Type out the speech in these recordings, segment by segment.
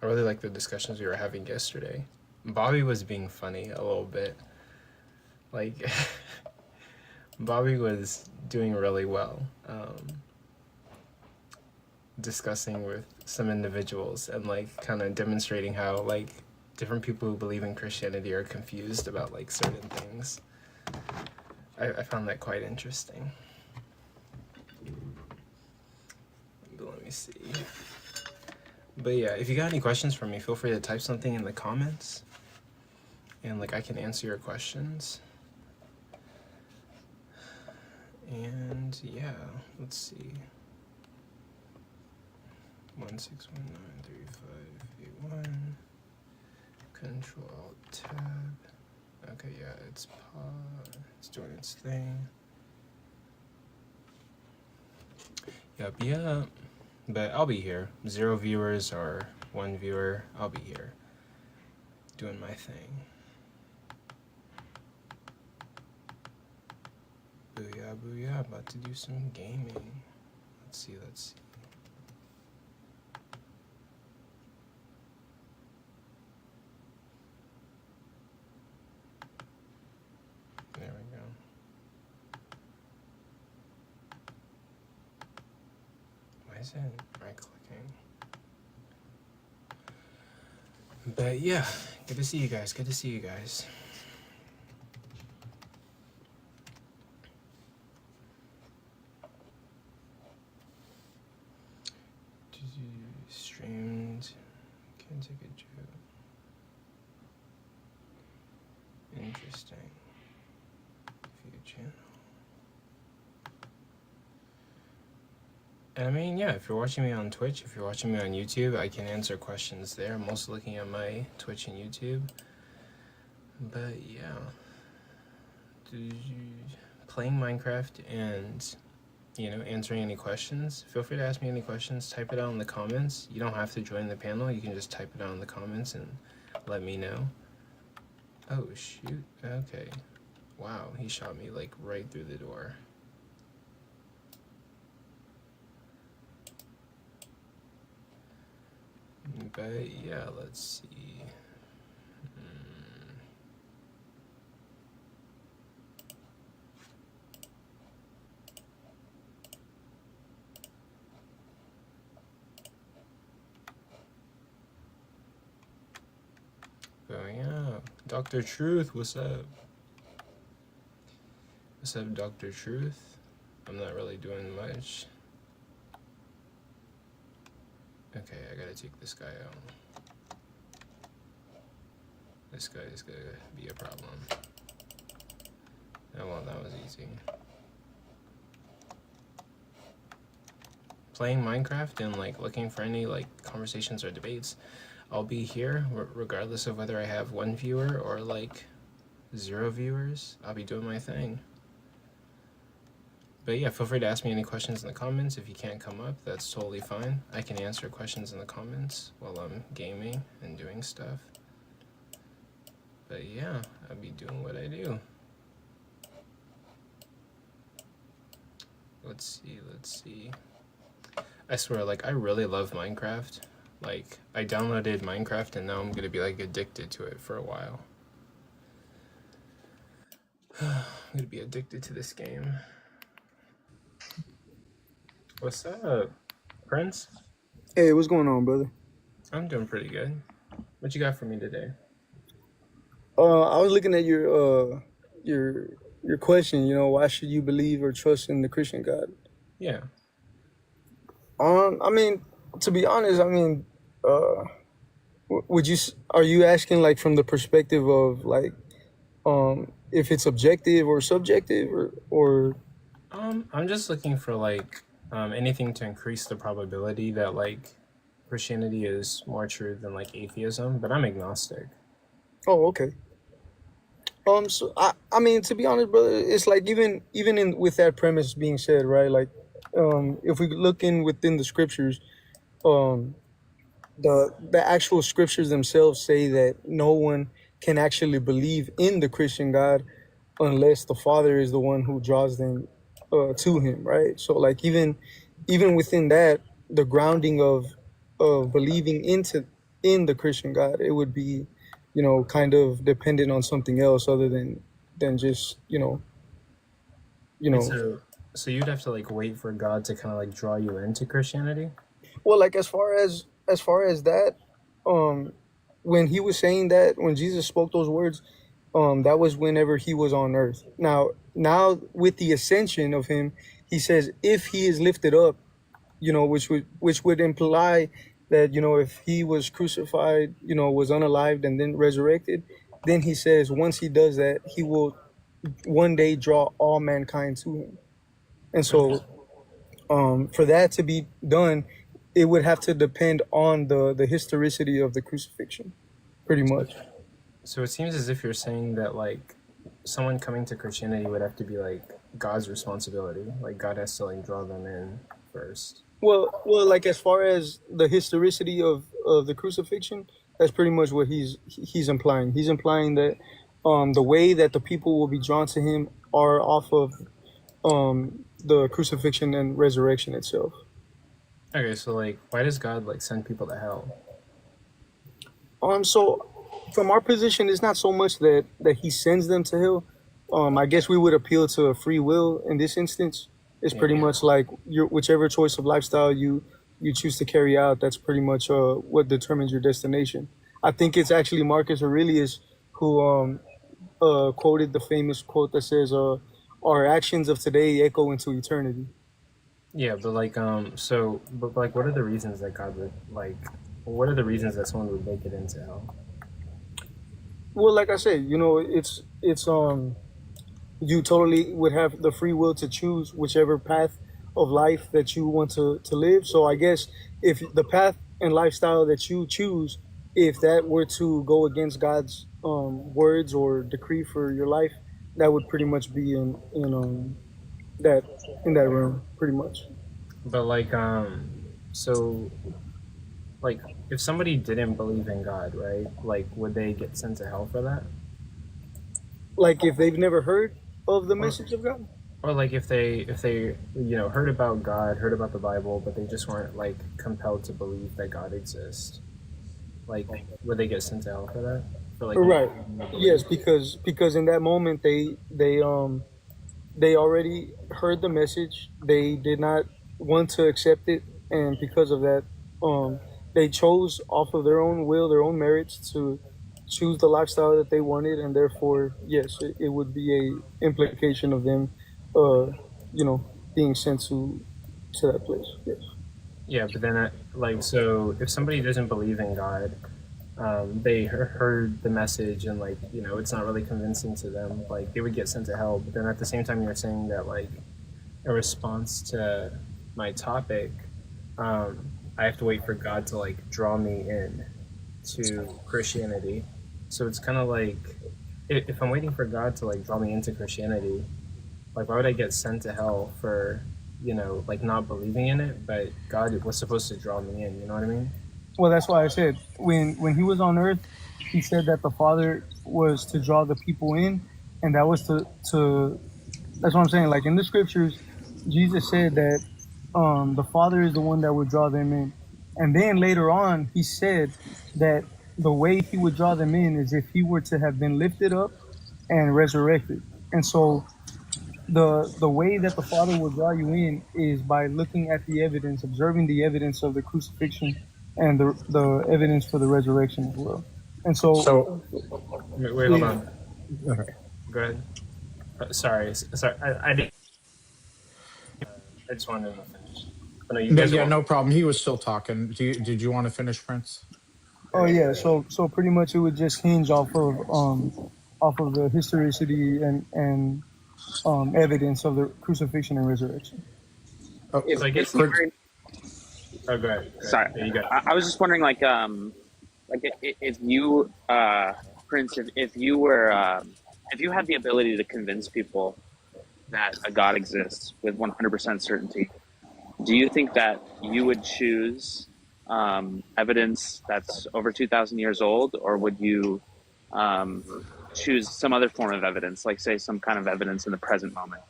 really like the discussions we were having yesterday. Bobby was being funny a little bit. Like, Bobby was doing really well, discussing with some individuals and like kind of demonstrating how like different people who believe in Christianity are confused about like certain things. I found that quite interesting. But let me see. But yeah, if you got any questions for me, feel free to type something in the comments, and like I can answer your questions. And yeah, let's see. 1619358 Control Alt Tab. Okay, yeah, it's doing its thing. Yep, yeah. But I'll be here. 0 viewers or 1 viewer, I'll be here doing my thing. Booyah, booyah, about to do some gaming. Let's see. There we go. Why is it right-clicking? But yeah, good to see you guys. Streamed. Can't take a joke. Interesting. View channel. And I mean, yeah, if you're watching me on Twitch, if you're watching me on YouTube, I can answer questions there. I'm also looking at my Twitch and YouTube. But yeah. Playing Minecraft and, you know, answering any questions. Feel free to ask me any questions. Type it out in the comments. You don't have to join the panel. You can just type it out in the comments and let me know. Oh, shoot. Okay. Wow, he shot me, like, right through the door. But yeah, let's see. Oh yeah, Dr. Truth, what's up? What's up, Dr. Truth? I'm not really doing much. Okay, I gotta take this guy out. This guy is gonna be a problem. Oh well, that was easy. Playing Minecraft and like looking for any like conversations or debates. I'll be here regardless of whether I have 1 viewer or like 0 viewers. I'll be doing my thing. But yeah, feel free to ask me any questions in the comments. If you can't come up, that's totally fine. I can answer questions in the comments while I'm gaming and doing stuff. But yeah, I'll be doing what I do. Let's see. I swear, like, I really love Minecraft. Like, I downloaded Minecraft and now I'm gonna be like addicted to it for a while. I'm gonna be addicted to this game. What's up, Prince? Hey, what's going on, brother? I'm doing pretty good. What you got for me today? I was looking at your question. You know, why should you believe or trust in the Christian God? Yeah. I mean, to be honest, I mean, are you asking like from the perspective of like, if it's objective or subjective or? I'm just looking for like anything to increase the probability that like Christianity is more true than like atheism, but I'm agnostic. Oh, okay. So I mean, to be honest, brother, it's like even in with that premise being said, right? Like, if we look within the scriptures, the actual scriptures themselves say that no one can actually believe in the Christian God unless the Father is the one who draws them to Him, right? So, like even within that, the grounding of believing into in the Christian God. It would be, kind of dependent on something else other than just, you Wait, know. so you'd have to like wait for God to kind of like draw you into Christianity? Well, like as far as that, um, when he was saying that, when Jesus spoke those words, that was whenever he was on earth. Now with the ascension of him, he says, if he is lifted up, which would imply that, if he was crucified, was unalived and then resurrected, then he says once he does that, he will one day draw all mankind to him. And so, Interesting. for that to be done, it would have to depend on the historicity of the crucifixion, pretty So, much. so it seems as if you're saying that like someone coming to Christianity would have to be like God's responsibility. Like God has to like draw them in first. Well, like as far as the historicity of the crucifixion, that's pretty much what he's implying. He's implying that, the way that the people will be drawn to him are off of, the crucifixion and resurrection itself. Okay, so like why does God like send people to hell? So from our position, it's not so much that he sends them to hell. I guess we would appeal to free will in this instance. It's Yeah. pretty much like your whichever choice of lifestyle you choose to carry out. That's pretty much what determines your destination. I think it's actually Marcus Aurelius who quoted the famous quote that says, "Our actions of today echo into eternity." Yeah, but like but like what are the reasons that God would like what are the reasons that someone would make it into hell? Well, like I said, it's you totally would have the free will to choose whichever path of life that you want to live. So I guess if the path and lifestyle that you choose, if that were to go against God's words or decree for your life, that would pretty much be that in that realm, pretty much. But like so like if somebody didn't believe in God, right? Like would they get sent to hell for that? Like if they've never heard of the Or message of God. or like if they heard about God, heard about the Bible, but they just weren't like compelled to believe that God exists. Like would they get sent to hell for that? For like Right. not Yes, believing? because in that moment they already heard the message. They did not want to accept it, and because of that, they chose off of their own will, their own merits, to choose the lifestyle that they wanted, and therefore, yes, it would be a implication of them, uh, being sent to that place. Yes. Yeah, but then like so if somebody doesn't believe in God, they heard the message and like it's not really convincing to them, like they would get sent to hell. But then at the same time you're saying that like a response to my topic, I have to wait for God to like draw me in to Christianity. So it's kind of like if I'm waiting for God to like draw me into Christianity, like why would I get sent to hell for like not believing in it, but God was supposed to draw me in, you know what I mean? Well, that's why I said when he was on Earth, he said that the Father was to draw the people in, and that was to that's what I'm saying. Like in the scriptures, Jesus said that, the Father is the one that would draw them in, and then later on, he said that the way he would draw them in is if he were to have been lifted up and resurrected. And so the way that the Father will draw you in is by looking at the evidence, observing the evidence of the crucifixion and the evidence for the resurrection as well. And so, So, Wait, hold yeah, on. okay. Go ahead. Sorry. I didn't. I just wanted to finish. Oh, no, you No, guys are yeah, welcome. no problem. He was still talking. Did you want to finish, Prince? oh yeah, so pretty much it would just hinge off of the historicity and evidence of the crucifixion and resurrection. Oh, So I guess If like, you Prince. were, oh, go ahead. Go ahead. sorry, Yeah, you got it. I was just wondering, like if you, Prince, if you were, if you had the ability to convince people that a God exists with 100% certainty, do you think that you would choose evidence that's over 2,000 years old, or would you um, choose some other form of evidence, like say some kind of evidence in the present moment?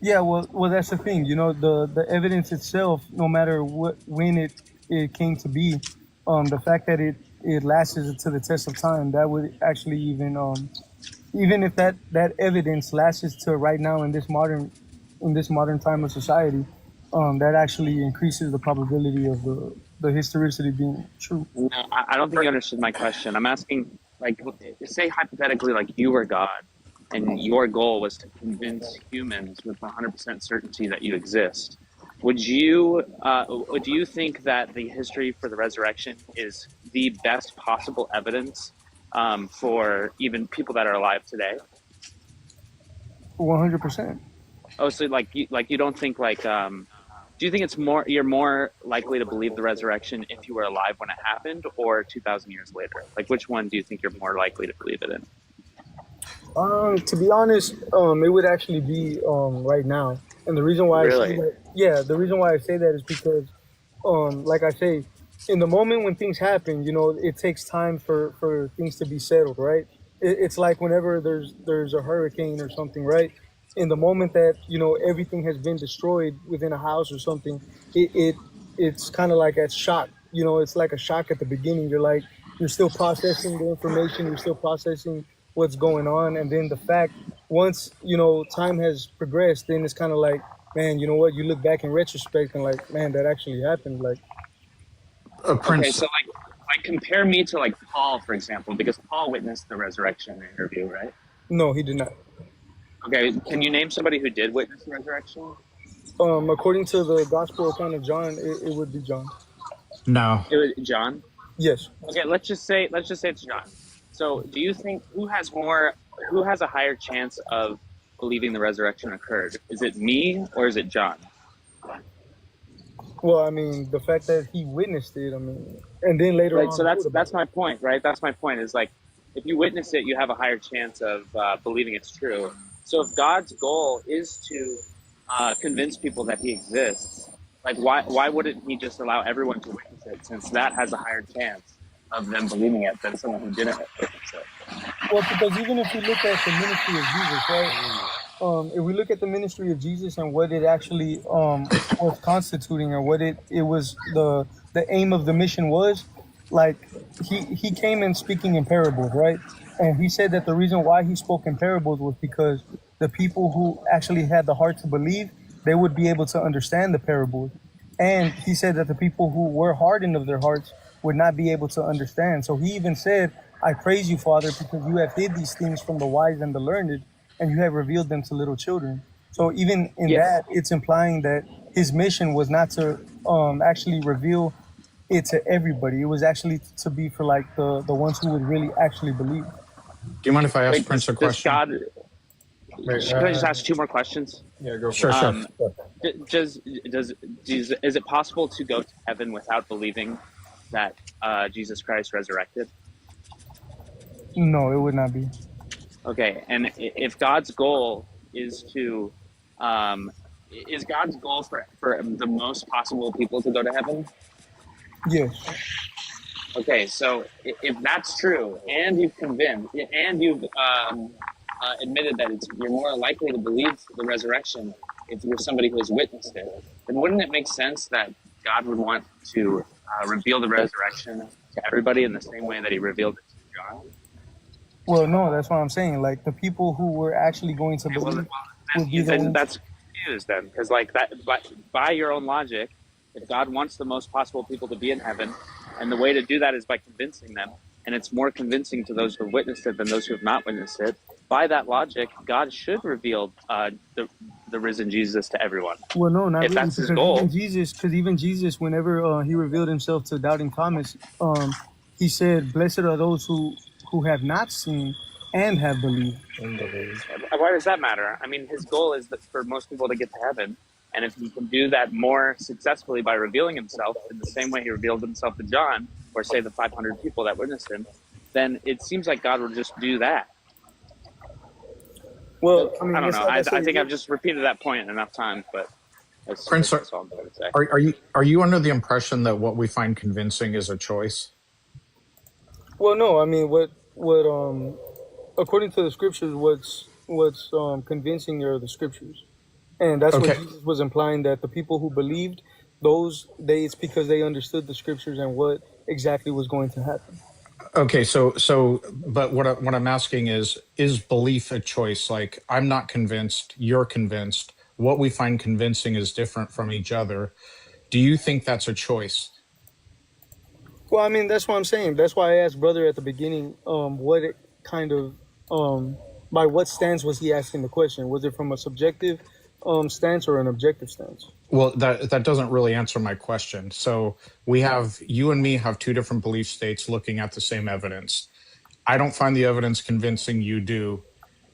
Yeah, well, that's the thing. The evidence itself, no matter when it it came to be, the fact that it lasted to the test of time, that would actually even if that evidence lasts to right now in this modern time of society, that actually increases the probability of the historicity being true. No, I don't think you understood my question. I'm asking, like, say hypothetically, like you were God, and your goal was to convince humans with 100% certainty that you exist. Do you think that the history for the resurrection is the best possible evidence for even people that are alive today? 100%. Oh, so like you don't think like do you think you're more likely to believe the resurrection if you were alive when it happened or 2,000 years later? Like which one do you think you're more likely to believe it in? To be honest, it would actually be right now, and the reason why I say Really? that, yeah, the reason why I say that is because, like I say, in the moment when things happen, it takes time for things to be settled, right? It's like whenever there's a hurricane or something, right? In the moment that everything has been destroyed within a house or something, it's kind of like a shock. It's like a shock at the beginning. You're still processing the information. You're still processing what's going on, and then the fact once time has progressed, then it's kind of like, man, you know what? You look back in retrospect and like, man, that actually happened. Like, Okay, Prince. so like compare me to like Paul, for example, because Paul witnessed the resurrection interview, right? no, he did not. Okay, can you name somebody who did witness the resurrection? According to the gospel account of John, it would be John. No. It was John. Yes. Okay, let's just say it's John. So, do you think who has a higher chance of believing the resurrection occurred? Is it me or is it John? Well, I mean, the fact that he witnessed it, I mean, and then later Right. on, So wrote about that's it. my point, right? That's my point. Is like if you witness it, you have a higher chance of believing it's true. So, if God's goal is to convince people that He exists, like why wouldn't He just allow everyone to witness it, since that has a higher chance of them believing it than someone who didn't witness it? Well, because even if we look at the ministry of Jesus, right? If we look at the ministry of Jesus and what it actually was constituting, or what it was, the aim of the mission was, like he came in speaking in parables, right? And he said that the reason why he spoke in parables was because the people who actually had the heart to believe, they would be able to understand the parables. And he said that the people who were hardened of their hearts would not be able to understand. So he even said, I praise you, Father, because you have hid these things from the wise and the learned, and you have revealed them to little children. So even in Yeah. that, it's implying that his mission was not to actually reveal it to everybody. It was actually to be for like the ones who would really actually believe. Do you mind if I ask Wait, Prince a does question? God? Wait, Can I just ask two more questions? yeah, go for Sure, it. sure. Is it possible to go to heaven without believing that Jesus Christ resurrected? No, it would not be. Okay, and if God's goal is God's goal for the most possible people to go to heaven? Yes. Okay, so if that's true, and you've admitted that you're more likely to believe the resurrection if you're somebody who has witnessed it, then wouldn't it make sense that God would want to reveal the resurrection to everybody in the same way that He revealed it to John? Well, no, that's what I'm saying. Like the people who were actually going to Okay, well, believe would be the then ones. that's confused then, because like that, by your own logic, if God wants the most possible people to be in heaven, and the way to do that is by convincing them, and it's more convincing to those who have witnessed it than those who have not witnessed it. By that logic, God should reveal the risen Jesus to everyone. Well, no, not If really, that's His because goal, even Jesus, whenever he revealed himself to doubting Thomas, he said, "Blessed are those who have not seen and have believed." Unbelievable. why does that matter? I mean, His goal is that for most people to get to heaven, and if He can do that more successfully by revealing Himself in the same way He revealed Himself to John, or say the 500 people that witnessed Him, then it seems like God would just do that. Well, I mean, I don't it's know. like I think I've just repeated that point enough times, but Prince, that's all I'm going to say. are you under the impression that what we find convincing is a choice? well, no, I mean, what according to the scriptures, what's convincing are the scriptures, and that's what Okay. Jesus was implying, that the people who believed, it's because they understood the scriptures and what exactly was going to happen. Okay, but what I'm asking is belief a choice? Like, I'm not convinced, you're convinced. What we find convincing is different from each other. Do you think that's a choice? Well, I mean, that's what I'm saying. That's why I asked brother at the beginning, what it kind of, by what stance was he asking the question? Was it from a subjective stance or an objective stance? Well, that doesn't really answer my question. So you and me have two different belief states looking at the same evidence. I don't find the evidence convincing, you do.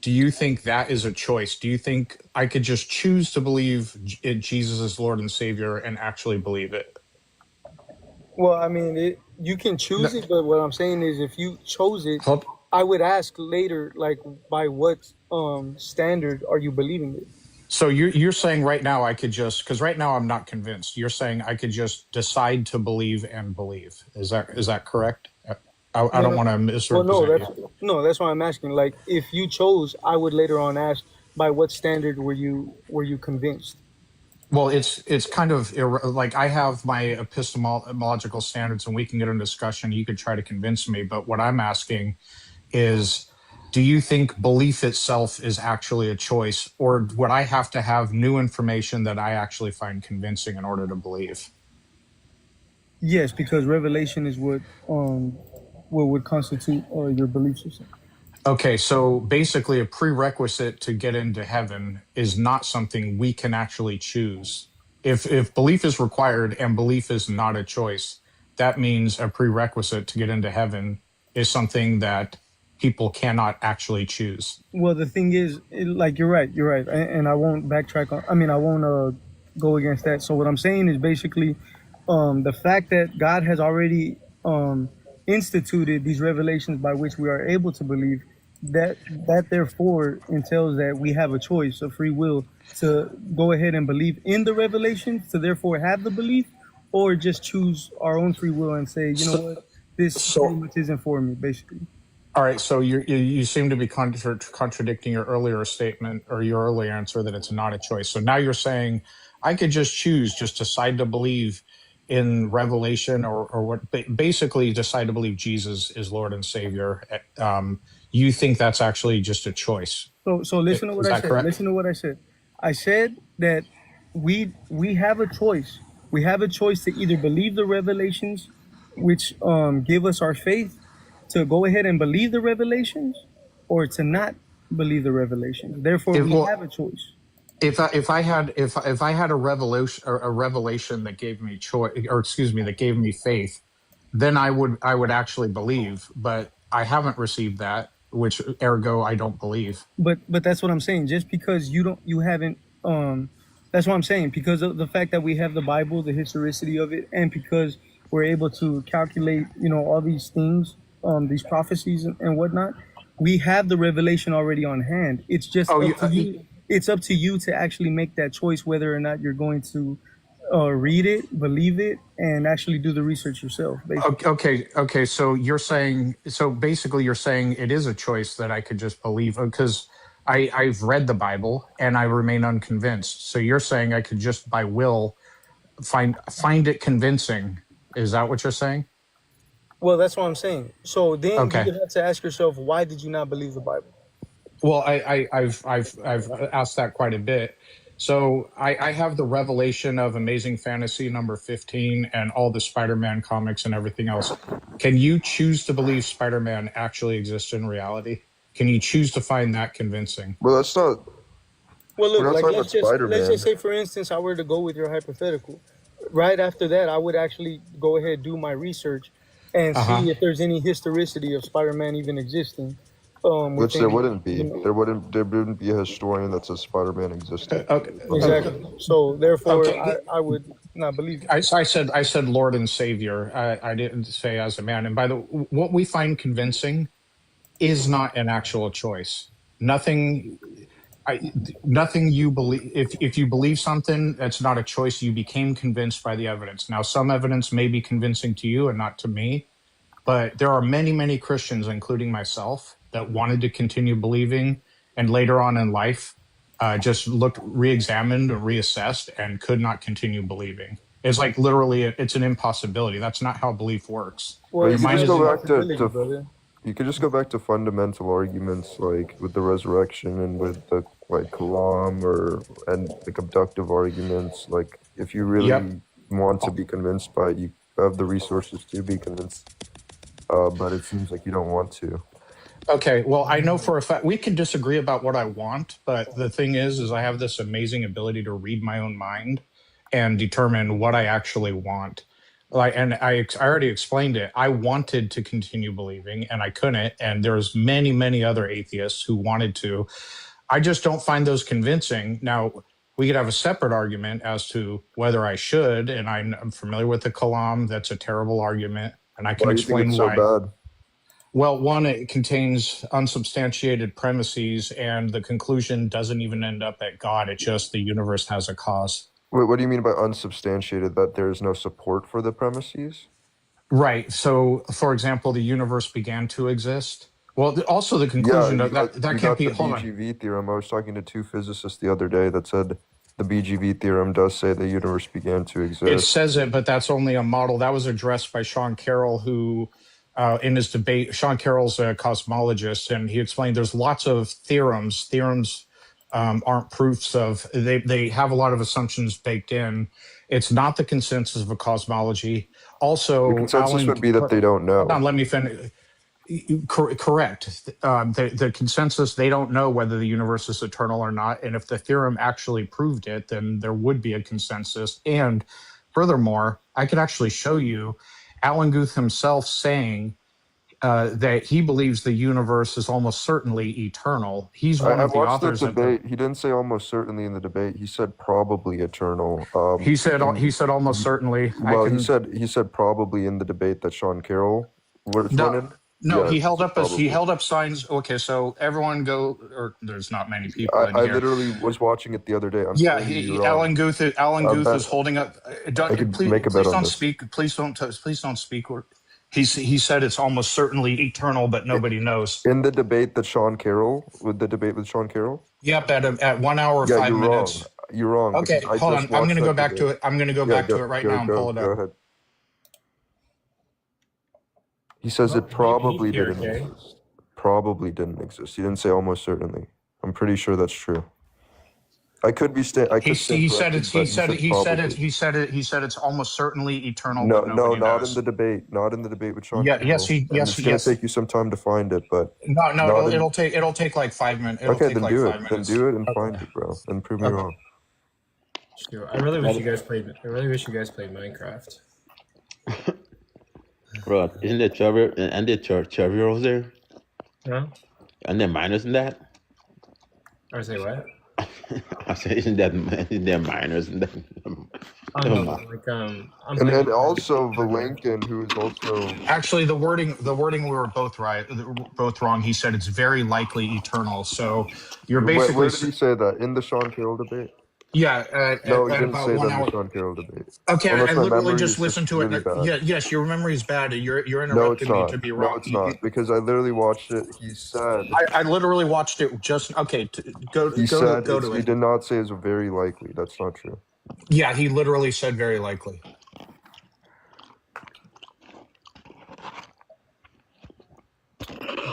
Do you think that is a choice? Do you think I could just choose to believe Jesus is Lord and Savior and actually believe it? Well, I mean, you can No, choose it, but what I'm saying is, if you chose it, hold- I would ask later, like, by what standard are you believing it? So you're saying right now I could just, because right now I'm not convinced. You're saying I could just decide to believe and believe. Is that correct? I No, don't no. want to Well, no, misrepresent you. that's why I'm asking. Like, if you chose, I would later on ask, by what standard were you convinced? Well, it's kind of like I have my epistemological standards, and we can get into discussion. You could try to convince me, but what I'm asking is, do you think belief itself is actually a choice, or would I have to have new information that I actually find convincing in order to believe? Yes, because revelation is what would constitute your belief system. Okay, so basically, a prerequisite to get into heaven is not something we can actually choose. If belief is required and belief is not a choice, that means a prerequisite to get into heaven is something that people cannot actually choose. Well, the thing is, like, you're right, and I won't backtrack on. I mean, I won't go against that. So what I'm saying is basically, the fact that God has already instituted these revelations by which we are able to believe, that therefore entails that we have a choice, a free will, to go ahead and believe in the revelations, to therefore have the belief, or just choose our own free will and say, you know So, what, this pretty so much isn't for me, basically. all right, so you seem to be contradicting your earlier statement or your earlier answer that it's not a choice. So now you're saying I could just choose, just decide to believe in Revelation, or what, basically decide to believe Jesus is Lord and Savior. You think that's actually just a choice? So listen to what Is I that said. correct? Listen to what I said. I said that we have a choice. We have a choice to either believe the revelations, which give us our faith, to go ahead and believe the revelations, or to not believe the revelations. Therefore, If, we well, have a choice. if I had a revelation that gave me choice, or excuse me, that gave me faith, then I would actually believe. But I haven't received that, which ergo I don't believe. But that's what I'm saying. Just because you haven't that's what I'm saying, because of the fact that we have the Bible, the historicity of it, and because we're able to calculate, all these things, these prophecies and whatnot, we have the revelation already on hand. It's just Oh, up to you. It's up to you to actually make that choice whether or not you're going to read it, believe it, and actually do the research yourself, basically. okay. So basically, you're saying it is a choice that I could just believe, because I've read the Bible and I remain unconvinced. So you're saying I could just by will find it convincing. Is that what you're saying? Well, that's what I'm saying. So then you Okay. would have to ask yourself, why did you not believe the Bible? Well, I've asked that quite a bit. So I have the revelation of Amazing Fantasy number 15 and all the Spider-Man comics and everything else. Can you choose to believe Spider-Man actually exists in reality? Can you choose to find that convincing? Well, that's not. Well, We're look, not like talking about let's just Spider-Man. say, for instance, I were to go with your hypothetical. Right after that, I would actually go ahead, do my research, and Uh-huh. see if there's any historicity of Spider-Man even existing Which there within. wouldn't be. There wouldn't be a historian that says Spider-Man existed. Okay. Let's say Exactly. So therefore, Okay. I would not believe it. I said Lord and Savior. I didn't say as a man. And by the what we find convincing is not an actual choice. Nothing nothing you believe, if you believe something, that's not a choice. You became convinced by the evidence. Now some evidence may be convincing to you and not to me, but there are many Christians, including myself, that wanted to continue believing, and later on in life just looked, re-examined or reassessed and could not continue believing. It's like literally, it's an impossibility. That's not how belief works. Well, But you Your it's could mind just is not a go in. back possibility, brother. you could just go back to fundamental arguments like with the resurrection and with the like Kalam and like abductive arguments. Like if you Yep. really want to be convinced by it, you have the resources to be convinced. But it seems like you don't want to. Okay. Well, I know for a fact we can disagree about what I want, but the thing is I have this amazing ability to read my own mind and determine what I actually want. Like, and I already explained it. I wanted to continue believing, and I couldn't. And there's many other atheists who wanted to. I just don't find those convincing. Now, we could have a separate argument as to whether I should, and I'm familiar with the Kalam. That's a terrible argument, and I can Why do you think explain it's so why. bad? Well, one, it contains unsubstantiated premises, and the conclusion doesn't even end up at God. It's just the universe has a cause. Wait, what do you mean by unsubstantiated? That there is no support for the premises? Right. So, for example, the universe began to exist. Well, also the Yeah, conclusion of that you can't got be. the Hold on. BGV theorem. I was talking to two physicists the other day that said the BGV theorem does say the universe began to It exist. says it, but that's only a model. That was addressed by Sean Carroll, who, in his debate, Sean Carroll's a cosmologist, and he explained there's lots of theorems. Theorems aren't proofs of. They have a lot of assumptions baked in. It's not the consensus of a cosmology. Also, The consensus would be that they don't know. hold on, let me finish. Correct. The consensus, they don't know whether the universe is eternal or not. And if the theorem actually proved it, then there would be a consensus. And furthermore, I could actually show you Alan Guth himself saying that he believes the universe is almost certainly eternal. He's one I of the watched the authors of debate. He didn't say almost certainly in the debate. He said probably eternal. He said almost certainly. Well, he said probably in the debate that Sean Carroll was running. No, Yeah, he held up probably. he held up signs. Okay, so everyone go, or there's not many people in I here. literally was watching it the other day. Alan Guth is holding up. Make a bet on Don't this. speak. Please don't speak. He said it's almost certainly eternal, but nobody knows. In the debate that Sean Carroll, with Sean Carroll. Yep, at 1 hour Yeah, 5 minutes. You're wrong. Okay, hold on. I'm going to go back to it. I'm going to go back to it right now and pull it up. Go ahead. He says it probably didn't exist. Probably didn't exist. He didn't say almost certainly. I'm pretty sure that's true. I could be He said it's almost certainly eternal. No, but not knows. in the debate. Not in the debate with Sean. Yes, it's gonna take you some time to find it, but it'll take like 5 minutes. Okay, then do it. Then do it and find it, bro. And prove me wrong. I really wish you guys played Minecraft. Bro, isn't there Trevor and there Trevor over there? Huh? And there minors in that? Or say what? I said, isn't there minors in that? And also Valenkin, who is also actually the wording we were both wrong. He said it's very likely eternal. So you're basically. Where did he say that? In the Sean Carroll debate? Yeah. No, he didn't about say 1 that in hour. the Sean Carroll debate. Okay, Unless I my literally memory just is listened to it. really bad. Yes, your memory is bad. You're No, interrupting it's me not. to be wrong. No, it's not. Because I literally watched it. He said. I literally watched it just. Okay, He He did not say it's very likely. That's not true. Yeah, he literally said very likely.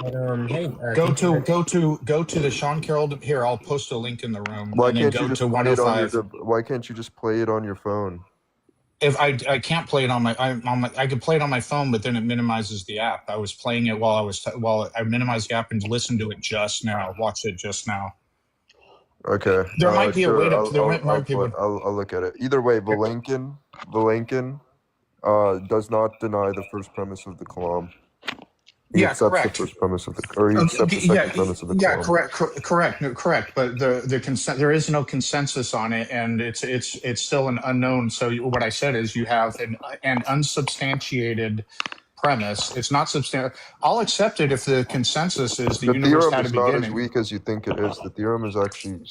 But, hey, go to the Sean Carroll. Here, I'll post a link in the room. Why and can't then you go just to play it on 105. Why can't you just play it on your phone? If I can't play it on my I could play it on my phone, but then it minimizes the app. I was playing it while I minimized the app and listened to it just now. Watched it just now. Okay. There might be sure. a way to. I'll look at it. Either way, Valenkin does not deny the first premise of the Kalam. He accepts correct. the first premise of the, or he accepts the second premise of the Kalam. Correct. But there is no consensus on it, and it's still an unknown. So what I said is you have an unsubstantiated premise. It's not substantial. I'll accept it if the consensus is the universe had a beginning. The theorem is not as weak as you think it is. The theorem is actually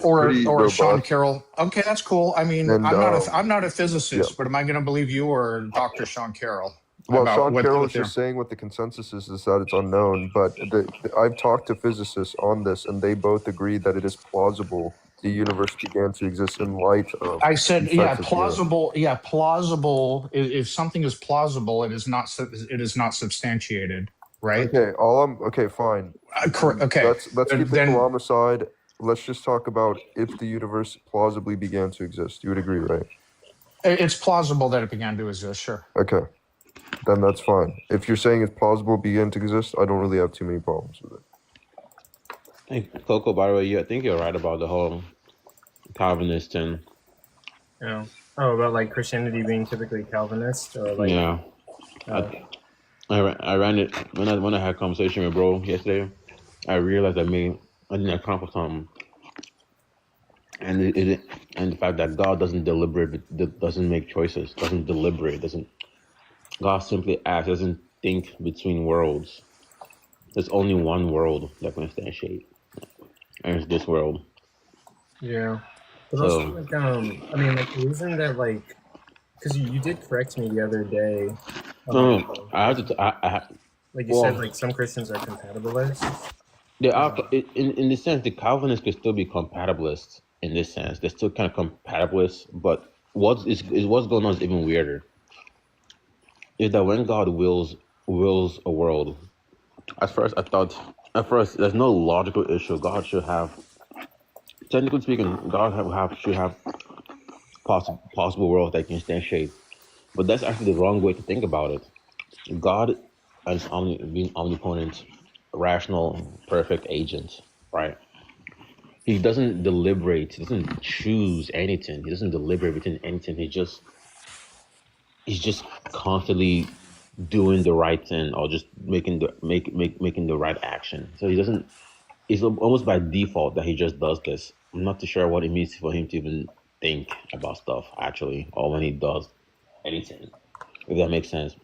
or Sean Carroll. Okay, that's cool. I mean, And, I'm not a physicist, yeah. but am I going to believe you or Dr. Sean Carroll? Well, Sean Carroll is just saying what the consensus is that it's unknown. But I've talked to physicists on this, and they both agree that it is plausible the universe began to exist in light of I said, these yeah, types of plausible. Yeah, plausible. If something is plausible, it is not. It is not substantiated, right? Okay, fine. Correct. Okay. Let's keep the Then Kalam aside. Let's just talk about if the universe plausibly began to exist. You would agree, right? it's plausible that it began to exist. Sure. Okay, then that's fine. If you're saying it's plausible began to exist, I don't really have too many problems with it. Hey, Coco, by the way, I think you're right about the whole Calvinist and You know, about like Christianity being typically Calvinist or like yeah. I ran it when I had a conversation with bro yesterday. I realized I didn't accomplish something, and and the fact that God doesn't deliberate, doesn't make choices, doesn't deliberate, doesn't. God simply acts, doesn't think between worlds. There's only one world that can stand shape, and it's this world. yeah. But So also like I mean like the reason that like because you did correct me the other day. no, I have to. Like you said, like some Christians are compatibilists. They are in the sense the Calvinists could still be compatibilists in this sense. They're still kind of compatibilists, but what's going on is even weirder. Is that when God wills a world? At first, I thought there's no logical issue. God should have, technically speaking, should have possible worlds that can stand shape. But that's actually the wrong way to think about it. God is being omnipotent, rational, perfect agent, right? He doesn't deliberate. He doesn't choose anything. He doesn't deliberate between anything. He's just constantly doing the right thing or just making the right action. So he doesn't. It's almost by default that he just does this. I'm not too sure what it means for him to even think about stuff actually, or when he does anything. If that makes sense.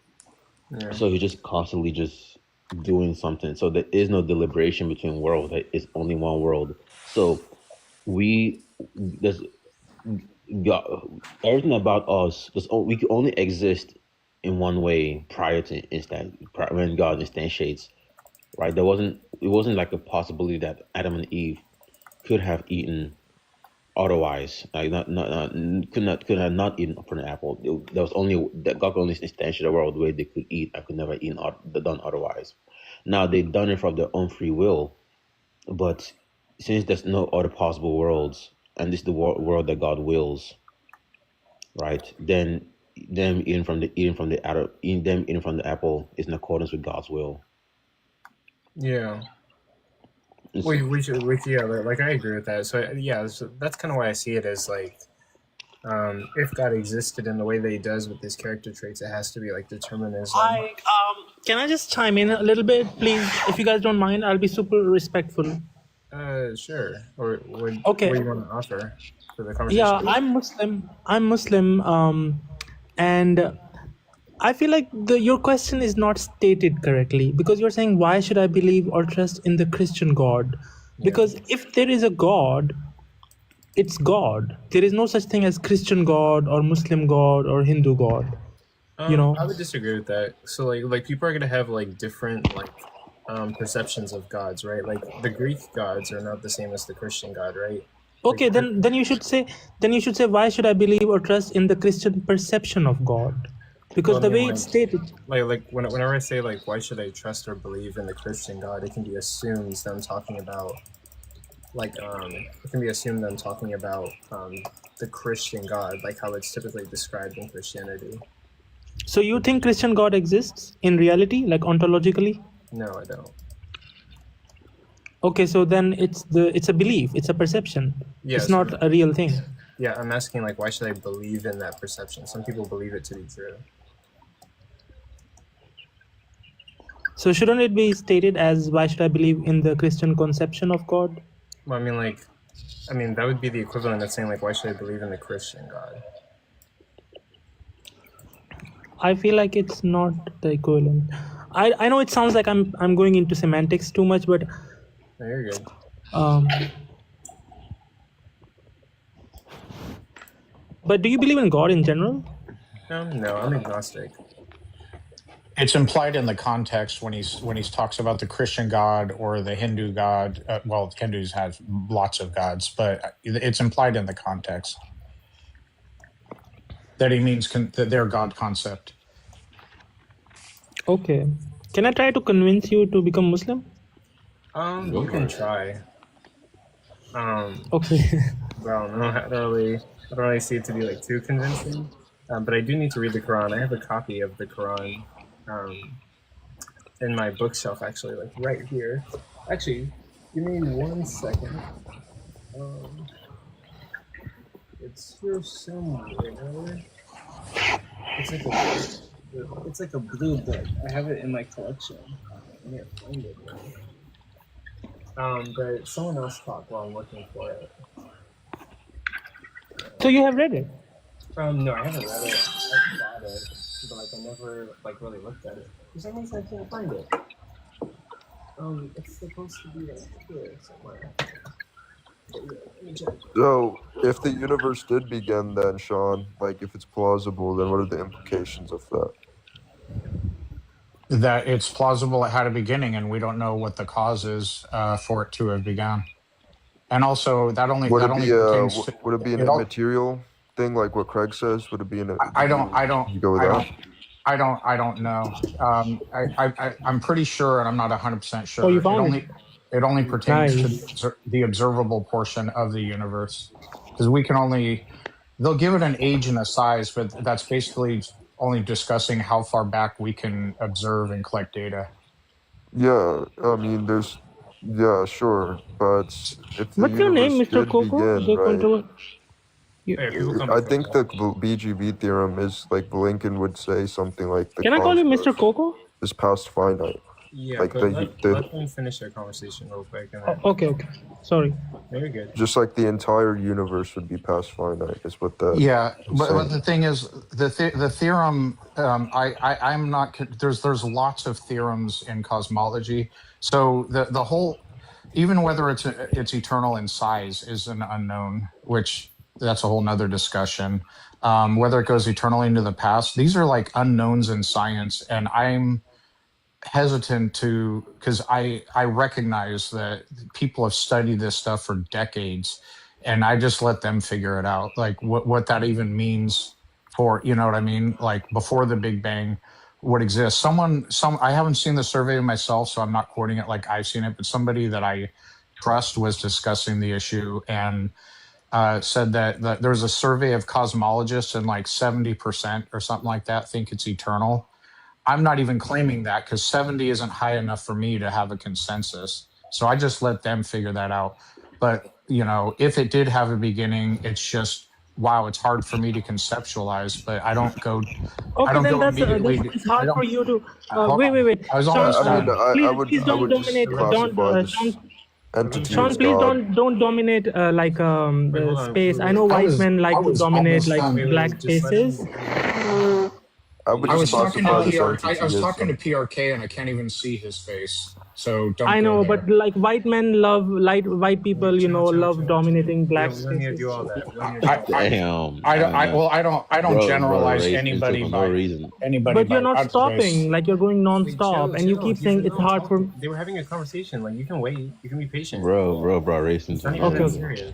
Yeah. So he's just constantly just doing something. So there is no deliberation between worlds. There is only one world. So there's God, everything about us. We can only exist in one way prior to when God instantiates. Right? It wasn't like a possibility that Adam and Eve could have eaten otherwise. Like could have not eaten from an apple. There was only that God only instantiated the world where they could eat. I could never eat done otherwise. Now they've done it from their own free will, but since there's no other possible worlds, and this is the world that God wills, right? Then them eating from the apple is in accordance with God's will. Yeah. Which yeah, like I agree with that. So yeah, that's kind of why I see it as like, if God existed in the way that He does with His character traits, it has to be like determinism. Can I just chime in a little bit, please? If you guys don't mind, I'll be super respectful. Sure. Or what Okay. do you want to offer for the conversation? Yeah, I'm Muslim, and I feel like your question is not stated correctly, because you're saying, why should I believe or trust in the Christian God? Because if there is a God, it's God. There is no such thing as Christian God or Muslim God or Hindu God. I would disagree with that. So like people are gonna have like different like perceptions of gods, right? Like the Greek gods are not the same as the Christian God, right? Okay, then you should say why should I believe or trust in the Christian perception of God? Because the way it's stated, like whenever I say like why should I trust or believe in the Christian God, it can be assumed them talking about like it can be assumed them talking about the Christian God, like how it's typically described in Christianity. So you think Christian God exists in reality, like ontologically? No, I don't. Okay, so then it's a belief, it's a perception. Yes. It's not a real thing. Yeah, I'm asking like why should I believe in that perception? Some people believe it to be true. So shouldn't it be stated as why should I believe in the Christian conception of God? Well, I mean that would be the equivalent of saying like why should I believe in the Christian God? I feel like it's not the equivalent. I know it sounds like I'm going into semantics too much, but No, you're good. But do you believe in God in general? No, I'm agnostic. It's implied in the context when he talks about the Christian God or the Hindu God. Well, Hindus have lots of gods, but it's implied in the context that he means that their God concept. Okay. Can I try to convince you to become Muslim? Go You for can it. try. Okay. But I don't know. I don't really see it to be like too convincing. But I do need to read the Quran. I have a copy of the Quran in my bookshelf, actually, like right here. Actually, give me 1 second. It's here somewhere. It's like a blue book. I have it in my collection. I can't find it now. But someone else talk while I'm looking for it. So you have read it? No, I haven't read it. I bought it, but like I never like really looked at it. For some reason, I can't find it. It's supposed to be like here somewhere. But yeah, let me check. So, if the universe did begin, then Sean, like if it's plausible, then what are the implications of that? That it's plausible it had a beginning, and we don't know what the cause is for it to have begun. And also, that only pertains to. Would it be an immaterial thing, like what Craig says? Would it be an? I don't know. I'm pretty sure, and I'm not 100% sure. Oh, you found it? It only pertains Nice. to the observable portion of the universe, because they'll give it an age and a size, but that's basically only discussing how far back we can observe and collect data. Yeah, I mean, yeah, sure, but if the What's your name, universe Mr. did Coco? begin, Hey, people come I before think that. the BGB theorem is like Blinken would say something like the Can I call you cosmos Mr. Coco? is past finite. Yeah, Like but let them finish their conversation real quick, and then Okay. Sorry. very good. just like the entire universe would be past finite is what that. Yeah, but saying. the thing is, the theorem. I'm not. There's lots of theorems in cosmology. So the whole, even whether it's eternal in size, is an unknown. Which that's a whole nother discussion. Whether it goes eternally into the past, these are like unknowns in science, and I'm hesitant to, because I recognize that people have studied this stuff for decades, and I just let them figure it out, like what that even means for, you know what I mean, like before the Big Bang would exist. I haven't seen the survey myself, so I'm not quoting it like I've seen it, but somebody that I trust was discussing the issue and said that there's a survey of cosmologists, and like 70% or something like that think it's eternal. I'm not even claiming that, because 70 isn't high enough for me to have a consensus. So I just let them figure that out. But, if it did have a beginning, it's just, wow, it's hard for me to conceptualize, but I don't go Okay, then immediately. it's hard for you to. Hold on. Wait. I was Sean, almost I mean, done. please I don't would just dominate. classify this entity Sean, as please God. don't dominate Wait, hold the on, space. wait, I know I white was- men like I to was dominate almost like done. black just let him- spaces. I would I just was talking to classify this PRK. entity I was as talking to PRK, and I can't even see his face. So don't. I go know, there. but like white men love white people, Chill. dominating black We don't need to spaces. do all that. We don't need to do all that. Damn. I don't Bro, generalize race anybody for no by reason. But you're not race. stopping. Like you're going Wait, non-stop, and you chill. keep He's saying in the it's middle of hard for. talking. They were having a conversation. Like, you can wait. You can be patient. Bro, race It's for not no even that reason. serious.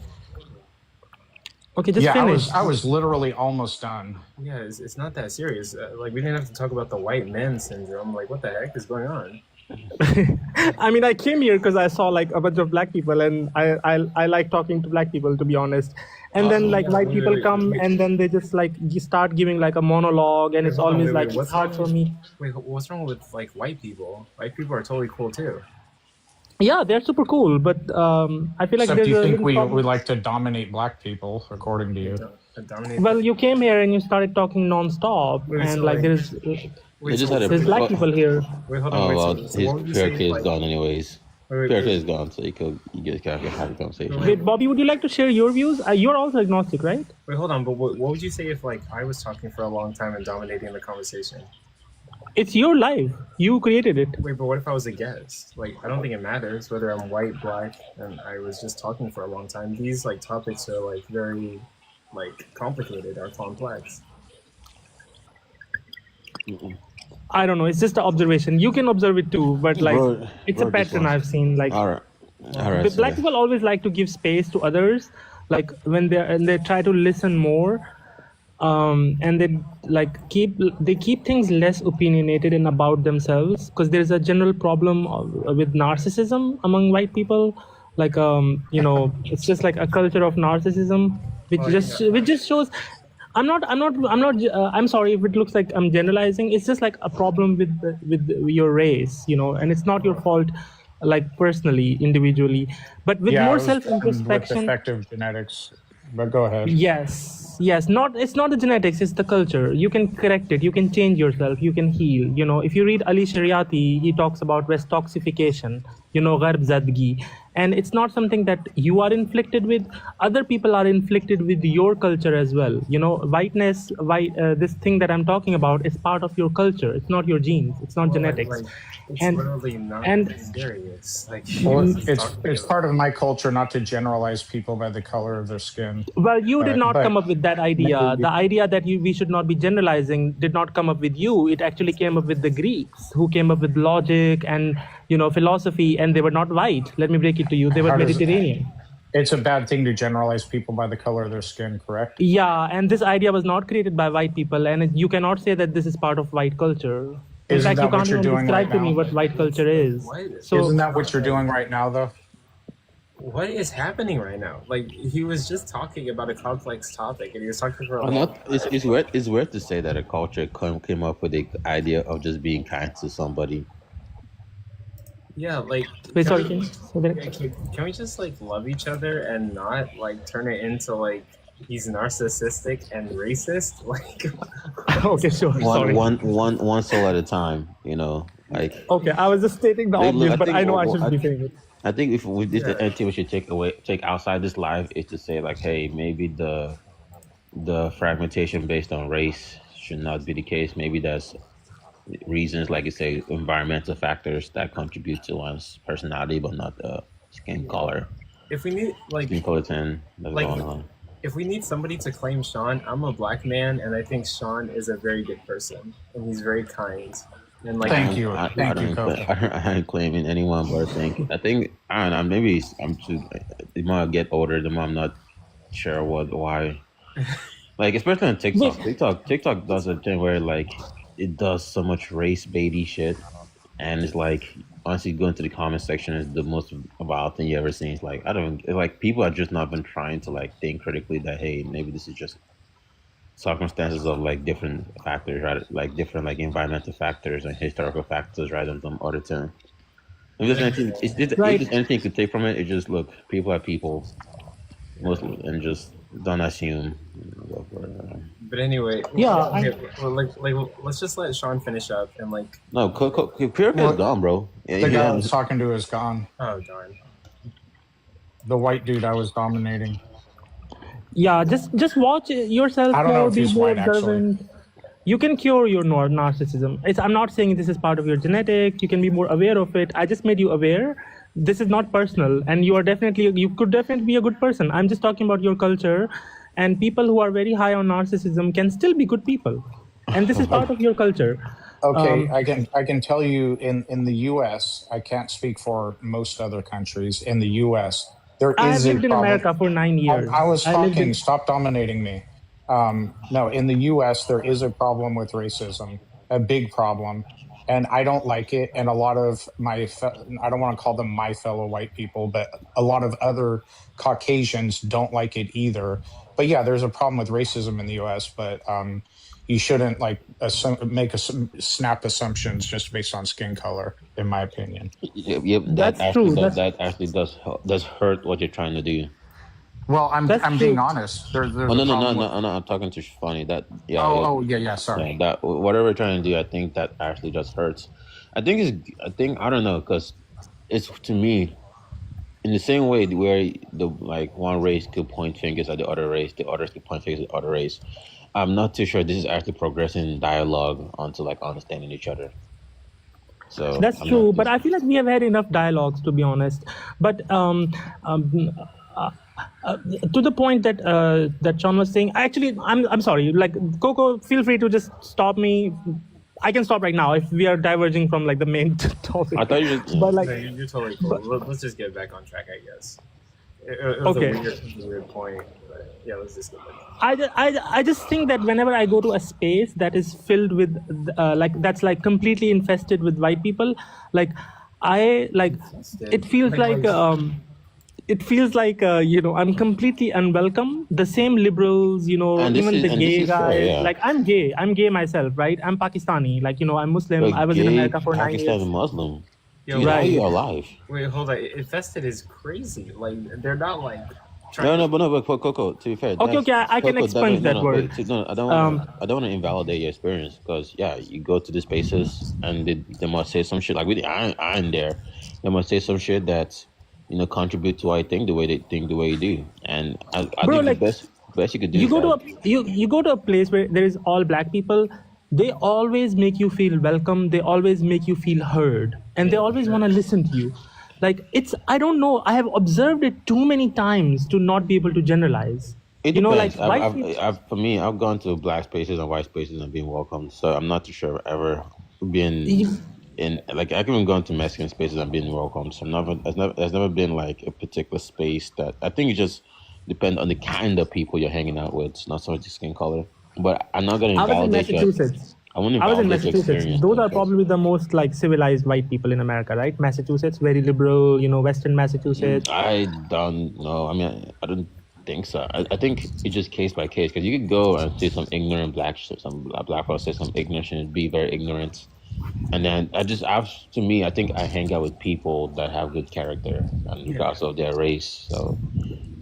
Okay, just Yeah, finish. I was literally almost done. Yeah, it's not that serious. Like, we didn't have to talk about the white man syndrome. Like, what the heck is going on? I mean, I came here because I saw like a bunch of black people, and I like talking to black people, to be honest. And then like white people come, and then they just like start giving like a monologue, and it's always like it's hard for me. Wait, what's wrong with like white people? White people are totally cool too. Yeah, they're super cool, but I feel like Except there's you a think little we problem. like to dominate black people, according to you. Dominate. Well, you came here and you started talking non-stop, Wait, and so, like there's just had a there's black people here. Wait, hold on. Oh Wait, well, so his what would you say? PRK is gone anyways. PRK is Wait, gone, so you guys can have a conversation. Wait, Bobby, would you like to share your views? You're also agnostic, right? hold on. But what would you say if like I was talking for a long time and dominating the conversation? It's your life. You created it. Wait, but what if I was a guest? Like, I don't think it matters whether I'm white, black, and I was just talking for a long time. These like topics are like very like complicated or complex. I don't know. It's just an observation. You can observe it too, but like it's a Bro, this pattern one. I've seen. Like All right, black so people always like to give space to others, like when they try to listen more, and they keep things less opinionated and about themselves, because there's a general problem with narcissism among white people. Like it's just like a culture of narcissism, which just shows. I'm sorry if it looks like I'm generalizing. It's just like a problem with your race, and it's not your fault, like personally, individually, but with Yeah, more it was with self-introspection. defective genetics. But go ahead. Yes. It's not the genetics, it's the culture. You can correct it, you can change yourself, you can heal. If you read Ali Shariati, he talks about West toxification, Gharb Zadgi. And it's not something that you are inflicted with, other people are inflicted with your culture as well. Whiteness, this thing that I'm talking about is part of your culture. It's not your genes, it's not genetics. It's And literally not and serious. Like Well, Jesus is it's talking it's about. part of my culture not to generalize people by the color of their skin. Well, you did not But come up with that idea. The idea that we should not be generalizing did not come up with you. It actually came up with the Greeks, who came up with logic and philosophy, and they were not white. Let me break it to you. They were How does- Mediterranean. it's a bad thing to generalize people by the color of their skin, correct? Yeah, and this idea was not created by white people, and you cannot say that this is part of white culture. In Isn't fact, you that what can't you're even doing describe right to me now? what white culture is. What? So Isn't that what you're doing right now, though? What is happening right now? Like he was just talking about a complex topic, and he was talking for a I'm long not. It's weird to say that a culture came up with the idea of just being kind to somebody. Yeah, like wait, sorry. can we just like love each other and not like turn it into like he's narcissistic and racist? Like Okay, sure. Sorry. One soul at a time. Like Okay, I was just stating the Look, obvious, I but think I know I what- shouldn't be saying it. I think if we this Yeah. the anything we should take outside this live is to say like, hey, maybe the fragmentation based on race should not be the case. Maybe that's reasons like you say environmental factors that contribute to one's personality, but not the skin color, if we need skin color tint that's Like- going on. if we need somebody to claim Sean, I'm a black man, and I think Sean is a very good person, and he's very kind. And like, Thank you. I Thank you, Coco. I ain't claiming anyone, but I think I don't know. Maybe I'm too. The more I get older, the more I'm not sure why. Like especially on TikTok. TikTok does a thing where like it does so much race baity shit, and it's like honestly going to the comment section is the most wild thing you ever seen. It's like like people are just not been trying to like think critically that hey maybe this is just circumstances of like different factors, right? Like different like environmental factors and historical factors rather than some other term. If there's anything, if there's anything you could take from it, it's just look, people are people, mostly, and just don't assume. but anyway, Yeah, let's just let Sean finish up and like. No, Purica is gone, bro. Yeah, The guy I yeah, was talking to is gone. Oh darn. The white dude I was dominating. Yeah, just watch yourself I don't know more, if be he's more white, actually. observant. You can cure your narcissism. I'm not saying this is part of your genetics. You can be more aware of it. I just made you aware. This is not personal, and you could definitely be a good person. I'm just talking about your culture, and people who are very high on narcissism can still be good people, and this is part of your culture. Okay, I can tell you in the U.S. I can't speak for most other countries. In the U.S., there I is have a lived in problem. America for 9 years. I was lived talking. in- Stop dominating me. No, in the U.S. there is a problem with racism, a big problem, and I don't like it. And a lot of I don't want to call them my fellow white people, but a lot of other Caucasians don't like it either. But yeah, there's a problem with racism in the U.S. But you shouldn't like snap assumptions just based on skin color, in my opinion. Yep, That's that true. actually does hurt what you're trying to do. Well, I'm That's being true. honest. There's Oh a no, problem with- I'm talking to Funny. That yeah. yeah. Sorry. Yeah, that whatever we're trying to do, I think that actually just hurts. I think I don't know because it's to me in the same way where the like one race could point fingers at the other race, the others could point fingers at the other race. I'm not too sure this is actually progressing in dialogue onto like understanding each other. So That's I'm true, not- but I feel like we have had enough dialogues, to be honest. But to the point that Sean was saying, actually, I'm sorry. Like Coco, feel free to just stop me I can stop right now if we are diverging from like the main topic. I thought you just But like, No, you're totally cool. Let's just get back on track, I guess. It was okay. a weird point, but yeah, let's just get back. I just think that whenever I go to a space that is filled with like that's like completely infested with white people, like I like it feels like you know, I'm completely unwelcome. The same liberals, you know, and this even is the and this gay is fair, guys. yeah. Like I'm gay myself, right? I'm Pakistani, like, you know, I'm Muslim. But I was in gay America for 9 years. Pakistani Muslim. Yo, Dude, how are Right. you alive? Wait, hold on. Infested is crazy. Like they're not like. No, but Coco. To be fair, Okay, I can expunge that word. I don't want to invalidate your experience because yeah, you go to these spaces and they must say some shit like I ain't there. They must say some shit that you know contribute to why I think the way they think the way you do, and I Bro, think like, the best you could do you is go to that. you go to a place where there is all black people. They always make you feel welcome. They always make you feel heard, and they always want to listen to you. Like it's, I don't know, I have observed it too many times to not be able to generalize. It You know, depends. like white people. For me, I've gone to black spaces and white spaces and been welcomed. So I'm not too sure I've ever been in like I've even gone to Mexican spaces and been welcomed. So there's never been like a particular space that I think it just depends on the kind of people you're hanging out with, not so much the skin color. But I'm not gonna I was in invalidate your. Massachusetts. I wouldn't I was in invalidate your Massachusetts. experience. Those are because- probably the most like civilized white people in America, right? Massachusetts, very liberal, you know, Western Massachusetts. I don't know. I mean, I don't think so. I think it's just case by case because you could go and see some ignorant some black people say some ignorant and be very ignorant, and then to me, I think I hang out with people that have good character and regardless of their race. So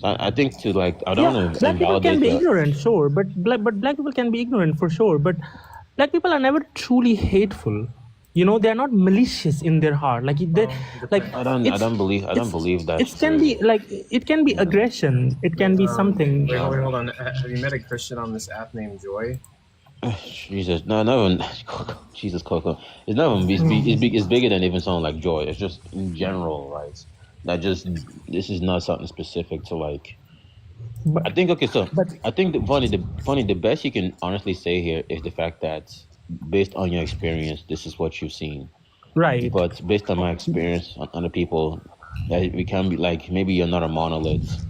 I think to like I don't Yeah, want to black people can invalidate be the. ignorant, sure, but black people can be ignorant for sure. But black people are never truly hateful. You know, they are not malicious in their heart. Like they, like I don't believe that. It can be like it can be aggression. It can be something. Wait, hold on. Have you met a Christian on this app named Joy? Jesus, no, even Jesus, Coco. It's not even it's bigger than even something like joy. It's just in general, right? This is not something specific to like. But, I think okay, so but I think the best you can honestly say here is the fact that based on your experience, this is what you've seen. right. But based on my experience on other people, that we can be like maybe you're not a monolith.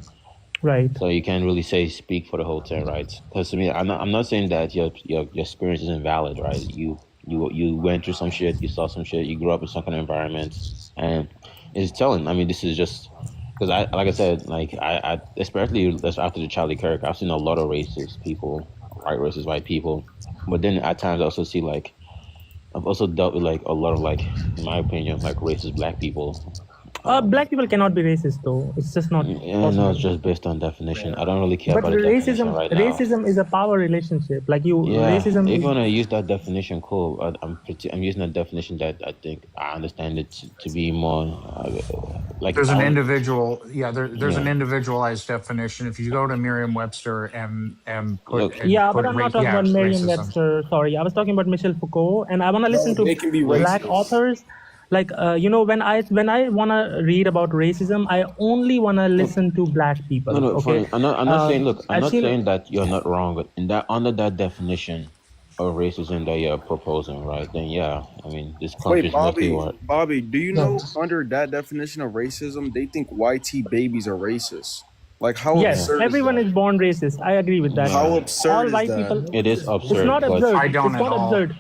Right. So you can't really speak for the whole thing, right? Because to me, I'm not saying that your experience isn't valid, right? You went through some shit, you saw some shit, you grew up in some kind of environment, and it's telling. I mean, this is just because like I said, like I especially after the Charlie Kirk, I've seen a lot of racist people, white people, but then at times I also see like I've also dealt with like a lot of like, in my opinion, like racist black people. Black people cannot be racist, though. It's just not Yeah, possible. no, it's just based on definition. I don't really care But about the definition racism, right now. racism is a power relationship. Like you, Yeah, racism. if Is, you want to use that definition, cool. I'm using that definition that I think I understand it to be more like There's an I- individual, there's an Yeah. individualized definition. If you go to Merriam-Webster and put, Look- and yeah, put but I'm not ra- talking yeah, about racism. Merriam-Webster. Sorry, I was talking about Michel Foucault, and I want to listen they to can be black racist. authors. Like you know, when I want to read about racism, I only want to listen to black people. No, Okay, funny. I'm not saying. Look, I'm not actually- saying that you're not wrong, but in that under that definition of racism that you're proposing, right? Then yeah, I mean, this country Wait, is mostly Bobby, what. Bobby, do you know under that definition of racism, they think YT babies are racist? Like how Yes, absurd everyone is is born racist. I agree with that. How All absurd is white that? people. It is absurd. It's not but- absurd. I don't it's at not all. absurd.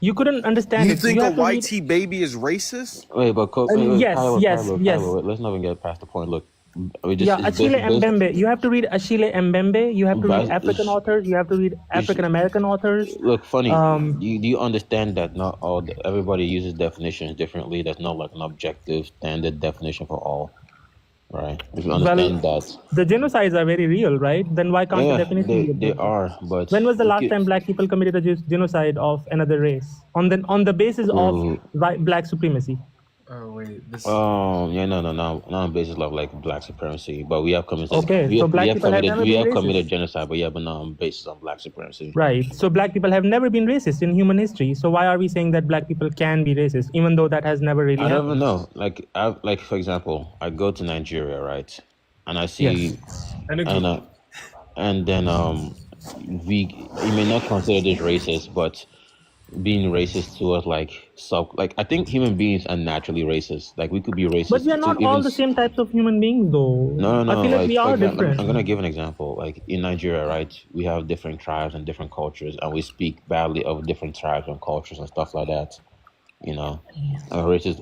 You couldn't understand You it. think a have to read- YT baby is racist? Wait, but yes, yes. Kylo, let's not even get past the point. Look, we just Yeah, it's Achille based- Mbembe. You have to read Achille Mbembe. You have to read But- African authors. You have to read African American authors. Look, funny. Um, Do you understand that not all everybody uses definitions differently? There's not like an objective standard definition for all, right? If you understand that, The genocides are very real, right? Then why can't the yeah, definition be they objective? are. But When was the last okay, time black people committed a genocide of another race on the basis of black supremacy? Oh wait, this. Yeah, no, not on basis of like black supremacy, but we have committed. Okay, we so have, black we have people have committed. never We been have committed racist. genocide, but yeah, but not on basis of black supremacy. Right. So black people have never been racist in human history. So why are we saying that black people can be racist, even though that has never really I happened? don't know. Like for example, I go to Nigeria, right, and I see, Yes. and then you may not consider this racist, but being racist towards like I think human beings are naturally racist. Like we could be But racist we are to not even all the same types of human beings, though. I no. feel like Like we for are example, I'm different. gonna give an example. Like in Nigeria, right? We have different tribes and different cultures, and we speak badly of different tribes and cultures and stuff like that. You know, racist.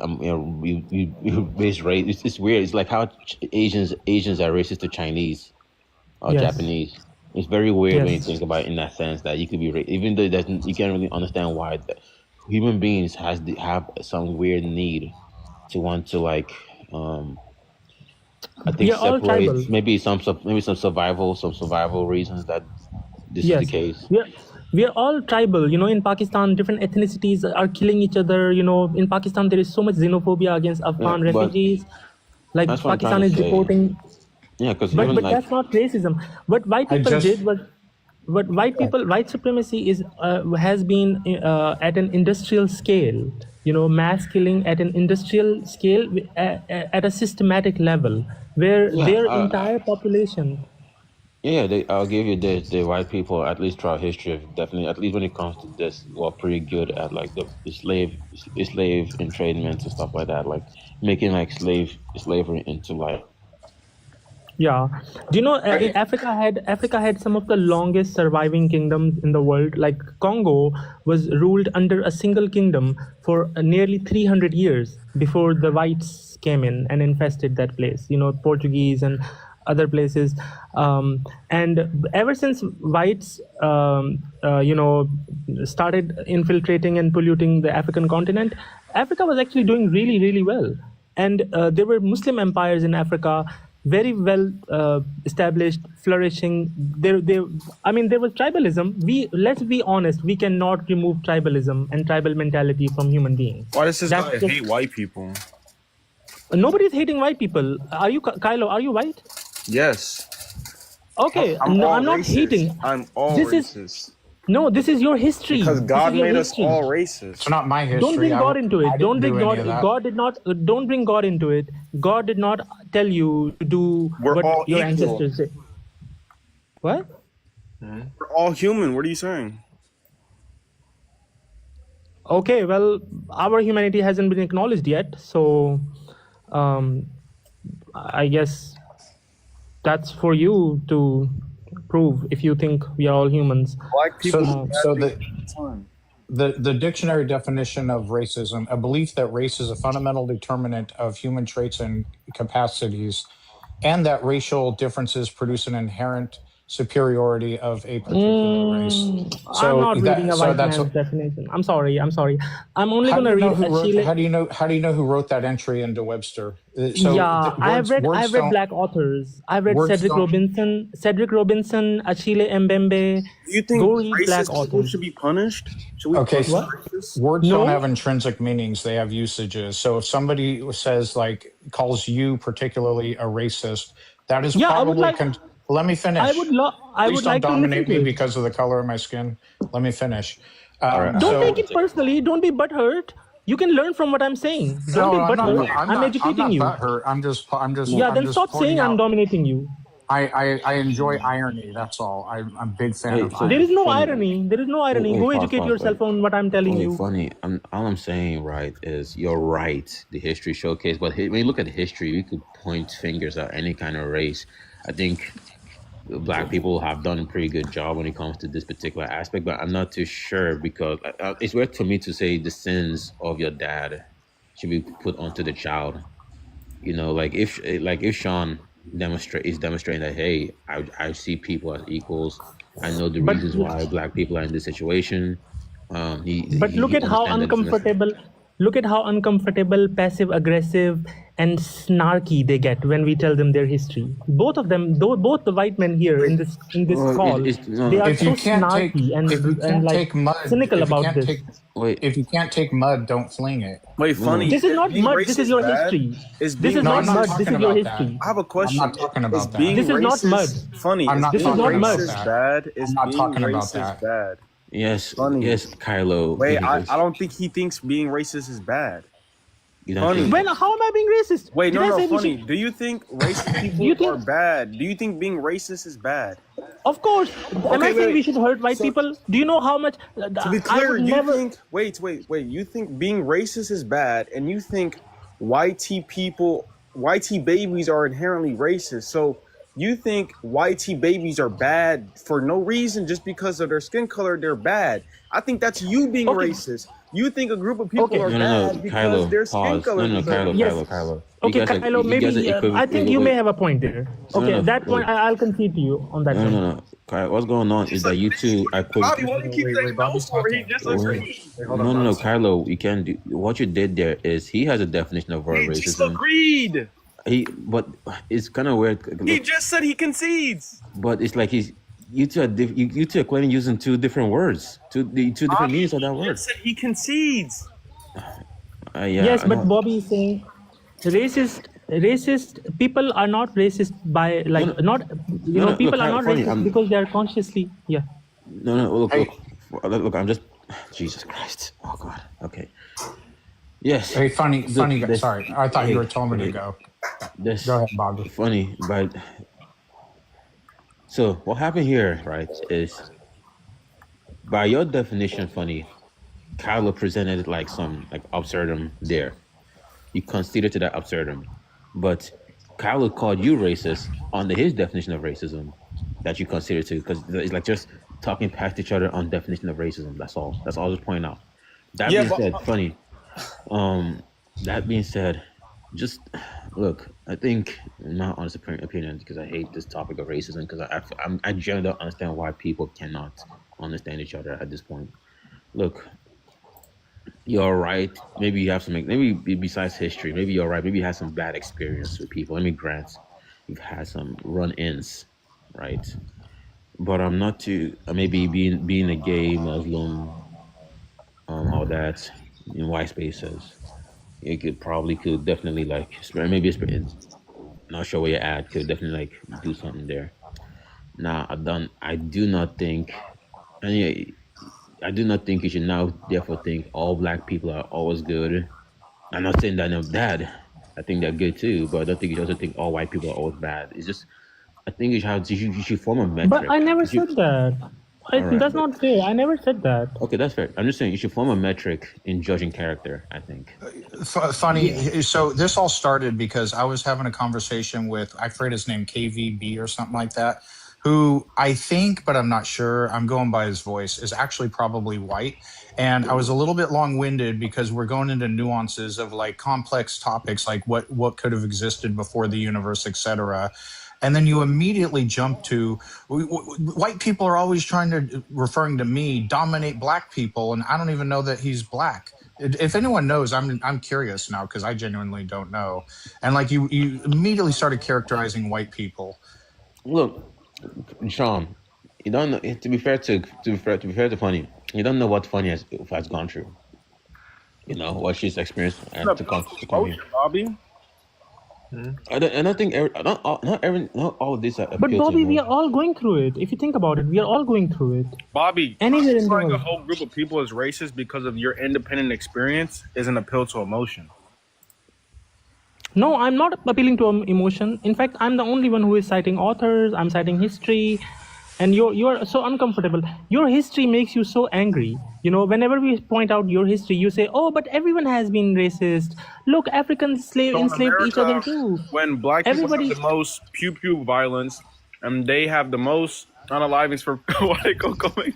We base race. It's weird. It's like how Asians are racist to Chinese or Yes. Japanese. It's very weird when you Yes. think about it in that sense that you could be even though it doesn't you can't really understand why human beings have some weird need to want to um I We think are all tribal. separate maybe some survival reasons that this is the Yes, case. we are all tribal. In Pakistan, different ethnicities are killing each other. In Pakistan, there is so much xenophobia against Yeah, Afghan but refugees. Like that's what I'm trying Pakistan to is say. deporting, Yeah, because but even but like that's not racism. What white I people just did was, what white supremacy is has been at an industrial scale. Mass killing at an industrial scale at a systematic level, where yeah, their entire population. yeah, I'll give you this. The white people, at least throughout history, have definitely, at least when it comes to this, were pretty good at like the slave entrainment and stuff like that, like making like slavery into like. Yeah. Do you know Africa had some of the longest surviving kingdoms in the world? Like Congo was ruled under a single kingdom for nearly 300 years before the whites came in and infested that place. Portuguese and other places. And ever since whites, started infiltrating and polluting the African continent, Africa was actually doing really, really well. And there were Muslim empires in Africa, very well established, flourishing. There was tribalism. Let's be honest, we cannot remove tribalism and tribal mentality from human beings. Why does this That's guy just, hate white people? nobody's hating white people. Are you, Kylo? Are you white? Yes. Okay, I'm no, all I'm not racist. hating. I'm all This racist. is no. This is your history. Because This God is your made us history. all racist. it's not my history. Don't bring God into I it. didn't Don't bring do any God. of that. God did not. Don't bring God into it. God did not tell you to do We're what all your equal. ancestors did. What? We're all human. What are you saying? Okay. Well, our humanity hasn't been acknowledged yet, so um, I guess that's for you to prove if you think we are all humans. Black people do bad So things all the time. the dictionary definition of racism, a belief that race is a fundamental determinant of human traits and capacities, and that racial differences produce an inherent superiority of a particular race. I'm not reading a white that's man's definition. I'm sorry. I'm only how do gonna you know read who wrote Achille. how do you know who wrote that entry into Webster? Yeah, I've read don't black authors. I've read words Cedric don't Robinson, Achille Mbembe. Do you think Go read black racist people authors. should be punished? Should we Okay, punish so racists? words don't No? have intrinsic meanings, they have usages. So if somebody says calls you particularly a racist, that is Yeah, I would probably like. let me finish. I Please would don't like to listen dominate to me it. because of the color of my skin. Let me finish. All right, Don't So take it personally. Don't be butthurt. You can learn from what I'm saying. Don't be no, butthurt. I'm educating you. butthurt. Yeah, I'm then just stop pointing saying I'm out. dominating you. I enjoy irony. That's all. I'm a big fan Hey, of so There irony. is no funny. irony. There is no irony. Wait, Go pause, educate pause, yourself wait. on what I'm telling you. Funny. All I'm saying, right, is you're right. The history showcase, but when you look at history, we could point fingers at any kind of race. I think Black people have done a pretty good job when it comes to this particular aspect, but I'm not too sure because it's weird for me to say the sins of your dad should be put onto the child. Like if Sean is demonstrating that, hey, I see people as equals. I know the But reasons why Black people are in this situation. but look He at how understands that it's necessary. uncomfortable, passive aggressive, and snarky they get when we tell them their history. Both of them, though, both the white men here in this Well, call, no, they are If so you can't take snarky if you and can't like take mud, cynical if you about can't this. take wait. if you can't take mud, don't fling it. Wait, funny. This is not being mud. This is racist your bad? history. Is This being is No, not I'm not mud. racist? This talking is your about that. history. I have a question. I'm not talking Is about that. being This is not racist mud. funny? I'm Is not This is being not talking about mud. racist that. bad? Is I'm not being talking about racist that. bad? Yes, Funny. yes, Kylo. Wait, I don't think he thinks being racist is bad. You don't Funny. think? When? How am I being racist? Wait, Did I no, say we funny. should- Do you think racist people you think- are bad? Do you think being racist is bad? Of course. Am I saying wait. we should hurt white So- people? Do you know how much? To be I clear, would you never. think wait. You think being racist is bad, and you think YT babies are inherently racist. So you think YT babies are bad for no reason, just because of their skin color, they're bad. I think that's you being Okay. racist. You think a group of people Okay. are No, bad because Kylo, their skin pause. color No, is Kylo, Yes. Kylo. Okay, You guys are- Kylo, you maybe guys are I think wait, you wait. may have a point there. Okay, no, that point wait. I'll concede to you on that. No, point. no. Kylo, what's going on is that you two are Bobby, why do you keep Wait, saying no Bobby's for? He talking. just Wait. agreed. Hold on, No, Bobby's Kylo, you can't do what you did there. Is he has a definition of He just racism? agreed. But it's kind of weird. He just said he concedes. But it's like you two are clearly using two different words, two different meanings of that He word. just said he concedes. Yeah, Yes, I but know. Bobby is saying racist people are not racist by like No, no. not you know No, people look, are not funny, racist because they are consciously No, look, I'm just Jesus Christ. Oh God. Okay. Yes. Hey, funny guy. this- Sorry, I thought you hey, were telling me to hey. go. This Go ahead, Bobby. funny, but so what happened here, right, is by your definition, funny, Kylo presented like some like absurdum there. You conceded to that absurdum, but Kylo called you racist under his definition of racism that you consider to, because it's like just talking past each other on definition of racism. That's all. That's all I was pointing out. That Yeah, being but- said, funny. That being said, just look. I think, in my honest opinion, because I hate this topic of racism, because I generally don't understand why people cannot understand each other at this point. Look, you're right. Maybe you have some. Maybe besides history, maybe you're right. Maybe you had some bad experience with people. Let me grant, you've had some run-ins, right? But I'm not too. Maybe being a gay Muslim, all that in white spaces, it could definitely like maybe not sure where you're at. Could definitely like do something there. Now I do not think. I do not think you should now therefore think all black people are always good. I'm not saying that they're bad. I think they're good too, but I don't think you should also think all white people are always bad. It's just I think you should form a metric. but I never You should- said that. Alright, That's but- not fair. I never said that. Okay, that's fair. I'm just saying you should form a metric in judging character, I think. Funny. So this all started because I was having a conversation with, I forget his name, KVB or something like that, who I think, but I'm not sure, I'm going by his voice, is actually probably white. And I was a little bit long-winded because we're going into nuances of like complex topics, like what could have existed before the universe, etc. And then you immediately jump to white people are always trying to, referring to me, dominate black people, and I don't even know that he's black. If anyone knows, I'm curious now because I genuinely don't know. And like you immediately started characterizing white people. Look, Sean, you don't know. To be fair to Funny, you don't know what Funny has gone through. You know what she's experienced to come here. Bobby. I don't think not all of this are But appeal to Bobby, me. we are all going through it. If you think about it, we are all going through it. Bobby, Anywhere in the classifying a world. whole group of people as racist because of your independent experience is an appeal to emotion. No, I'm not appealing to emotion. In fact, I'm the only one who is citing authors. I'm citing history, and you're so uncomfortable. Your history makes you so angry. You know, whenever we point out your history, you say, "Oh, but everyone has been racist. Look, Africans So in enslaved each other America, too." when black people Everybody- have the most pew violence, and they have the most unalivings for why they go coming.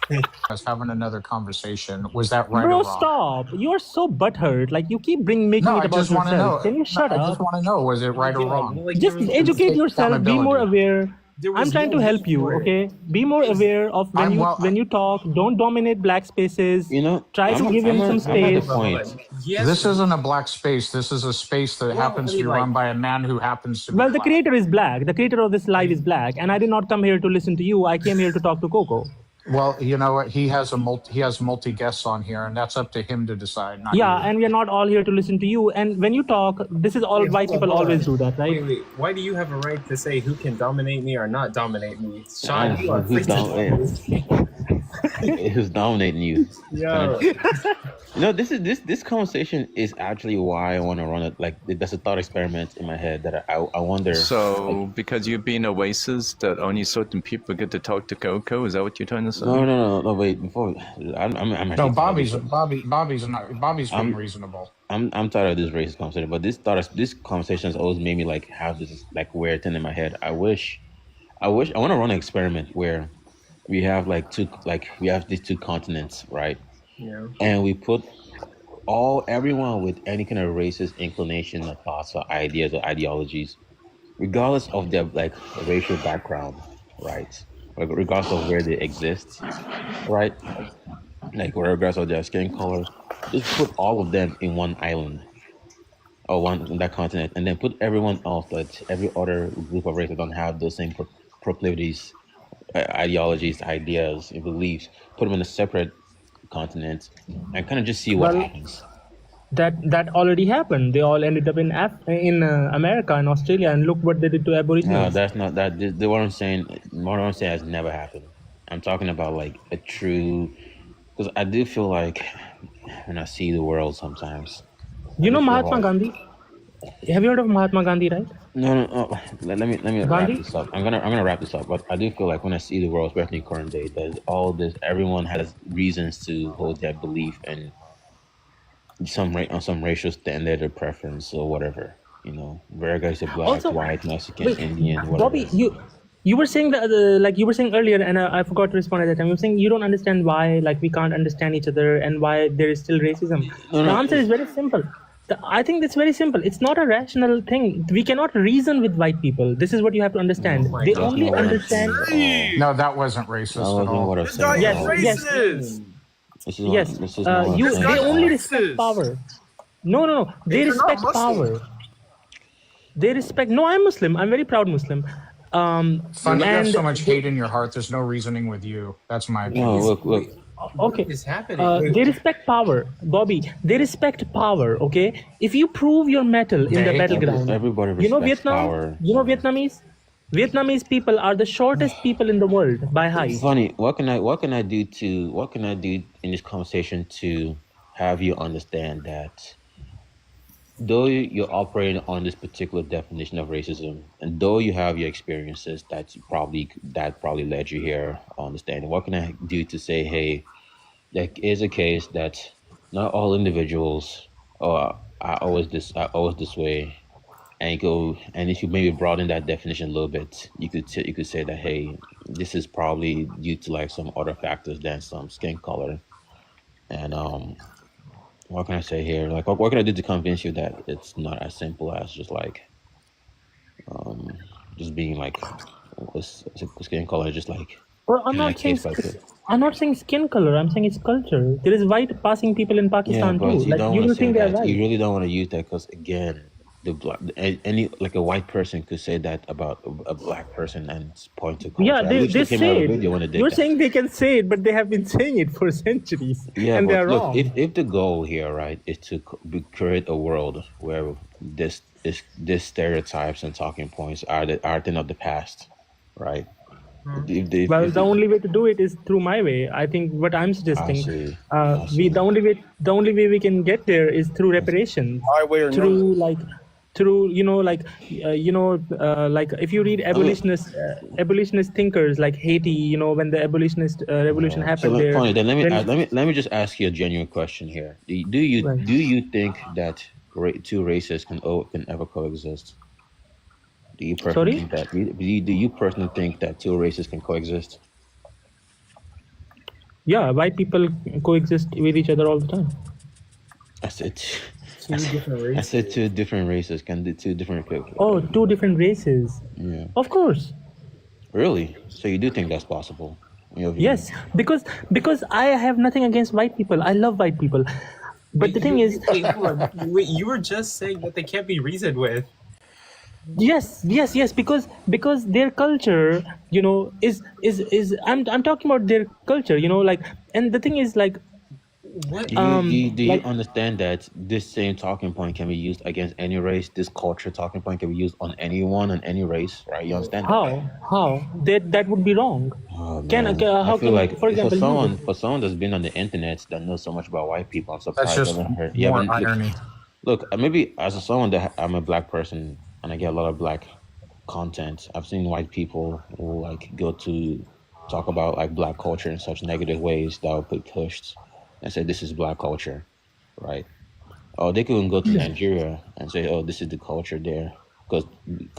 I was having another conversation. Was that right Bro, or wrong? stop! You're so butthurt. Like you keep making No, it I about just want to know. yourself. Can you shut I up? just want to know, was it right or wrong? Just educate yourself. Be more Accountability. aware. There was I'm trying no to help need you. for it. Okay, be more aware of when you talk. Don't dominate black spaces. You know, Try to give him some I'm at space. the point. Yes. This isn't a black space. This is a space that happens to be run by a man who happens to be Well, the black. creator is black. The creator of this live is black, and I did not come here to listen to you. I came here to talk to Coco. Well, you know what? He has multi guests on here, and that's up to him to decide. Not Yeah, you. and we are not all here to listen to you. And when you talk, this is all Wait, white hold on, people hold on. always do that, right? Wait. Why do you have a right to say who can dominate me or not dominate me? Sean, you are Who's down? Who's dominating you? Yo. This conversation is actually why I want to run it. Like, that's a thought experiment in my head that I wonder. So, because you're being a racist, that only certain people get to talk to Coco, is that what you're trying to say? No. Wait, before I'm actually No, tired of Bobby's being I'm- reasonable. I'm tired of this racist conversation. But this conversation has always made me like have this like weird thing in my head. I want to run an experiment where we have we have these two continents, right? Yeah. And we put everyone with any kind of racist inclination or thoughts or ideas or ideologies, regardless of their like racial background, right? Like, regardless of where they exist, right? Like, regardless of their skin color, just put all of them in one island or one that continent, and then put everyone else, that every other group of race that don't have those same proclivities, ideologies, ideas, and beliefs, put them in a separate continent, and kind of just see what Well, happens. that already happened. They all ended up in America and Australia, and look what they did to No, Aboriginals. that's not that. What I'm saying, has never happened. I'm talking about like a true, because I do feel like when I see the world sometimes. You know I feel Mahatma like- Gandhi? Have you heard of Mahatma Gandhi, right? No. Let me wrap Gandhi? this up. I'm gonna wrap this up. But I do feel like when I see the world, especially in current day, there's all this. Everyone has reasons to hold their belief and on some racial standard or preference or whatever. You know, regardless of black, Also- white, Mexican, Wait, Indian, whatever. Bobby, you were saying that like you were saying earlier, and I forgot to respond at that time. You were saying you don't understand why like we can't understand each other and why there is still racism. No, The no, answer is very simple. I think it's very simple. It's not a rational thing. We cannot reason with white people. This is what you have to understand. my They God. only That's not what I'm understand. saying at No, that wasn't all. racist That at wasn't all. what I This said. guy at is all. Yes. racist. This is Yes, This is not what I'm saying they at only all. respect racist. power. No. They You're not respect Muslim. power. They respect. No, I'm Muslim. I'm very proud Muslim. Funny, you have and so much hate in your heart. There's no reasoning with you. That's my opinion. No, look. okay. What is happening? They respect power, Bobby. They respect power. Okay, if you prove your metal in the They? battleground, Everybody you know respects Vietnam. power. You know Vietnamese. Vietnamese people are the shortest people in the world by height. Funny. What can I do in this conversation to have you understand that though you're operating on this particular definition of racism, and though you have your experiences that probably led you here understanding, what can I do to say, hey, there is a case that not all individuals are always this way, and if you maybe broaden that definition a little bit, you could say that, hey, this is probably due to like some other factors than some skin color, and what can I say here? Like, what can I do to convince you that it's not as simple as just like, just being like, skin color, just like. Well, I'm in a not saying case by case. I'm not saying skin color. I'm saying it's culture. There is white passing people in Yeah, Pakistan but too. you Like don't you want will to say think they're that. right. You really don't want to use that because again, any like a white person could say that about a black person and point to culture. Yeah, I they literally came out say of a it. video when they did You're that. saying they can say it, but they have been saying it for centuries, Yeah, and but they're look, wrong. if the goal here, right, is to create a world where this stereotypes and talking points are a thing of the past, right? Well, the only way to do it is through my way. I think what I'm suggesting, see. I see. the only way we can get there is through reparations, My way or no through way. like, like if you read abolitionist thinkers like Haiti, when the abolitionist revolution happened there. Funny, then when- let me just ask you a genuine question here. Do you think that two races can ever coexist? Do you personally Sorry? think that? Do you personally think that two races can coexist? Yeah, white people coexist with each other all the time. I said Two different races. I said two different races can do two different people. Oh, two different races. Yeah. Of course. Really? So you do think that's possible? in your view? Yes, because I have nothing against white people. I love white people. But the thing is, wait, hold on. Wait, you were just saying that they can't be reasoned with. yes, because their culture, is I'm talking about their culture, like, and the thing is, like, What? Do you Like understand that this same talking point can be used against any race? This culture talking point can be used on anyone and any race, right? You understand that? how that would be wrong? Oh Can man, I how feel can, like for for example, you? someone that's been on the internet that knows so much about white people, I'm That's surprised you just haven't heard. You more haven't irony. look. Maybe as someone that I'm a black person and I get a lot of black content. I've seen white people who like go to talk about like black culture in such negative ways that will be pushed and say this is black culture, right? Or they could even go to Nigeria and say, "Oh, this is the culture there," because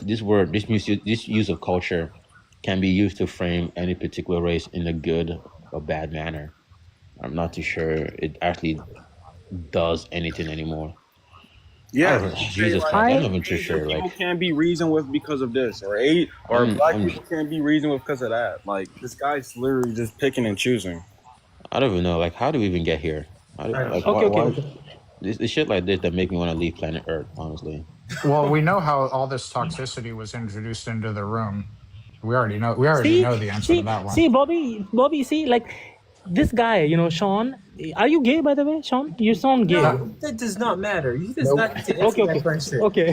this use of culture can be used to frame any particular race in a good or bad manner. I'm not too sure it actually does anything anymore. I Yeah, don't know. say Jesus like Christ, I'm I not even too Asian sure. people Like, can't be reasoned with because of this, or black I'm people can't be reasoned with because of that. Like this guy's literally just picking and choosing. I don't even know. Like, how do we even get here? I don't Like, know. okay, okay, why? okay. This shit like this that make me want to leave planet Earth. Honestly, Well, we know how all this toxicity was introduced into the room. We already know. We already See, know the answer to that one. Bobby, see, like this guy, Sean. Are you gay, by the way, Sean? You sound gay. No, No, that does not matter. You does nope, not need to answer Okay, that okay, question. okay.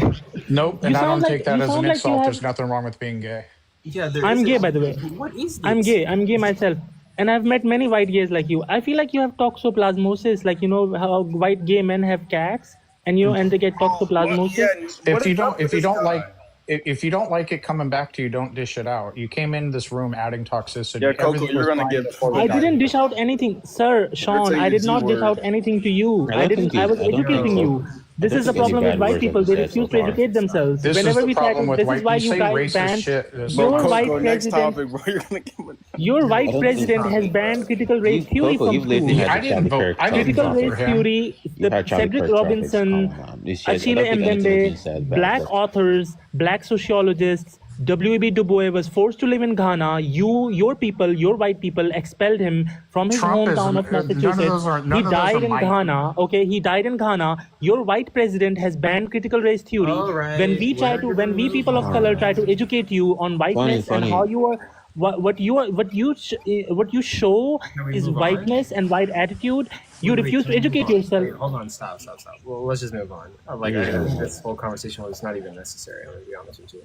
nope. You And I sound don't like take that as an you insult. have. There's nothing wrong with being gay. Yeah, there I'm is. gay, by the way. What is this? I'm gay myself, and I've met many white gays like you. I feel like you have toxoplasmosis, like how white gay men have cats, and and they get What? Yeah. toxoplasmosis. What If is you up don't, with if you this don't like, guy? if you don't like it coming back to you, don't dish it out. You came in this room adding toxicity. Yeah, Coco, Everything you're was gonna fine get before we I got didn't here. dish out anything, sir, you're Sean. saying I the did G not dish word. out anything to you. I don't think I he's. was I don't think educating so. you. I This don't is the think any problem with bad white words have people. been They said so refuse to far. educate themselves. This is Whenever the we try problem to, with this is white. why You you say guys racist ban shit. Bro, your white Coco, next president. topic, bro. You're gonna get Your I white don't think president has banned critical race you, theory Coco. from You've lately schools. had the I didn't Charlie vote. Kirk I didn't Critical vote for race topics. him. theory, You've the had Charlie Cedric Kirk topics. Come Robinson, on, man. This shit. I Achille don't think anything has been Mbembe, said bad. black authors, black sociologists, W.E.B. Du Bois was forced to live in Ghana. Your people, your white people expelled him from his Trump is hometown of Massachusetts. He none of those are died in my. Ghana. Okay, he died in Ghana. Your white president has banned critical race theory. All right, we're gonna When we move people of All color right. try to educate you on Funny, whiteness and how funny. you are, what you show Can we is move on? whiteness and white attitude. You Wait, refuse can to we move educate on? yourself. Wait, hold on, stop. Well, let's just move on. Like, I think this whole conversation was not even necessary. I'm gonna be honest with you.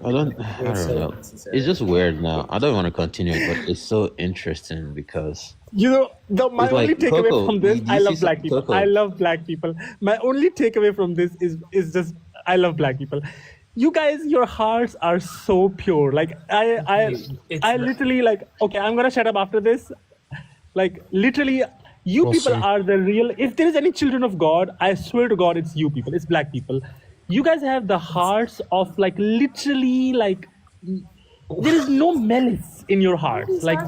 I don't. It I was don't so know. unnecessary. It's just weird now. I don't want to continue, but it's so interesting because My it's only like takeaway Coco. from this, Do I you see love black people. Coco? I love black people. My only takeaway from this is just I love black people. You guys, your hearts are so pure. Like It's I not- literally like. Okay, I'm gonna shut up after this. Like literally, you We'll people see. are the real. If there is any children of God, I swear to God, it's you people. It's black people. You guys have the hearts of like literally like there is no malice in your hearts like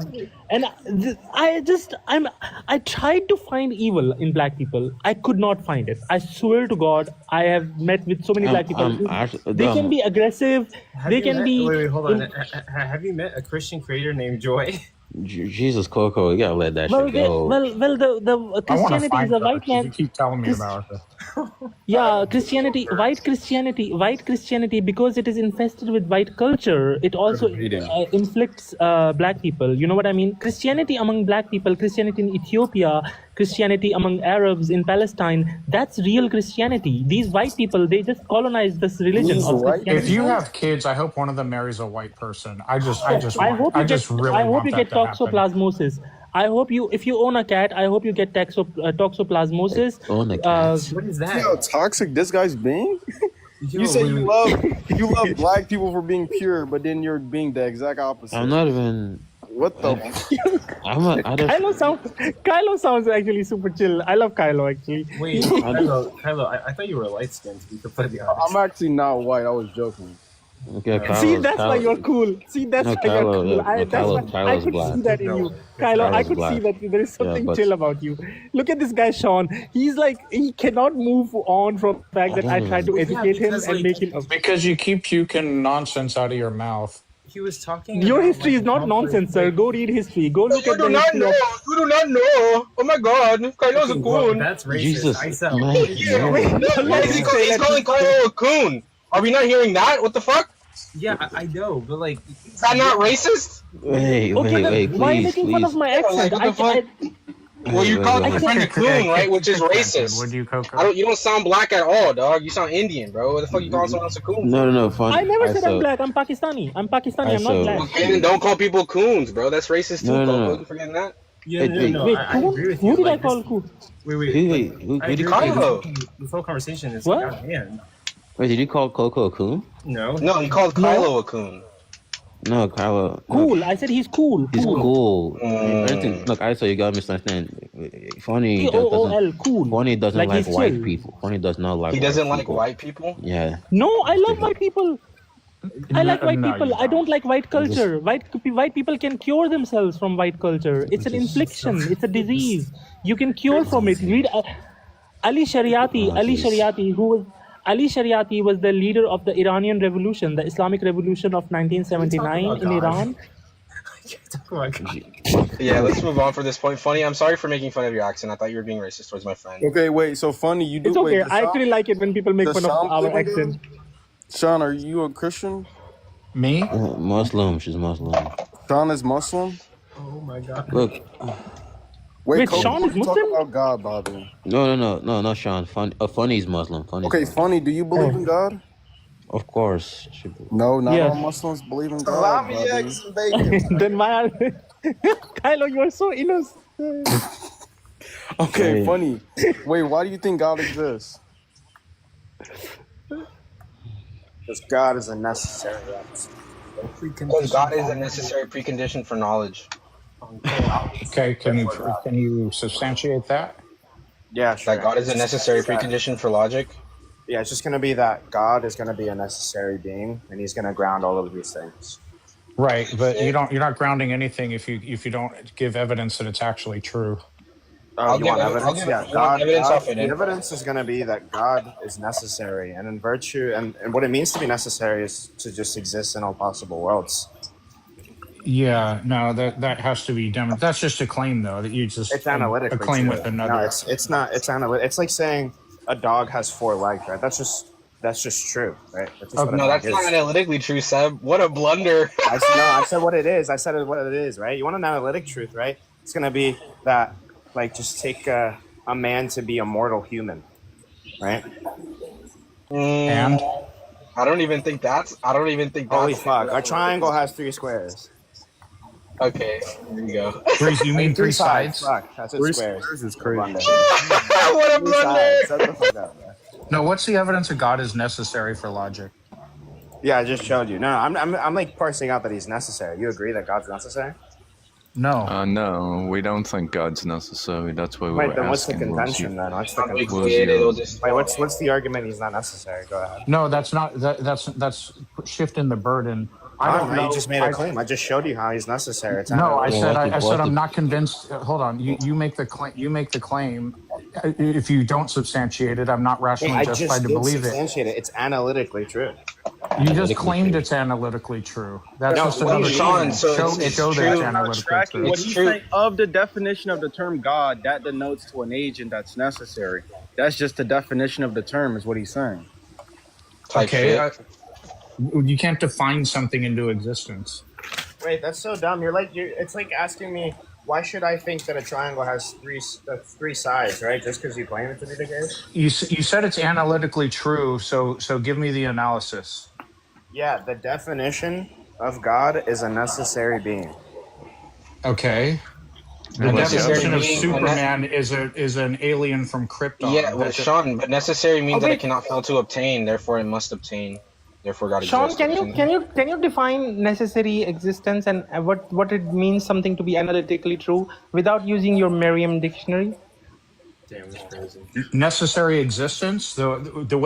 and I tried to find evil in black people. I could not find it. I swear to God, I have met with so many black people. They can be aggressive. Have They you can met, be wait, hold on. Have you met a Christian creator named Joy? Jesus, Coco, you gotta let that well, shit go. the I want to Christianity find is a her. white 'Cause You man. keep telling me about her. Yeah, white Christianity, because it is infested with white culture, it also inflicts black people. You know what I mean? Christianity among black people, Christianity in Ethiopia, Christianity among Arabs in Palestine, that's real Christianity. These white people, they just colonized this religion These of white If Christianity. you have kids, I hope one of them marries a white person. I I just really hope want you that get to happen. toxoplasmosis. I hope if you own a cat, I hope you get toxoplasmosis. Own a cat. What is See how that? toxic this guy's being? Yo, You say wait. you love black people for being pure, but then you're being the exact opposite. I'm not even. What the? I don't. Kylo sounds actually super chill. I love Kylo actually. Wait, Kylo, I thought you were light skinned, to be completely honest. I'm actually not white. I was joking. Okay, Kylo's, See, that's why you're cool. See, that's No, why you're Kylo, cool. no, I Kylo's could black. see that in you. No, Kylo, I Kylo's could see black. that there is something but- chill about you. Look at this guy, Sean. He's like, he cannot move on from the fact that I tried to educate him because, and like, make him. Because you keep puking nonsense out of your mouth. He was talking. Your about, history like, is not how, nonsense, sir. like- Go read history. Go look You at do the not history know. of. You do not know. Oh my God, Kylo's a Okay, well, coon. that's racist. Jesus, I sell. man. Yeah, Wait, no, no, he's, no, he's calling Kylo a coon. Are we not hearing that? What the fuck? Yeah, I know, but like, Is that not racist? Wait, Okay, then wait, why are you please, making fun of please. my Yeah, like, accent? what the Well, you called wait, your wait. friend a coon, right? Which is Would racist. you, Coco? You don't sound black at all, dog. You sound Indian, bro. What the fuck you calling someone else a coon? No, fun. I never said I'm ISO. black. I'm Pakistani. I'm not ISO. black. Okay, then don't call people coons, bro. That's racist too, No, Coco. no. You forgetting that? Yeah, no, Wait, I agree with you. who did I Like, call cool? wait, Wait, who I did you agree call? with you. Carlo. This whole conversation is What? like, oh, man. Wait, did you call Coco a coon? No. No, he called Kylo a coon. No, Kylo. Cool. I said he's cool. He's cool. Mm. Everything. Look, ISO, you gotta misunderstand. Funny Cool. Cool. Funny doesn't like he's white chill. people. Funny does not like. He doesn't white like people. white people. Yeah. No, I love white people. I like white No, people. you I don't like white culture. White people can cure themselves from white culture. It's an infliction. It's a disease. You can cure from it. Read Ali Shariati. Ali Shariati was the leader of the Iranian Revolution, the Islamic Revolution of 1979 in Iran. Oh my God. Yeah, let's move on for this point. Funny, I'm sorry for making fun of your accent. I thought you were being racist towards my friend. Okay, wait. So funny, you do. It's okay. Wait, I actually like it when people make does fun of Sean our live with accent. Sean, are you a Christian? Me? Muslim. She's Muslim. Sean is Muslim. Oh my God. Look. Wait, Coco, Sean is you talk Muslim? about God, Bobby. No, not Sean. Funny's Muslim. Funny's Okay, Muslim. funny. Do you believe in God? Of course. No, not Yeah. all Muslims believe in God. Bobby. Then why are Kylo, you're so innocent. Okay, Hey. funny. Wait, why do you think God exists? Because God is a necessary Because God is a necessary precondition for knowledge. Okay, can you substantiate that? Yeah, sure. That God is a necessary precondition for logic. Yeah, it's just going to be that God is going to be a necessary being, and He's going to ground all of these things. Right, but you're not grounding anything if you don't give evidence that it's actually true. Oh, you want I'll evidence? give- Yeah, I want God. evidence off The it. evidence is going to be that God is necessary, and in virtue, and what it means to be necessary is to just exist in all possible worlds. Yeah, no, that has to be demonstrated. That's just a claim, though, that you just It's analytically a claim true. with another. No, it's not. It's analytic. It's like saying a dog has 4 legs, right? That's just true, right? That's just what a No, dog that's is. not analytically true, Seb. What a blunder. I said what it is. I said what it is, right? You want an analytic truth, right? It's gonna be that, like, just take a man to be a mortal human, right? And I don't even think that's. Holy fuck! A triangle has 3 squares. Okay, here you go. you mean 3 sides? Fuck, that's 3 squares. squares is crazy. What a blunder. Shut the fuck up, man. No, what's the evidence that God is necessary for logic? Yeah, I just showed you. No, I'm like parsing out that he's necessary. You agree that God's necessary? No. No, we don't think God's necessary. That's why we Wait, were then what's the asking. contention then? What's the We contention? created all this. Wait, what's the argument? He's not necessary. Go ahead. No, that's not. That's shifting the burden. I don't know. You just made a claim. I just showed you how he's necessary. It's No, I analytical. said I'm not convinced. Hold on. You make the claim. You make the claim. If you don't substantiate it, I'm not rationally I justified just to did believe it. substantiate it. It's analytically true. You just claimed it's analytically true. That's No, just what another do you Sean, claim. so show it's show that true. it's analytically Tracking true. what It's he's true. saying of the definition of the term God, that denotes to an agent that's necessary. That's just the definition of the term, is what he's saying. Type Okay. shit. You can't define something into existence. Wait, that's so dumb. It's like asking me, why should I think that a triangle has three sides, right? Just because you claim it to be the case? You said it's analytically true. So give me the analysis. Yeah, the definition of God is a necessary being. Okay. The Necessary definition of being- Superman is an alien from Krypton. Yeah, well, That's- Sean, but necessary means that Okay. it cannot fail to obtain. Therefore, it must obtain. Therefore, God Sean, exists. can you define necessary existence and what it means something to be analytically true without using your Merriam dictionary? Damn, that's crazy. necessary existence. The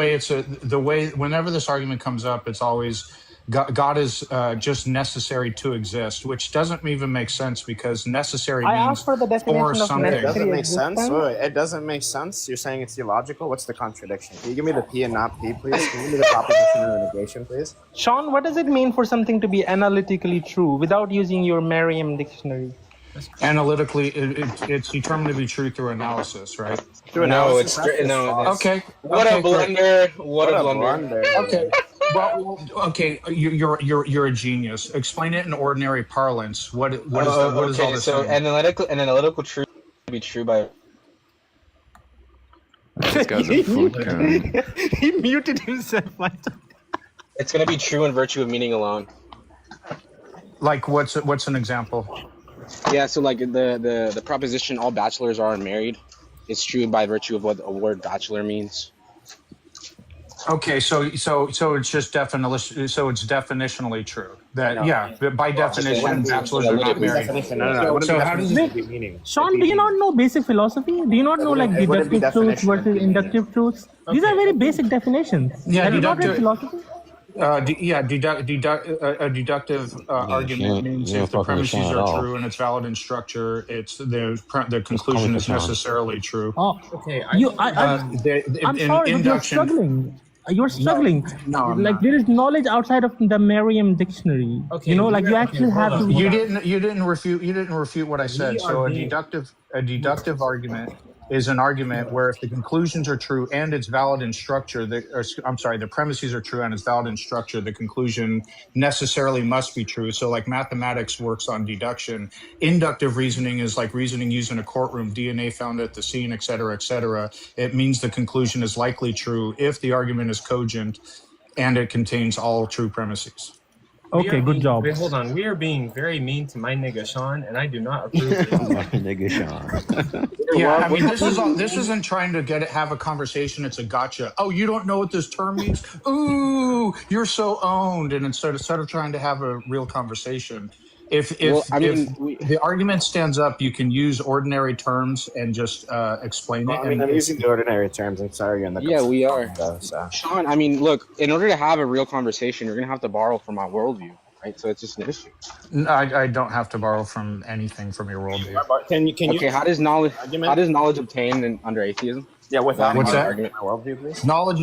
way whenever this argument comes up, it's always God is just necessary to exist, which doesn't even make sense because necessary I means asked for the definition of something. It doesn't necessary make sense. existence. Wait, it doesn't make sense. You're saying it's illogical. What's the contradiction? Can you give me the P and not P, please? Can you give me the proposition and the negation, please? Sean, what does it mean for something to be analytically true without using your Merriam dictionary? Analytically, it's determined to be true through analysis, right? Through No, analysis, it's that's just no. false. That's, Okay. What okay, a blunder! What a blunder! blunder. Okay. Well, okay. You're a genius. Explain it in ordinary parlance. What is all Okay, this? so saying? analytical truth be true by This guy's a food cone. He muted himself. it's gonna be true in virtue of meaning alone. Like what's an example? Yeah, so like the proposition all bachelors are unmarried, it's true by virtue of what a word bachelor means. Okay, so it's just definitionally true that by definition bachelors are not married. No. So how does it be meaning? Sean, do you not know basic philosophy? Do you not know like It wouldn't be deductive truths definition, versus it'd be meaning. inductive truths? These are very basic definitions. Yeah, Have you not read deductive- philosophy? A deductive argument means if the premises are true and it's valid in structure, the conclusion is necessarily true. Oh, Okay, I'm sorry, but you're struggling. You're struggling. No, I'm like not. there is knowledge outside of the Merriam dictionary. Okay, you know, like you okay, actually hold have on. to. You didn't refute what I said. We So are a being- deductive argument is an argument where if the conclusions are true and it's valid in structure, the premises are true and it's valid in structure, the conclusion necessarily must be true. So like mathematics works on deduction. Inductive reasoning is like reasoning used in a courtroom, DNA found at the scene, et cetera, et cetera. It means the conclusion is likely true if the argument is cogent and it contains all true premises. Okay, good job. Wait, hold on. We are being very mean to my nigga Sean, and I do not approve of it. Nigga Sean. Yeah, I mean, this isn't trying to have a conversation. It's a gotcha. Oh, you don't know what this term means? Ooh, you're so owned. And instead of trying to have a real conversation, if the argument stands up, you can use ordinary terms and just explain it. I mean, I'm using the ordinary terms. I'm sorry, you're in the Yeah, we are. so. Sean, I mean, look, in order to have a real conversation, you're gonna have to borrow from my worldview, right? So it's just an issue. I don't have to borrow from anything from your worldview. Can you? Okay, how does knowledge argument? obtained under atheism? Yeah, without What's that? argument, my worldview, please. Knowledge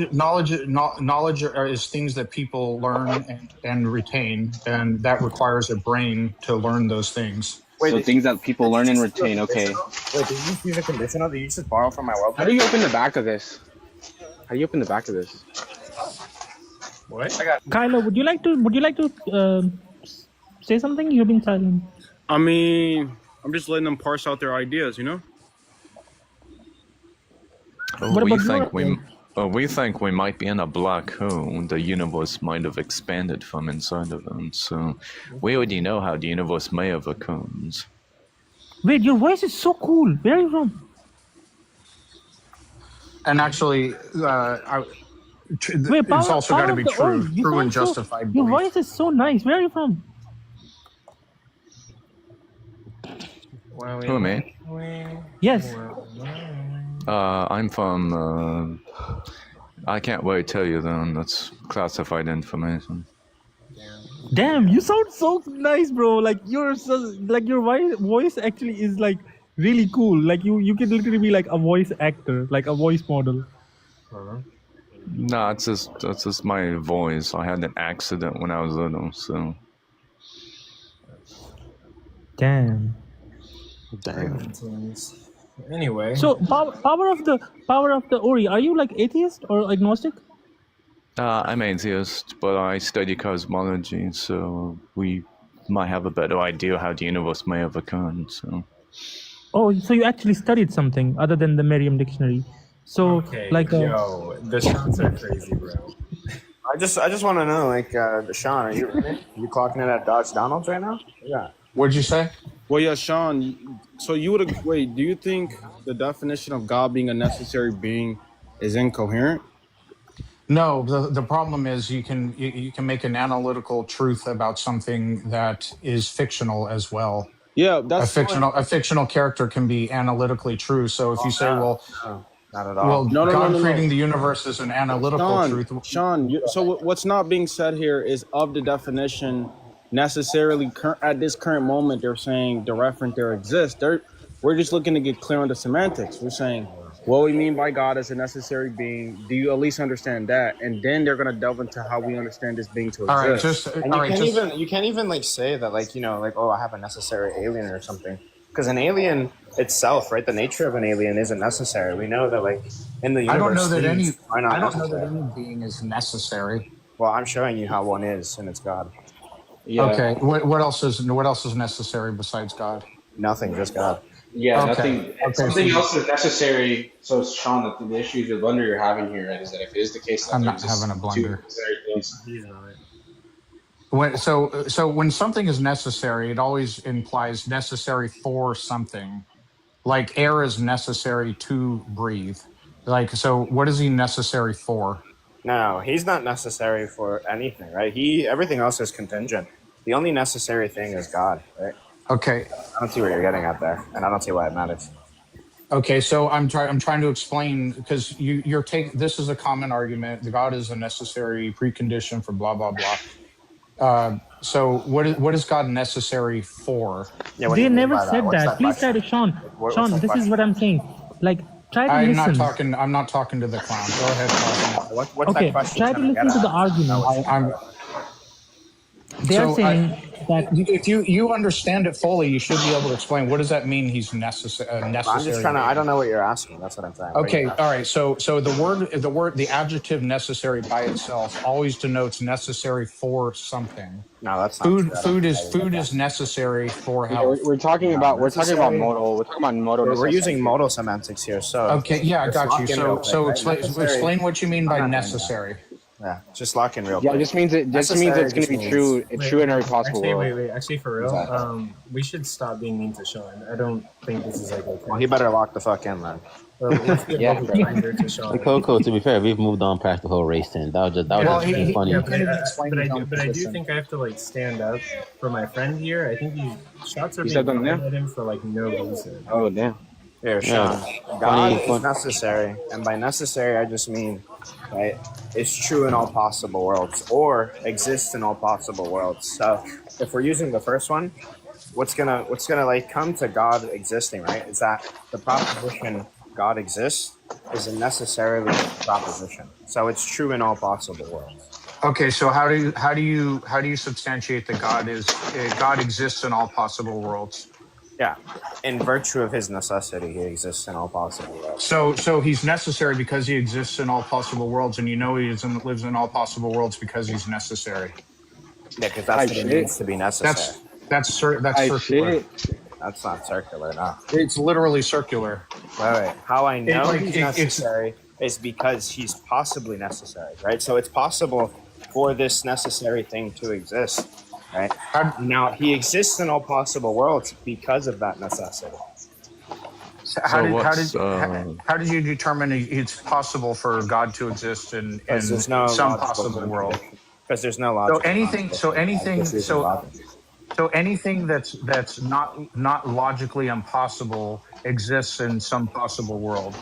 is things that people learn and retain, and that requires a brain to learn those things. Wait, So things that people learn and retain. Okay. Wait, did you just use a conditional? Did you just borrow from my worldview? How do you open the back of this? What? Kylo, would you like to say something? You've been silent. I mean, I'm just letting them parse out their ideas, you know? What about We think we might be in a black hole. The universe might have expanded from inside of it. So we already know how the universe may have occurred. Wait, your voice is so cool. Where are you from? And actually, Wait, it's also got to be true, true and so, justified. Your belief. voice is so nice. Where are you from? Who, me? Yes. I'm from. I can't really tell you then. That's classified information. Damn, you sound so nice, bro. Like your voice actually is like really cool. Like you can literally be like a voice actor, like a voice model. No, that's just my voice. I had an accident when I was little, so. Damn. Anyway. So power of the Ori. Are you like atheist or agnostic? I'm atheist, but I study cosmology, so we might have a better idea how the universe may have occurred. So. Oh, so you actually studied something other than the Merriam dictionary. So Okay, like yo, the shots are crazy, bro. I just want to know, like, Sean, are you clocking in at Dodge Donald's right now? Yeah. What'd you say? Well, yeah, Sean. So you would wait? Do you think the definition of God being a necessary being is incoherent? No, the problem is you can make an analytical truth about something that is fictional as well. Yeah, that's a fictional character can be analytically true. So if you say, well, not at all. Well, No, God creating the universe is an analytical truth. Sean, so what's not being said here is of the definition necessarily at this current moment. They're saying the referent there exists. We're just looking to get clear on the semantics. We're saying what we mean by God as a necessary being. Do you at least understand that? And then they're gonna delve into how we understand this being to exist. You can't even like say that, like, you know, like, oh, I have a necessary alien or something. Because an alien itself, right? The nature of an alien isn't necessary. We know that, like, in the universe, I don't know that necessary. any being is necessary. Well, I'm showing you how one is, and it's God. Yeah. Okay. What else is necessary besides God? Nothing, just God. Yeah, Okay. nothing. Okay. Something else is necessary. So, Sean, the issue, the blunder you're having here, right, is that if it is the case that I'm there not having a exists two blunder. necessary things, He's not. So when something is necessary, it always implies necessary for something. Like air is necessary to breathe. Like, so what is he necessary for? No, he's not necessary for anything, right? Everything else is contingent. The only necessary thing is God, right? Okay. I don't see what you're getting at there, and I don't see why it matters. Okay, so I'm trying to explain, because you're taking, this is a common argument. The God is a necessary precondition for blah blah blah. So what is God necessary for? Yeah, what do They you mean never by that? said What's that. that Please try question? to, Sean. What's Sean, the this is question? what I'm saying. Like, try to listen. I'm not talking to the clown. Go ahead, Cosmo. What's Okay, that question try to trying to get listen to at? the argument. I'm They are so saying that if you understand it fully, you should be able to explain what does that mean. He's necessary. I'm just trying to. I don't know what you're asking. That's what I'm saying. Okay, all right. So the adjective necessary by itself always denotes necessary for something. No, that's not Food is necessary for yeah, health. we're talking about necessary. modal. We're talking about modal. We're using necessity. modal semantics here. So Okay, yeah, I just got you. lock in real quick, So right? explain what you mean I'm by not doing that. necessary. Yeah, just lock in real Yeah, quick. it just means it's Necessary going to just be means- true. It's true in every possible world. Wait. Actually, for real, Exactly. we should stop being mean to Sean. I don't think this is like okay. Well, he better lock the fuck in then. Let's get Yeah, a little kinder to Sean. Coco, to be fair, we've moved on past the whole race thing. That was just funny. Yeah, but I do think I have to like stand up for my friend here. I think these shots are You being said them, thrown yeah? at him for like no reason. Oh, damn. Here, Yeah. Sean. God Funny. is necessary, and by necessary, I just mean, right? It's true in all possible worlds, or exists in all possible worlds. So, if we're using the first one, what's gonna like come to God existing, right? Is that the proposition God exists is a necessarily proposition. So it's true in all possible worlds. Okay, so how do you substantiate that God exists in all possible worlds? Yeah, in virtue of his necessity, he exists in all possible worlds. So he's necessary because he exists in all possible worlds, and he lives in all possible worlds because he's necessary. Yeah, because that's what it means to be necessary. That's circular. That's not circular, no. It's literally circular. All right. How I know Like, he's necessary is because he's possibly necessary, right? So it's possible for this necessary thing to exist, right? Now, he exists in all possible worlds because of that necessity. How did you determine it's possible for God to exist in some possible world? Because there's no logic. So anything that's not logically impossible exists in some possible world.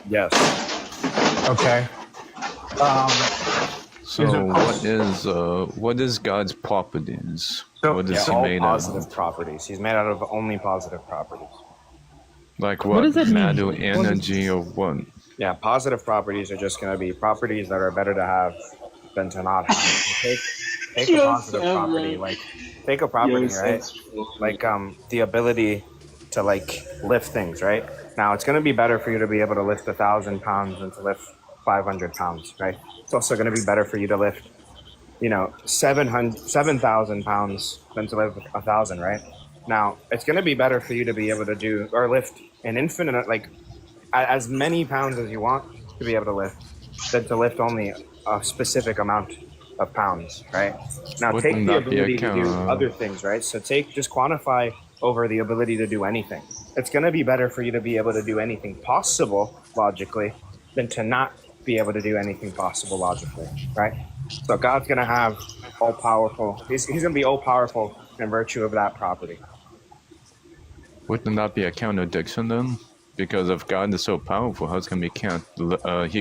Yes. Okay. So what is God's properties? What is he all made positive of? properties. He's made out of only positive properties. Like What what? does that mean? Matter, energy, or what? Yeah, positive properties are just going to be properties that are better to have than to not have. So take a positive property, like take a property, right? Like the ability to like lift things, right? Now it's going to be better for you to be able to lift 1,000 pounds than to lift 500 pounds, right? It's also going to be better for you to lift, 7,000 pounds than to lift 1,000, right? Now it's going to be better for you to be able to do or lift an infinite, like as many pounds as you want to be able to lift than to lift only a specific amount of pounds, right? Now take the ability to do other things, right? So just quantify over the ability to do anything. It's going to be better for you to be able to do anything possible logically than to not be able to do anything possible logically, right? So God's going to have all powerful. He's going to be all powerful in virtue of that property. Wouldn't that be a contradiction then? Because if God is so powerful, how's can he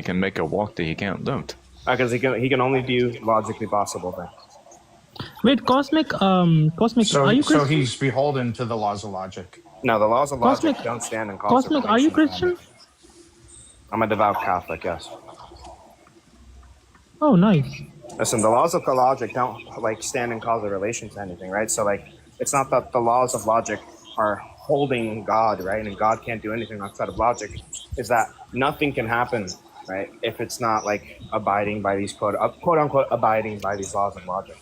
can make a walk that he can't lift? Because he can only do logically possible things. Wait, Cosmic, are you Christian? So he's beholden to the laws of logic. No, the laws of logic Cosmic- don't stand in Cosmic, are you Christian? I'm a devout Catholic, yes. Oh, nice. Listen, the laws of logic don't stand in causal relation to anything, right? So it's not that the laws of logic are holding God, right? And God can't do anything outside of logic. Is that nothing can happen, right? If it's not abiding by these quote unquote abiding by these laws of logic.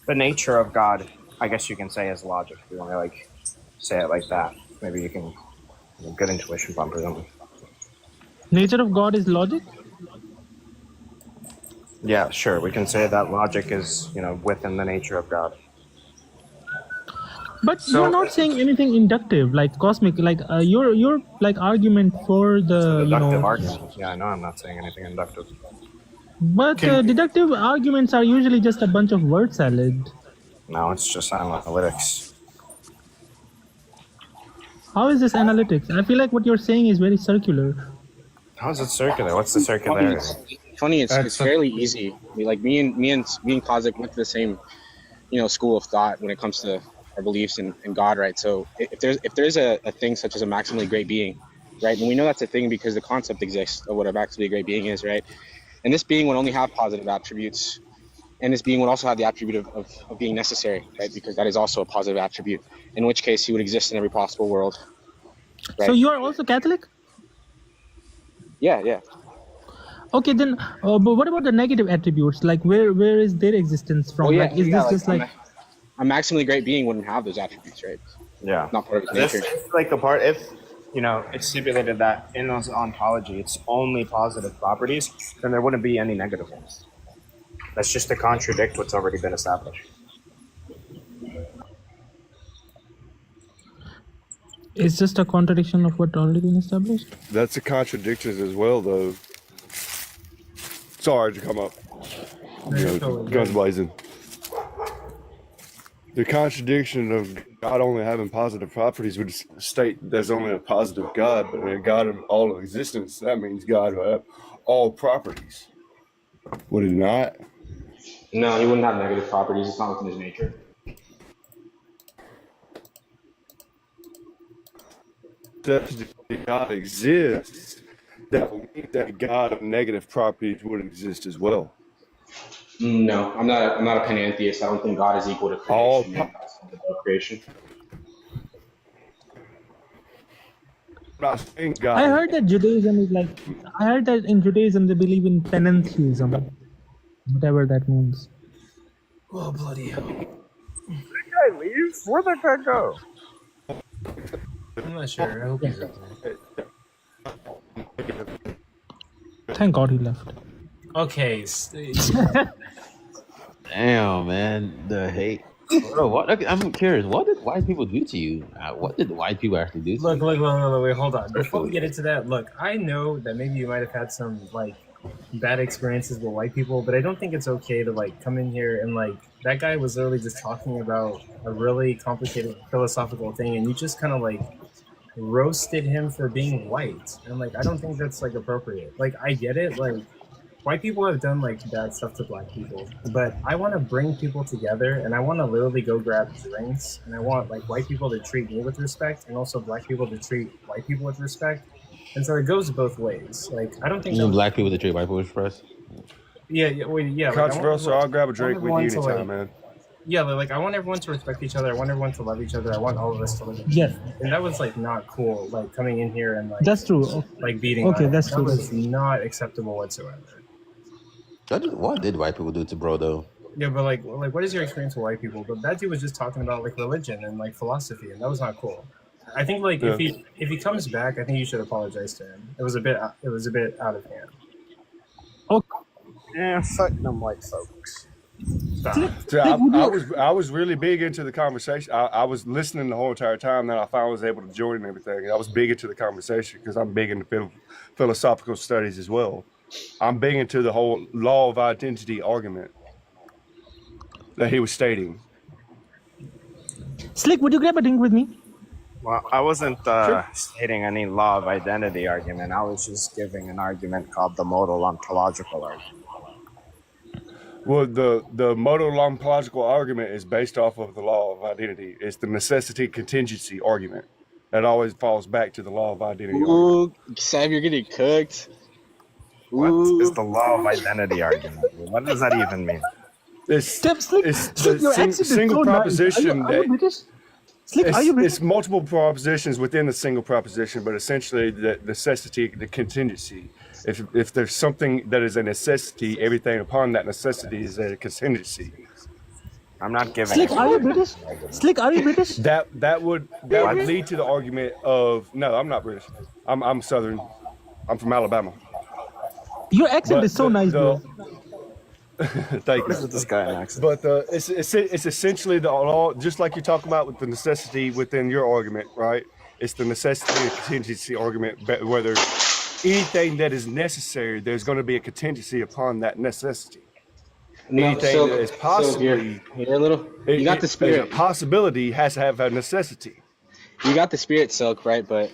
The nature of God, I guess you can say, is logic. If you want to say it like that. maybe you can good intuition bump or something. Nature of God is logic. Yeah, sure. We can say that logic is, within the nature of God. But you're So not saying anything inductive, like cosmic, like your like argument for it's a the deductive argument. Yeah, I know I'm not saying anything inductive. But deductive arguments are usually just a bunch of word salad. No, it's just analytics. How is this analytics? I feel like what you're saying is very circular. How is it circular? What's the Funny, circularity? it's fairly easy. I mean, like me and Kozik went to the same, school of thought when it comes to our beliefs in God, right? So if there's a thing such as a maximally great being, right, and we know that's a thing because the concept exists of what a maximally great being is, right? And this being would only have positive attributes, and this being would also have the attribute of being necessary, right? Because that is also a positive attribute. In which case, he would exist in every possible world. Right? So you are also Catholic? Yeah. Okay, then, but what about the negative attributes? Like, where is their existence from? Like, is this just like a maximally great being wouldn't have those attributes, right? Yeah, not part of his nature. If, like the part, if it's stipulated that in those ontology it's only positive properties, then there wouldn't be any negative ones. That's just to contradict what's already been established. It's just a contradiction of what already been established? That's a contradiction as well, though. Sorry to come up. Guns blazing. The contradiction of God only having positive properties would state there's only a positive God, but a God of all of existence, that means God will have all properties. Would it not? No, he wouldn't have negative properties. It's not within his nature. If God exists, that will mean that God of negative properties would exist as well. No, I'm not a panentheist. I don't think God is equal to creation. I heard that Judaism is like. I heard that in Judaism they believe in panentheism, whatever that means. Oh bloody hell! Did that guy leave? Where'd that guy go? I'm not sure. I hope he's okay. Thank God he left. Okay. Damn, man, the hate. Bro, what? I'm curious. What did white people do to you? What did white people actually do to you? Look, wait, hold on. Before we get into that, look, I know that maybe you might have had some like bad experiences with white people, but I don't think it's okay to like come in here and like that guy was literally just talking about a really complicated philosophical thing, and you just kind of like roasted him for being white, and like I don't think that's like appropriate. Like I get it, like white people have done like bad stuff to black people, but I want to bring people together, and I want to literally go grab drinks, and I want like white people to treat me with respect, and also black people to treat white people with respect, and so it goes both ways. Like I don't think black people to treat white people with respect. Yeah. Controversial. I'll grab a drink with you anytime, man. Yeah, like I want everyone to respect each other. I want everyone to love each other. I want all of us to live in peace. Yes. And that was like not cool. Like coming in here and like that's true. Like beating. Okay, that's that true. was not acceptable whatsoever. What did white people do to bro though? Yeah, but like what is your experience with white people? But that dude was just talking about like religion and like philosophy, and that was not cool. I think like if he comes back, I think you should apologize to him. It was a bit out of hand. Okay. Yeah, fuck them white folks. I was really big into the conversation. I was listening the whole entire time. Then I finally was able to join and everything. I was big into the conversation because I'm big into philosophical studies as well. I'm big into the whole law of identity argument that he was stating. Slick, would you grab a drink with me? Well, I wasn't stating any law of identity argument. I was just giving an argument called the modal ontological argument. Well, the modal ontological argument is based off of the law of identity. It's the necessity contingency argument. That always falls back to the law of identity. Ooh, Sam, you're getting cooked. What is the law of identity argument? What does that even mean? It's the single proposition that it's multiple propositions within a single proposition, but essentially the necessity, the contingency. If there's something that is a necessity, everything upon that necessity is a contingency. I'm not giving. Slick, it. are you British? Slick, are you British? That would lead to the argument of no, I'm not British. I'm Southern. I'm from Alabama. Your accent But is so nice, bro. Thank you. This guy an accent. But it's essentially the all, just like you're talking about with the necessity within your argument, right? It's the necessity and contingency argument. But whether anything that is necessary, there's going to be a contingency upon that necessity. No, Anything that is possibly here a little. You got the spirit. A possibility has to have a necessity. You got the spirit, Silk, right? But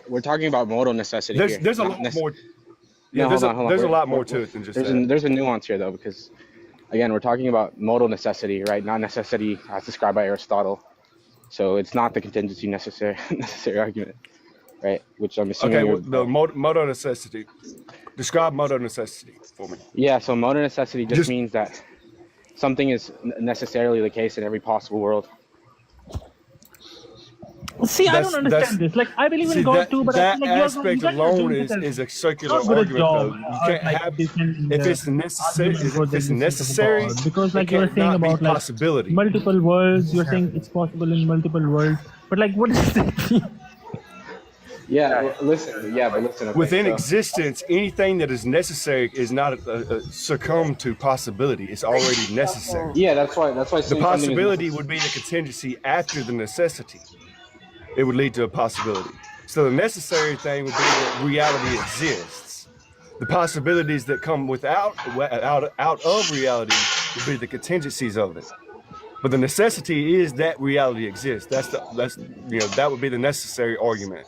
we're talking about modal necessity here. There's a lot more. Yeah, No, hold on. there's a lot more to it than just that. There's a nuance here, though, because again, we're talking about modal necessity, right? Not necessity as described by Aristotle. So it's not the contingency necessary argument, right? Which I'm assuming. Okay, well, the modal necessity. Describe modal necessity for me. Yeah, so modal necessity just means that something is necessarily the case in every possible world. See, I don't understand this. Like, I believe in God too, but that I feel like aspect alone is a circular argument, though. You can't have if it's necessary. Because, like, you're saying about like possibility. multiple worlds. You're saying it's possible in multiple worlds, but like, what does that mean? Yeah, listen. Yeah, but listen. Okay, Within existence, anything that is necessary is not succumb to possibility. It's already necessary. Yeah, that's why. The possibility would be the contingency after the necessity. It would lead to a possibility. So the necessary thing would be that reality exists. The possibilities that come out of reality would be the contingencies of it. But the necessity is that reality exists. That would be the necessary argument.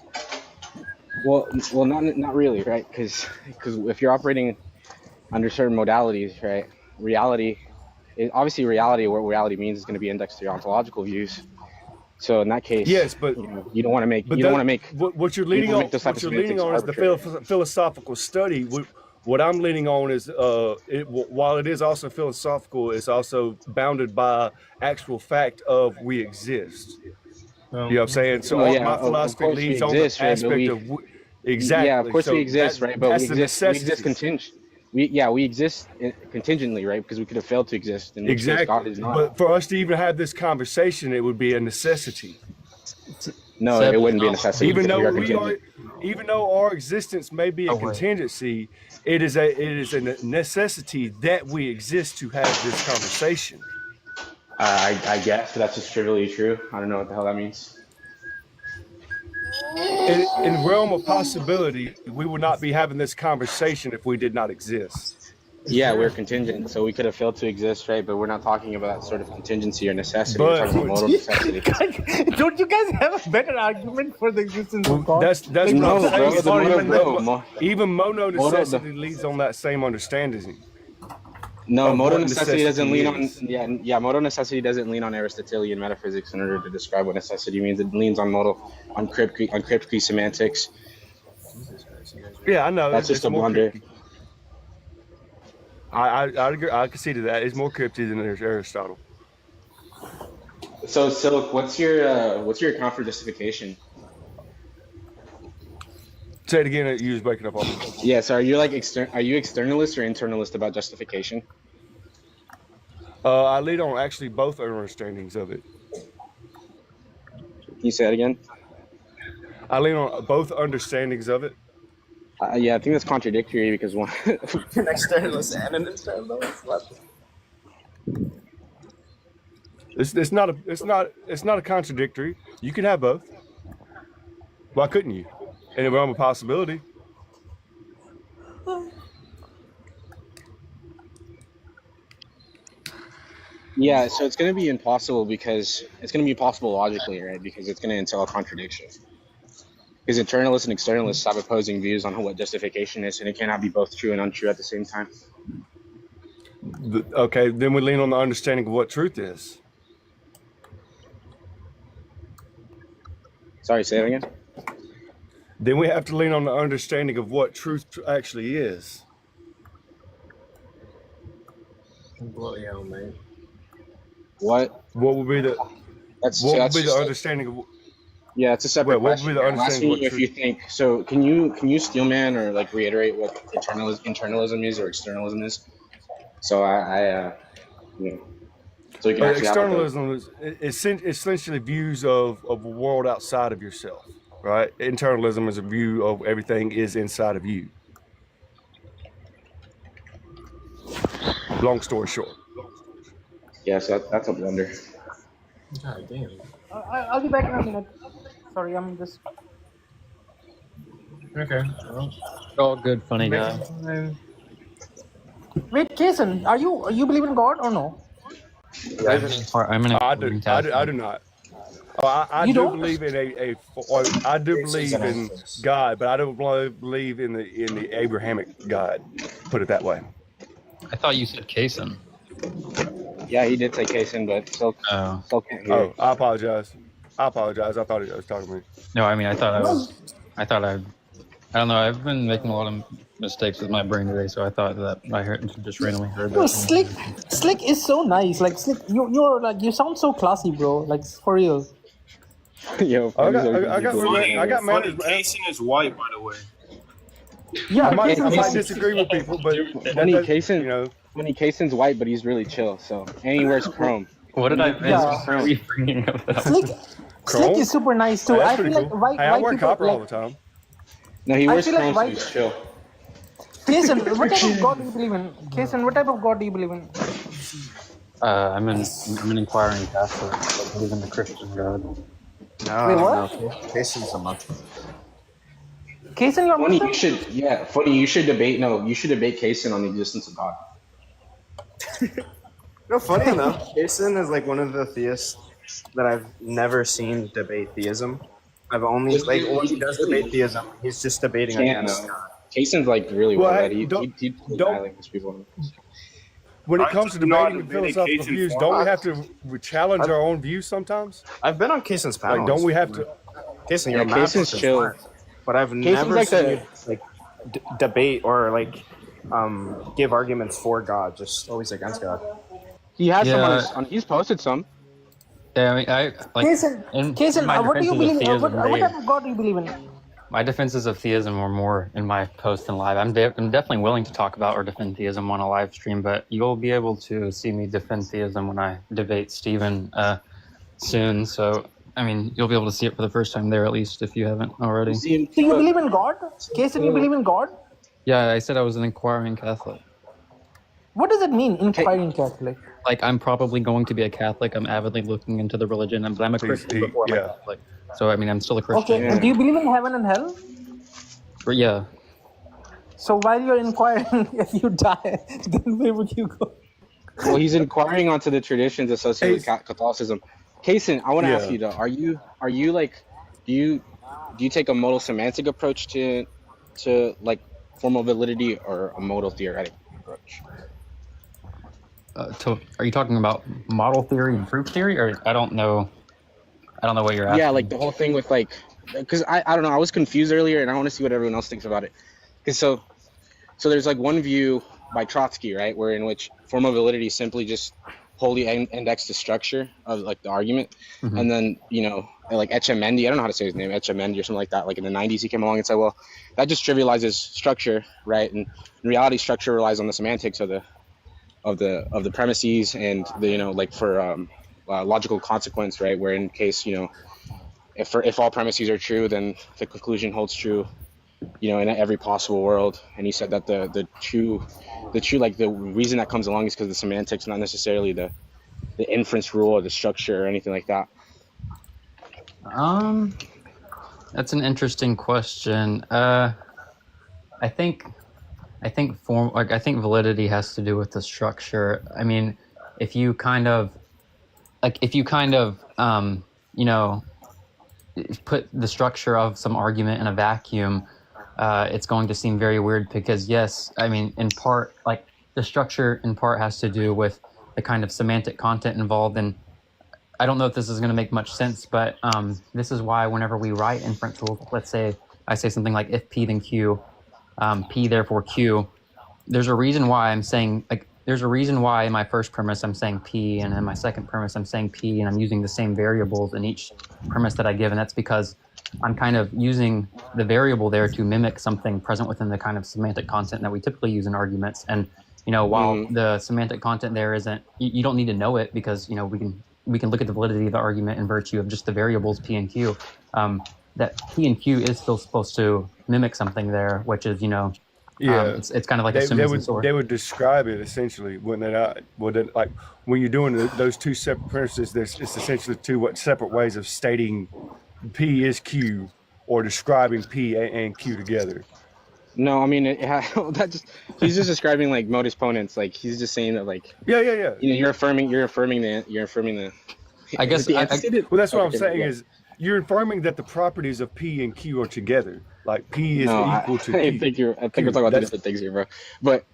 Well, not really, right? Because if you're operating under certain modalities, right? Reality, obviously, what reality means is going to be indexed to your ontological views. So in that case, yes, but you don't want to make. What you're leaning on. What you're leaning on is the philosophical study. What I'm leaning on is, while it is also philosophical, it's also bounded by actual fact of we exist. You know what I'm saying? So my philosophy leans on the aspect of exactly. Yeah, of course we exist, right? But we exist contingent. We exist contingently, right? Because we could have failed to exist. And exactly. God is not. But for us to even have this conversation, it would be a necessity. No, it wouldn't be a necessity. Even though our existence may be a contingency, it is a necessity that we exist to have this conversation. I guess that's just trivially true. I don't know what the hell that means. In the realm of possibility, we would not be having this conversation if we did not exist. Yeah, we're contingent, so we could have failed to exist, right? But we're not talking about sort of contingency or necessity. We're talking about modal necessity. Don't you guys have a better argument for the existence of God? That's like, what I'm saying. Even mono necessity leads on that same understanding. No, modal necessity doesn't lean on. Yeah. Modal necessity doesn't lean on Aristotelian metaphysics in order to describe what necessity means. It leans on cryptic semantics. Yeah, I know. That's just a blunder. I agree. I concede to that. It's more cryptic than Aristotle. So, Silk, what's your account for justification? Say it again. You was breaking up on me. Yeah. So, are you externalist or internalist about justification? I lead on actually both understandings of it. Can you say that again? I lean on both understandings of it. Yeah, I think that's contradictory because one an externalist and an internalist. What? It's not a contradictory. You can have both. Why couldn't you? In the realm of possibility. Yeah, so it's going to be impossible because it's going to be impossible logically, right? Because it's going to entail a contradiction. Because internalists and externalists have opposing views on what justification is, and it cannot be both true and untrue at the same time. Okay, then we lean on the understanding of what truth is. Sorry, say it again. Then we have to lean on the understanding of what truth actually is. Bloody mate. What would be the understanding of? Yeah, it's a separate what question. would be the understanding of what if you think so. Can you Steelman or like reiterate what internalism is or externalism is? So I so you can actually have like Externalism is essentially views of a world outside of yourself, right? Internalism is a view of everything is inside of you. Long story short. yeah. So that's a blunder. God damn. I'll be back in a minute. Sorry, I'm just. Okay. Well, All good, funny guy. Wait, Kason, you believe in God or no? I'm an I do not. I You do don't? believe in I do believe in God, but I don't believe in the Abrahamic God. Put it that way. I thought you said Kason. Yeah, he did say Kason, but still can't hear. Oh, I apologize. I thought he was talking to me. No, I mean I don't know. I've been making a lot of mistakes with my brain today, so I thought that I just randomly heard Bro, that. Slick is so nice. Like Slick, you're like you sound so classy, bro. Like for real. Yo, I got manners. Kason is white, by the way. Yeah, I might Kason's disagree with people, but funny Kason, you know. Funny, Kason's white, but he's really chill. So and he wears chrome. What did I miss? Yeah. Why are we bringing up that? Slick is super nice too. That's I feel pretty like cool. white I wear people copper like all the time. No, he I wears feel like chrome, so white- he's chill. Kason, what type of God do you believe in? Kason, what type of God do you believe in? I'm an inquiring Catholic. I believe in the Christian God. No, Wait, what? no. Kason's a Muslim. Kason, you're Funny, Muslim? you should debate Kason on the existence of God. Funny enough, Kason is like one of the theists that I've never seen debate theism. I've only when he does debate theism, he's just debating against God. Kason's like really Well, well hey, read. He don't- annihilate those people. When it I comes to took no debating debate philosophical Kason views, for don't we us. have to challenge our own views sometimes? I've been on Kason's panels. Like, don't we have to? Kason, Yeah, you're mad Kason's fucking chill. smart. But I've Kason's never like seen the- you like debate or like give arguments for God, just always against God. He has some Yeah. he's posted some. Yeah, I mean, Kason, in my what do you defenses of believe in? theism, What type of God do you believe in? my defenses of theism are more in my post and live. I'm definitely willing to talk about or defend theism on a live stream, but you'll be able to see me defend theism when I debate Steven soon. So, I mean, you'll be able to see it for the first time there, at least, if you haven't already. So you believe in God? Kason, you believe in God? Yeah, I said I was an inquiring Catholic. What does it mean, inquiring Catholic? Like, I'm probably going to be a Catholic. I'm avidly looking into the religion, but I'm a Christian before I'm a Catholic. So, I mean, I'm still a Christian. Okay, and do you believe in heaven and hell? But yeah. So while you're inquiring, if you die, then where would you go? Well, he's inquiring onto the traditions associated with Catholicism. Kason, I want to ask you though: Are you like, do you take a modal semantic approach to like formal validity or a modal theoretic approach? Are you talking about model theory and proof theory, or I don't know what you're asking. Yeah, like the whole thing with like, because I don't know, I was confused earlier, and I want to see what everyone else thinks about it. Because so there's like one view by Trotsky, right, where in which formal validity is simply just wholly indexed to structure of like the argument, and then like Etchemendy, I don't know how to say his name, Etchemendy or something like that. Like in the 90s, he came along and said, well, that just trivializes structure, right? And in reality, structure relies on the semantics of the premises and the like for logical consequence, right? Where in case if all premises are true, then the conclusion holds true, in every possible world. And he said that the true like the reason that comes along is because the semantics, not necessarily the inference rule or the structure or anything like that. That's an interesting question. I think validity has to do with the structure. I mean, if you kind of put the structure of some argument in a vacuum, it's going to seem very weird because yes, I mean, in part, like the structure in part has to do with the kind of semantic content involved. And I don't know if this is going to make much sense, but this is why whenever we write inference rules, let's say I say something like if P then Q, P therefore Q, there's a reason why I'm saying, like, there's a reason why in my first premise I'm saying P, and in my second premise I'm saying P, and I'm using the same variables in each premise that I give, and that's because I'm kind of using the variable there to mimic something present within the kind of semantic content that we typically use in arguments. And, while the semantic content there isn't, you don't need to know it because we can look at the validity of the argument in virtue of just the variables P and Q. That P and Q is still supposed to mimic something there, which is it's kind of like they would describe it essentially when they not like when you're doing those two separate premises. It's essentially two separate ways of stating P is Q or describing P and Q together. No, I mean he's just describing like modus ponens. Like he's just saying that like you're affirming the. I guess well, that's what I'm saying is you're affirming that the properties of P and Q are together. Like P is equal to Q. I think we're talking about two different things here, bro. But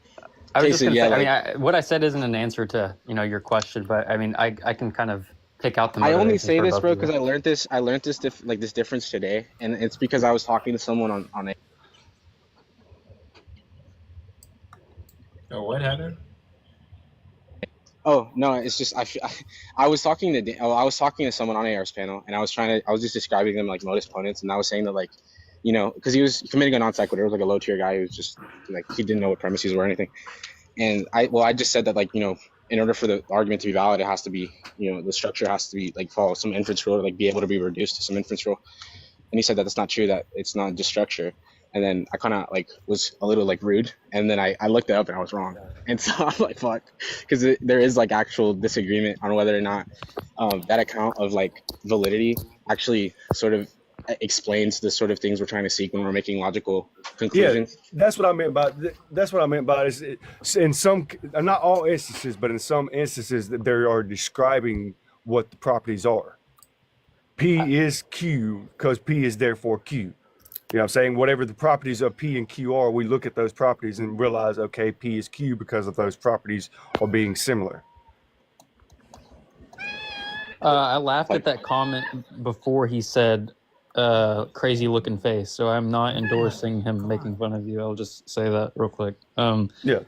I was just gonna say, what I said isn't an answer to your question, but I mean I can kind of pick out the. I only say this, bro, because I learned this this difference today, and it's because I was talking to someone on a. Oh, what happened? Oh no, it's just I was talking to someone on AR's panel, and I was just describing them like modus ponens, and I was saying that like, because he was committing a non sequitur. It was like a low tier guy who was just like he didn't know what premises were or anything, and I just said that like in order for the argument to be valid, it has to be the structure has to be like follow some inference rule, or like be able to be reduced to some inference rule, and he said that that's not true, that it's not just structure. And then I kind of like was a little like rude, and then I looked it up and I was wrong, and so I'm like fuck, because there is like actual disagreement on whether or not that account of like validity actually sort of explains the sort of things we're trying to seek when we're making logical conclusions. Yeah, that's what I meant by is in some, not all instances, but in some instances that they are describing what the properties are. P is Q because P is therefore Q. You know what I'm saying? Whatever the properties of P and Q are, we look at those properties and realize, okay, P is Q because of those properties are being similar. I laughed at that comment before he said crazy looking face, so I'm not endorsing him making fun of you. I'll just say that real quick. Yeah.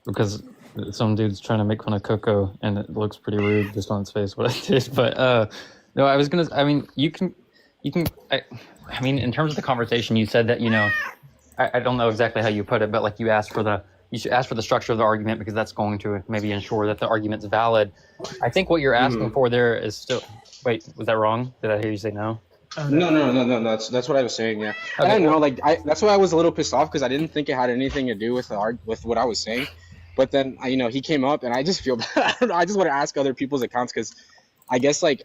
Because some dude's trying to make fun of Coco, and it looks pretty rude just on its face what I did. But no, I was gonna. I mean, you can. I mean, in terms of the conversation, you said that I don't know exactly how you put it, but like you should ask for the structure of the argument because that's going to maybe ensure that the argument's valid. I think what you're asking for there is still. Wait, was that wrong? Did I hear you say no? No. That's what I was saying. Yeah, okay. I don't know. Like, that's why I was a little pissed off because I didn't think it had anything to do with with what I was saying. But then, he came up, and I just feel bad. I just want to ask other people's accounts because I guess like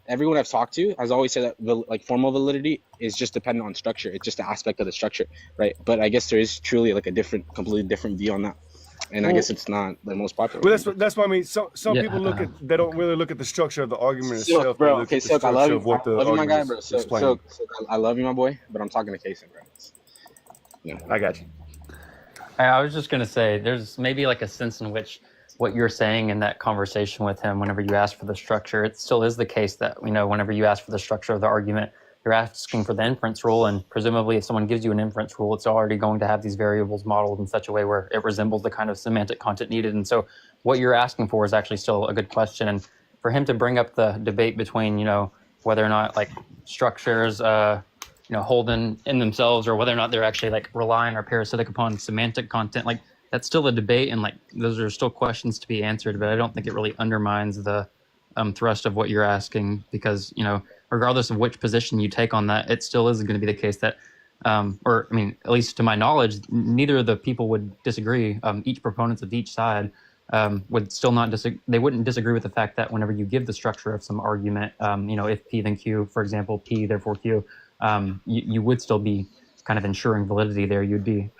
everyone I've talked to has always said that like formal validity is just dependent on structure. It's just an aspect of the structure, right? But I guess there is truly like a completely different view on that. And I guess it's not the most popular. Well, that's what I mean. Some people they don't really look at the structure of the argument itself. Bro, okay, Silk, I love you. I love you, my guy, bro. Silk, I love you, my boy. But I'm talking to Kason, bro. Yeah, I got you. I was just gonna say, there's maybe like a sense in which what you're saying in that conversation with him, whenever you ask for the structure, it still is the case that whenever you ask for the structure of the argument, you're asking for the inference rule, and presumably if someone gives you an inference rule, it's already going to have these variables modeled in such a way where it resembles the kind of semantic content needed. And so what you're asking for is actually still a good question. And for him to bring up the debate between, whether or not like structures, hold in themselves or whether or not they're actually like relying or parasitic upon semantic content, like that's still a debate. And like, those are still questions to be answered, but I don't think it really undermines the thrust of what you're asking because, regardless of which position you take on that, it still is going to be the case that, at least to my knowledge, neither of the people would disagree. Each proponents of each side would still not they wouldn't disagree with the fact that whenever you give the structure of some argument, if P then Q, for example, P therefore Q, you would still be kind of ensuring validity there. You'd be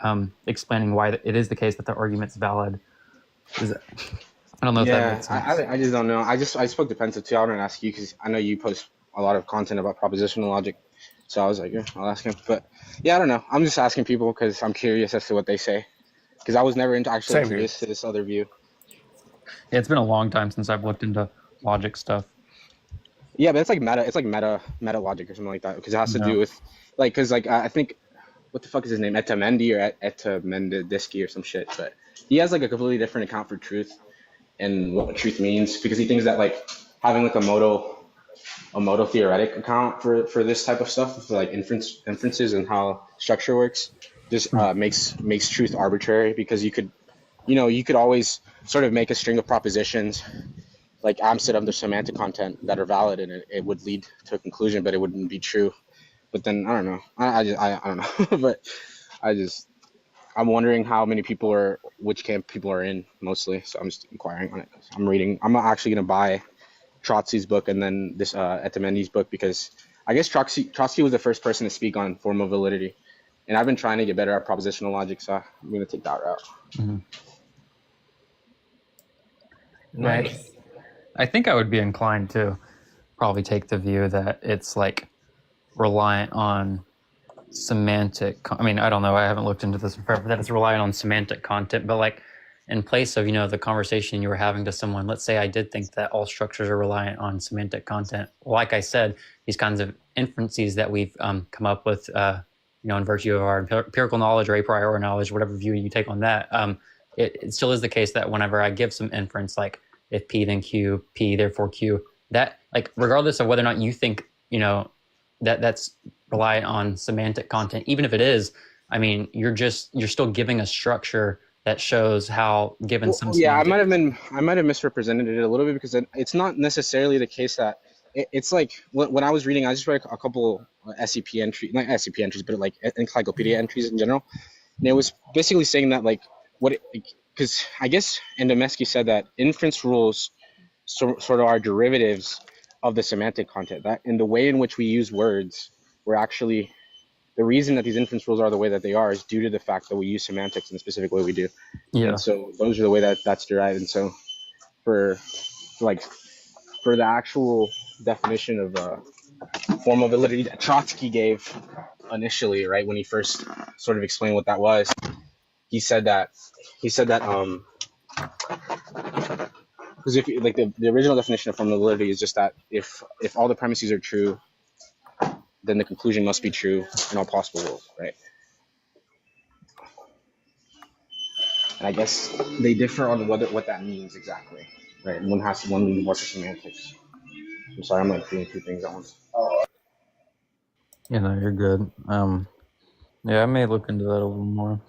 explaining why it is the case that the argument's valid. I don't know if that makes sense. I just don't know. I spoke to Pensa too. I want to ask you because I know you post a lot of content about propositional logic. So I was like, yeah, I'll ask him. But yeah, I don't know. I'm just asking people because I'm curious as to what they say. Because I was never into this other view. Yeah, it's been a long time since I've looked into logic stuff. Yeah, but it's like meta logic or something like that. Because it has to do with I think what the fuck is his name? Etamendi or Etamendisky or some shit. But he has like a completely different account for truth and what truth means because he thinks that like having like a modal theoretic account for this type of stuff, for like inferences and how structure works, just makes truth arbitrary because you could you could always sort of make a string of propositions like Amstead under semantic content that are valid, and it would lead to a conclusion, but it wouldn't be true. But then I don't know. I don't know. But I'm wondering how many people are, which camp people are in mostly. So I'm just inquiring on it. I'm reading. I'm actually gonna buy Trotsky's book and then this Etamendi's book, because I guess Trotsky was the first person to speak on formal validity, and I've been trying to get better at propositional logic, so I'm gonna take that route. Mm-hmm. Nice. I think I would be inclined to probably take the view that it's like reliant on semantic. I mean, I don't know. I haven't looked into this forever. That it's reliant on semantic content, but like in place of the conversation you were having to someone, let's say I did think that all structures are reliant on semantic content. Like I said, these kinds of inferences that we've come up with, in virtue of our empirical knowledge or a priori knowledge, whatever view you take on that, it still is the case that whenever I give some inference, like if P then Q, P therefore Q, that like regardless of whether or not you think that's reliant on semantic content, even if it is, I mean, you're still giving a structure that shows how given some I might have misrepresented it a little bit, because it's not necessarily the case that it's like when I was reading, I just read a couple SCP entries, not SCP entries, but like encyclopedia entries in general, and it was basically saying that like because I guess Endomesky said that inference rules sort of are derivatives of the semantic content, that in the way in which we use words, we're actually, the reason that these inference rules are the way that they are is due to the fact that we use semantics in the specific way we do. Yeah. And so those are the way that's derived. And so for the actual definition of formal validity that Trotsky gave initially, right, when he first sort of explained what that was, he said that because if like the original definition of formal validity is just that if all the premises are true, then the conclusion must be true in all possible worlds, right? And I guess they differ on what that means exactly, right? One leans more to semantics. I'm sorry, I'm like doing two things at once. No, you're good. Yeah, I may look into that a little more.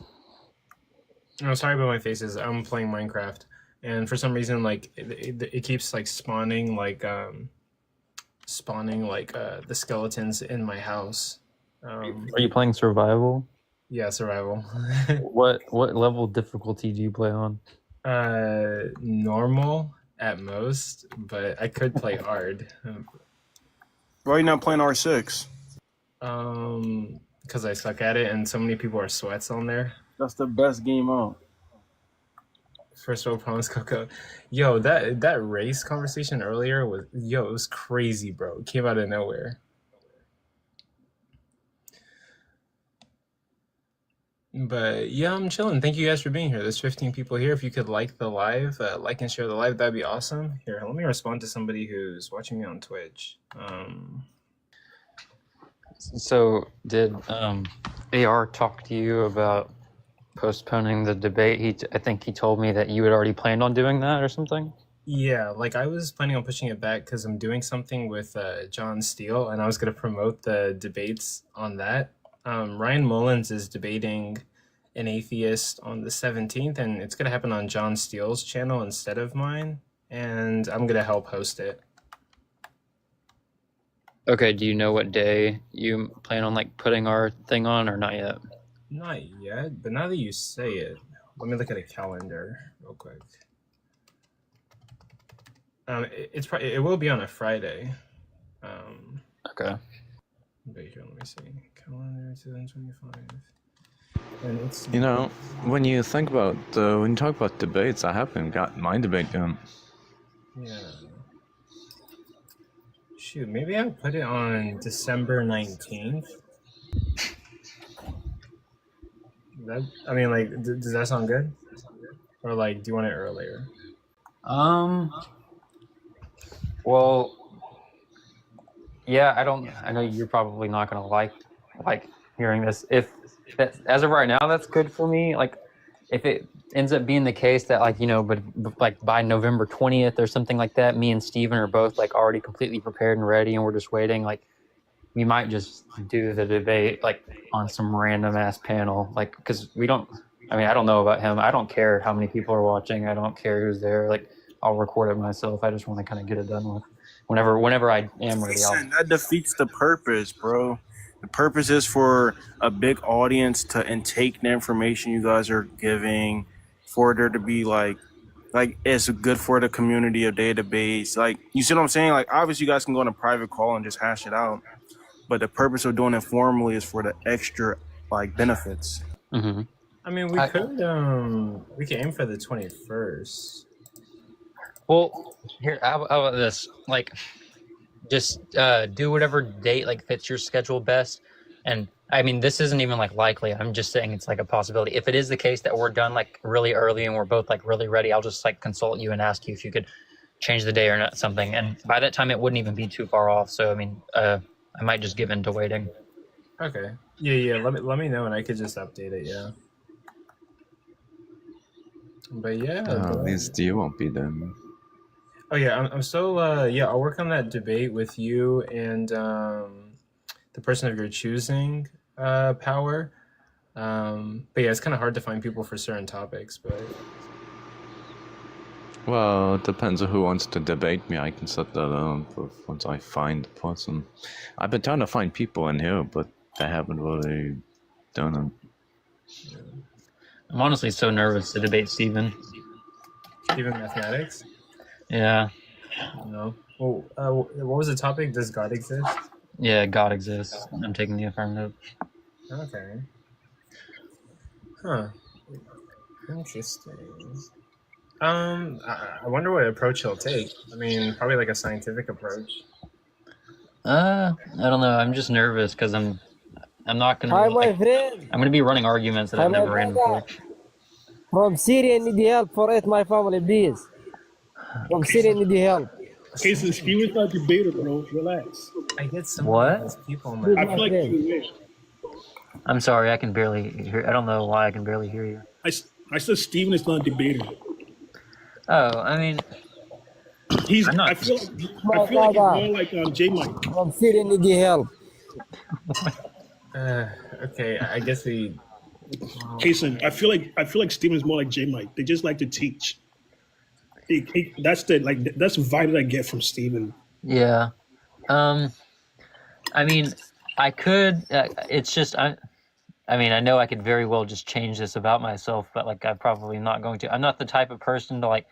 Oh, sorry about my faces. I'm playing Minecraft, and for some reason, like it keeps like spawning the skeletons in my house. Are you playing survival? Yeah, survival. What level difficulty do you play on? Normal at most, but I could play hard. Why are you not playing R6? Because I suck at it, and so many people are sweats on there. That's the best game out. First world problems, Coco. Yo, that race conversation earlier it was crazy, bro. It came out of nowhere. But yeah, I'm chilling. Thank you guys for being here. There's 15 people here. If you could like the live, like and share the live, that'd be awesome. Here, let me respond to somebody who's watching me on Twitch. So did AR talk to you about postponing the debate? I think he told me that you had already planned on doing that or something. Yeah, like I was planning on pushing it back because I'm doing something with John Steele, and I was going to promote the debates on that. Ryan Mullins is debating an atheist on the 17th, and it's going to happen on John Steele's channel instead of mine, and I'm going to help host it. Okay, do you know what day you plan on like putting our thing on, or not yet? Not yet, but now that you say it, let me look at a calendar real quick. It will be on a Friday. Okay. But here, let me see. Calendar 2025. And it's when you think about when you talk about debates, I haven't got my debate done. Yeah. Shoot, maybe I'll put it on December 19th. Does that sound good? Or like, do you want it earlier? Well, yeah, I know you're probably not gonna like hearing this. If that, as of right now, that's good for me. Like, if it ends up being the case that but like by November 20th or something like that, me and Steven are both like already completely prepared and ready, and we're just waiting. Like, we might just do the debate like on some random ass panel, like because we don't I mean, I don't know about him. I don't care how many people are watching. I don't care who's there. Like, I'll record it myself. I just want to kind of get it done with. Whenever I am ready, Listen, that defeats the purpose, bro. The purpose is for a big audience to intake the information you guys are giving, for there to be like it's good for the community of database. Like, you see what I'm saying? Like, obviously you guys can go on a private call and just hash it out, but the purpose of doing it formally is for the extra like benefits. Mm-hmm. I mean, we could aim for the 21st. Well, here, how about this? Like, just do whatever date like fits your schedule best. And I mean, this isn't even like likely. I'm just saying it's like a possibility. If it is the case that we're done like really early and we're both like really ready, I'll just like consult you and ask you if you could change the day or not something. And by that time, it wouldn't even be too far off. So I mean, I might just give in to waiting. Okay. Yeah. Let me know and I could just update it. Yeah. But yeah. At least you won't be done. Oh yeah, I'm still yeah, I'll work on that debate with you and the person of your choosing, Power. But yeah, it's kind of hard to find people for certain topics, but Well, it depends on who wants to debate me. I can set that up once I find the person. I've been trying to find people in here, but they haven't really done it. I'm honestly so nervous to debate Steven. Steven Mathematics? Yeah. No. Well, what was the topic? Does God exist? Yeah, God exists. I'm taking the affirmative. Okay. Huh. Interesting. I wonder what approach he'll take. I mean, probably like a scientific approach. I don't know. I'm just nervous because I'm not gonna. Hi, my friend. I'm gonna be running arguments that I've never ran before. From Syria, need help for it, my family, please. From Syria, need help. Casey, Steven's not a debater, bro. Relax. I get some What? people in my I feel like you wish. I'm sorry, I can barely hear. I don't know why I can barely hear you. I said Steven is not a debater. Oh, I mean, he's. I'm not. I feel like he's more like J Mike. From Syria, need help. Okay, I guess we. Jason, I feel like Steven's more like J Mike. They just like to teach. That's the vibe that I get from Steven. Yeah. I mean, I could. It's just I mean, I know I could very well just change this about myself, but like I'm probably not going to. I'm not the type of person to like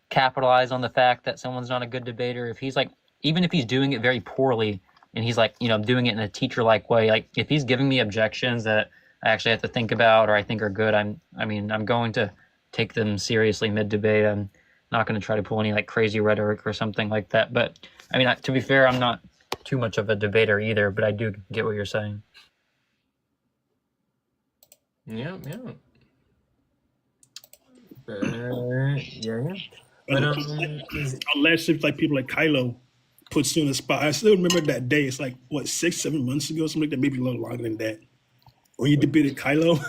capitalize on the fact that someone's not a good debater. If he's like, even if he's doing it very poorly, and he's like, doing it in a teacher-like way, like if he's giving me objections that I actually have to think about or I think are good, I'm going to take them seriously mid-debate. I'm not going to try to pull any like crazy rhetoric or something like that. But I mean, to be fair, I'm not too much of a debater either, but I do get what you're saying. Yeah. Yeah. But unless it's like people like Kylo puts you in a spot. I still remember that day. It's like what 6-7 months ago, something like that, maybe a little longer than that. When you debated Kylo,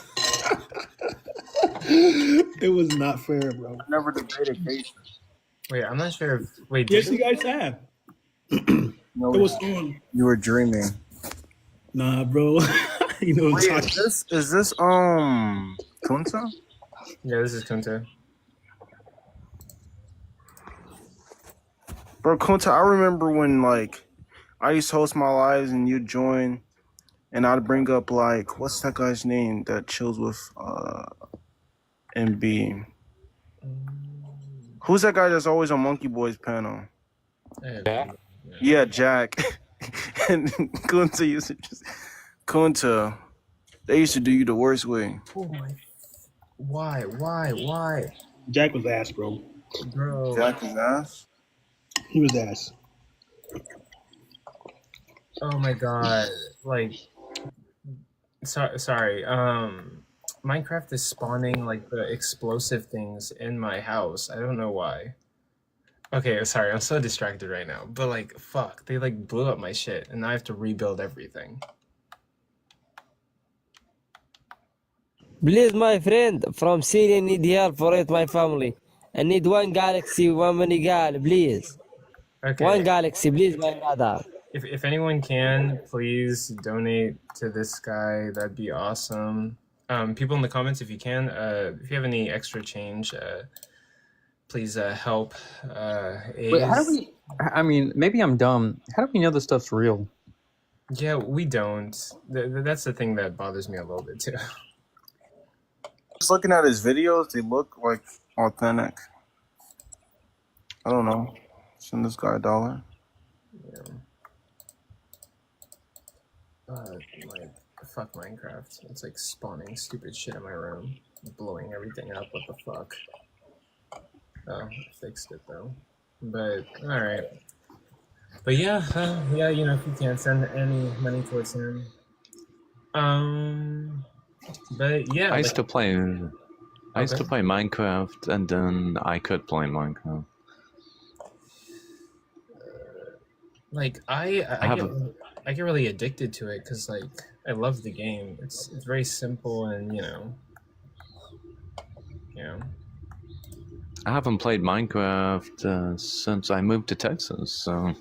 it was not fair, bro. I never debated Casey. Wait, I'm not sure if yes, you guys have. No, it was on. You were dreaming. Nah, bro. Wait, is this Kunta? Yeah, this is Kunta. Bro, Kunta, I remember when like I used to host my lives and you'd join, and I'd bring up like what's that guy's name that chills with MB? Who's that guy that's always on Monkey Boy's panel? Jack. Yeah, Jack. And Kunta used to just Kunta. They used to do you the worst way. Oh my! Why? Jack was ass, bro. Bro. Jack was ass. He was ass. Oh my god! Like, sorry. Minecraft is spawning like the explosive things in my house. I don't know why. Okay, sorry. I'm so distracted right now. But like, fuck, they like blew up my shit, and I have to rebuild everything. Please, my friend, from Syria, need help for it, my family. I need one galaxy, one minigal, please. Okay. One galaxy, please, my brother. If anyone can, please donate to this guy. That'd be awesome. People in the comments, if you can, if you have any extra change, please help. Wait, how do we? I mean, maybe I'm dumb. How do we know this stuff's real? Yeah, we don't. That's the thing that bothers me a little bit too. Just looking at his videos, they look like authentic. I don't know. Send this guy $1. Yeah. Fuck Minecraft. It's like spawning stupid shit in my room, blowing everything up. What the fuck? Oh, I fixed it though. But all right. But yeah, yeah. You know, if you can't send any money towards him. But yeah. I used to play Minecraft, and then I could play Minecraft. Like I get really addicted to it because like I love the game. It's very simple and you know. I haven't played Minecraft since I moved to Texas, so.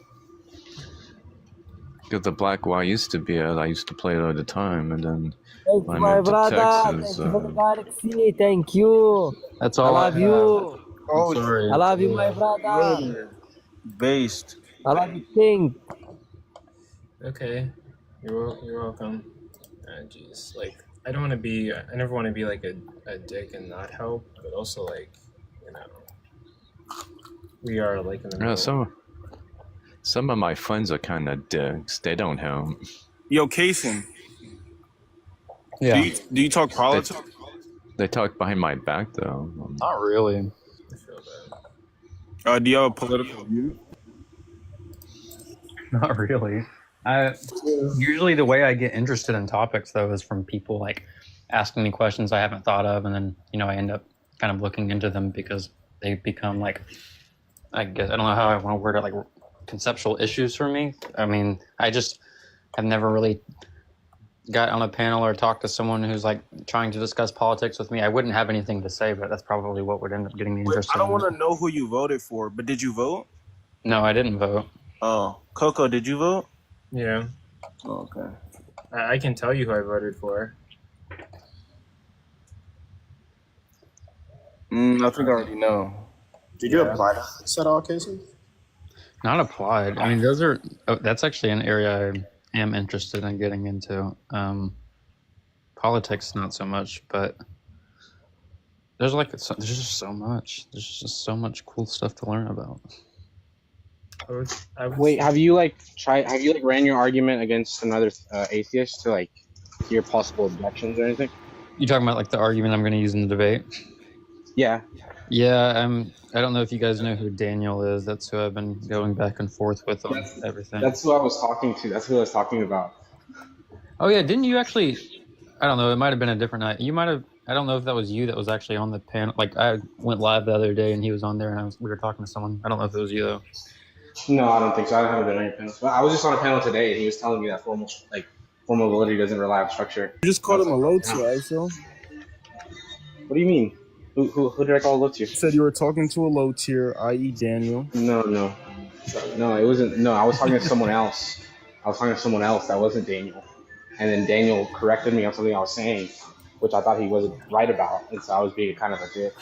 Because the black where I used to be at, I used to play it all the time, and then Thank when you, I my moved to brother. Texas, Thank you for the galaxy. Thank you. That's all. I love you. Oh, sorry. I love you, my brother. Based. I love you, King. Okay, you're welcome. Jeez, like I don't want to be. I never want to be like a dick and not help, but also like you know, we are like in the middle. Some of my friends are kind of dicks. They don't help. Yo, Kason. Yeah. Do you talk politics? They talk behind my back, though. Not really. I feel that. Do you have a political view? Not really. Usually the way I get interested in topics, though, is from people like asking me questions I haven't thought of, and then I end up kind of looking into them because they become like, I guess I don't know how I want to word it, like conceptual issues for me. I mean, I just have never really got on a panel or talked to someone who's like trying to discuss politics with me. I wouldn't have anything to say, but that's probably what would end up getting me interested. I don't want to know who you voted for, but did you vote? No, I didn't vote. Oh, Coco, did you vote? Yeah. Oh, okay. I can tell you who I voted for. I think I already know. Did you apply to this at all, Casey? Not applied. I mean, that's actually an area I am interested in getting into. Politics, not so much, but there's just so much. There's just so much cool stuff to learn about. Wait, have you ran your argument against another atheist to like hear possible objections or anything? You talking about like the argument I'm going to use in the debate? Yeah. Yeah, I don't know if you guys know who Daniel is. That's who I've been going back and forth with on everything. That's who I was talking to. That's who I was talking about. Oh yeah, didn't you actually? I don't know. It might have been a different night. You might have. I don't know if that was you that was actually on the panel. Like I went live the other day and he was on there and we were talking to someone. I don't know if it was you though. No, I don't think so. I haven't been on any panels. But I was just on a panel today and he was telling me that formal validity doesn't rely on structure. You just called him a low tier, so. What do you mean? Who did I call a low tier? You said you were talking to a low tier, i.e. Daniel. No, it wasn't. No, I was talking to someone else. That wasn't Daniel. And then Daniel corrected me on something I was saying, which I thought he wasn't right about. And so I was being kind of a dick.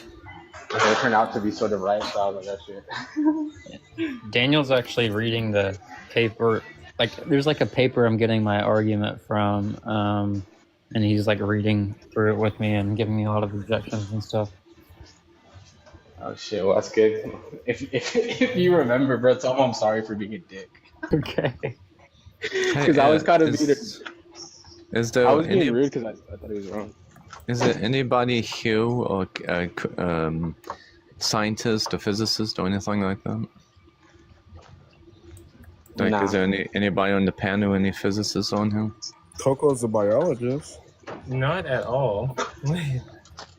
And it turned out to be sort of right, so I was like, that shit. Daniel's actually reading the paper. Like, there's like a paper I'm getting my argument from, and he's like reading through it with me and giving me a lot of objections and stuff. Oh shit, well that's good. If you remember, bro, tell him I'm sorry for being a dick. Okay. Because I was kind of being I was being rude because I thought he was wrong. Is there anybody here or scientist or physicist or anything like that? Like, Nah. Is there anybody on the panel, any physicists on here? Coco's a biologist. Not at all.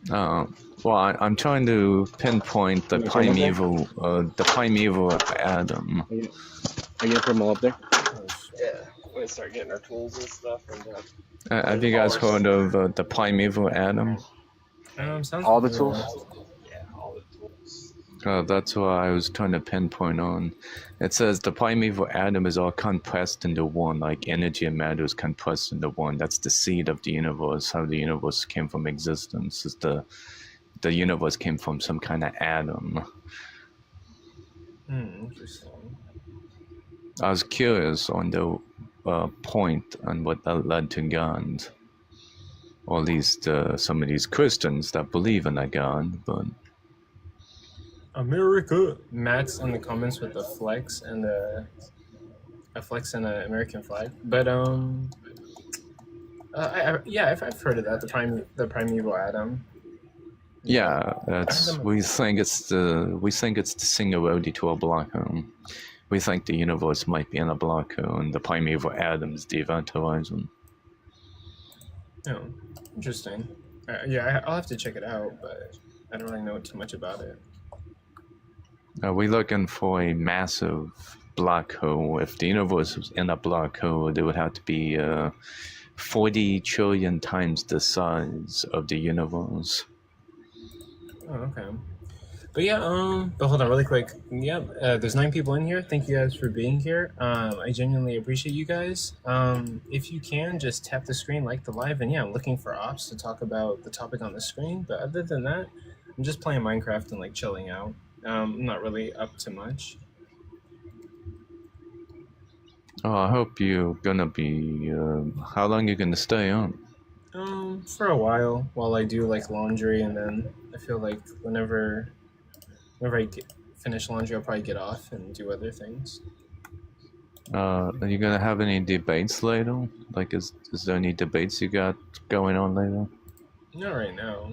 Well, I'm trying to pinpoint the primeval atom. Are you gonna put them all up there? Yeah, we're gonna start getting our tools and stuff. And Have you guys heard of the primeval atom? Sounds all the familiar. tools? Yeah, all the tools. That's what I was trying to pinpoint on. It says the primeval atom is all compressed into one, like energy and matter is compressed into one. That's the seed of the universe. How the universe came from existence is the universe came from some kind of atom. Interesting. I was curious on the point on what that led to God, or at least some of these Christians that believe in a God, but. America. Matt's in the comments with a flex and a flex and an American flag. But yeah, I've heard of that. The primeval atom. Yeah, we think it's the singularity to a black hole. We think the universe might be in a black hole, and the primeval atom is the event horizon. Oh, interesting. Yeah, I'll have to check it out, but I don't really know too much about it. We're looking for a massive black hole. If the universe was in a black hole, there would have to be 40 trillion times the size of the universe. Oh, okay. But yeah, but hold on really quick. Yeah, there's 9 people in here. Thank you guys for being here. I genuinely appreciate you guys. If you can, just tap the screen, like the live, and yeah, I'm looking for ops to talk about the topic on the screen. But other than that, I'm just playing Minecraft and like chilling out. I'm not really up to much. Oh, I hope you're gonna be. How long you gonna stay on? For a while I do like laundry, and then I feel like whenever I finish laundry, I'll probably get off and do other things. Are you gonna have any debates later? Like, is there any debates you got going on later? Not right now,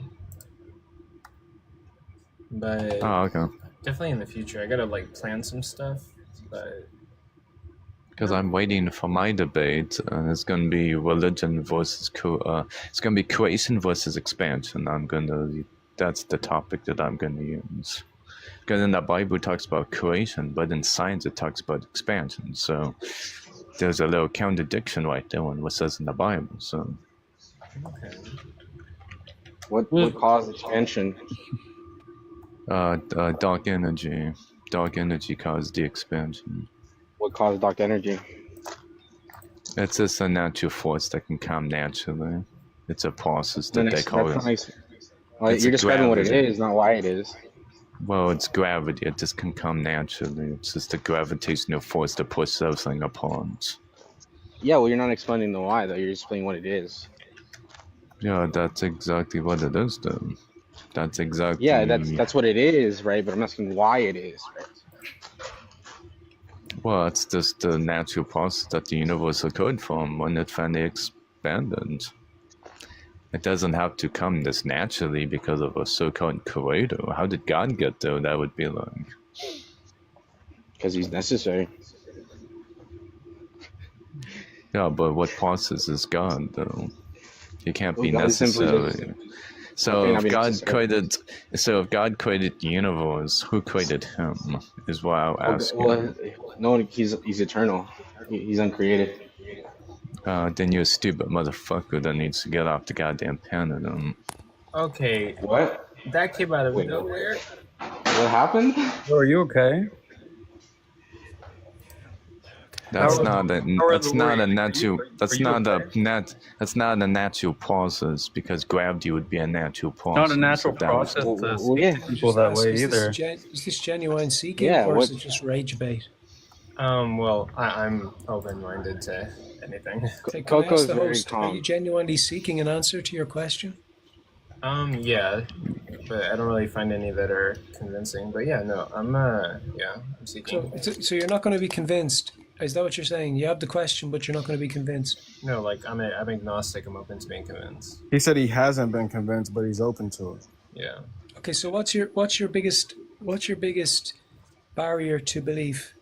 but okay. Definitely in the future. I gotta like plan some stuff, but because I'm waiting for my debate, and it's gonna be religion versus it's gonna be creation versus expansion. That's the topic that I'm gonna use. Because in the Bible it talks about creation, but in science it talks about expansion. So there's a little contradiction right there in what it says in the Bible. So okay. What caused expansion? Dark energy. Dark energy caused the expansion. What caused dark energy? It's just a natural force that can come naturally. It's a process that they call it. Well, you're describing what it is, not why it is. Well, it's gravity. It just can come naturally. It's just a gravitational force that pushes everything apart. Yeah, well, you're not explaining the why, though. You're explaining what it is. Yeah, that's exactly what it is, though. That's exactly... Yeah, that's what it is, right? But I'm asking why it is, right? Well, it's just the natural process that the universe occurred from when it finally expanded. It doesn't have to come this naturally because of a so-called creator. How did God get there? That would be like... Because he's necessary. Yeah, but what process is God, though? He can't be necessary. So if God created the universe, who created him? Is what I'll ask. Well, no, he's eternal. He's uncreated. Then you're a stupid motherfucker that needs to get off the goddamn planet. Okay. What? That came out of nowhere. What happened? Oh, are you okay? That's not a natural process, because gravity would be a natural process. Not a natural process to speak to people that way either. Is this genuine seeking, or is it just rage bait? Well, I'm open-minded to anything. Can I ask the host, are you genuinely seeking an answer to your question? Yeah, but I don't really find any that are convincing. But yeah, no, I'm seeking. So you're not going to be convinced. Is that what you're saying? You have the question, but you're not going to be convinced. No, like I'm agnostic. I'm open to being convinced. He said he hasn't been convinced, but he's open to it. Yeah. Okay, so what's your biggest barrier to belief?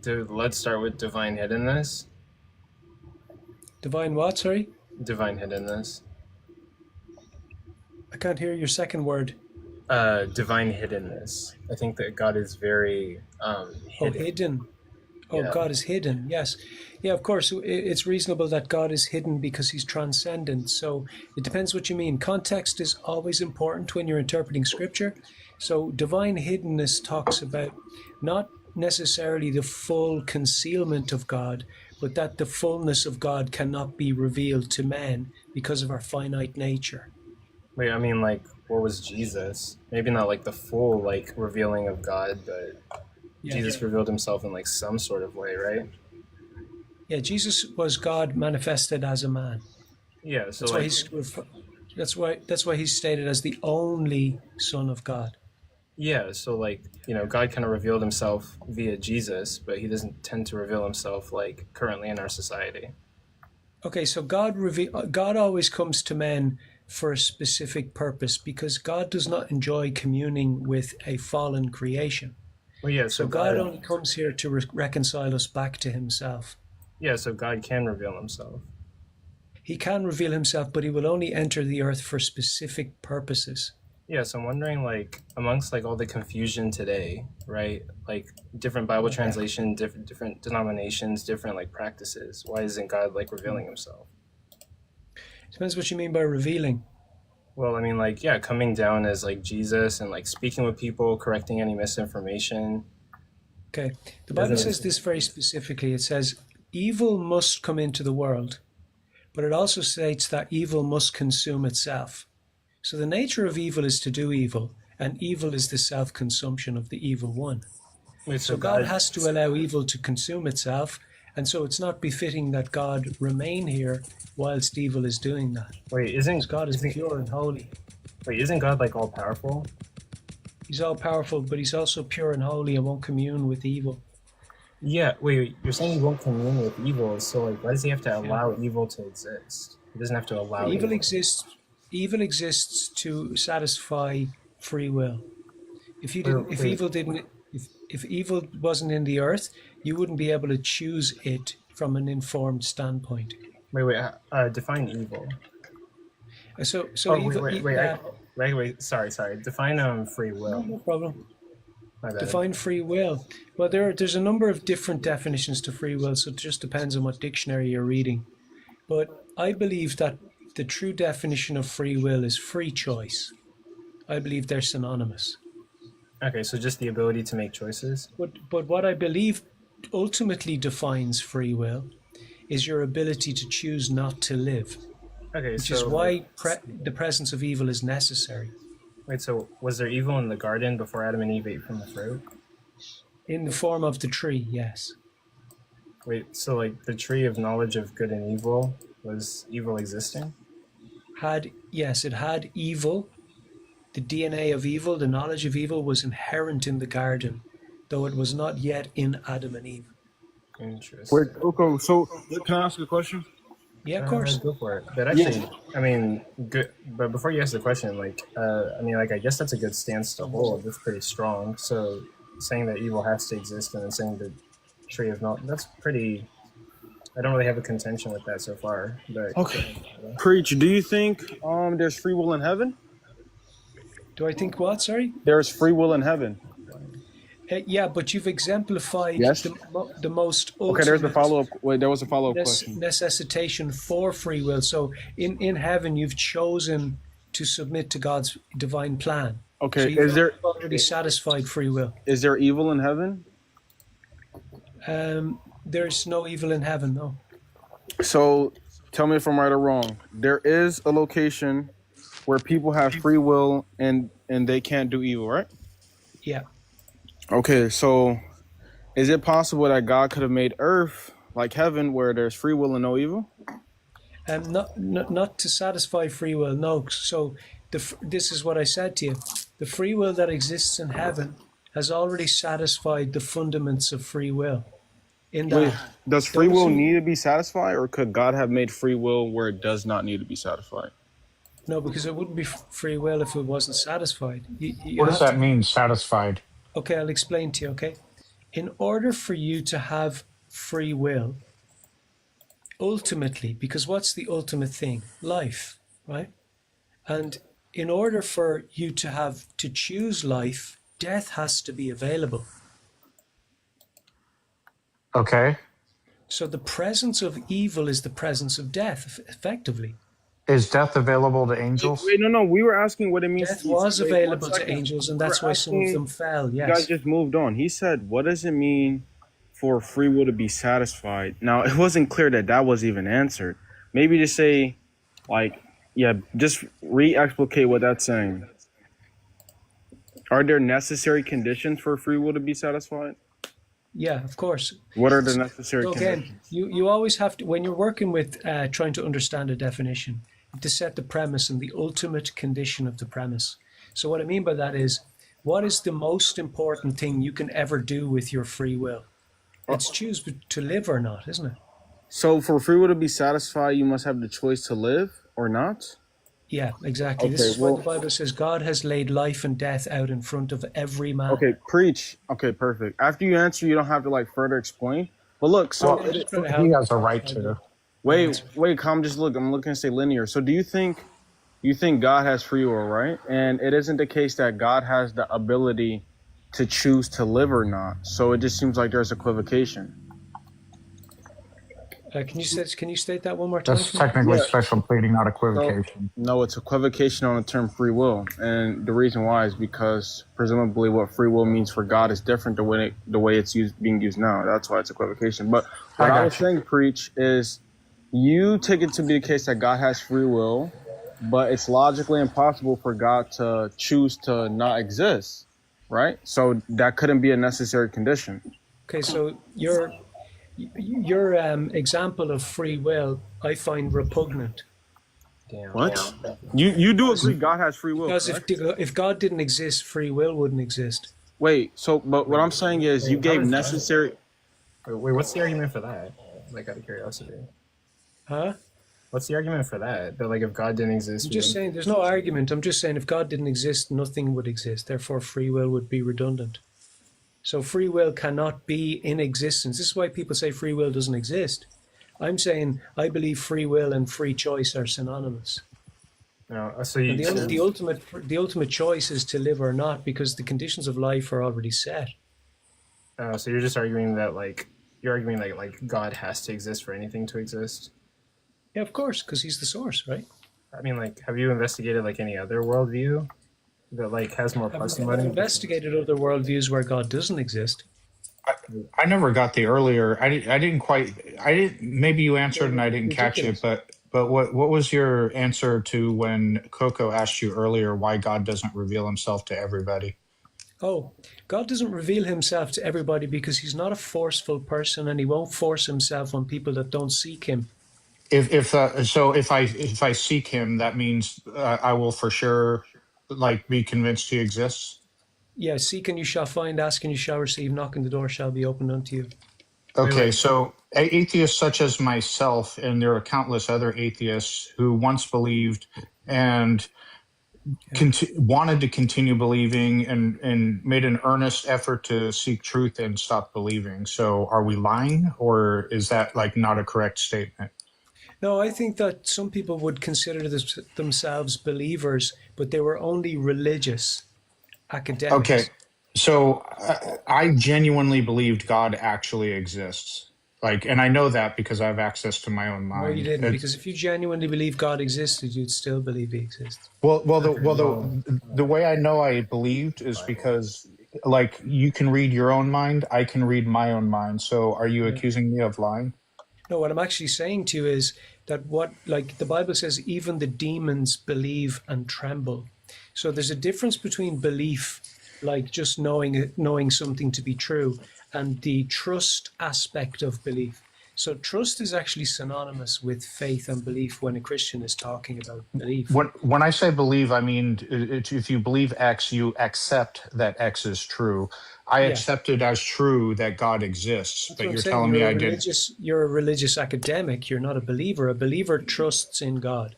Dude, let's start with divine hiddenness. Divine what? Sorry. Divine hiddenness. I can't hear your second word. Divine hiddenness. I think that God is very hidden. Oh, hidden. Oh, Yeah. God is hidden. Yes. Yeah, of course. It's reasonable that God is hidden because he's transcendent. So it depends what you mean. Context is always important when you're interpreting scripture. So divine hiddenness talks about not necessarily the full concealment of God, but that the fullness of God cannot be revealed to men because of our finite nature. Wait, I mean, like, what was Jesus? Maybe not like the full like revealing of God, but Yeah. Jesus revealed himself in like some sort of way, right? Yeah, Jesus was God manifested as a man. Yeah. So That's why like, that's why he's stated as the only Son of God. yeah. So like, God kind of revealed himself via Jesus, but he doesn't tend to reveal himself like currently in our society. Okay, so God always comes to men for a specific purpose because God does not enjoy communing with a fallen creation. Well, yeah. So God only comes here to reconcile us back to himself. Yeah. So God can reveal himself. He can reveal himself, but he will only enter the earth for specific purposes. Yeah, so I'm wondering, like, amongst like all the confusion today, right? Like different Bible translation, different denominations, different like practices. Why isn't God like revealing himself? Depends what you mean by revealing. Well, I mean, like, yeah, coming down as like Jesus and like speaking with people, correcting any misinformation. Okay, the Bible says this very specifically. It says, evil must come into the world, but it also states that evil must consume itself. So the nature of evil is to do evil, and evil is the self-consumption of the evil one. Wait, so God has to allow evil to consume itself, and so it's not befitting that God remain here whilst evil is doing that. Wait, God is pure and holy. Wait, isn't God like all powerful? He's all powerful, but he's also pure and holy and won't commune with evil. Yeah, wait, you're saying he won't commune with evil, so like why does he have to allow evil to exist? He doesn't have to allow evil exists. Evil exists to satisfy free will. If evil wasn't in the earth, you wouldn't be able to choose it from an informed standpoint. Wait, define evil. Wait, sorry. Define free will. No problem. Define free will. Well, there's a number of different definitions to free will, so it just depends on what dictionary you're reading. But I believe that the true definition of free will is free choice. I believe they're synonymous. Okay, so just the ability to make choices? But what I believe ultimately defines free will is your ability to choose not to live. Okay, which is why the presence of evil is necessary. Wait, so was there evil in the garden before Adam and Eve ate from the fruit? In the form of the tree, yes. Wait, so like the tree of knowledge of good and evil, was evil existing? Yes, it had evil. The DNA of evil, the knowledge of evil was inherent in the garden, though it was not yet in Adam and Eve. Interesting. Wait, okay, so can I ask you a question? Yeah, of course. Go for it. But actually, I mean, good. But before you ask the question, like, I guess that's a good stance to hold. That's pretty strong. So saying that evil has to exist and then saying the tree of knowledge, that's pretty. I don't really have a contention with that so far. But okay, preach. Do you think there's free will in heaven? Do I think what? Sorry. There's free will in heaven. Yeah, but you've exemplified the most ultimate. Okay, there's the follow-up. Wait, there was a follow-up question. Necessitation for free will. So in heaven, you've chosen to submit to God's divine plan. Okay, so you've already satisfied free will. Is there evil in heaven? There's no evil in heaven, no. So tell me if I'm right or wrong. There is a location where people have free will and they can't do evil, right? Yeah. Okay, so is it possible that God could have made earth like heaven where there's free will and no evil? Not to satisfy free will, no. So this is what I said to you. The free will that exists in heaven has already satisfied the fundaments of free will. Wait, does free will need to be satisfied, or could God have made free will where it does not need to be satisfied? No, because it wouldn't be free will if it wasn't satisfied. What does that mean, satisfied? Okay, I'll explain to you, okay? In order for you to have free will, ultimately, because what's the ultimate thing? Life, right? And in order for you to choose life, death has to be available. Okay. So the presence of evil is the presence of death, effectively. Is death available to angels? Wait, no. We were asking what it means. Death was wait, available 1 to second. angels, and We were that's why some of asking- them fell. You guys Yes. just moved on. He said, what does it mean for free will to be satisfied? Now, it wasn't clear that that was even answered. Maybe to say, like, yeah, just re-explicate what that's saying. Are there necessary conditions for free will to be satisfied? Yeah, of course. What are the necessary So conditions? again, you always have to, when you're working with trying to understand a definition, you have to set the premise and the ultimate condition of the premise. So what I mean by that is, what is the most important thing you can ever do with your free will? It's choose to live or not, isn't it? So for free will to be satisfied, you must have the choice to live or not? Yeah, exactly. This Okay, is why the Bible says God has laid life and death out in front of every man. Okay, preach. Okay, perfect. After you answer, you don't have to like further explain. But look, so Well, he has a right to. wait, come. Just look. I'm looking to say linear. So do you think God has free will, right? And it isn't the case that God has the ability to choose to live or not. So it just seems like there's equivocation. Can you state that one more time? That's technically special pleading, not equivocation. No, it's equivocation on the term free will, and the reason why is because presumably what free will means for God is different the way it's being used now. That's why it's equivocation. But what I was saying, preach, is you take it to be the case that God has free will, but it's logically impossible for God to choose to not exist, right? So that couldn't be a necessary condition. Okay, so your example of free will, I find repugnant. Damn. What? You do agree God has free will? Because correct? if God didn't exist, free will wouldn't exist. Wait, so but what I'm saying is you gave necessary. Wait, what's the argument for that? Like, out of curiosity. Huh? What's the argument for that? That, like, if God didn't exist, I'm just saying, there's no argument. I'm just saying, if God didn't exist, nothing would exist. Therefore, free will would be redundant. So free will cannot be in existence. This is why people say free will doesn't exist. I'm saying I believe free will and free choice are synonymous. No, so you, And the ultimate choice is to live or not, because the conditions of life are already set. so you're just arguing that, like, like God has to exist for anything to exist? Yeah, of course, because he's the source, right? I mean, like, have you investigated, like, any other worldview that, like, has more I've parsimony? investigated other worldviews where God doesn't exist. I never got the earlier. I didn't quite. I didn't. Maybe you answered and I didn't catch it. But what was your answer to when Coco asked you earlier why God doesn't reveal Himself to everybody? Oh, God doesn't reveal himself to everybody because he's not a forceful person, and he won't force himself on people that don't seek him. If I seek Him, that means I will for sure be convinced He exists. Yeah, seek and you shall find, ask and you shall receive, knock and the door shall be opened unto you. Okay, so atheists such as myself, and there are countless other atheists who once believed and wanted to continue believing and made an earnest effort to seek truth and stop believing. So are we lying, or is that not a correct statement? No, I think that some people would consider themselves believers, but they were only religious academics. Okay, so I genuinely believed God actually exists. And I know that because I have access to my own mind. No, you didn't, because if you genuinely believe God existed, you'd still believe he exists. The way I know I believed is because, you can read your own mind, I can read my own mind. So are you accusing me of lying? No, what I'm actually saying to you is that the Bible says, even the demons believe and tremble. So there's a difference between belief, just knowing something to be true, and the trust aspect of belief. So trust is actually synonymous with faith and belief when a Christian is talking about belief. When I say believe, I mean if you believe X, you accept that X is true. I accept it as true that God exists, but you're telling me I didn't. You're a religious academic. You're not a believer. A believer trusts in God.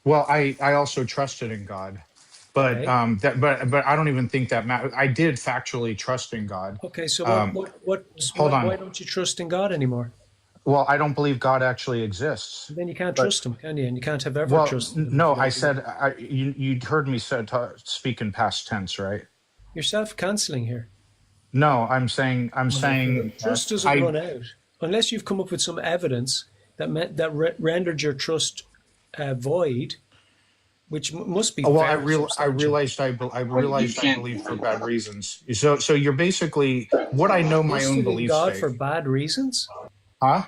Well, I also trusted in God. But okay. but I don't even think that matters. I did factually trust in God. Okay, so why don't you trust in God anymore? Well, I don't believe God actually exists. Then you can't trust him, can you? And you can't have ever trust him. No, I said you heard me speak in past tense, right? You're self-canceling here. No, I'm saying Trust doesn't run out unless you've come up with some evidence that rendered your trust void, which must be well, I very substantial. realized I believed for bad reasons. So you're basically what I know my own Trusted in belief God state. for bad reasons? Huh?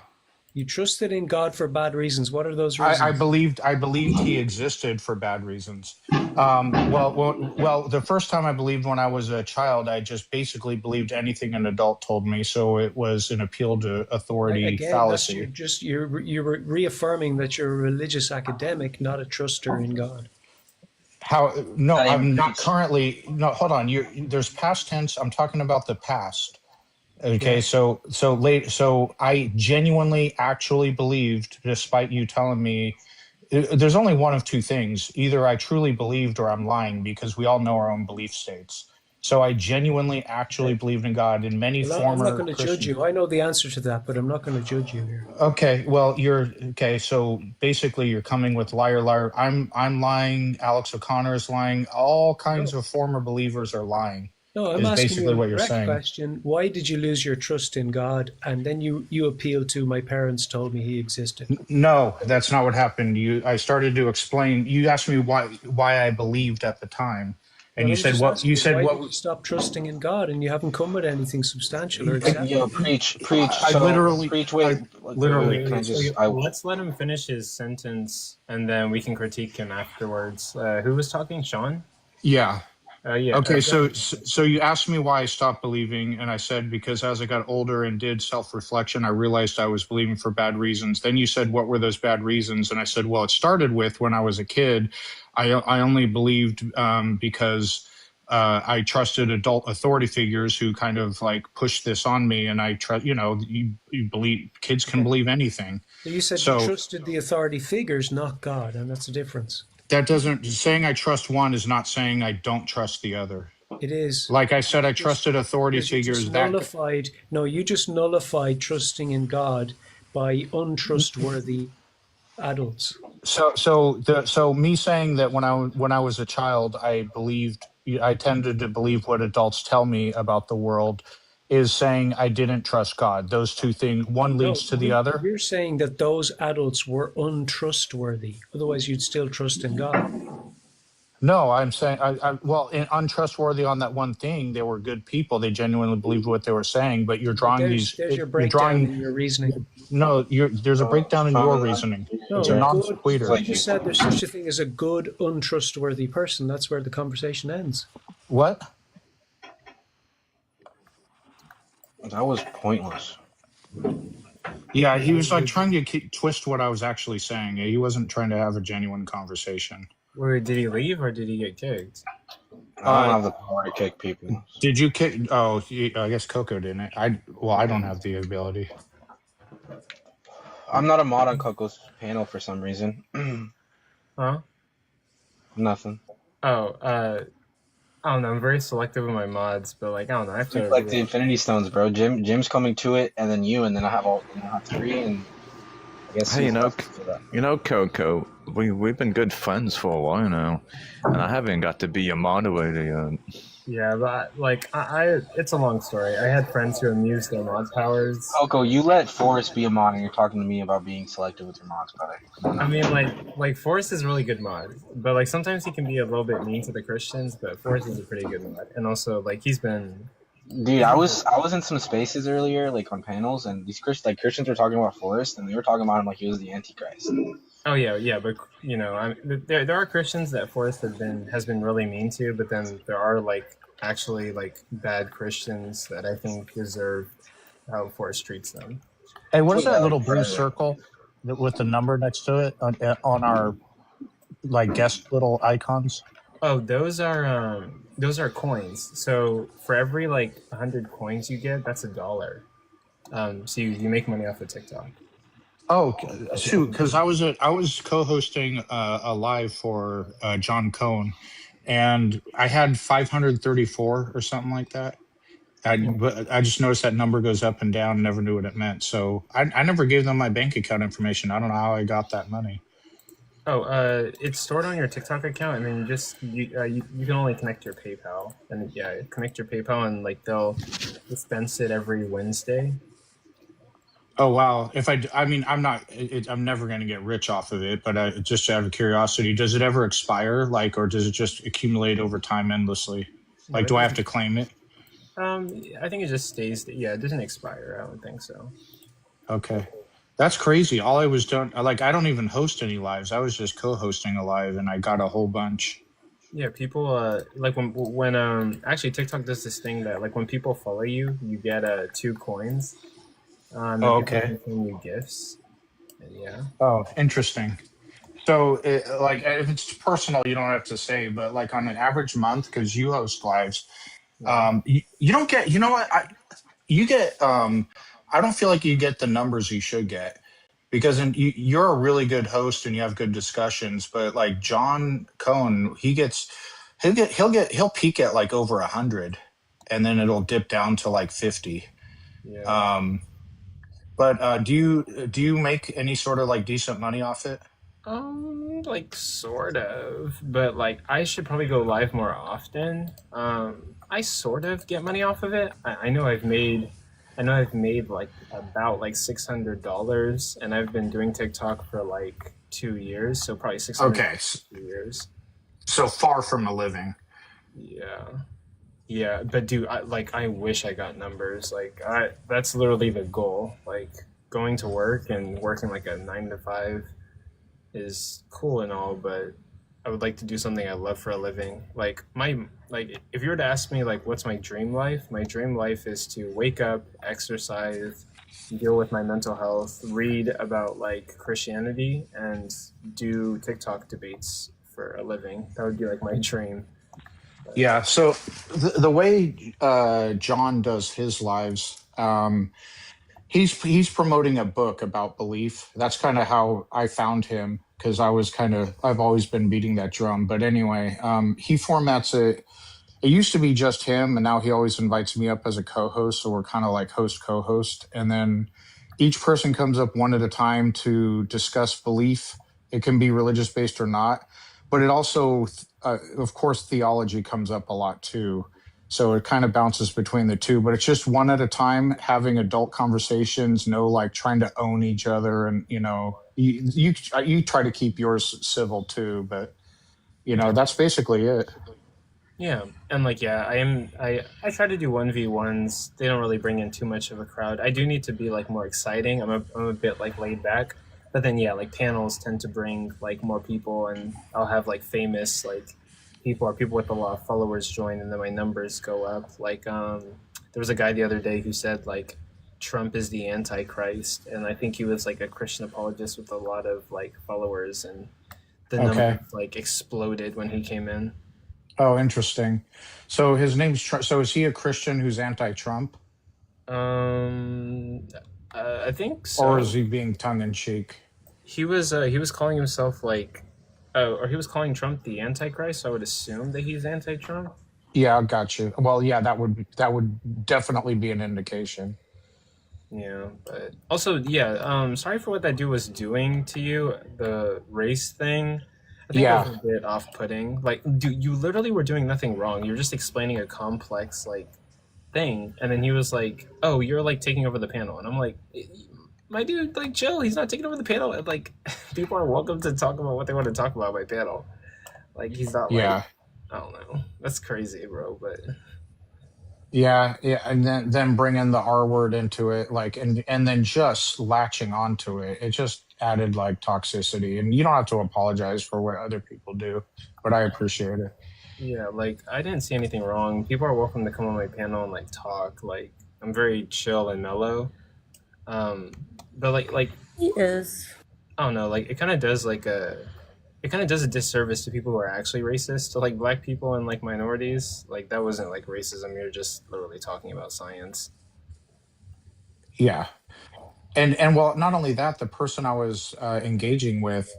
You trusted in God for bad reasons. What are those reasons? I believed he existed for bad reasons. Well, the first time I believed when I was a child, I just basically believed anything an adult told me. So it was an appeal to authority Again, that's fallacy. you're reaffirming that you're a religious academic, not a truster in God. How? No, I'm not currently. No, hold on. There's past tense. I'm talking about the past. Okay, Yeah. so I genuinely actually believed, despite you telling me, there's only one of two things. Either I truly believed or I'm lying, because we all know our own belief states. So I genuinely actually believed in God in many Well, I'm not former going to judge Christian. you. I know the answer to that, but I'm not going to judge you here. Okay, well, so basically you're coming with liar, liar. I'm lying. Alex O'Connor is lying. All kinds of former believers are lying. No, I'm Is asking basically you what a you're direct saying. question. Why did you lose your trust in God? And then you appeal to my parents told me he existed. No, that's not what happened. I started to explain. You asked me why I believed at the time, and Well, you I'm said just what you asking, said why what did you stop trusting in God? And you haven't come with anything substantial or acceptable. Yo, preach. I So literally preach. I literally Can I So just? let's let him finish his sentence, and then we can critique him afterwards. Who was talking? Sean? yeah. Yeah. Okay, so you asked me why I stopped believing, and I said because as I got older and did self-reflection, I realized I was believing for bad reasons. Then you said, what were those bad reasons? And I said, well, it started with when I was a kid. I only believed because I trusted adult authority figures who kind of like pushed this on me, and I trust. You believe kids can believe anything. You said you trusted the authority figures, not God, and that's the difference. That doesn't saying I trust one is not saying I don't trust the other. It is. Like I said, I trusted authority figures. You just nullified trusting in God by untrustworthy adults. So me saying that when I was a child, I tended to believe what adults tell me about the world is saying I didn't trust God. Those two things, one leads to the other. You're saying that those adults were untrustworthy. Otherwise, you'd still trust in God. No, I'm saying, untrustworthy on that one thing. They were good people. They genuinely believed what they were saying. But you're drawing There's your breakdown in your reasoning. No, there's a breakdown in your reasoning. No, it's a non sequitur. You just said there's such a thing as a good, untrustworthy person. That's where the conversation ends. What? That was pointless. Yeah, he was like trying to twist what I was actually saying. He wasn't trying to have a genuine conversation. Wait, did he leave or did he get kicked? I don't have the power to kick people. Did you kick? Oh, I guess Coco didn't. I don't have the ability. I'm not a mod on Coco's panel for some reason. Huh? Nothing. I don't know. I'm very selective with my mods, but like I don't know. I have to like the Infinity Stones, bro. Jim's coming to it, and then you, and then I have three, and I guess. Hey, you know, Coco, we've been good friends for a while now, and I haven't got to be your moderator yet. Yeah, but it's a long story. I had friends who amused their mod powers. Coco, you let Forrest be a mod, and you're talking to me about being selective with your mods, brother. I mean, like Forrest is a really good mod, but like sometimes he can be a little bit mean to the Christians. But Forrest is a pretty good mod, and also like he's been. Dude, I was in some spaces earlier, like on panels, and these Christians were talking about Forrest, and they were talking about him like he was the Antichrist. Oh yeah, but you know, there are Christians that Forrest has been really mean to, but then there are like actually like bad Christians that I think deserve how Forrest treats them. Hey, what is that little blue circle with the number next to it on our like guest little icons? Oh, those are coins. So for every like 100 coins you get, that's $1. So you make money off of TikTok. Oh, shoot! Because I was co-hosting a live for John Cohn, and I had 534 or something like that. But I just noticed that number goes up and down. Never knew what it meant. So I never gave them my bank account information. I don't know how I got that money. Oh, it's stored on your TikTok account, and then you can only connect your PayPal, and yeah, connect your PayPal, and like they'll dispense it every Wednesday. Oh wow! I mean, I'm never going to get rich off of it, but just out of curiosity, does it ever expire? Like, or does it just accumulate over time endlessly? No, Like, it do I have doesn't. to claim it? I think it just stays. Yeah, it doesn't expire. I don't think so. Okay, that's crazy. All I was doing, like, I don't even host any lives. I was just co-hosting a live, and I got a whole bunch. Yeah, people like when actually TikTok does this thing that like when people follow you, you get 2 coins. And Oh, people okay. can send you gifts. And yeah. Oh, interesting. So, like, if it's personal, you don't have to say, but like on an average month, because you host lives, Yeah. you don't get. You know what? You get. I don't feel like you get the numbers you should get because you're a really good host and you have good discussions. But like John Cohn, he'll peak at like over 100, and then it'll dip down to like 50. Yeah. But do you make any sort of like decent money off it? Like sort of, but like I should probably go live more often. I sort of get money off of it. I know I've made like about like $600, and I've been doing TikTok for like 2 years, so probably 600 Okay, 2 years. so far from a living. Yeah. Yeah, but dude, I wish I got numbers. Like that's literally the goal. Like going to work and working like a 9 to 5 is cool and all, but I would like to do something I love for a living. Like if you were to ask me like what's my dream life? My dream life is to wake up, exercise, deal with my mental health, read about like Christianity, and do TikTok debates for a living. That would be like my dream. Yeah. So the way John does his lives, he's promoting a book about belief. That's kind of how I found him because I've always been beating that drum. But anyway, he formats it. It used to be just him, and now he always invites me up as a co-host. So we're kind of like host co-host, and then each person comes up one at a time to discuss belief. It can be religious based or not, but it also, of course, theology comes up a lot too. So it kind of bounces between the two, but it's just one at a time, having adult conversations, no like trying to own each other, and you try to keep yours civil too, but that's basically it. Yeah, and like I try to do 1v1s. They don't really bring in too much of a crowd. I do need to be like more exciting. I'm a bit like laid back. But then yeah, like panels tend to bring like more people, and I'll have like famous like people or people with a lot of followers join, and then my numbers go up. Like there was a guy the other day who said like Trump is the Antichrist, and I think he was like a Christian apologist with a lot of like followers, and the Okay. numbers like exploded when he came in. Oh, interesting. So his name's so is he a Christian who's anti-Trump, Um, I think or so. is he being tongue in cheek? He was calling himself like, or he was calling Trump the Antichrist. So I would assume that he's anti-Trump. Yeah, I got you. Well, yeah, that would definitely be an indication. Yeah, but also yeah. Sorry for what that dude was doing to you. The race thing. I think that Yeah, was a bit off-putting. Like, dude, you literally were doing nothing wrong. You were just explaining a complex like thing, and then he was like, "Oh, you're like taking over the panel," and I'm like, "My dude, like, chill. He's not taking over the panel. And, like, people are welcome to talk about what they want to talk about by panel. Like, he's not like, yeah, I don't know. That's crazy, bro. But yeah, and then bringing the R word into it, like, and then just latching onto it. It just added like toxicity, and you don't have to apologize for what other people do, but I appreciate it. yeah, like, I didn't see anything wrong. People are welcome to come on my panel and like talk. Like, I'm very chill and mellow. Um, but like Yes. I don't know. Like, it kind of does a disservice to people who are actually racist, to like black people and like minorities. Like that wasn't like racism. You're just literally talking about science. Yeah, and well, not only that, the person I was engaging with,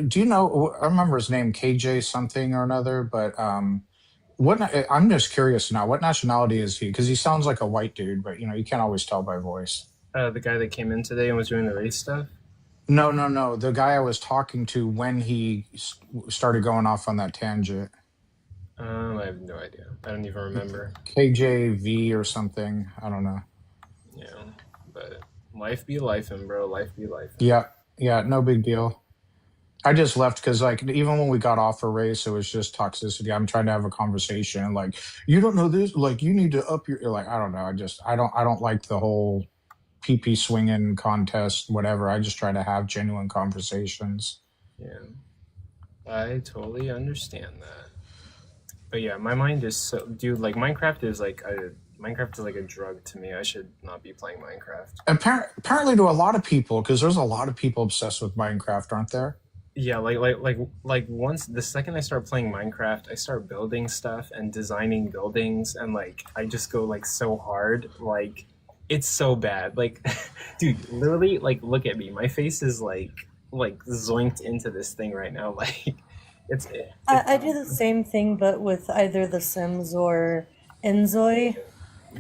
do you know? I remember his name, KJ something or another, but I'm just curious now. What nationality is he? Because he sounds like a white dude, but you can't always tell by voice. The guy that came in today and was doing the race stuff. No, no, no. The guy I was talking to when he started going off on that tangent. I have no idea. I don't even remember. KJV or something. I don't know. Yeah, but life be life, and bro, life be life. Yeah, yeah, no big deal. I just left because, like, even when we got off a race, it was just toxicity. I'm trying to have a conversation, like, you don't know this, like, you need to up your, like, I don't know. I don't like the whole PP swinging contest, whatever. I just try to have genuine conversations. Yeah, I totally understand that. But yeah, my mind is so, dude. Like Minecraft is like a drug to me. I should not be playing Minecraft. Apparently, to a lot of people, because there's a lot of people obsessed with Minecraft, aren't there? Yeah, like once the second I start playing Minecraft, I start building stuff and designing buildings, and like I just go like so hard, like it's so bad. Like, dude, literally, like look at me. My face is like zoinked into this thing right now. Like, I do the same thing, but with either The Sims or Enzoy,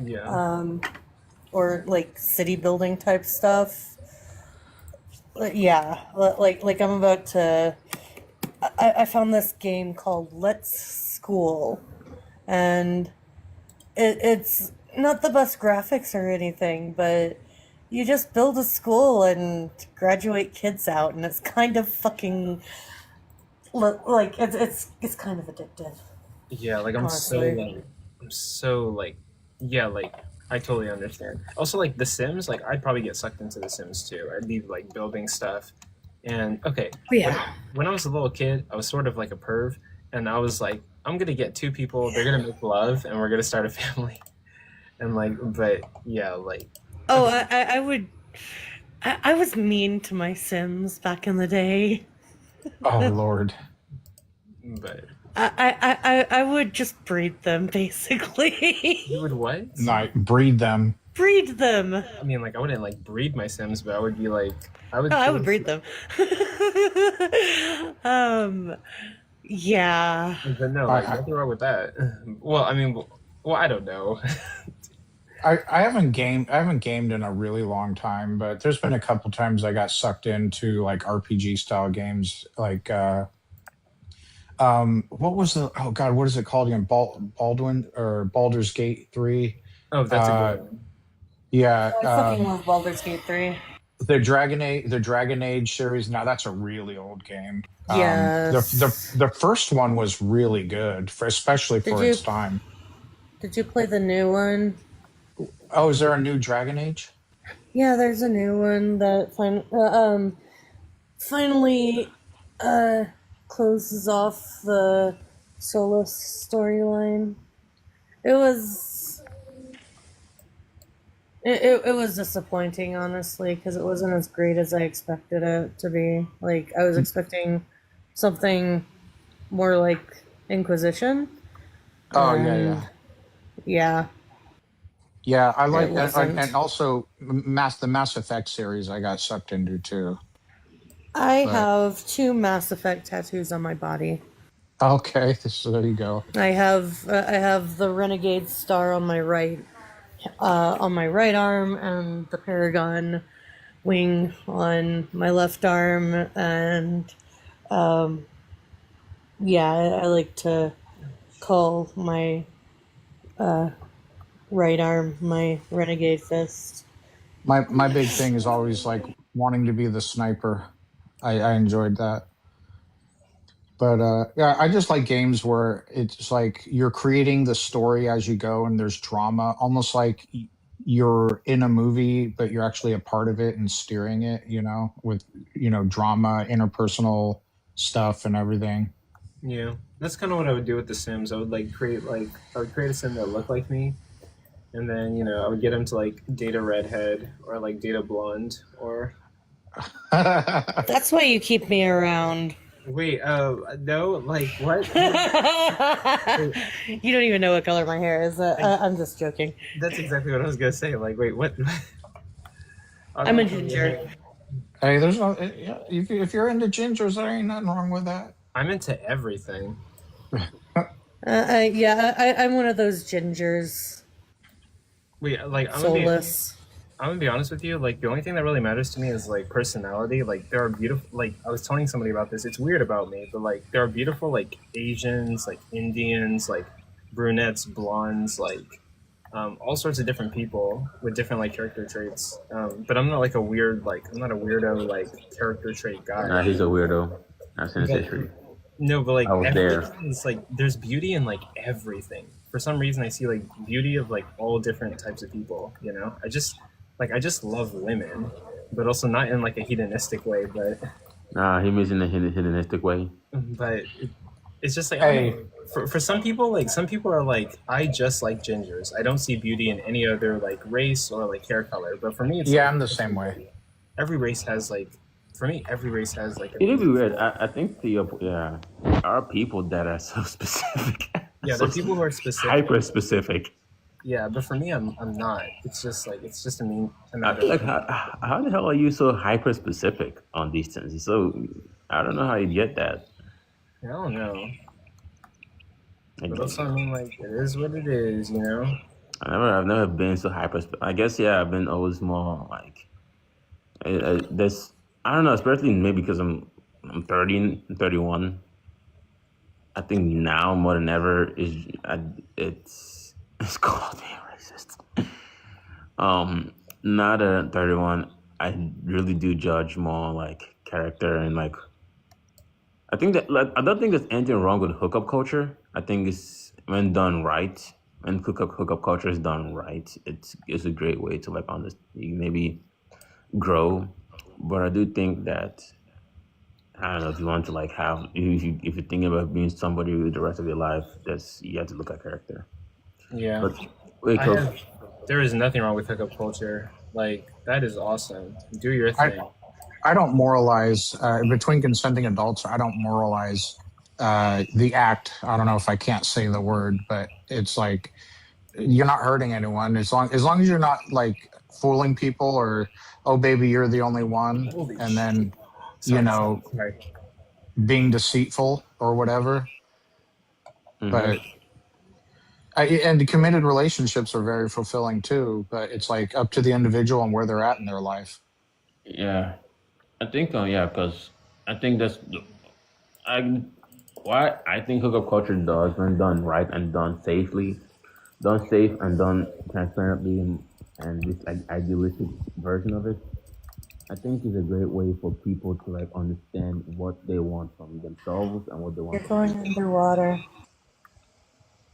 yeah. or like city building type stuff. Yeah, like I'm about to. I found this game called Let's School, and it's not the best graphics or anything, but you just build a school and graduate kids out, and it's kind of fucking like it's kind of addictive. Yeah, like honestly. I'm so like yeah, like I totally understand. Also like The Sims, like I'd probably get sucked into The Sims too. I'd be like building stuff. And okay, Yeah. when I was a little kid, I was sort of like a perv, and I was like, I'm gonna get two people, they're gonna make love, and we're gonna start a family. And like, but yeah, like Oh, I would. I was mean to my Sims back in the day. Oh Lord. But I would just breed them, basically. you would what? Not breed them. Breed them. I mean, like I wouldn't like breed my Sims, but I would be like, I would. No, I would breed them. Yeah. But no, like nothing wrong with that. Well, I mean, well, I don't know. I haven't gamed in a really long time, but there's been a couple times I got sucked into like RPG style games, like what was the what is it called again? Baldwin or Baldur's Gate 3? Oh, that's a good one. Yeah. I fucking love Baldur's Gate 3. The Dragon Age series. Now that's a really old game. Yes. The first one was really good, especially for its time. Did you play the new one? Oh, is there a new Dragon Age? Yeah, there's a new one that finally closes off the Solus storyline. It was disappointing, honestly, because it wasn't as great as I expected it to be. Like, I was expecting something more like Inquisition. Oh, yeah. Yeah. Yeah, I like that, and also the Mass Effect series I got sucked into too. I have 2 Mass Effect tattoos on my body. Okay, so there you go. I have the Renegade star on my right arm, and the Paragon wing on my left arm, and yeah, I like to call my right arm my Renegade fist. My big thing is always like wanting to be the sniper. I enjoyed that. But yeah, I just like games where it's like you're creating the story as you go and there's drama, almost like you're in a movie, but you're actually a part of it and steering it, with, drama, interpersonal stuff and everything. Yeah, that's kind of what I would do with The Sims. I would create a Sim that looked like me, and then I would get him to like date a redhead or like date a blonde or. That's why you keep me around. Wait, no, like what? You don't even know what color my hair is. I'm just joking. That's exactly what I was gonna say. Like, wait, what? I'm a ginger. Hey, there's no. If you're into gingers, there ain't nothing wrong with that. I'm into everything. Yeah, I'm one of those gingers. Wait, like I'm soulless. I'm gonna be honest with you. Like the only thing that really matters to me is like personality. Like there are beautiful. Like I was telling somebody about this. It's weird about me, but like there are beautiful like Asians, like Indians, like brunettes, blondes, like all sorts of different people with different like character traits. But I'm not like a weird like I'm not a weirdo like character trait Nah, guy. he's a weirdo. I've seen his But history. no, but like I was there. everything is like there's beauty in like everything. For some reason, I see like beauty of like all different types of people. You know, I just love women, but also not in like a hedonistic way. Nah, he means in a hedonistic way. It's just like I don't Hey, know. For some people, like some people are like I just like gingers. I don't see beauty in any other like race or like hair color. But for me, it's yeah, like I'm the same way. every race has like for me every race has like a It is beautiful. weird. I think yeah, there are people that are so specific. Yeah, so there are people who are specific. hyper specific. Yeah, but for me, I'm not. It's just like it's just a I matter feel like of how the hell are you so hyper specific on these things? It's so I don't know how you get that. I don't know. Like, But also, I mean, like it is what it is, you know. I've never been so hyper. I guess yeah, I've been always more like this. I don't know, especially maybe because I'm 30, 31. I think now more than ever it's called being racist. Now that I'm 31, I really do judge more like character and like I think that like I don't think there's anything wrong with hookup culture. I think it's when done right, when hookup culture is done right, it's a great way to like understand maybe grow. But I do think that I don't know if you want to like have if you're thinking about being somebody with the rest of your life, that's you have to look at character. Yeah, But wait, I Coach, have. There is nothing wrong with hookup culture. Like that is awesome. Do your thing. I don't moralize between consenting adults. I don't moralize the act. I don't know if I can't say the word, but it's like you're not hurting anyone as long as you're not like fooling people or oh baby you're the only one Holy and then Sorry, sorry. being deceitful or whatever. But and committed relationships are very fulfilling too. But it's like up to the individual and where they're at in their life. yeah, I think yeah, because I think I why I think hookup culture does when done right and done safely, done safe and done transparently and this like idealistic version of it. I think is a great way for people to like understand what they want from themselves and what they want You're from going underwater.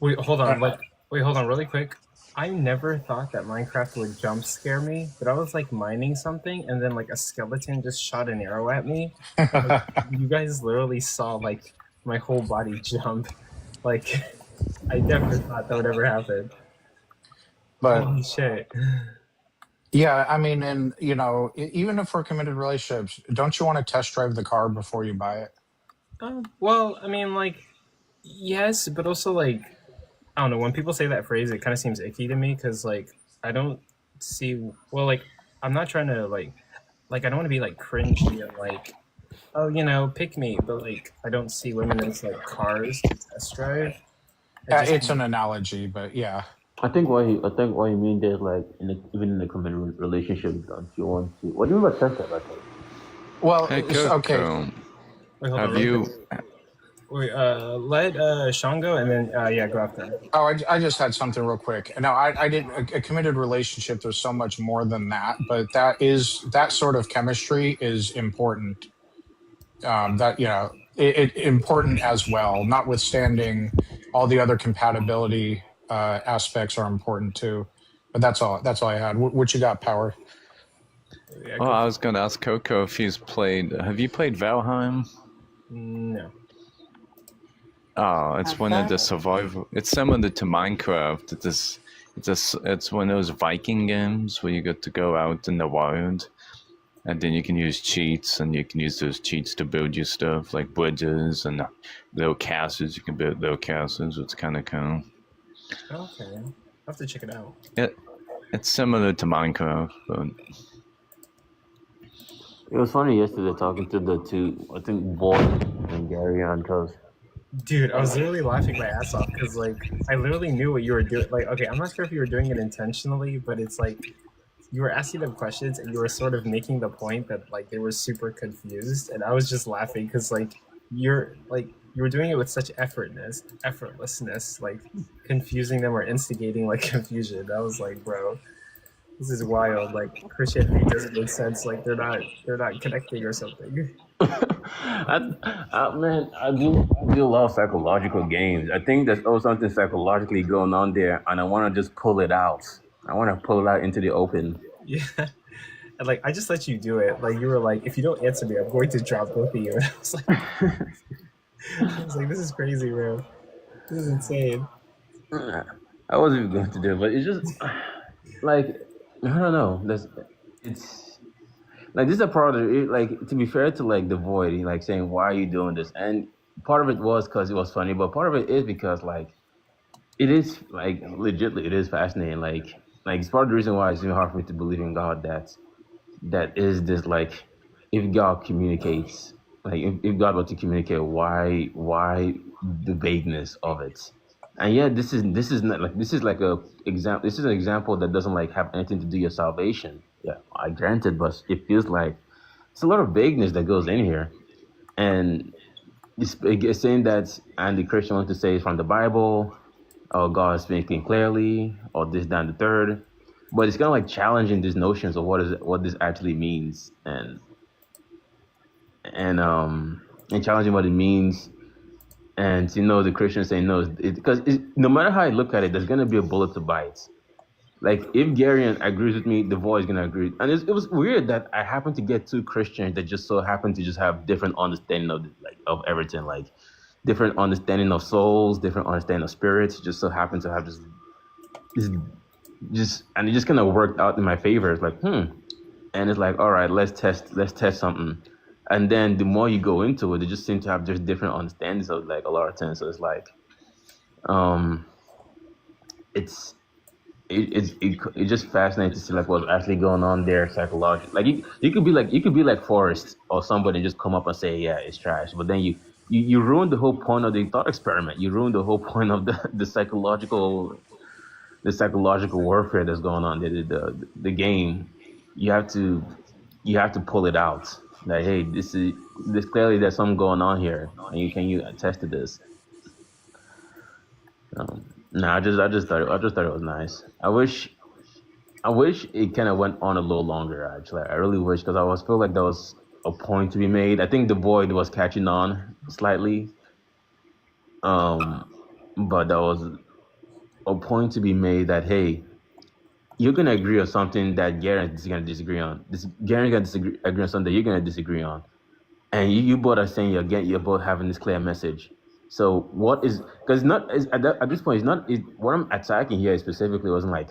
Wait, hold on. Wait, hold on, really quick. I never thought that Minecraft would jump scare me, but I was like mining something, and then like a skeleton just shot an arrow at me. Like, you guys literally saw like my whole body jump. Like, I never thought that would ever happen. But Holy shit. yeah, I mean, and you know, even if we're committed relationships, don't you want to test drive the car before you buy it? Well, I mean, like, yes, but also like, I don't know. When people say that phrase, it kind of seems icky to me because like I don't see. Well, like I'm not trying to like I don't want to be like cringy and like oh you know pick me, but like I don't see women as like cars to test drive. It's an analogy, but yeah. I think what you mean is like even in the committed relationship, don't you want to? What do you mean by test drive? Well, Hey, it's Coco, okay. Wait, hold have on, you? Wait, let Sean go and then yeah, go after. Oh, I just had something real quick. No, I did a committed relationship. There's so much more than that, but that sort of chemistry is important. That you know, it important as well. Notwithstanding, all the other compatibility aspects are important too. But that's all. That's all I had. What you got, Power? Yeah, Well, I was going to ask Coco if he's played. Have you played Valheim? No. Oh, it's one of the survival. It's similar to Minecraft. It's one of those Viking games where you get to go out in the wild, and then you can use cheats, and you can use those cheats to build your stuff, like bridges and little castles. You can build little castles. It's kind of cool. Okay, I'll have to check it out. It's similar to Minecraft, but It was funny yesterday talking to the two, I think, Boy and Gary on Toast. Dude, I was literally laughing my ass off because, like, I literally knew what you were doing. Like, okay, I'm not sure if you were doing it intentionally, but it's like, you were asking them questions and you were sort of making the point that like they were super confused, and I was just laughing because like you were doing it with such effortlessness, like confusing them or instigating like confusion. I was like, bro, this is wild. Like Christianity doesn't make sense. Like they're not connecting or something. Man, I do love psychological games. I think there's also something psychologically going on there, and I want to just pull it out. I want to pull it out into the open. Yeah. And like I just let you do it. Like you were like, if you don't answer me, I'm going to drop both of you. And I was like, this is crazy, bro. This is insane. I wasn't even going to do it, but it's just like I don't know. It's like this is a part of it. Like to be fair to like the void, like saying why are you doing this? And part of it was because it was funny, but part of it is because like it is like legitly it is fascinating. Like it's part of the reason why it's even hard for me to believe in God. That is this like if God communicates, like if God were to communicate, why the vagueness of it? And yeah, this is not like this is like a example. This is an example that doesn't like have anything to do with your salvation. Yeah, I granted, but it feels like it's a lot of vagueness that goes in here, and it's saying that and the Christian wants to say it's from the Bible, or God is speaking clearly, or this, that, and the third. But it's kind of like challenging these notions of what this actually means, and challenging what it means, and the Christians saying no, because no matter how I look at it, there's gonna be a bullet to bite. Like if Garion agrees with me, the voice is gonna agree. And it was weird that I happened to get two Christians that just so happen to just have different understanding of everything, like different understanding of souls, different understanding of spirits. Just so happen to have and it just kind of worked out in my favor. It's like and it's like all right, let's test something. And then the more you go into it, they just seem to have just different understandings of like a lot of things. So it's like, it's just fascinating to see like what's actually going on there psychologically. Like you could be like Forrest or somebody and just come up and say, yeah, it's trash. But then you ruin the whole point of the thought experiment. You ruin the whole point of the psychological warfare that's going on. The game. You have to pull it out. Like, hey, this clearly there's something going on here, and you attest to this. No, I just thought it was nice. I wish it kind of went on a little longer. Actually, I really wish because I feel like there was a point to be made. I think the void was catching on slightly, but there was a point to be made that hey, you're gonna agree on something that Garen is gonna disagree on. Garen gonna agree on something that you're gonna disagree on, and you both are saying you're both having this clear message. So what is because at this point what I'm attacking here specifically wasn't like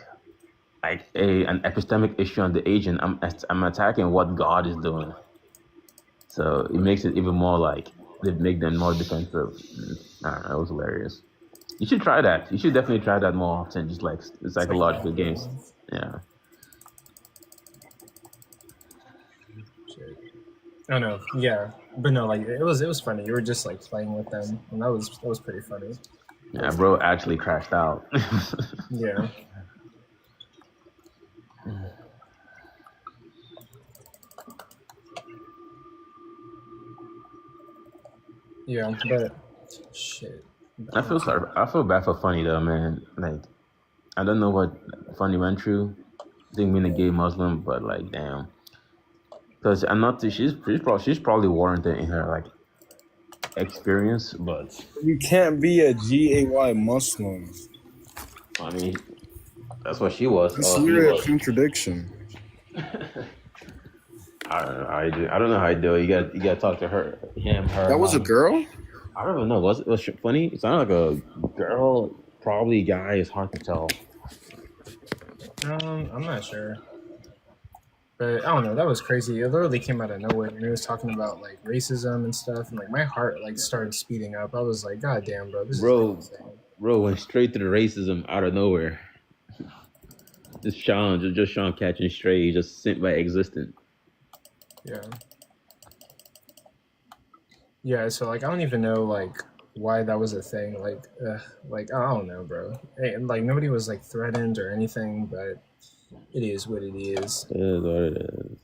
an epistemic issue on the agent. I'm attacking what God is doing. So it makes it even more like they make them more defensive. I don't know, it was hilarious. You should try that. You should definitely try that more often, just like the psychological games. Yeah. Oh no, yeah, but no, like it was funny. You were just like playing with them, and that was pretty funny. Yeah, bro, actually crashed out. Yeah. Yeah, but shit. I feel bad for Funny though, man. Like, I don't know what Funny went through. I think being a gay Muslim, but like, damn. Because I'm not. She's probably warranted in her like experience, but you can't be a GAY Muslim. I mean, that's what she was. It's literally a contradiction. I don't know how I do it. You got to talk to her. That was a girl. I don't even know. Was she funny? It sounded like a girl, probably a guy. It's hard to tell. I'm not sure. But I don't know, that was crazy. It literally came out of nowhere. And it was talking about like racism and stuff, and like my heart like started speeding up. I was like, God damn, bro, this is insane. Bro went straight to the racism out of nowhere. Just Sean catching stray, he just sent by existent. Yeah. Yeah, so like I don't even know like why that was a thing. Like I don't know, bro. Hey, like nobody was like threatened or anything, but It is what it is. It is what it is.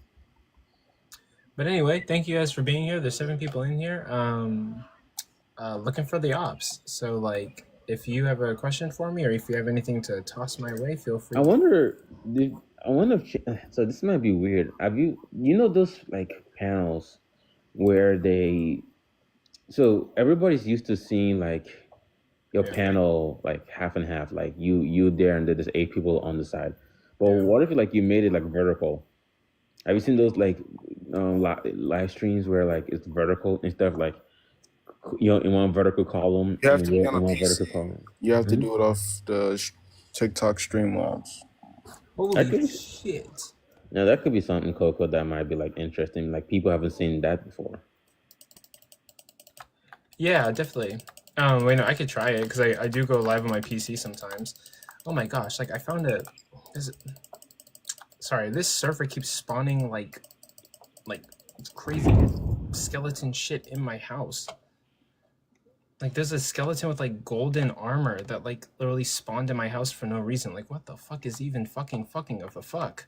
But anyway, thank you guys for being here. There's 7 people in here. Looking for the ops. So like, if you have a question for me, or if you have anything to toss my way, feel free. I wonder if so. This might be weird. Have you those like panels where so everybody's used to seeing like your panel like half and half, like you there and there's 8 people on the side. But what if like you made it like vertical? Have you seen those like live streams where like it's vertical instead of like in one vertical column? You have to be on a in one PC. vertical column. You have to do it off the TikTok Streamlabs. Holy shit! Now that could be something, Coco, that might be like interesting. Like people haven't seen that before. Yeah, definitely. Wait, no, I could try it because I do go live on my PC sometimes. Oh my gosh, like I found sorry, this server keeps spawning like crazy skeleton shit in my house. Like there's a skeleton with like golden armor that like literally spawned in my house for no reason. Like what the fuck is even fucking of a fuck?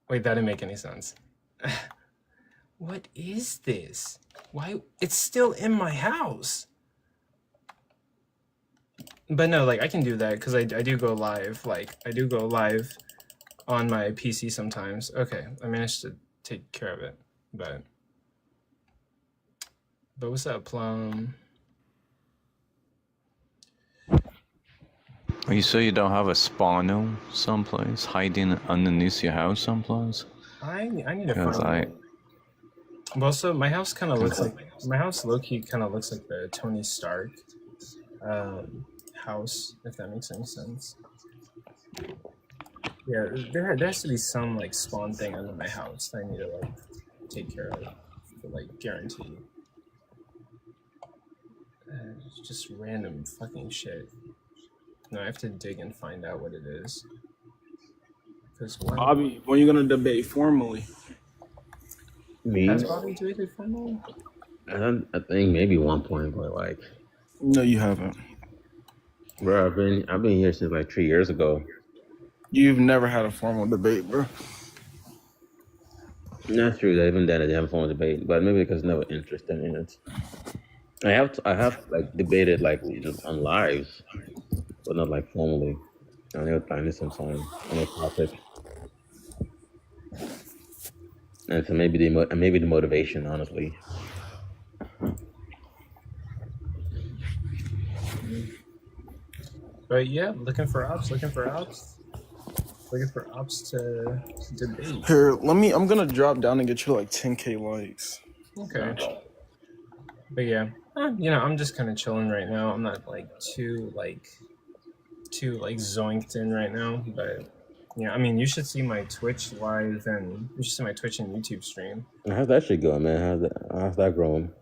Wait, that didn't make any sense. What is this? Why? It's still in my house. But no, like I can do that because I do go live. Like I do go live on my PC sometimes. Okay, I managed to take care of it. But what's up, Plum? You say you don't have a spawner someplace hiding underneath your house someplace? I need to find it. Well, so my house kind of looks like low-key kind of looks like the Tony Stark house, if that makes any sense. Yeah, there has to be some like spawn thing under my house that I need to like take care of, for, like guarantee. Just random fucking shit. No, I have to dig and find out what it is. Bobby, when are you gonna debate formally? Me? Has Bobby debated formally? I think maybe one point, but like. No, you haven't. Bro, I've been here since like 3 years ago. You've never had a formal debate, bro. Not true. That even then I didn't have a formal debate, but maybe because never interested in it. I have like debated like on lives, but not like formally. I need to find it sometime on a topic. And so maybe the motivation, honestly. But yeah, looking for ops to debate. Here, I'm gonna drop down and get you like 10K likes. Okay. But yeah, I'm just kind of chilling right now. I'm not like too zoinked in right now, but yeah, I mean, you should see my Twitch live and you should see my Twitch and YouTube stream. How's that shit going, man? How's that growing?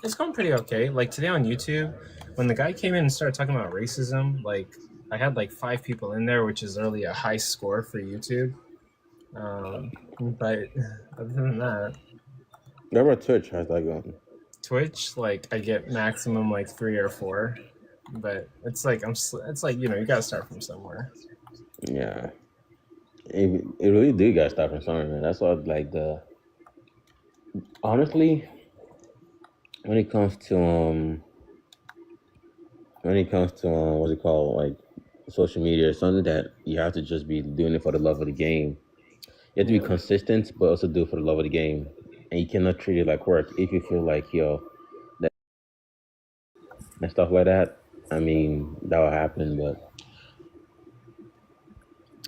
It's going pretty okay. Like today on YouTube, when the guy came in and started talking about racism, like I had like 5 people in there, which is really a high score for YouTube. But other than that, What about Twitch? How's that going? Twitch, like I get maximum like 3 or 4, but it's like you gotta start from somewhere. Yeah, it really do gotta start from somewhere, man. That's what like honestly, when it comes to what's it called, like social media, it's something that you have to just be doing it for the love of the game. You have to be consistent, but also do it for the love of the game, and you cannot treat it like work. If you feel like that and stuff like that, I mean that will happen, but.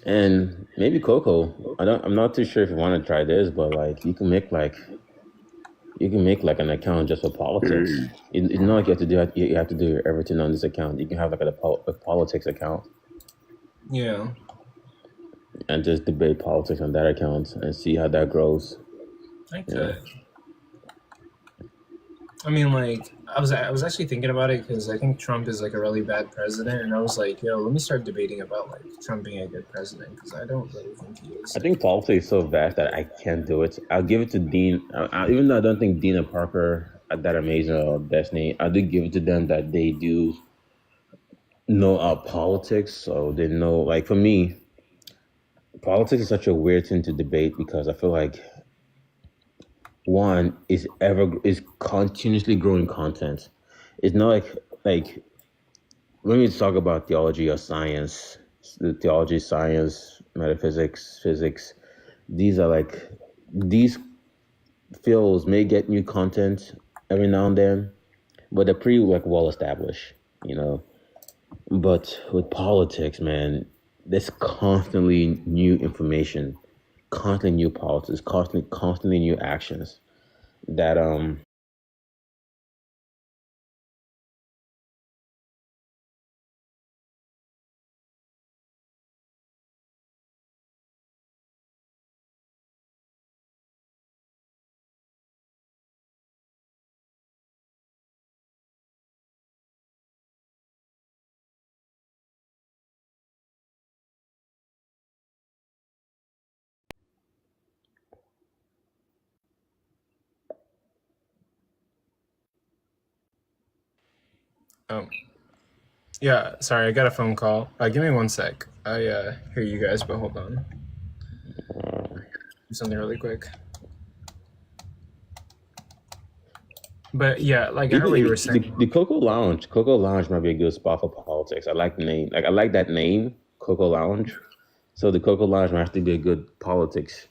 And maybe Coco, I'm not too sure if you want to try this, but like you can make like an account just for politics. It's not like you have to do everything on this account. You can have like a politics account. Yeah. And just debate politics on that account and see how that grows. I could. I mean, like, I was actually thinking about it because I think Trump is like a really bad president, and I was like, yo, let me start debating about like Trump being a good president because I don't really think he is. I think politics is so vast that I can't do it. I'll give it to Dean, even though I don't think Dean and Parker are that amazing or Destiny. I do give it to them that they do know politics, so they know. Like for me, politics is such a weird thing to debate because I feel like one is continuously growing content. It's not like when we talk about theology or science, the theology, science, metaphysics, physics, these are like these fields may get new content every now and then, but they're pretty like well established, you know. But with politics, man, there's constantly new information, constantly new politics, constantly new actions that Oh, yeah. Sorry, I got a phone call. Give me 1 sec. I hear you guys, but hold on. Do something really quick. But yeah, like I heard what you were saying. the Coco Lounge might be a good spot for politics. I like the name. Like I like that name, Coco Lounge. So the Coco Lounge might actually be a good politics.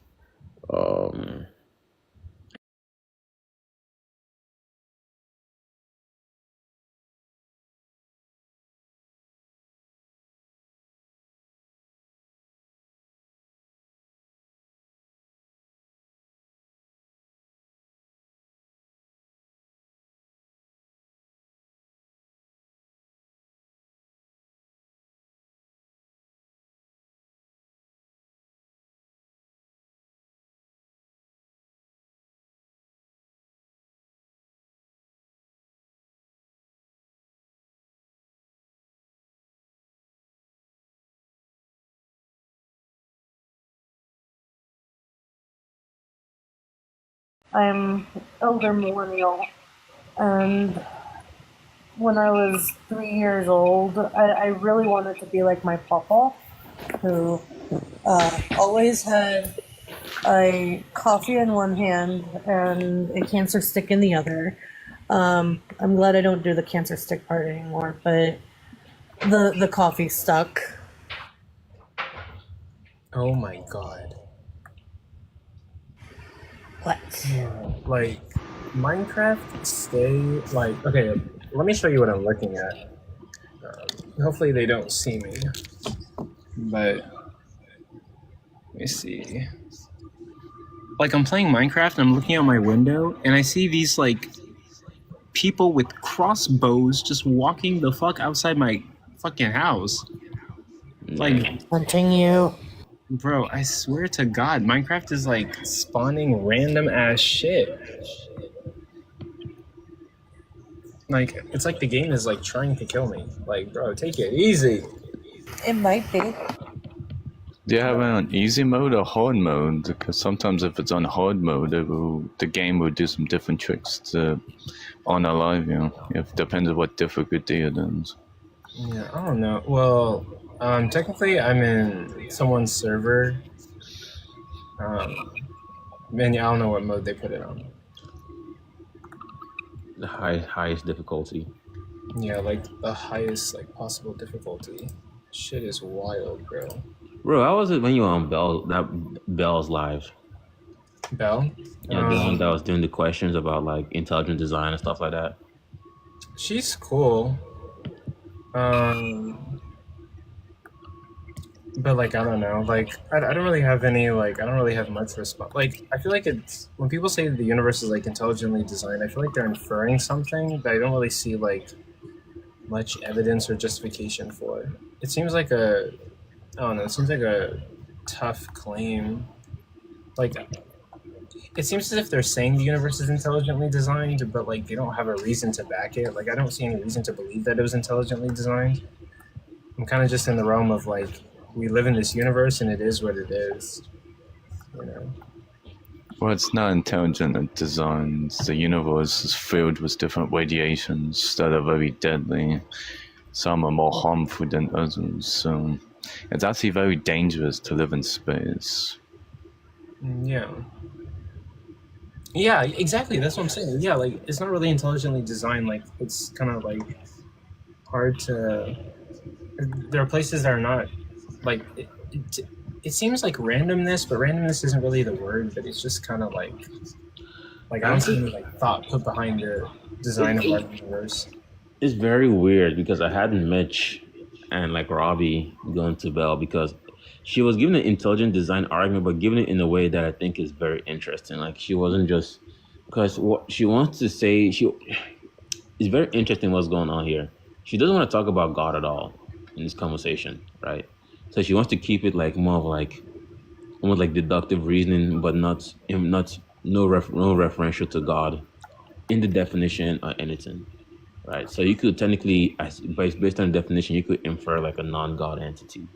I'm elder millennial, and when I was 3 years old, I really wanted to be like my papa, who always had a coffee in one hand and a cancer stick in the other. I'm glad I don't do the cancer stick part anymore, but the coffee stuck. Oh my god. What? Like, Minecraft stay, like, okay, let me show you what I'm looking at. Hopefully they don't see me. But, let me see. Like, I'm playing Minecraft and I'm looking out my window and I see these, like, people with crossbows just walking the fuck outside my fucking house. Like, hunting you. Bro, I swear to God, Minecraft is like spawning random ass shit. Like, it's like the game is like trying to kill me. Like, bro, take it easy. It might be. Do you have it on easy mode or hard mode? Because sometimes if it's on hard mode, the game will do some different tricks to unalive you. It depends on what difficulty it is. Yeah, I don't know. Well, technically I'm in someone's server. And yeah, I don't know what mode they put it on. The highest difficulty. Yeah, like the highest like possible difficulty. Shit is wild, bro. Bro, how was it when you were on Bell's live? Bell? Yeah, the one that was doing the questions about like intelligent design and stuff like that. She's cool. But like I don't know, like I don't really have any like I don't really have much response. Like I feel like it's when people say the universe is like intelligently designed, I feel like they're inferring something that I don't really see like much evidence or justification for. It seems like I don't know, it seems like a tough claim. Like it seems as if they're saying the universe is intelligently designed, but like they don't have a reason to back it. Like I don't see any reason to believe that it was intelligently designed. I'm kind of just in the realm of like we live in this universe and it is what it is, you know. Well, it's not intelligent design. The universe is filled with different radiations that are very deadly. Some are more harmful than others. So it's actually very dangerous to live in space. Yeah. Yeah, exactly. That's what I'm saying. Yeah, like it's not really intelligently designed. Like it's kind of like hard to. There are places that are not like it seems like randomness, but randomness isn't really the word. But it's just kind of like I don't see any like thought put behind the design of our universe. It's very weird because I had Mitch and like Robbie going to Bell because she was giving an intelligent design argument, but giving it in a way that I think is very interesting. Like she wasn't just because what she wants to say. It's very interesting what's going on here. She doesn't want to talk about God at all in this conversation, right? So she wants to keep it like more of like almost like deductive reasoning, but not no referential to God in the definition or anything. Right, so you could technically, based on the definition, you could infer like a non-God entity.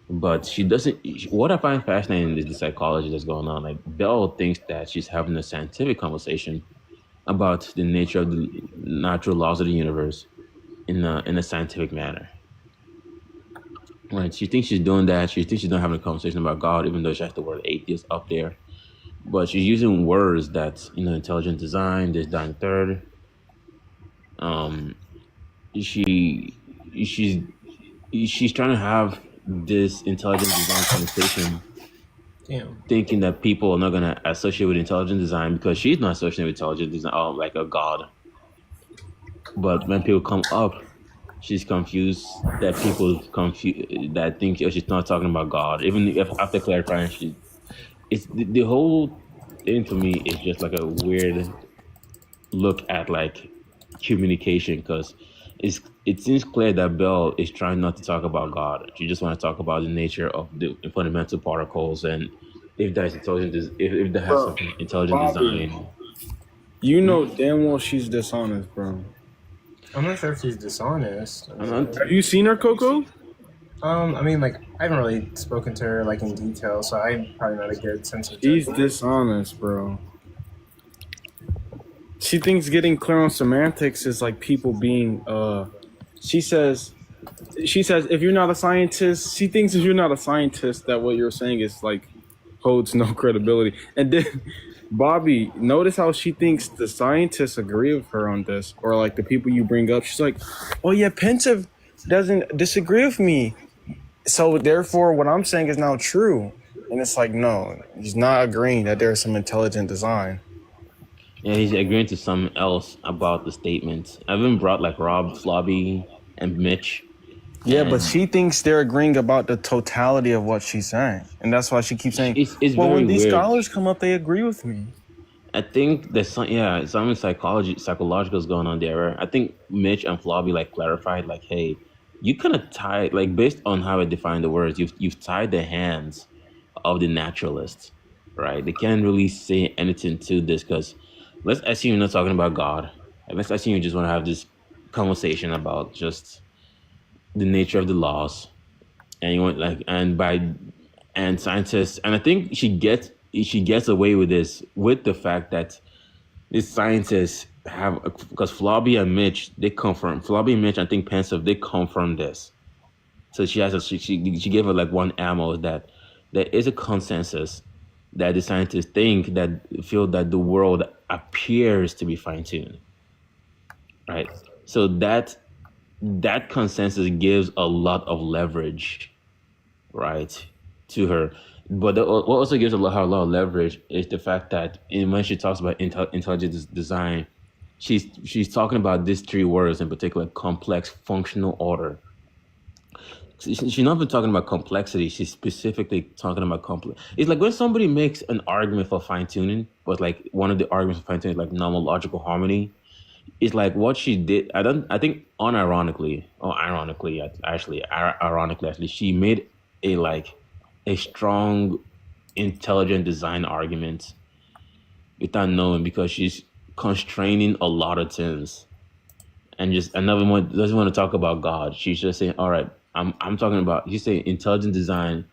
But she doesn't. What I find fascinating is the psychology that's going on. Like Bell thinks that she's having a scientific conversation about the nature of the natural laws of the universe in a scientific manner. Right, she thinks she's doing that. She thinks she's not having a conversation about God, even though she has the word atheist up there. But she's using words that intelligent design, this, that, and third. She's trying to have this intelligent design conversation, thinking that people are not going to associate with intelligent design because she's not associating with intelligent design like a god. But when people come up, she's confused that that think she's not talking about God. Even if after clarifying, it's the whole thing for me is just like a weird look at like communication because it seems clear that Bell is trying not to talk about God. She just want to talk about the nature of the fundamental particles and if there's intelligent, if there has some intelligent design. You know damn well she's dishonest, bro. I'm not sure if she's dishonest. Have you seen her, Coco? I mean, like I haven't really spoken to her like in detail, so I'm probably not a good sense of. She's dishonest, bro. She thinks getting clear on semantics is like people being she says if you're not a scientist, she thinks if you're not a scientist that what you're saying is like holds no credibility. And then Bobby, notice how she thinks the scientists agree with her on this, or like the people you bring up. She's like, oh yeah, Pensive doesn't disagree with me, so therefore what I'm saying is now true. And it's like, no, he's not agreeing that there's some intelligent design. Yeah, he's agreeing to something else about the statement. I've even brought like Rob, Flobby, and Mitch. Yeah, but she thinks they're agreeing about the totality of what she's saying. And that's why she keeps saying, it's well, very when these weird. scholars come up, they agree with me. I think there's something psychological is going on there. I think Mitch and Flobby like clarified like, hey, you kind of tied, like based on how I define the words, you've tied the hands of the naturalists, right? They can't really say anything to this because let's assume you're not talking about God. And let's assume you just want to have this conversation about just the nature of the laws, and you want and scientists. And I think she gets away with this with the fact that these scientists have, because Flobby and Mitch, Flobby and Mitch, I think Pensive, they confirm this. So she gave her like one ammo that there is a consensus that the scientists feel that the world appears to be fine-tuned, right? So that consensus gives a lot of leverage, right, to her. But what also gives her a lot of leverage is the fact that when she talks about intelligent design, she's talking about these three words in particular: complex functional order. She's not even talking about complexity. She's specifically talking about complex. It's like when somebody makes an argument for fine tuning, but like one of the arguments for fine tuning is like nomological harmony. It's like what she did. I think unironically, or ironically, actually, she made a strong, intelligent design argument without knowing, because she's constraining a lot of things, and just another one doesn't want to talk about God. She's just saying, all right, I'm talking about. You say intelligent design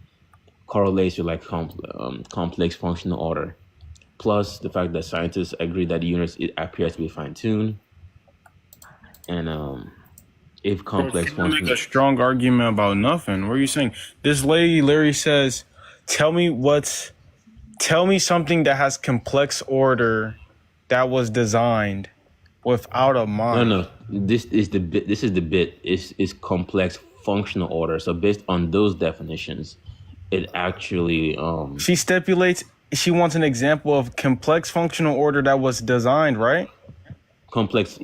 correlates with like complex functional order, plus the fact that scientists agree that the universe appears to be fine-tuned. And if Bro, complex you make functional. a strong argument about nothing. What are you saying? This lady literally says, "Tell me something that has complex order that was designed without a No, mind." no. This is the bit. This is the bit. Is complex functional order. So based on those definitions, it actually She stipulates she wants an example of complex functional order that was designed, right? complex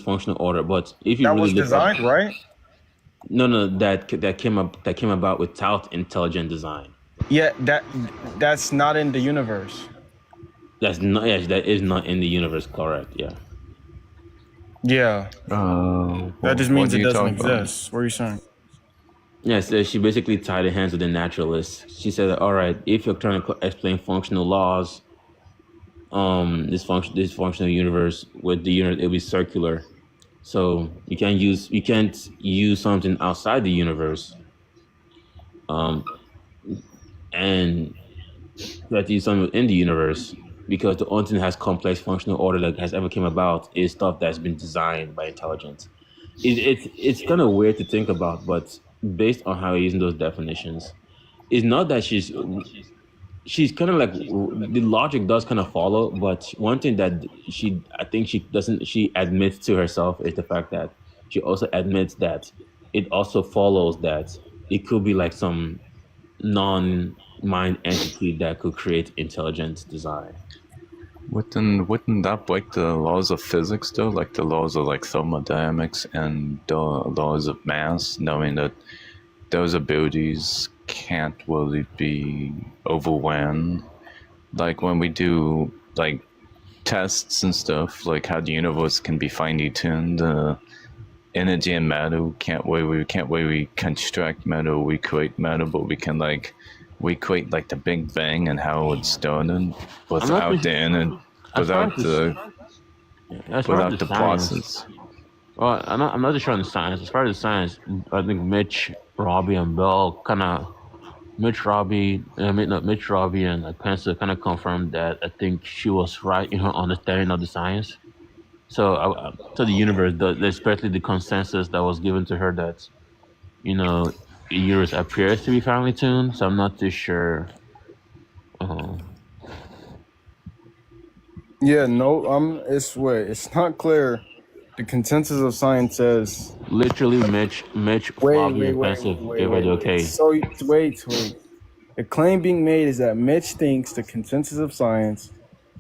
functional order. But if you That really was look at designed, right? no, that came about without intelligent design. Yeah, that's not in the universe. That's not. Yes, that is not in the universe. Correct. Yeah. Yeah. That just means what are it you doesn't talking about? exist. What are you saying? Yeah, so she basically tied her hands with the naturalists. She said, "All right, if you're trying to explain functional laws, this functional universe with the universe, it'll be circular. So you can't use something outside the universe, and you have to use something in the universe because the only thing that has complex functional order that has ever came about is stuff that's been designed by intelligence. It's kind of weird to think about, but based on how you're using those definitions, it's not that she's kind of like the logic does kind of follow, but one thing that I think she admits to herself is the fact that she also admits that it also follows that it could be like some non-mind entity that could create intelligent design. Wouldn't that break the laws of physics though, like the laws of like thermodynamics and the laws of mass, knowing that those abilities can't really be overwhelmed? Like when we do like tests and stuff, like how the universe can be finely tuned, energy and matter we can't really construct matter, we create matter, but we can like we create like the Big Bang and how it started without the energy, without the process. Well, I'm not sure on the science. As far as the science, I think Mitch, Robbie, and Bell Mitch Robbie and Pensa kind of confirmed that I think she was right in her understanding of the science. So, to the universe, especially the consensus that was given to her that, the universe appears to be finely tuned. So I'm not too sure. Yeah, no, it's not clear. The consensus of science says literally Mitch, Robbie, and Pensa gave her the okay. So wait. The claim being made is that Mitch thinks the consensus of science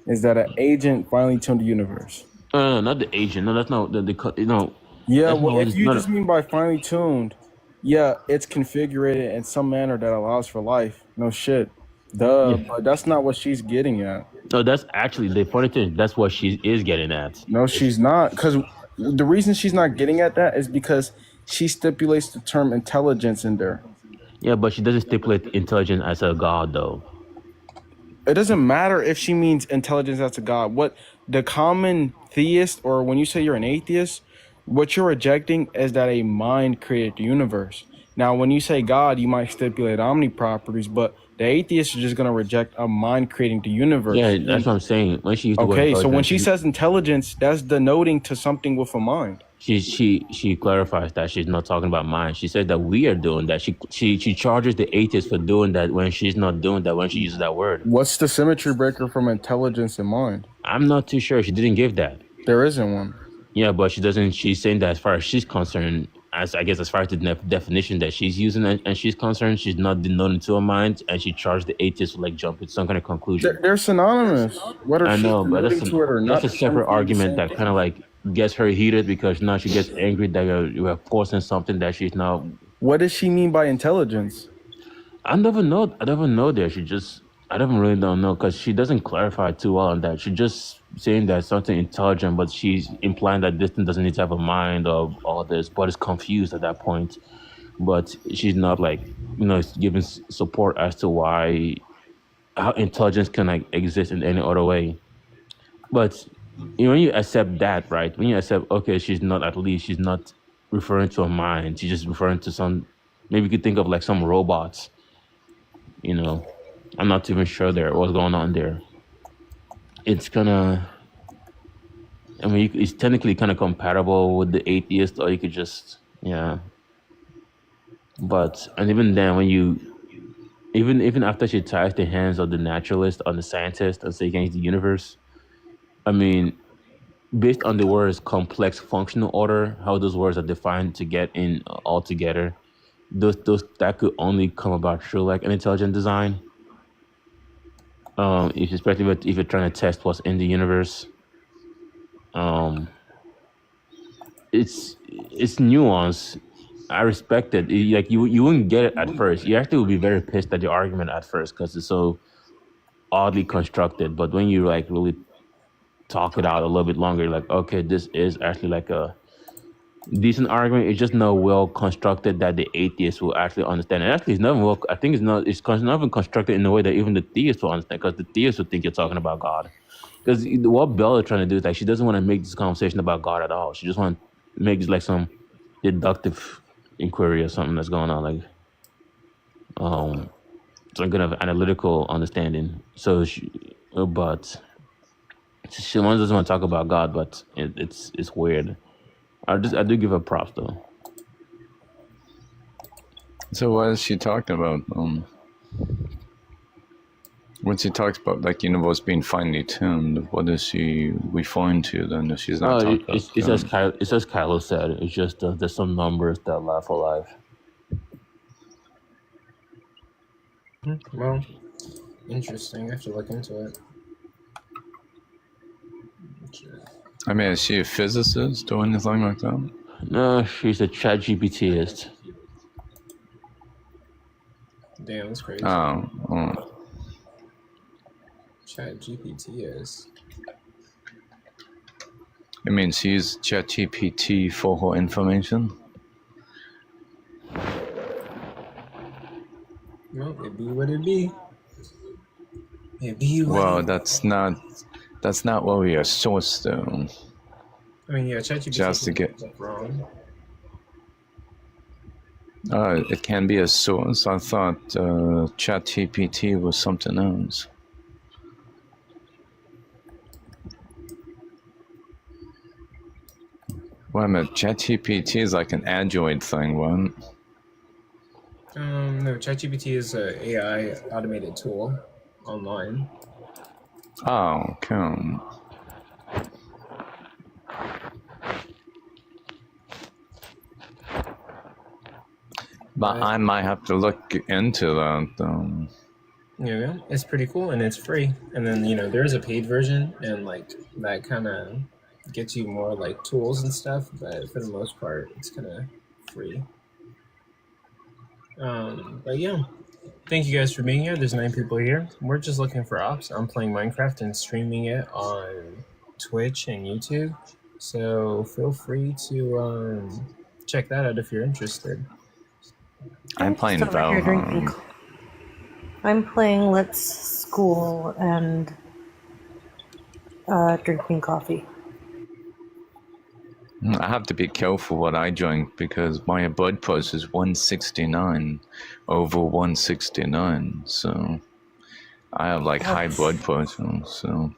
is that an agent finally tuned the universe. Not the agent. No, that's not Yeah, well, if you just mean by finely tuned, yeah, it's configured in some manner that allows for life. No shit. Duh, Yeah. but that's not what she's getting at. No, that's actually the funny thing. That's what she is getting at. No, she's not. Because the reason she's not getting at that is because she stipulates the term intelligence in there. Yeah, but she doesn't stipulate intelligence as a god, though. It doesn't matter if she means intelligence as a god. What the common theist, or when you say you're an atheist, what you're rejecting is that a mind created the universe. Now, when you say God, you might stipulate omni properties, but the atheist is just going to reject a mind creating the universe. Yeah, that's what I'm saying. When she used the word okay, so when intelligence, she says intelligence, that's denoting to something with a mind. she clarifies that she's not talking about mind. She said that we are doing that. She charges the atheist for doing that when she's not doing that when she uses that word. What's the symmetry breaker from intelligence and mind? I'm not too sure. She didn't give that. There isn't one. Yeah, but she doesn't. She's saying that as far as she's concerned, as far as the definition that she's using and she's concerned, she's not denoting to her mind, and she charged the atheist to like jump to some kind of conclusion. They're synonymous. Whether I know, she's but denoting to it or not, that's a separate argument that kind of like gets her heated because now she gets angry that you are forcing something that she's not. What does she mean by intelligence? I never know that. I don't know because she doesn't clarify too well on that. She's just saying that something intelligent, but she's implying that this thing doesn't need to have a mind or all this, but it's confused at that point. But she's not like, giving support as to how intelligence can like exist in any other way. But when you accept that, right? When you accept, okay, she's not referring to a mind. She's just referring to some. Maybe you could think of like some robots. I'm not even sure what's going on there. It's it's technically kind of compatible with the atheist, or you could just Yeah, but and even then, when you even after she ties the hands of the naturalist on the scientist and say against the universe, I mean, based on the words complex functional order, how those words are defined to get in all together, those that could only come about through like an intelligent design. If especially if you're trying to test what's in the universe, um, it's nuance. I respect it. Like you wouldn't get it at first. You actually would be very pissed at the argument at first because it's so oddly constructed. But when you like really talk it out a little bit longer, you're like, okay, this is actually like a decent argument. It's just not well constructed that the atheist will actually understand. And actually, it's not well. I think it's not. Not even constructed in a way that even the theist will understand, because the theist will think you're talking about God. Because what Bella is trying to do is like she doesn't want to make this conversation about God at all. She just want to make like some deductive inquiry or something that's going on, like some kind of analytical understanding. So, but she doesn't want to talk about God, but it's weird. I do give her props though. So what is she talking about? When she talks about like universe being finely tuned, what is she referring to then? If she's not talking about It says Kylo said. It's just there's some numbers that lie for life. Well, interesting. I have to look into it. I mean, is she a physicist or anything like that? No, she's a chat GPTist. Damn, that's crazy. Oh. Chat GPT is. I mean, she used ChatGPT for her information? Well, it be what it be. It be what Well, it that's not what we are sourced though. I mean, yeah, ChatGPT Just to get wrong. It can be a source. I thought ChatGPT was something else. Wait a minute, ChatGPT is like an Android thing, right? No, ChatGPT is a AI automated tool online. Oh, okay. But I might have to look into that. Yeah, it's pretty cool and it's free. And then there is a paid version, and like that kind of gets you more like tools and stuff. But for the most part, it's kind of free. But yeah, thank you guys for being here. There's 9 people here. We're just looking for ops. I'm playing Minecraft and streaming it on Twitch and YouTube. So feel free to check that out if you're interested. I'm playing Just over here drinking. Valheim. I'm playing Let's School and drinking coffee. I have to be careful what I drink because my blood pressure is 169 over 169. So I have like high blood pressure. So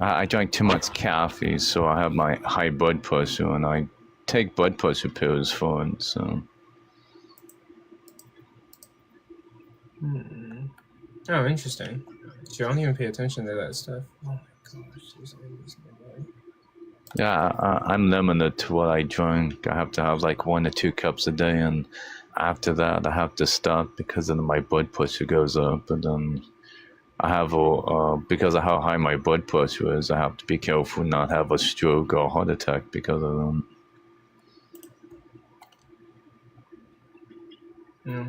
I drank too much coffee, so I have my high blood pressure, and I take blood pressure pills for it. So. Oh, interesting. So I don't even pay attention to that stuff. Oh my gosh, Yeah, I'm limited to what I drink. I have to have like 1 or 2 cups a day, and after that, I have to stop because then my blood pressure goes up. And then I have because of how high my blood pressure is, I have to be careful not have a stroke or heart attack because of them. Yeah.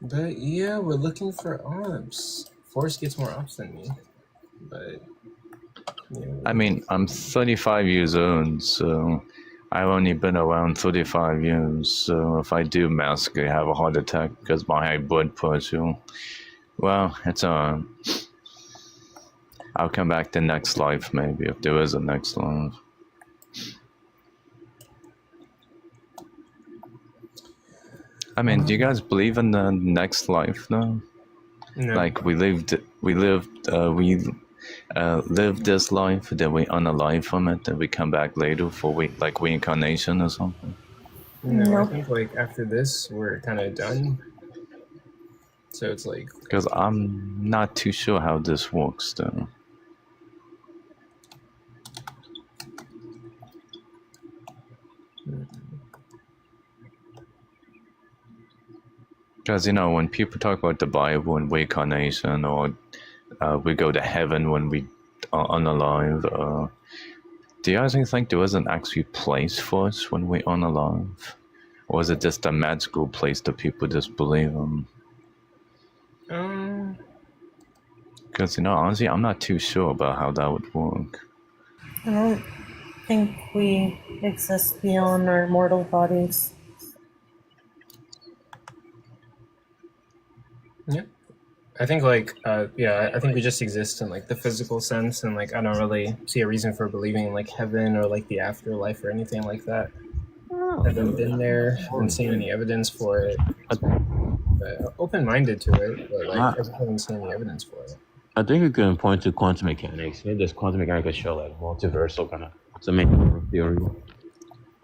But yeah, we're looking for ops. Forrest gets more ops than me, but I mean, I'm 35 years old, so I've only been around 35 years. So if I do massacre, have a heart attack because my high blood pressure, well, it's I'll come back to next life maybe if there is a next life. I mean, do you guys believe in the next life though? No. Like we live this life, then we unalive from it, then we come back later for like reincarnation or something? No, I No. think like after this, we're kind of done. So it's like, Because I'm not too sure how this works, though. Because, you know, when people talk about the Bible and reincarnation, or we go to heaven when we are unalive, do you actually think there is an actual place for us when we're unalive? Or is it just a magical place that people just believe in? Because, you know, honestly, I'm not too sure about how that would work. I don't think we exist beyond our mortal bodies. yeah. I think like, yeah, I think we just exist in like the physical sense, and like I don't really see a reason for believing in like heaven or like the afterlife or anything like that. I haven't been there, haven't seen any evidence for it. Open-minded to it, but like I just haven't seen any evidence for it. I think you can point to quantum mechanics. Maybe there's quantum mechanics show like multiversal kind of quantum theory.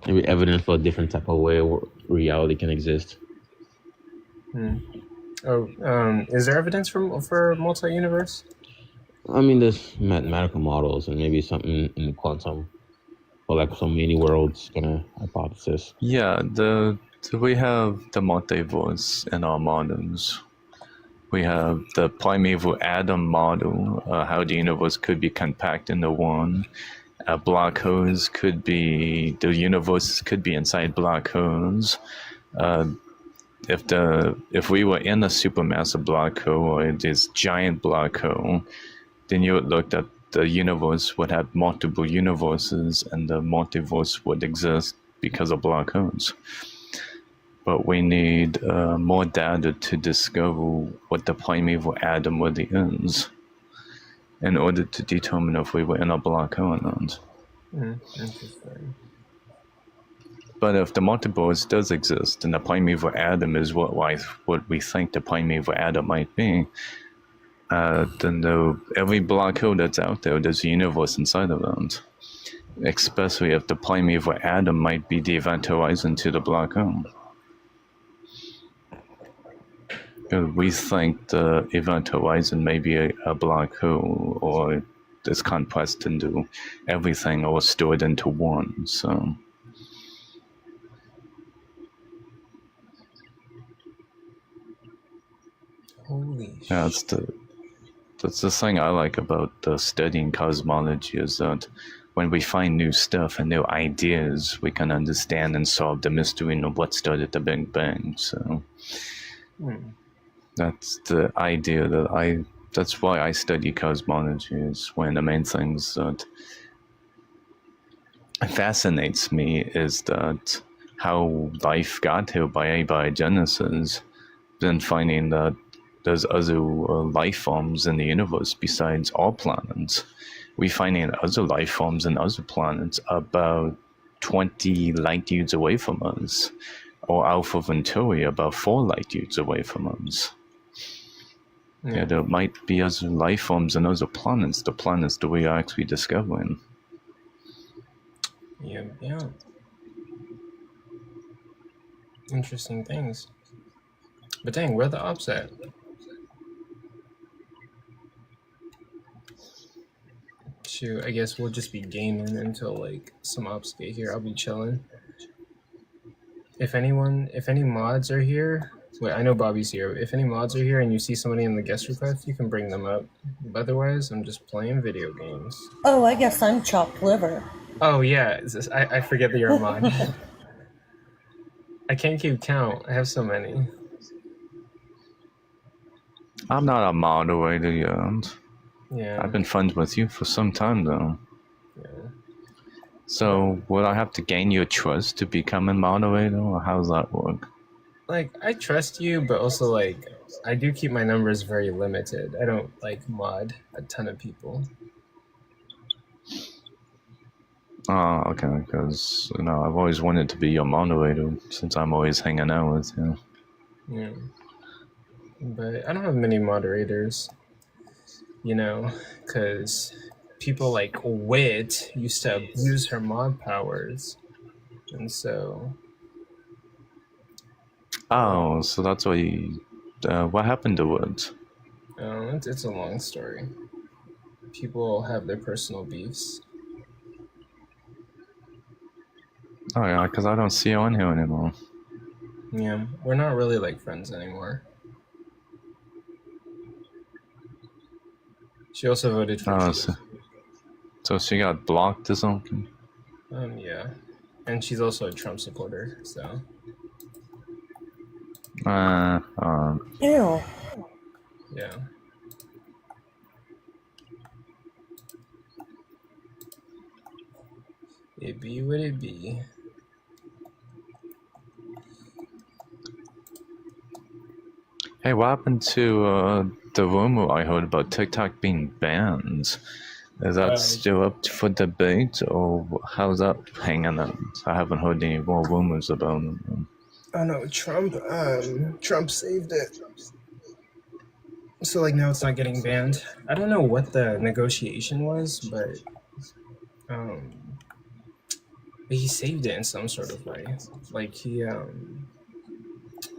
Maybe evidence for a different type of way where reality can exist. Oh, is there evidence for multi-universe? I mean, there's mathematical models and maybe something in the quantum, or like some many worlds kind of hypothesis. Yeah, we have the multiverse in our models. We have the primeval atom model, how the universe could be compacted into one. Black holes could be, the universe could be inside black holes. If we were in a supermassive black hole or this giant black hole, then you would look at the universe would have multiple universes, and the multiverse would exist because of black holes. But we need more data to discover what the primeval atom really is in order to determine if we were in a black hole or not. Interesting. But if the multiverse does exist, and the primeval atom is what we think the primeval atom might be, then every black hole that's out there, there's a universe inside of it. Especially if the primeval atom might be the event horizon to the black hole. We think the event horizon may be a black hole, or it's compressed into everything, or stored into one. So, Holy yeah, that's the thing I like about studying cosmology, is that when we find new stuff and new ideas, we can understand and solve the mystery of what started the Big Bang. So. That's the idea that's why I study cosmology. Is one of the main things that fascinates me is that how life got here by abiogenesis, then finding that there's other life forms in the universe besides all planets. We finding other life forms in other planets about 20 light years away from us, or Alpha Centauri about 4 light years away from us. Yeah, there might be other life forms and other planets, the planets that we are actually discovering. Yeah. Interesting things. But dang, where are the ops at? Shoot, I guess we'll just be gaming until like some ops get here. I'll be chilling. If any mods are here, wait, I know Bobby's here. If any mods are here and you see somebody in the guest request, you can bring them up. Otherwise, I'm just playing video games. Oh, I guess I'm chopped liver. Oh yeah, I forget that you're a mod. I can't keep count. I have so many. I'm not a moderator yet. Yeah. I've been friends with you for some time though. Yeah. So would I have to gain your trust to become a moderator, or how does that work? Like, I trust you, but also like I do keep my numbers very limited. I don't like mod a ton of people. Oh, okay, because I've always wanted to be your moderator since I'm always hanging out with you. Yeah. But I don't have many moderators. you know, because people like Wit used to abuse her mod powers, and so. Oh, so that's why you, what happened to Woods? It's a long story. People have their personal beefs. Oh yeah, because I don't see you on here anymore. Yeah, we're not really like friends anymore. She also voted for Oh, Trump. so she got blocked or something? Yeah. And she's also a Trump supporter, so. Ew. Yeah. It be what it be. Hey, what happened to the rumor I heard about TikTok being banned? Is that still up for debate, or how's that hanging out? I haven't heard any more rumors about it. Oh no, Trump saved it. So like now it's not getting banned. I don't know what the negotiation was, but he saved it in some sort of way. Like he And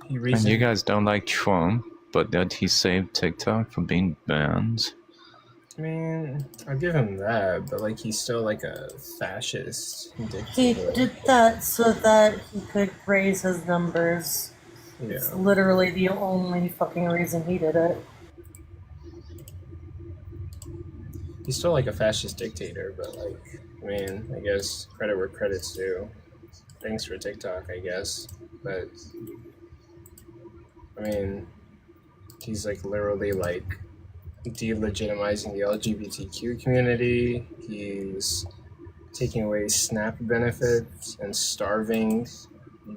recently. you guys don't like Trump, but that he saved TikTok from being banned? I mean, I'll give him that, but like he's still like a fascist He dictator. did that so that he could raise his numbers. Yeah. It's literally the only fucking reason he did it. He's still like a fascist dictator, but like, I mean, I guess credit where credit's due. Thanks for TikTok, I guess. But I mean, he's like literally like delegitimizing the LGBTQ community. He's taking away SNAP benefits and starving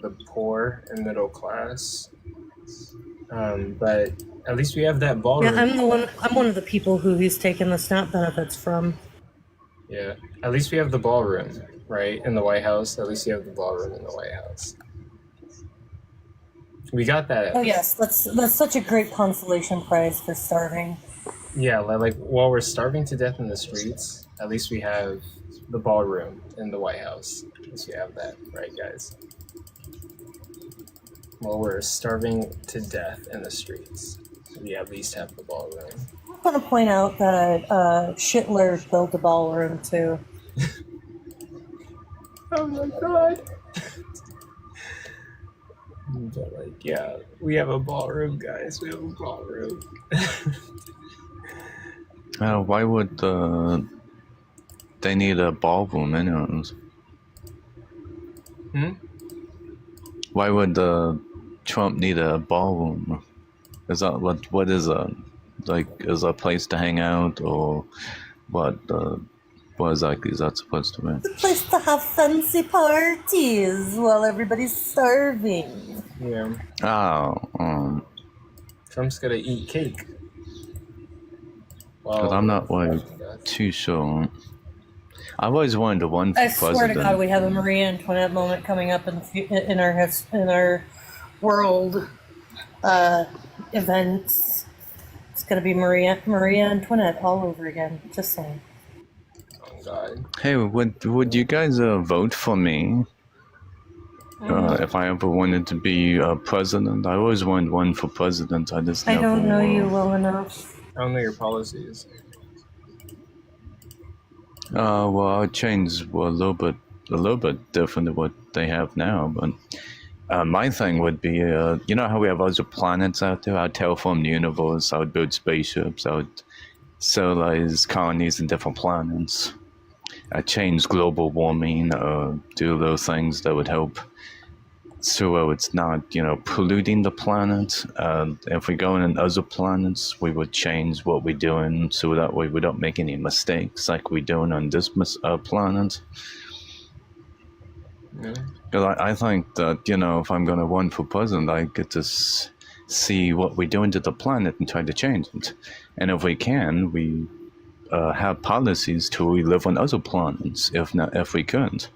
the poor and middle class. But at least we have that ballroom. Yeah, I'm one of the people who he's taken the SNAP benefits from. Yeah, at least we have the ballroom, right, in the White House. At least you have the ballroom in the White House. We got that. Oh yes, that's such a great consolation prize for starving. Yeah, like while we're starving to death in the streets, at least we have the ballroom in the White House. At least we have that, right, guys? While we're starving to death in the streets, we at least have the ballroom. I want to point out that Schindler built a ballroom too. Oh my god! But like, yeah, we have a ballroom, guys. We have a ballroom. Why would they need a ballroom anyways? Why would Trump need a ballroom? Is that what is a like? Is a place to hang out, or what? What exactly is that supposed to mean? It's a place to have fancy parties while everybody's starving. Yeah. Oh, Trump's gonna eat cake. Because I'm not like too sure. I've always wanted to run for I president. swear to God, we have a Marie Antoinette moment coming up in our world events. It's gonna be Maria Antoinette all over again. Just saying. Oh God. Hey, would you guys vote for me if I ever wanted to be president? I always wanted to run for president. I just I never. don't know you well enough. I don't know your policies. Well, our chains were a little bit different than what they have now, but my thing would be, you know how we have other planets out there? I'd terraform the universe, I would build spaceships, I would civilize colonies in different planets, I'd change global warming, do those things that would help so it's not, polluting the planet. If we go in other planets, we would change what we're doing so that way we don't make any mistakes like we're doing on this planet. Because I think that, if I'm going to run for president, I get to see what we're doing to the planet and try to change it. And if we can, we have policies to live on other planets, if we couldn't.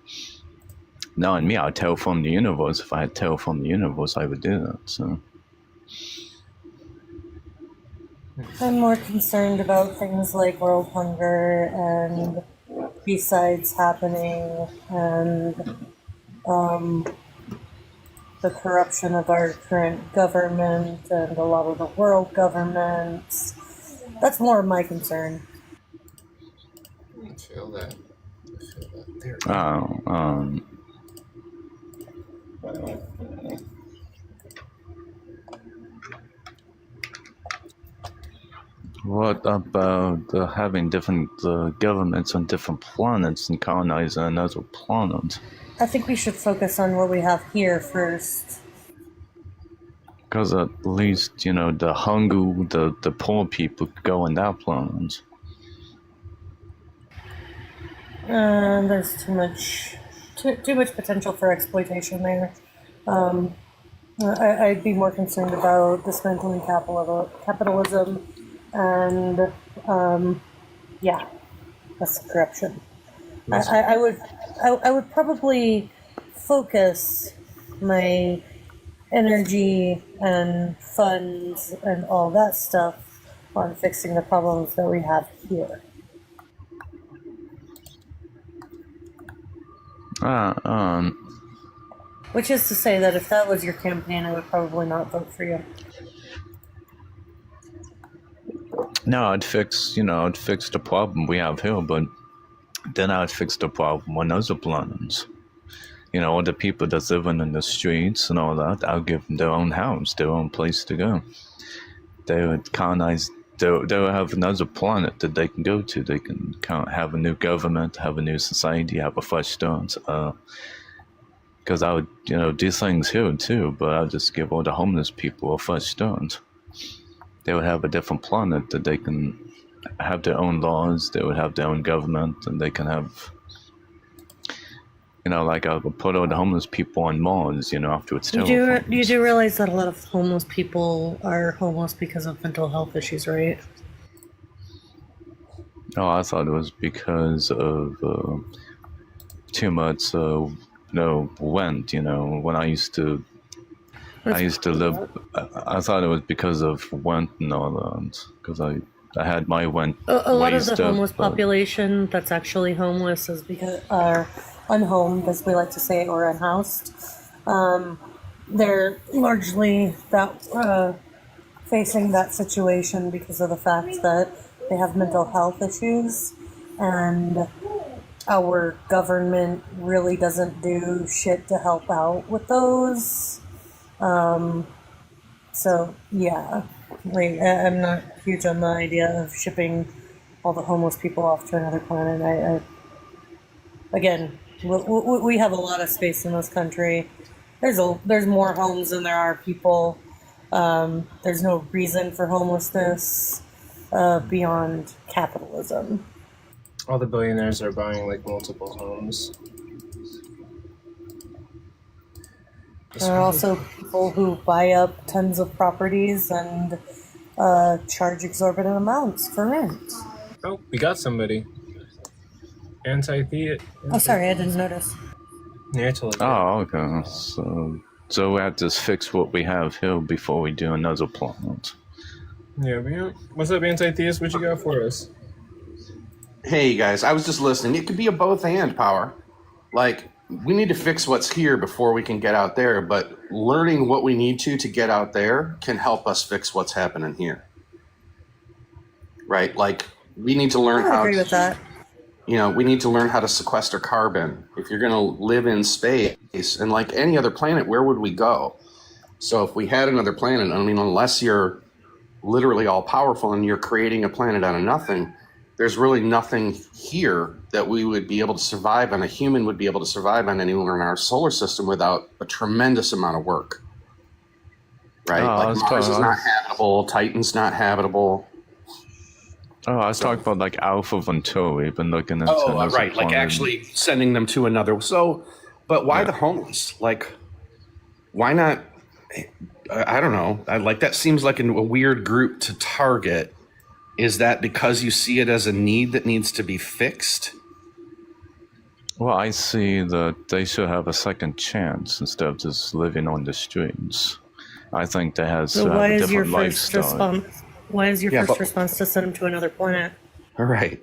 Knowing me, I'd terraform the universe. If I had terraformed the universe, I would do that. So, I'm more concerned about things like world hunger and B-sides happening and the corruption of our current government and a lot of the world governments. That's more of my concern. I feel that. There. What about having different governments on different planets and colonizing another planet? I think we should focus on what we have here first. Because at least, you know, the hungry, the poor people go on that planet. There's too much potential for exploitation there. I'd be more concerned about dismantling capitalism and that's corruption. I would probably focus my energy and funds and all that stuff on fixing the problems that we have here. Which is to say that if that was your campaign, I would probably not vote for you. No, I'd fix the problem we have here, but then I'd fix the problem on other planets. You know, all the people that's living in the streets and all that, I'll give them their own house, their own place to go. They would colonize, they would have another planet that they can go to. They can have a new government, have a new society, have a fresh start. Because I would, you know, do things here too, but I'll just give all the homeless people a fresh start. They would have a different planet that they can have their own laws, they would have their own government, and they can have, you know, like I would put all the homeless people on Mars, you know, after it's terrible. You do realize that a lot of homeless people are homeless because of mental health issues, right? Oh, I thought it was because of too much, rent, you know, when I used to live, I thought it was because of rent and all that, because I had my rent A lot of raised the up, homeless population that's actually homeless is because are unhomed, as we like to say, or unhoused. They're largely facing that situation because of the fact that they have mental health issues, and our government really doesn't do shit to help out with those. So yeah, like I'm not huge on the idea of shipping all the homeless people off to another planet. Again, we have a lot of space in this country. There's more homes than there are people. There's no reason for homelessness beyond capitalism. All the billionaires are buying like multiple homes. There are also people who buy up tons of properties and charge exorbitant amounts for rent. Oh, we got somebody. Anti-theist. Oh, sorry, I didn't notice. Yeah, it's legit. Oh, okay. So we have to fix what we have here before we do another planet. Yeah. What's up, Anti-theist? What you got for us? Hey guys, I was just listening. It could be a both and power. Like, we need to fix what's here before we can get out there, but learning what we need to get out there can help us fix what's happening here. Right? Like, we need to learn I agree with that. You know, we need to learn how to sequester carbon. If you're going to live in space, and like any other planet, where would we go? So if we had another planet, I mean, unless you're literally all powerful and you're creating a planet out of nothing, there's really nothing here that we would be able to survive on. A human would be able to survive on anywhere in our solar system without a tremendous amount of work. Right? Like Mars is not habitable, Titan's not habitable. Oh, I was talking about like Alpha Centauri, been looking into right, like actually sending them to another. So, but why the homeless? Like, why not? I don't know. Like, that seems like a weird group to target. Is that because you see it as a need that needs to be fixed? Well, I see that they should have a second chance instead of just living on the streets. I think they have to have a different lifestyle. Why is your Yeah, first but response to send them to another planet? all right.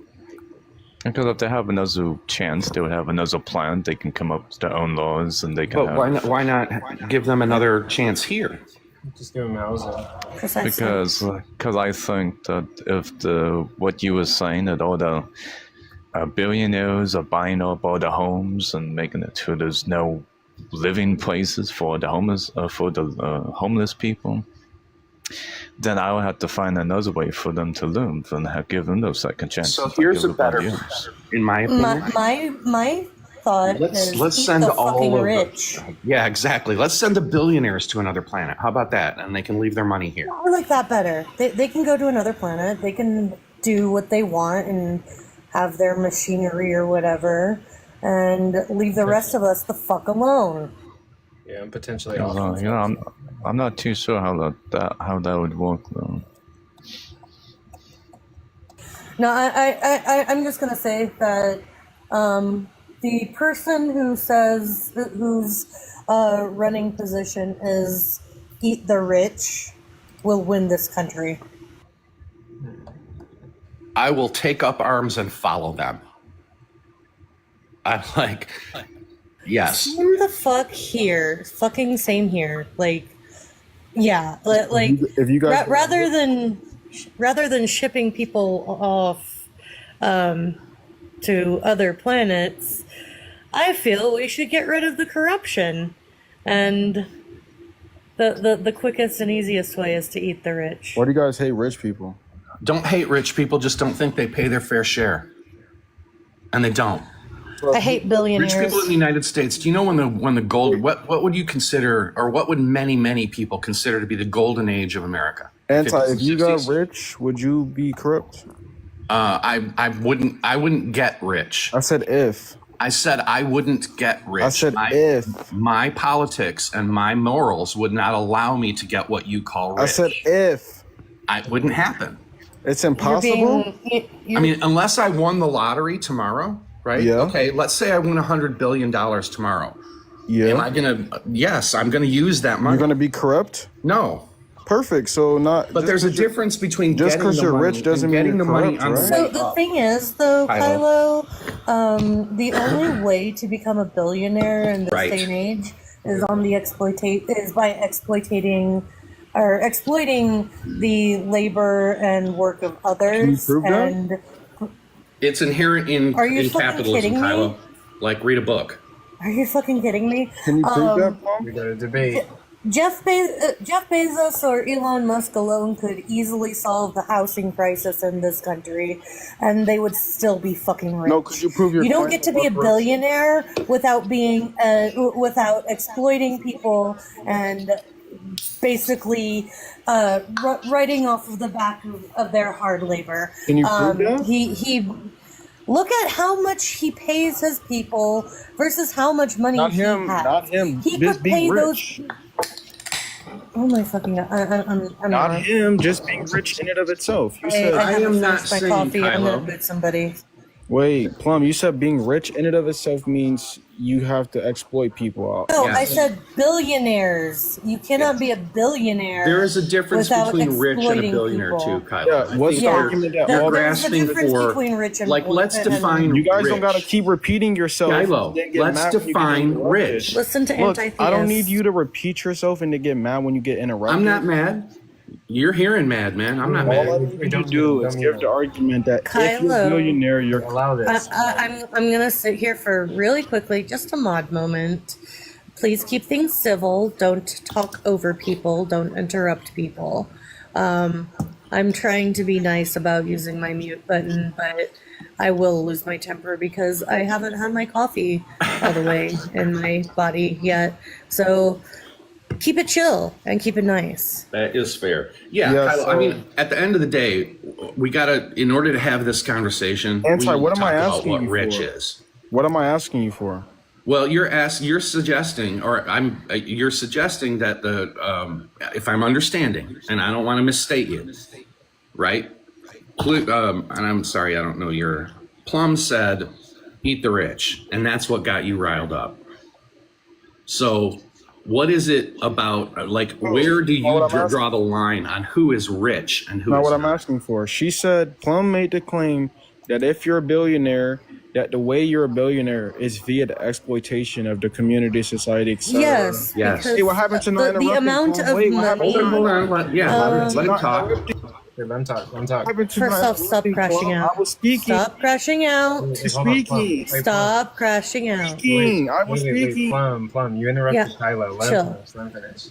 Because if they have another chance, they would have another plan. They can come up with their own laws, and they can But have. why not give them another chance here? Just give them housing. Because I think that if what you were saying, that all the billionaires are buying up all the homes and making it so there's no living places for the homeless people, then I will have to find another way for them to live and give them those second chances. So like here's a everybody better, else. in my opinion. My thought is Let's keep send the all fucking of rich. Yeah, exactly. Let's send the billionaires to another planet. How about that? And they can leave their money here. I like that better. They can go to another planet. They can do what they want and have their machinery or whatever, and leave the rest of us the fuck alone. Yeah, and potentially You know, I'm not too sure how that would work though. No, I'm just gonna say that the person who says whose running position is eat the rich will win this country. I will take up arms and follow them. I'm like, yes. Same the fuck here. Fucking same here. Like, yeah. Like, if you guys rather than shipping people off to other planets, I feel we should get rid of the corruption. And the quickest and easiest way is to eat the rich. Why do you guys hate rich people? Don't hate rich people, just don't think they pay their fair share. And they don't. I hate billionaires. Rich people in the United States, do you know when the gold, what would you consider, or what would many people consider to be the golden age of America? If you got rich, would you be corrupt? I wouldn't get rich. I said if. I said I wouldn't get rich. I said if. My politics and my morals would not allow me to get what you call rich. I said if. It wouldn't happen. It's impossible? I mean, unless I won the lottery tomorrow, right? Yeah. Okay, let's say I win $100 billion tomorrow. Yeah. Am I going to, yes, I'm going to use that money. You're going to be corrupt? No. Perfect. So not. But there's a difference between just because you're rich doesn't mean you're corrupt, right? So the thing is, though, Kylo, the only way to become a billionaire in this day and age is by exploiting the labor and work of others. Can you prove that? And It's inherent in fucking capitalism, kidding me? Kylo. Like, read a book. Are you fucking kidding me? Can you prove that, Paul? We got a debate. Jeff Bezos or Elon Musk alone could easily solve the housing crisis in this country, and they would still be fucking rich. No, could you prove your You don't point get to be a about billionaire without being without exploiting people and basically writing off of the back of their hard labor. Can you prove that? He look at how much he pays his people versus how much money Not he him. has. Not him. He Just could being pay rich. those. Oh my fucking god! I'm Not him. Just being rich in and of itself. You I said. haven't finished my coffee. I'm gonna boot somebody. Wait, Plum. You said being rich in and of itself means you have to exploit people out. No, I said billionaires. You cannot be a billionaire. There is a difference without between rich and a exploiting billionaire people. too, Kylo. Yeah, what's the argument that you're all There's a grasping difference for? between rich and Like, let's and- define. You guys rich. don't got to keep repeating yourself. Kylo, and then get let's mad when you get define interrupted. rich. Listen to Look, anti-theists. I don't need you to repeat yourself and to get mad when you get interrupted. I'm not mad. You're hearing mad, man. I'm not All I mad. need you to do is give the argument that if you're Kylo, a billionaire, you're allow this. I'm gonna sit here for really quickly, just a mod moment. Please keep things civil. Don't talk over people. Don't interrupt people. I'm trying to be nice about using my mute button, but I will lose my temper because I haven't had my coffee all the way in my body yet. So keep it chill and keep it nice. That is fair. Yeah, Yeah, Kylo, I mean, at the end of the day, we gotta, in order to have this conversation, Anti, we need what to am I talk about asking what you rich for? is. What am I asking you for? Well, you're suggesting, or you're suggesting that if I'm understanding, and I don't want to misstate you, right? And I'm sorry, I don't know your. Plum said, "Eat the rich," and that's what got you riled up. So, What is it about? Like, where do you draw the line on who is rich and who Not is what I'm not? asking for. She said Plum made the claim that if you're a billionaire, that the way you're a billionaire is via the exploitation of the community, society, etc. Yes, Yes. because Hey, what happened to not the interrupting? amount Plum? of Wait, what happened money. to Hold on. Let him not talk. interrupting? Let him talk. Let him talk. What happened to First not off, stop interrupting, crashing Plum? out. I was speaking. Stop crashing out. Wait, hold on, Plum. Speaking. Wait, Plum. Stop crashing out. Speaking. I was Wait, speaking. Plum. You Yeah, interrupted Kylo. Let him chill. finish. Let him finish.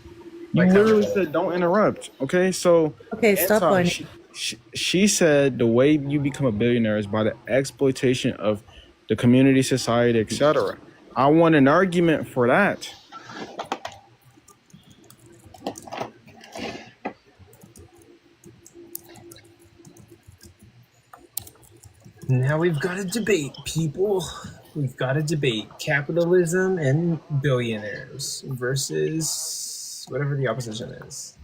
You Let literally Kylo said don't interrupt. Okay, so Okay, stop Anton, whining. she said the way you become a billionaire is by the exploitation of the community, society, etc. I want an argument for that. Now we've got a debate, people. We've got to debate capitalism and billionaires versus whatever the opposition is.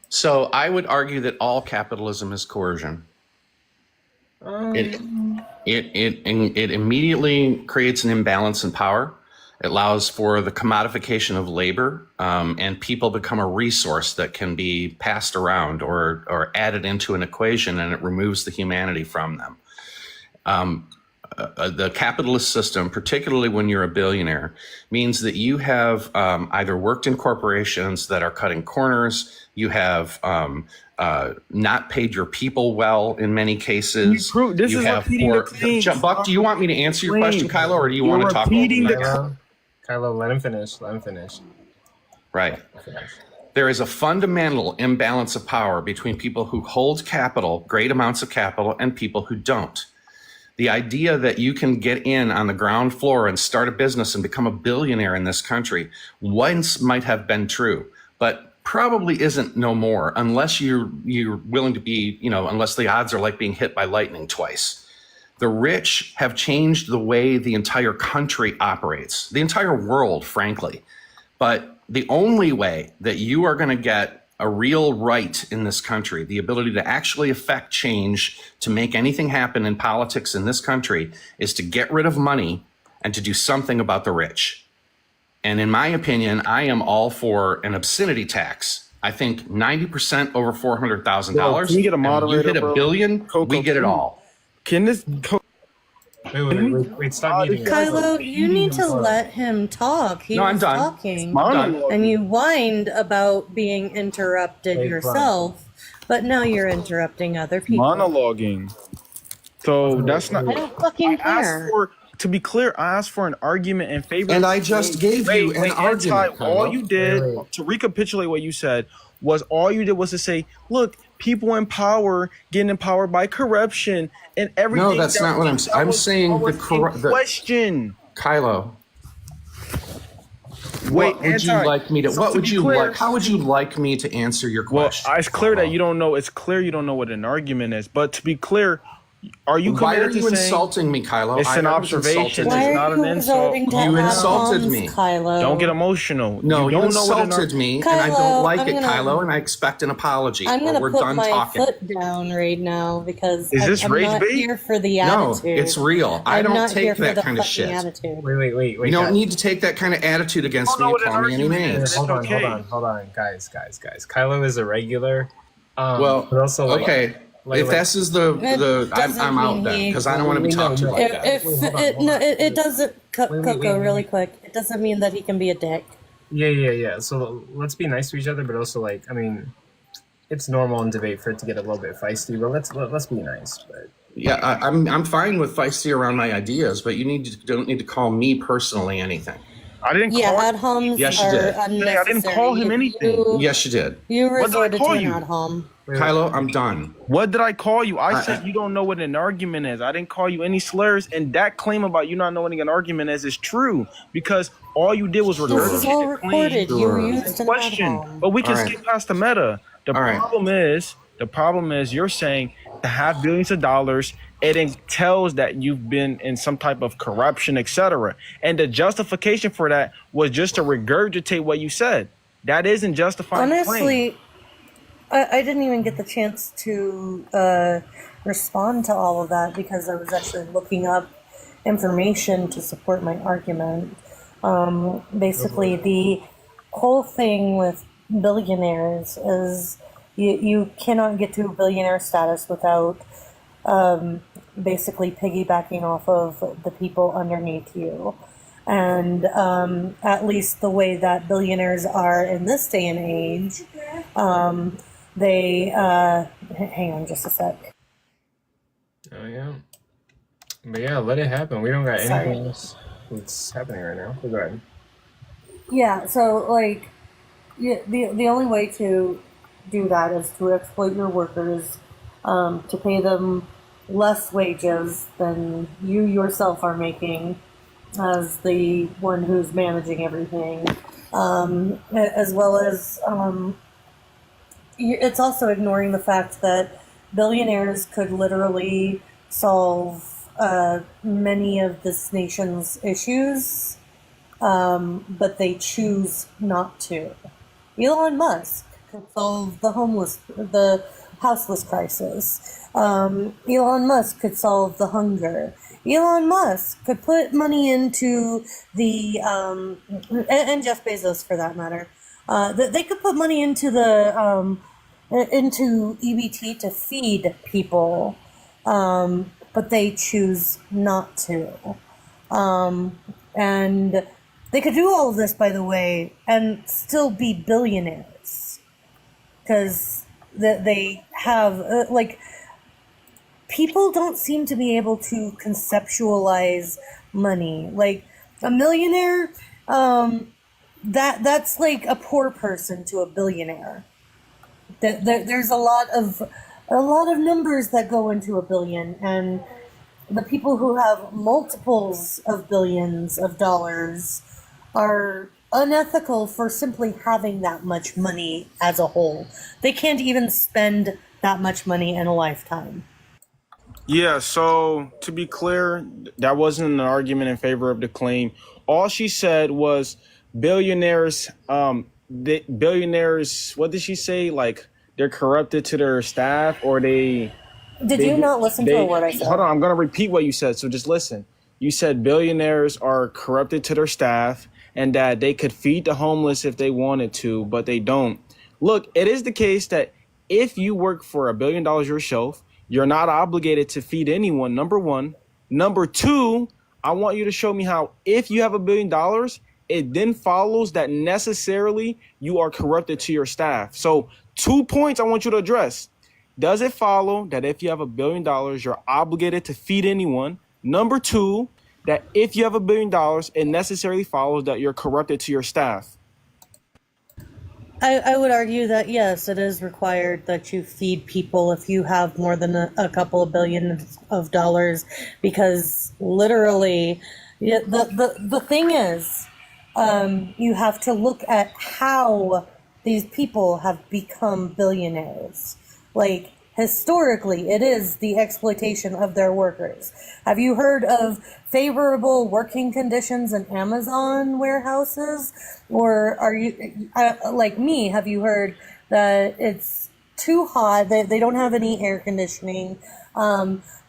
So I would argue that all capitalism is coercion. It immediately creates an imbalance in power. It allows for the commodification of labor, and people become a resource that can be passed around or added into an equation, and it removes the humanity from them. The capitalist system, particularly when you're a billionaire, means that you have either worked in corporations that are cutting corners, you have not paid your people well in many cases. This you is have repeating the claims. Buck, do you want me to answer your question, Kylo, or do you want to talk over me? Kylo, let him finish. Let him finish. Right. There is a fundamental imbalance of power between people who hold capital, great amounts of capital, and people who don't. The idea that you can get in on the ground floor and start a business and become a billionaire in this country once might have been true, but probably isn't no more unless you're willing to be, unless the odds are like being hit by lightning twice. The rich have changed the way the entire country operates, the entire world, frankly. But the only way that you are going to get a real right in this country, the ability to actually affect change, to make anything happen in politics in this country, is to get rid of money and to do something about the rich. And in my opinion, I am all for an obscenity tax. I think 90% over $400,000. Can you get a moderator, you hit bro? $1 billion, we get it all. Can this? Wait, stop eating. Kylo, you need to let him talk. He No, I'm was done. talking. I'm done. And you whined about being interrupted Wait, yourself, but now you're interrupting other people. Monologuing. So that's not. I don't fucking care. To be clear, I asked for an argument in favor. And I just gave you an argument, All Kylo. you did to recapitulate what you said was to say, look, people in power getting empowered by corruption and everything. No, that's not what I'm saying. I'm saying the question. Kylo. Wait, What would you like me to? so What to would be you clear- like? How would you like me to answer your question? It's clear that you don't know. It's clear you don't know what an argument is. But to be clear, are you Why are committed you to saying insulting me, Kylo? it's I an never observation? insulted It's you. not an insult. You insulted me. Kylo. Don't get emotional. No, you don't know what an insulted me, and I Kylo, don't like I'm it, gonna- Kylo, and I expect an apology. I'm or gonna we're put done my talking. foot down right now because Is this I'm rage not bait? here for the No, attitude. it's real. I I'm don't not here take for that the kind of fucking shit. attitude. Wait. You don't need to take that kind of attitude against me and call me any names. Hold on, guys. Kylo is a regular. Well, but also okay. If this is I'm out then because I don't want to be talked to like that. It doesn't, Coco, really quick. It doesn't mean that he can be a dick. Yeah. So let's be nice to each other, but also it's normal in debate for it to get a little bit feisty. But let's be nice. But Yeah, I'm fine with feisty around my ideas, but you don't need to call me personally anything. I didn't Yeah, call ad homs Yes, you are did. unnecessary. I didn't call him anything. Yes, you did. You What did I resorted to call an you? ad hom. Kylo, I'm done. What did I call you? I said you don't know what an argument is. I didn't call you any slurs, and that claim about you not knowing an argument is true because all you did was This regurgitate is all the recorded. claim. You used an ad Question, hom. but we can All right. skip past the meta. The problem is you're saying to have billions of dollars, it entails that you've been in some type of corruption, etc. And the justification for that was just to regurgitate what you said. That isn't justifying the claim. Honestly, I didn't even get the chance to respond to all of that because I was actually looking up information to support my argument. Basically, the whole thing with billionaires is you cannot get to billionaire status without basically piggybacking off of the people underneath you. And at least the way that billionaires are in this day and age, they hang on just a sec. Oh yeah, but yeah, let it happen. We don't got Sorry. anything else that's happening right now. So go ahead. Yeah, so like the only way to do that is to exploit your workers, to pay them less wages than you yourself are making as the one who's managing everything, as well as it's also ignoring the fact that billionaires could literally solve many of this nation's issues, but they choose not to. Elon Musk could solve the houseless crisis. Elon Musk could solve the hunger. Elon Musk could put money into the and Jeff Bezos for that matter. They could put money into the into EBT to feed people, but they choose not to. And they could do all of this, by the way, and still be billionaires because they have like. People don't seem to be able to conceptualize money. Like a millionaire, that's like a poor person to a billionaire. There's a lot of numbers that go into a billion, and the people who have multiples of billions of dollars are unethical for simply having that much money as a whole. They can't even spend that much money in a lifetime. Yeah, so to be clear, that wasn't an argument in favor of the claim. All she said was billionaires, billionaires, what did she say? Like they're corrupted to their staff, or Did you not listen to a word I said? Hold on, I'm going to repeat what you said, so just listen. You said billionaires are corrupted to their staff and that they could feed the homeless if they wanted to, but they don't. Look, it is the case that if you work for $1 billion yourself, you're not obligated to feed anyone, number one. Number two, I want you to show me how if you have $1 billion, it then follows that necessarily you are corrupted to your staff. So 2 points I want you to address. Does it follow that if you have $1 billion, you're obligated to feed anyone? Number two, that if you have $1 billion, it necessarily follows that you're corrupted to your staff. I would argue that yes, it is required that you feed people if you have more than a couple of billion of dollars, because literally, the thing is, you have to look at how these people have become billionaires. Like, historically, it is the exploitation of their workers. Have you heard of favorable working conditions in Amazon warehouses? Or are you, like me, have you heard that it's too hot, they don't have any air conditioning,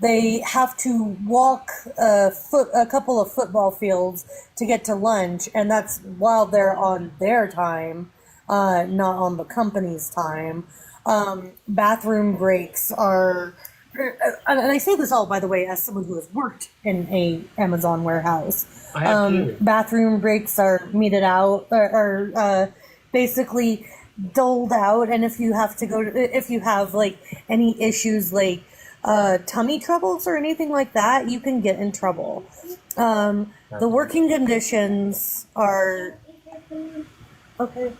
they have to walk a couple of football fields to get to lunch, and that's while they're on their time, not on the company's time. Bathroom breaks are, and I say this all, by the way, as someone who has worked in a Amazon warehouse. Bathroom breaks are meted out, or basically doled out, and if you have to if you have like any issues like tummy troubles or anything like that, you can get in trouble. The working conditions are okay.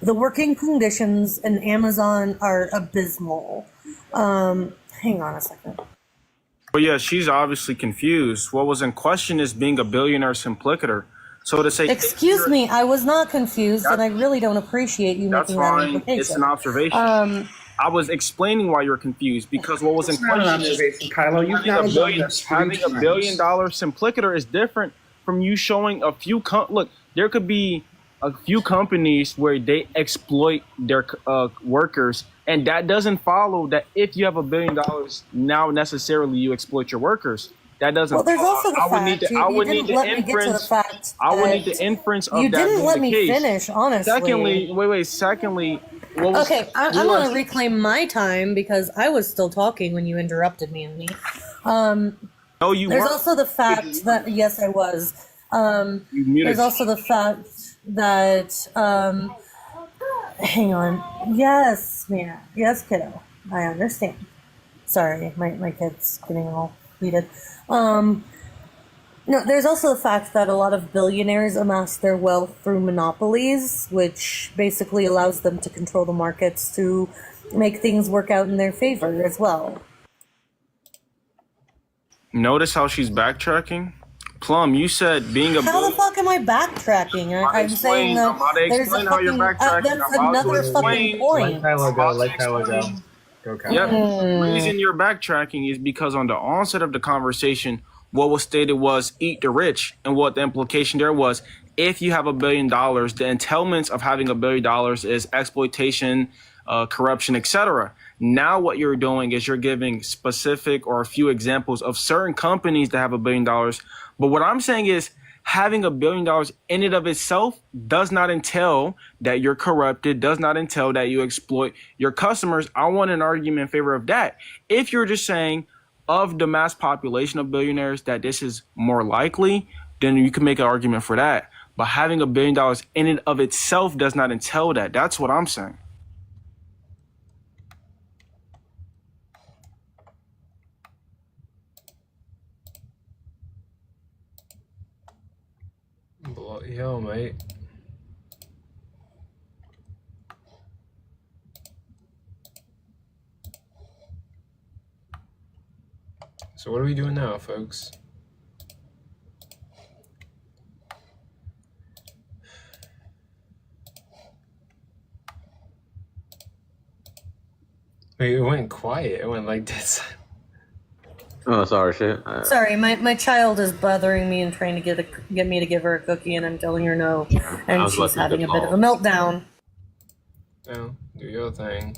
The working conditions in Amazon are abysmal. Hang on a second. But yeah, she's obviously confused. What was in question is being a billionaire simplicator. So to say, excuse me, I was not confused, and I really don't appreciate you making that implication. It's an observation. I was explaining why you're confused, because what was in question is having a $1 billion simplicator is different from you showing a few. Look, there could be a few companies where they exploit their workers, and that doesn't follow that if you have $1 billion, now necessarily you exploit your workers. That doesn't. Well, there's follow. also the fact you didn't let me get to the fact I would that need the inference of you that didn't being let the me case. finish. Honestly. Secondly, what was, okay, I'm going to reclaim my time because I was still talking when you interrupted me. No, you There's weren't. also the fact that yes, I was. You muted. There's also the fact that hang on. Yes, Mia. Yes, kiddo. I understand. Sorry, my kid's getting all heated. No, there's also the fact that a lot of billionaires amass their wealth through monopolies, which basically allows them to control the markets to make things work out in their favor as well. Notice how she's backtracking? Plum, you said being a How the fuck am I backtracking? I'm saying that I'm about to there's a explain how you're fucking, backtracking. that's I'm about to another explain. fucking point. Let Kylo go. Let Kylo go. Go, Kylo. Yep. The reason you're backtracking is because on the onset of the conversation, what was stated was eat the rich, and what the implication there was, if you have $1 billion, the entailments of having $1 billion is exploitation, corruption, etc. Now what you're doing is you're giving specific or a few examples of certain companies that have $1 billion. But what I'm saying is having $1 billion in and of itself does not entail that you're corrupted, does not entail that you exploit your customers. I want an argument in favor of that. If you're just saying of the mass population of billionaires that this is more likely, then you can make an argument for that. But having $1 billion in and of itself does not entail that. That's what I'm saying. Bloody hell, mate. So what are we doing now, folks? Wait, it went quiet. It went like this. Oh, sorry, shit. Sorry, my child is bothering me and trying to get me to give her a cookie, and I'm telling her no, and she's having a bit of a meltdown. No, do your thing.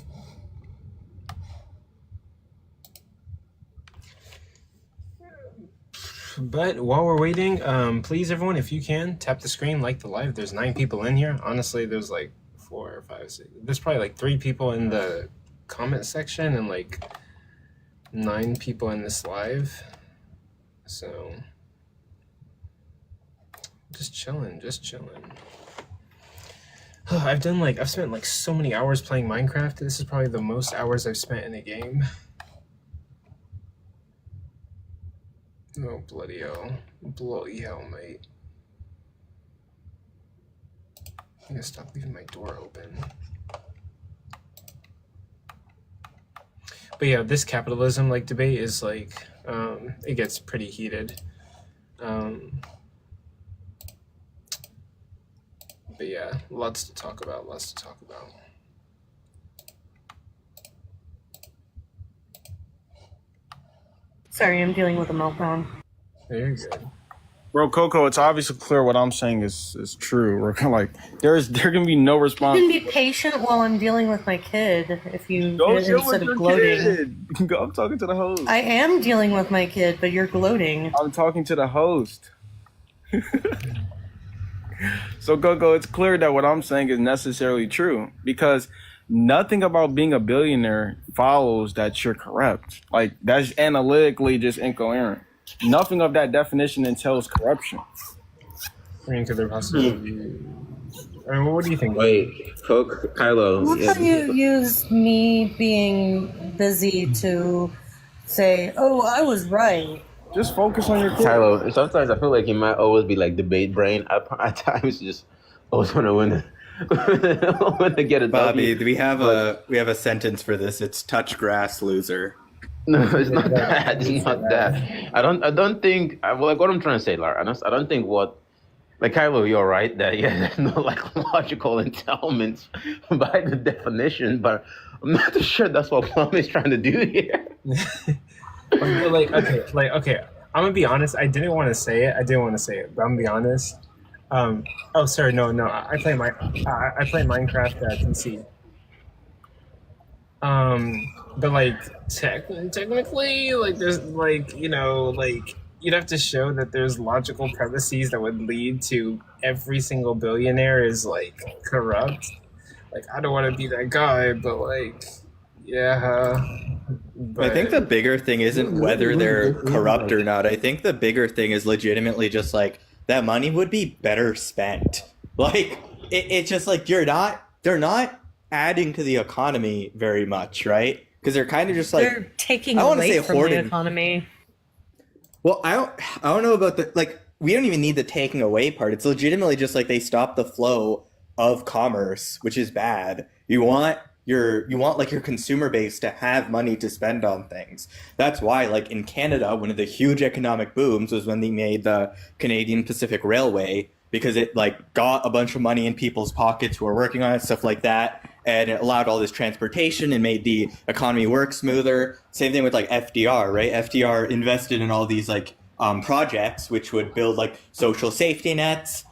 But while we're waiting, please everyone, if you can, tap the screen, like the live. There's 9 people in here. Honestly, there's like 4 or 5, 6. There's probably like 3 people in the comment section and like 9 people in this live. So just chilling. I've spent like so many hours playing Minecraft. This is probably the most hours I've spent in a game. Oh, bloody hell. Bloody hell, mate. I'm gonna stop leaving my door open. But yeah, this capitalism like debate is like, it gets pretty heated. But yeah, lots to talk about. Sorry, I'm dealing with a meltdown. Very good. Bro, Coco, it's obviously clear what I'm saying is true. We're kind of like, there can be no You response. can be patient while I'm dealing with my kid if you Go deal instead with of your gloating. kid. Go, I'm talking to the host. I am dealing with my kid, but you're gloating. I'm talking to the host. So, Coco, it's clear that what I'm saying is necessarily true because nothing about being a billionaire follows that you're corrupt. Like, that's analytically just incoherent. Nothing of that definition entails corruption. I mean, could there possibly be... I mean, what do you think? Wait, Kylo. Look how you use me being busy to say, "Oh, I was right." Just focus on your kid. Kylo, sometimes I feel like you might always be like debate brain. At times, just always want to win. Want to get a Bobby, W. we have a sentence for this. It's touch grass, loser. No, it's not that. It's not that. I don't think. Well, like what I'm trying to say, Lara. I don't think what. Like Kylo, you're right that there's no like logical entailments by the definition, but I'm not too sure that's what Plum is trying to do here. okay, I'm gonna be honest. I didn't want to say it, but I'm gonna be honest. Oh, sorry, no. I play Minecraft at PC. But like technically, like there's like like you'd have to show that there's logical premises that would lead to every single billionaire is like corrupt. Like I don't want to be that guy, but like yeah. I think the But bigger thing isn't whether they're corrupt or not. I think the bigger thing is legitimately just like that money would be better spent. Like it's just like they're not adding to the economy very much, right? Because they're kind of just like They're taking I want to away say from hoarding. the economy. Well, I don't know about the like we don't even need the taking away part. It's legitimately just like they stop the flow of commerce, which is bad. You want like your consumer base to have money to spend on things. That's why like in Canada, one of the huge economic booms was when they made the Canadian Pacific Railway because it like got a bunch of money in people's pockets who are working on it, stuff like that. And it allowed all this transportation and made the economy work smoother. Same thing with like FDR, right? FDR invested in all these like projects which would build like social safety nets,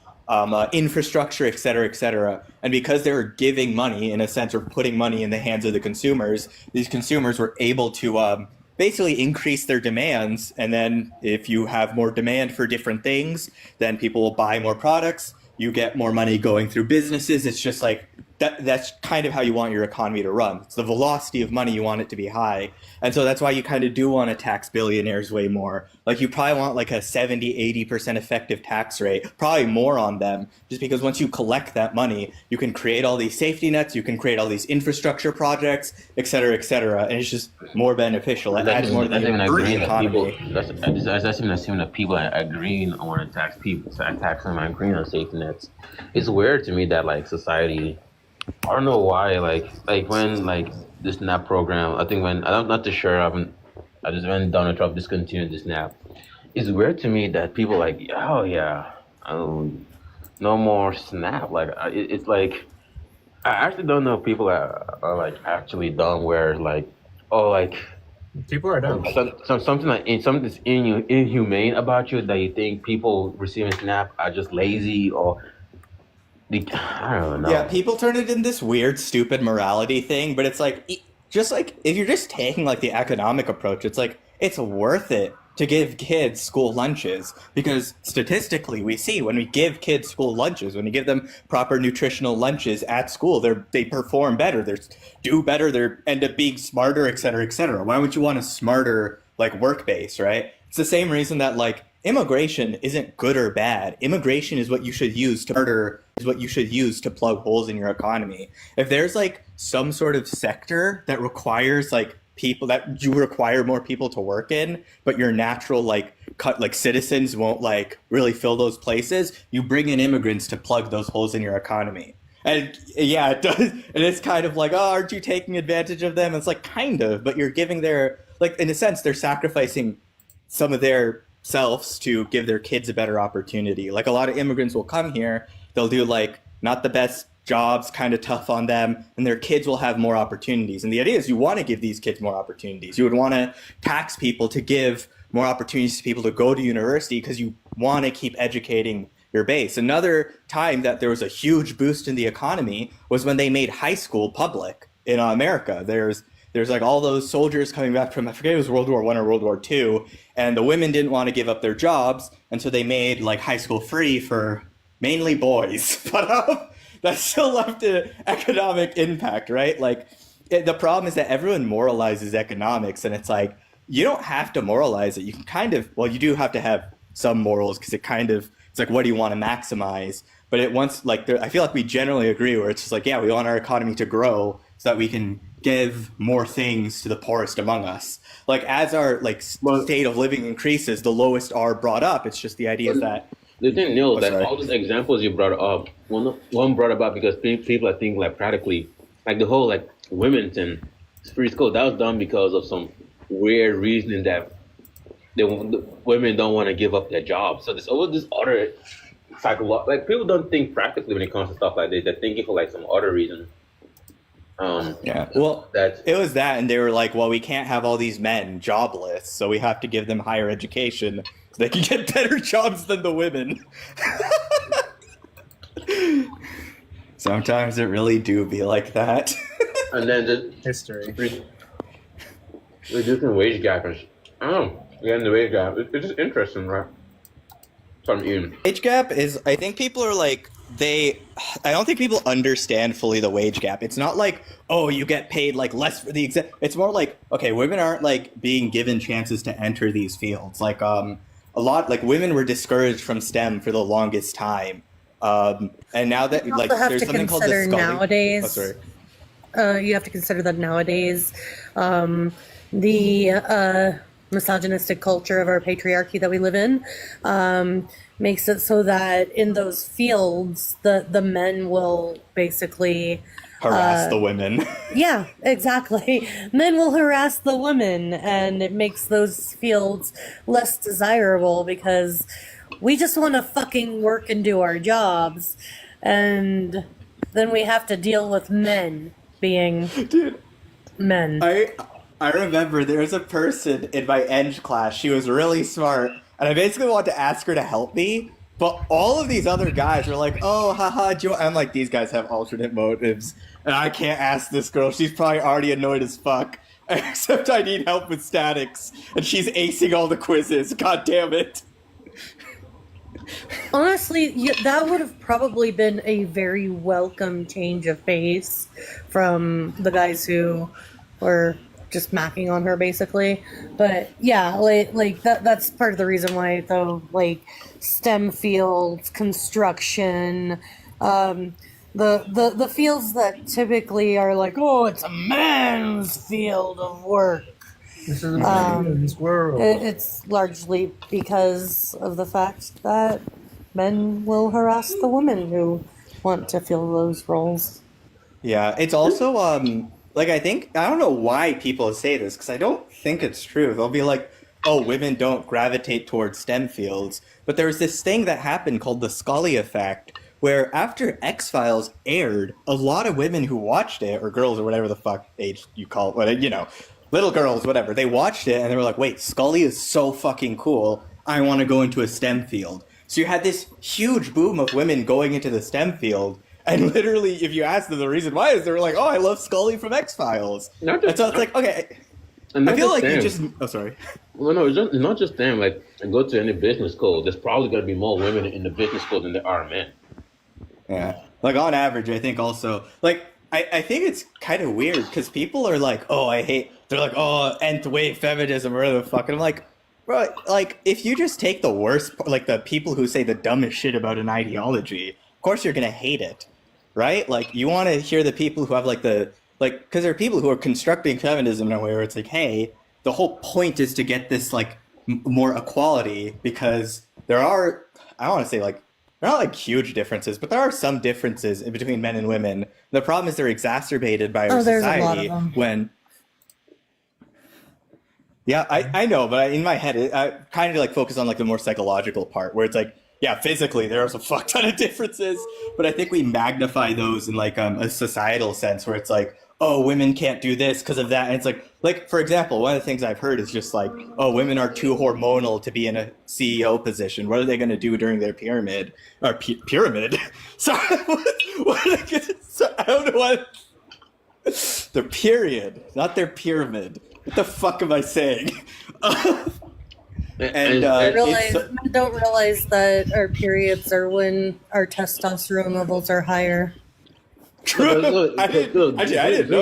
infrastructure, et cetera, et cetera. And because they were giving money, in a sense, or putting money in the hands of the consumers, these consumers were able to basically increase their demands. And then if you have more demand for different things, then people will buy more products. You get more money going through businesses. It's just like that's kind of how you want your economy to run. It's the velocity of money, you want it to be high. And so that's why you kind of do want to tax billionaires way more. Like you probably want like a 70-80% effective tax rate, probably more on them, just because once you collect that money, you can create all these safety nets, you can create all these infrastructure projects, et cetera, and it's just more beneficial. It adds more to That's the even agreeing that people. economy. That's even assuming that people are agreeing on want to tax people, tax them, and agreeing on safety nets. It's weird to me that like society. I don't know why, like when like the SNAP program. I think when I'm not too sure. I just when Donald Trump discontinued the SNAP. It's weird to me that people like, oh yeah, no more SNAP. Like it's like I actually don't know if people are like actually dumb. Where like, oh like people are dumb. Something like something that's inhumane about you that you think people receiving SNAP are just lazy or. I don't know. Yeah, people turn it into this weird, stupid morality thing, but it's like, just like, if you're just taking like the economic approach, it's like, it's worth it to give kids school lunches because statistically we see when we give kids school lunches, when you give them proper nutritional lunches at school, they perform better, they do better, they end up being smarter, et cetera, et cetera. Why would you want a smarter like work base, right? It's the same reason that like immigration isn't good or bad. Immigration is what you should use to plug holes in your economy. If there's like some sort of sector that requires like people that you require more people to work in, but your natural like citizens won't like really fill those places, you bring in immigrants to plug those holes in your economy. And yeah, it does. And it's kind of like, oh, aren't you taking advantage of them? It's like kind of, but you're giving their like in a sense they're sacrificing some of their selves to give their kids a better opportunity. Like a lot of immigrants will come here, they'll do like not the best jobs, kind of tough on them, and their kids will have more opportunities. And the idea is you want to give these kids more opportunities. You would want to tax people to give more opportunities to people to go to university because you want to keep educating your base. Another time that there was a huge boost in the economy was when they made high school public in America. There's like all those soldiers coming back from, I forget it was World War I or World War II, and the women didn't want to give up their jobs, and so they made like high school free for mainly boys. But that still left an economic impact, right? Like the problem is that everyone moralizes economics, and it's like you don't have to moralize it. You can kind of, well, you do have to have some morals because it's like what do you want to maximize? But it once like I feel like we generally agree where it's just like, yeah, we want our economy to grow so that we can give more things to the poorest among us. Like as our like state of living increases, the lowest are brought up. It's just the idea that the thing, Neil, that all those examples you brought up, one brought about because people are thinking like practically, like the whole like women's and free school, that was done because of some weird reasoning that the women don't want to give up their jobs. So there's always this other psychological, like people don't think practically when it comes to stuff like this. They're thinking for like some other reason. Yeah, well, it was that, and they were like, well, we can't have all these men jobless, so we have to give them higher education so they can get better jobs than the women. Sometimes it really do be like that. And then the History. reducing wage gap is, I don't know, again, the wage gap, it's just interesting, right? So I'm eating. Wage gap is, I think people are like, I don't think people understand fully the wage gap. It's not like, oh, you get paid like less for the exam. It's more like, okay, women aren't like being given chances to enter these fields. Like, a lot, like women were discouraged from STEM for the longest time. And now that You like also have there's to something called the consider Scully. nowadays. Oh, sorry. You have to consider that nowadays, the misogynistic culture of our patriarchy that we live in makes it so that in those fields, the men will basically Harass the women. yeah, exactly. Men will harass the women, and it makes those fields less desirable because we just want to fucking work and do our jobs, and then we have to deal with men being men. I remember there was a person in my Eng class. She was really smart, and I basically wanted to ask her to help me. But all of these other guys were like, "Oh, haha, do you?" I'm like, these guys have alternate motives, and I can't ask this girl. She's probably already annoyed as fuck. Except I need help with statics, and she's acing all the quizzes. God damn it! Honestly, that would have probably been a very welcome change of pace from the guys who were just macking on her, basically. But yeah, like that's part of the reason why, though, like STEM fields, construction, the fields that typically are like, oh, it's a man's field of work. This is a man's world. It's largely because of the fact that men will harass the women who want to fill those roles. Yeah, it's also like I don't know why people say this because I don't think it's true. They'll be like, "Oh, women don't gravitate towards STEM fields," but there was this thing that happened called the Scully effect, where after X-Files aired, a lot of women who watched it, or girls or whatever the fuck age you call it, whatever, little girls, whatever, they watched it and they were like, "Wait, Scully is so fucking cool. I want to go into a STEM field." So you had this huge boom of women going into the STEM field. And literally, if you ask them the reason why, is they were like, "Oh, I love Scully from X-Files." And so it's like, okay, I feel like you just... Oh, sorry. Well, no, it's not just them. Like, go to any business school. There's probably going to be more women in the business school than there are men. Yeah. Like, on average, I think also... Like, I think it's kind of weird, because people are like, "Oh, I hate..." They're like, "Oh, nth wave feminism," or whatever the fuck. And I'm like, bro, like, if you just take the worst... Like, the people who say the dumbest shit about an ideology, of course you're going to hate it. Right? Like, you want to hear the people who have, like, because there are people who are constructing feminism in a way where it's like, hey, the whole point is to get this, like, more equality, because there are, I don't want to say, like, they're not, like, huge differences, but there are some differences in between men and women. The problem is they're exacerbated by our society when... Yeah, I know, but in my head, I kind of, like, focus on, like, the more psychological part, where it's like, yeah, physically, there are a fuck ton of differences, but I think we magnify those in, like, a societal sense where it's like, oh, women can't do this because of that. And it's like, for example, one of the things I've heard is just like, oh, women are too hormonal to be in a CEO position. What are they going to do during their pyramid? Or pyramid? Sorry, I don't know what. Their period, not their pyramid. What the fuck am I saying? Men don't realize that our periods are when our testosterone levels are higher. True. I didn't know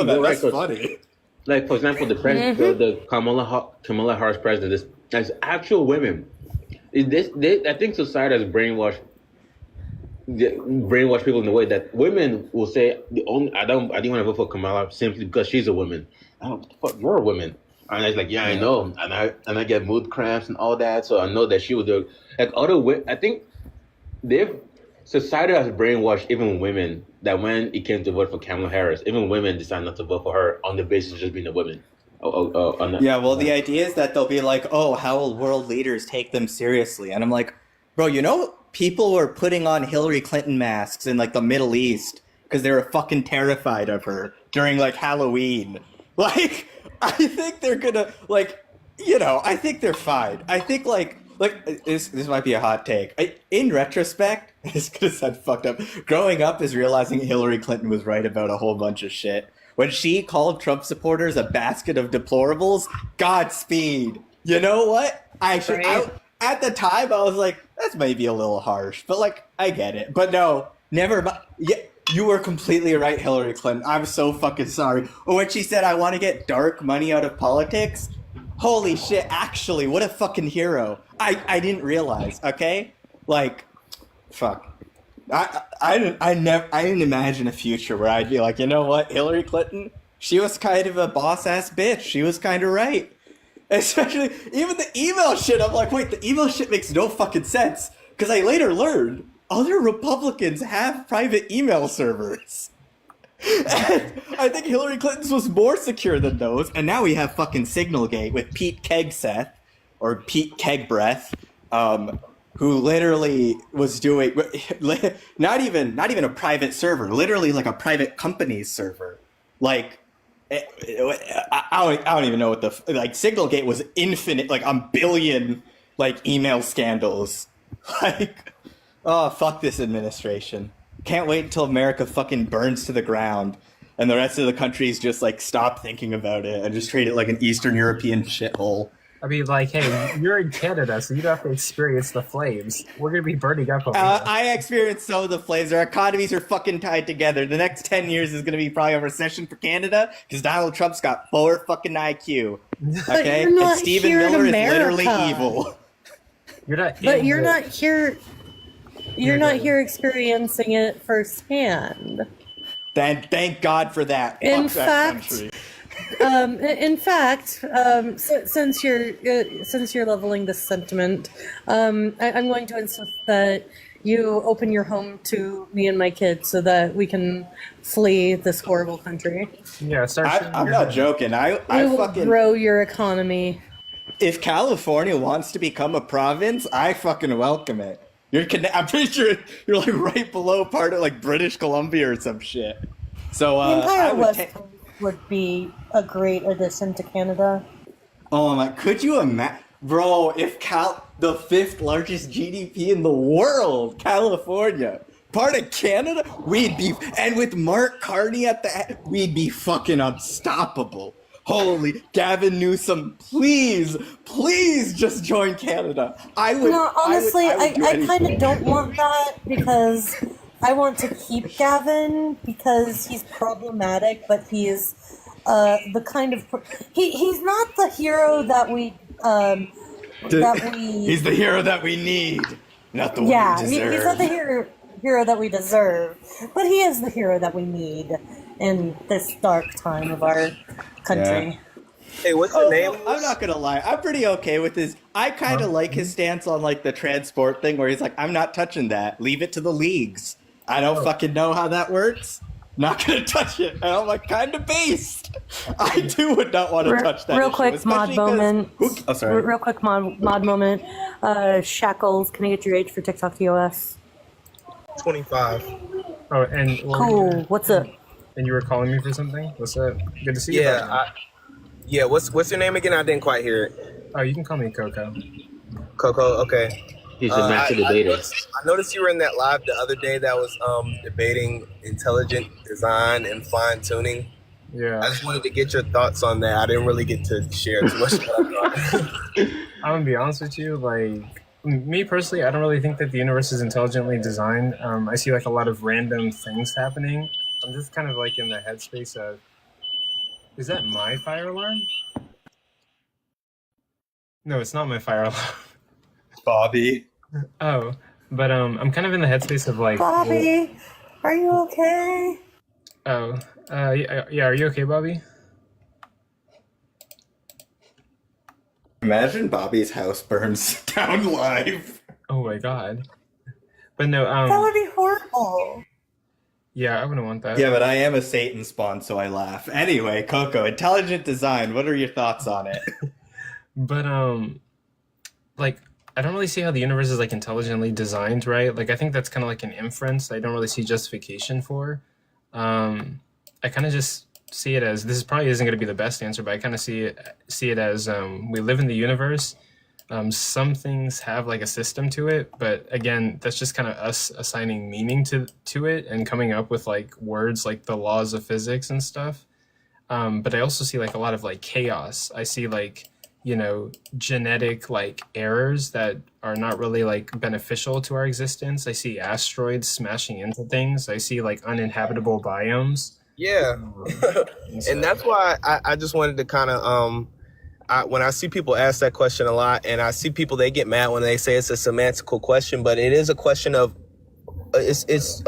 that. That's funny. Like, for example, the Kamala Harris president, as actual women. I think society has brainwashed people in the way that women will say, I didn't want to vote for Kamala simply because she's a woman. Oh, what the fuck, you're a woman. And I was like, yeah, I know, and I get mood cramps and all that, so I know that she would do. Like other women, I think society has brainwashed even women that when it came to vote for Kamala Harris, even women decide not to vote for her on the basis of just being a woman. Yeah, well, the idea is that they'll be like, oh, how will world leaders take them seriously? And I'm like, bro, people were putting on Hillary Clinton masks in, like, the Middle East because they were fucking terrified of her during, like, Halloween. Like, I think they're gonna, like, I think they're fine. I think, like, Like, this might be a hot take. In retrospect, this could have sound fucked up. Growing up is realizing Hillary Clinton was right about a whole bunch of shit. When she called Trump supporters a basket of deplorables, Godspeed. You know what? At the time, I was like, that's maybe a little harsh, but like, I get it. But no, never mind. Yeah, you were completely right, Hillary Clinton. I'm so fucking sorry. Or when she said, I want to get dark money out of politics, holy shit, actually, what a fucking hero. I didn't realize, okay? Like, fuck. I didn't imagine a future where I'd be like, you know what, Hillary Clinton, she was kind of a boss-ass bitch. She was kind of right. Especially, even the email shit, I'm like, wait, the email shit makes no fucking sense. Because I later learned other Republicans have private email servers. And I think Hillary Clinton's was more secure than those. And now we have fucking Signalgate with Pete Kegseth, or Pete Kegbreath, who literally was doing not even a private server, literally like a private company's server. Like, I don't even know what like Signalgate was infinite, like a billion like email scandals. Like, oh, fuck this administration. Can't wait until America fucking burns to the ground and the rest of the countries just like stop thinking about it and just treat it like an Eastern European shithole. I mean, like, hey, you're in Canada, so you don't have to experience the flames. We're going to be burning up over here. I experienced some of the flames. Our economies are fucking tied together. The next 10 years is going to be probably a recession for Canada because Donald Trump's got 4 fucking IQ. Okay? And Stephen Miller is literally evil. You're not. But you're not here. You're not here experiencing it firsthand. Then thank God for that. In Fuck that fact, country. Since you're leveling this sentiment, I'm going to insist that you open your home to me and my kids so that we can flee this horrible country. Yeah, I'm not joking. I will fucking grow your economy. If California wants to become a province, I fucking welcome it. I'm pretty sure you're like right below part of like British Columbia or some shit. So The entire West Coast would be a great addition to Canada. Oh my! Could you imagine, bro? If the 5th largest GDP in the world, California, part of Canada, we'd be, and with Mark Carney at the head, we'd be fucking unstoppable. Holy, Gavin Newsom, please just join Canada. I would. No, honestly, I kind of don't want that because I want to keep Gavin because he's problematic, but he's the kind of he's not the hero that we He's the hero that we need, not the one we deserve. He's not the hero that we deserve, but he is the hero that we need in this dark time of our country. Yeah. Hey, what's your name? I'm not gonna lie, I'm pretty okay with his. I kind of like his stance on like the transport thing, where he's like, "I'm not touching that. Leave it to the leagues. I don't fucking know how that works. Not gonna touch it." And I'm like, kind of based. I would not want to touch that. Real issue, quick, mod moment. Oh, sorry. Real quick, mod moment. Shackles, can I get your age for TikTok TOS? 25. Oh, and Cool. What's up? And you were calling me for something? What's up? Good to see you. Yeah. What's your name again? I didn't quite hear it. Oh, you can call me Coco. Coco. Okay. He's a master debater. I noticed you were in that live the other day that was debating intelligent design and fine tuning. Yeah. I just wanted to get your thoughts on that. I didn't really get to share too much about it. I'm gonna be honest with you, like me personally, I don't really think that the universe is intelligently designed. I see like a lot of random things happening. I'm just kind of like in the headspace of, is that my fire alarm? No, it's not my fire alarm. Bobby. Oh, but I'm kind of in the headspace of like, Bobby, are you okay? Oh, yeah. Are you okay, Bobby? Imagine Bobby's house burns down live. Oh my god. But no, That would be horrible. yeah, I wouldn't want that. Yeah, but I am a Satan spawn, so I laugh. Anyway, Coco, intelligent design. What are your thoughts on it? But like I don't really see how the universe is like intelligently designed, right? Like I think that's kind of like an inference I don't really see justification for. I kind of just see it as, this probably isn't going to be the best answer, but I kind of see it as we live in the universe. Some things have like a system to it, but again, that's just kind of us assigning meaning to it and coming up with like words like the laws of physics and stuff. But I also see like a lot of like chaos. I see like, you know, genetic like errors that are not really like beneficial to our existence. I see asteroids smashing into things. I see like uninhabitable biomes. Yeah, and that's why I just wanted to kind of when I see people ask that question a lot, and I see people, they get mad when they say it's a semantical question, but it is a question of it's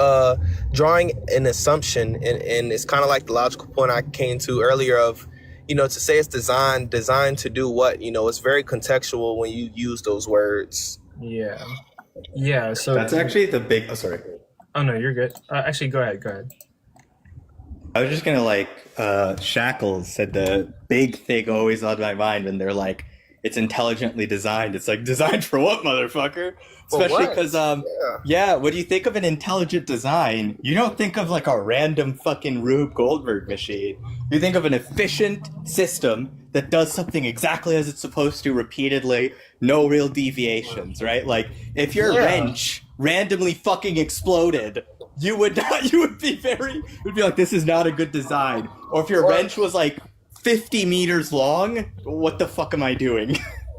drawing an assumption, and it's kind of like the logical point I came to earlier of, you know, to say it's designed to do what, you know, it's very contextual when you use those words. Yeah. Yeah. So that's actually the big. Oh, sorry. Oh no, you're good. Actually, go ahead. I was just gonna like Shackles said the big thing always on my mind when they're like, it's intelligently designed. It's like, designed for what, motherfucker? Especially because yeah, when you think of an intelligent design, you don't think of like a random fucking Rube Goldberg machine. You think of an efficient system that does something exactly as it's supposed to repeatedly, no real deviations, right? Like if your wrench randomly fucking exploded, you would be like, this is not a good design. Or if your wrench was like 50 meters long, what the fuck am I doing?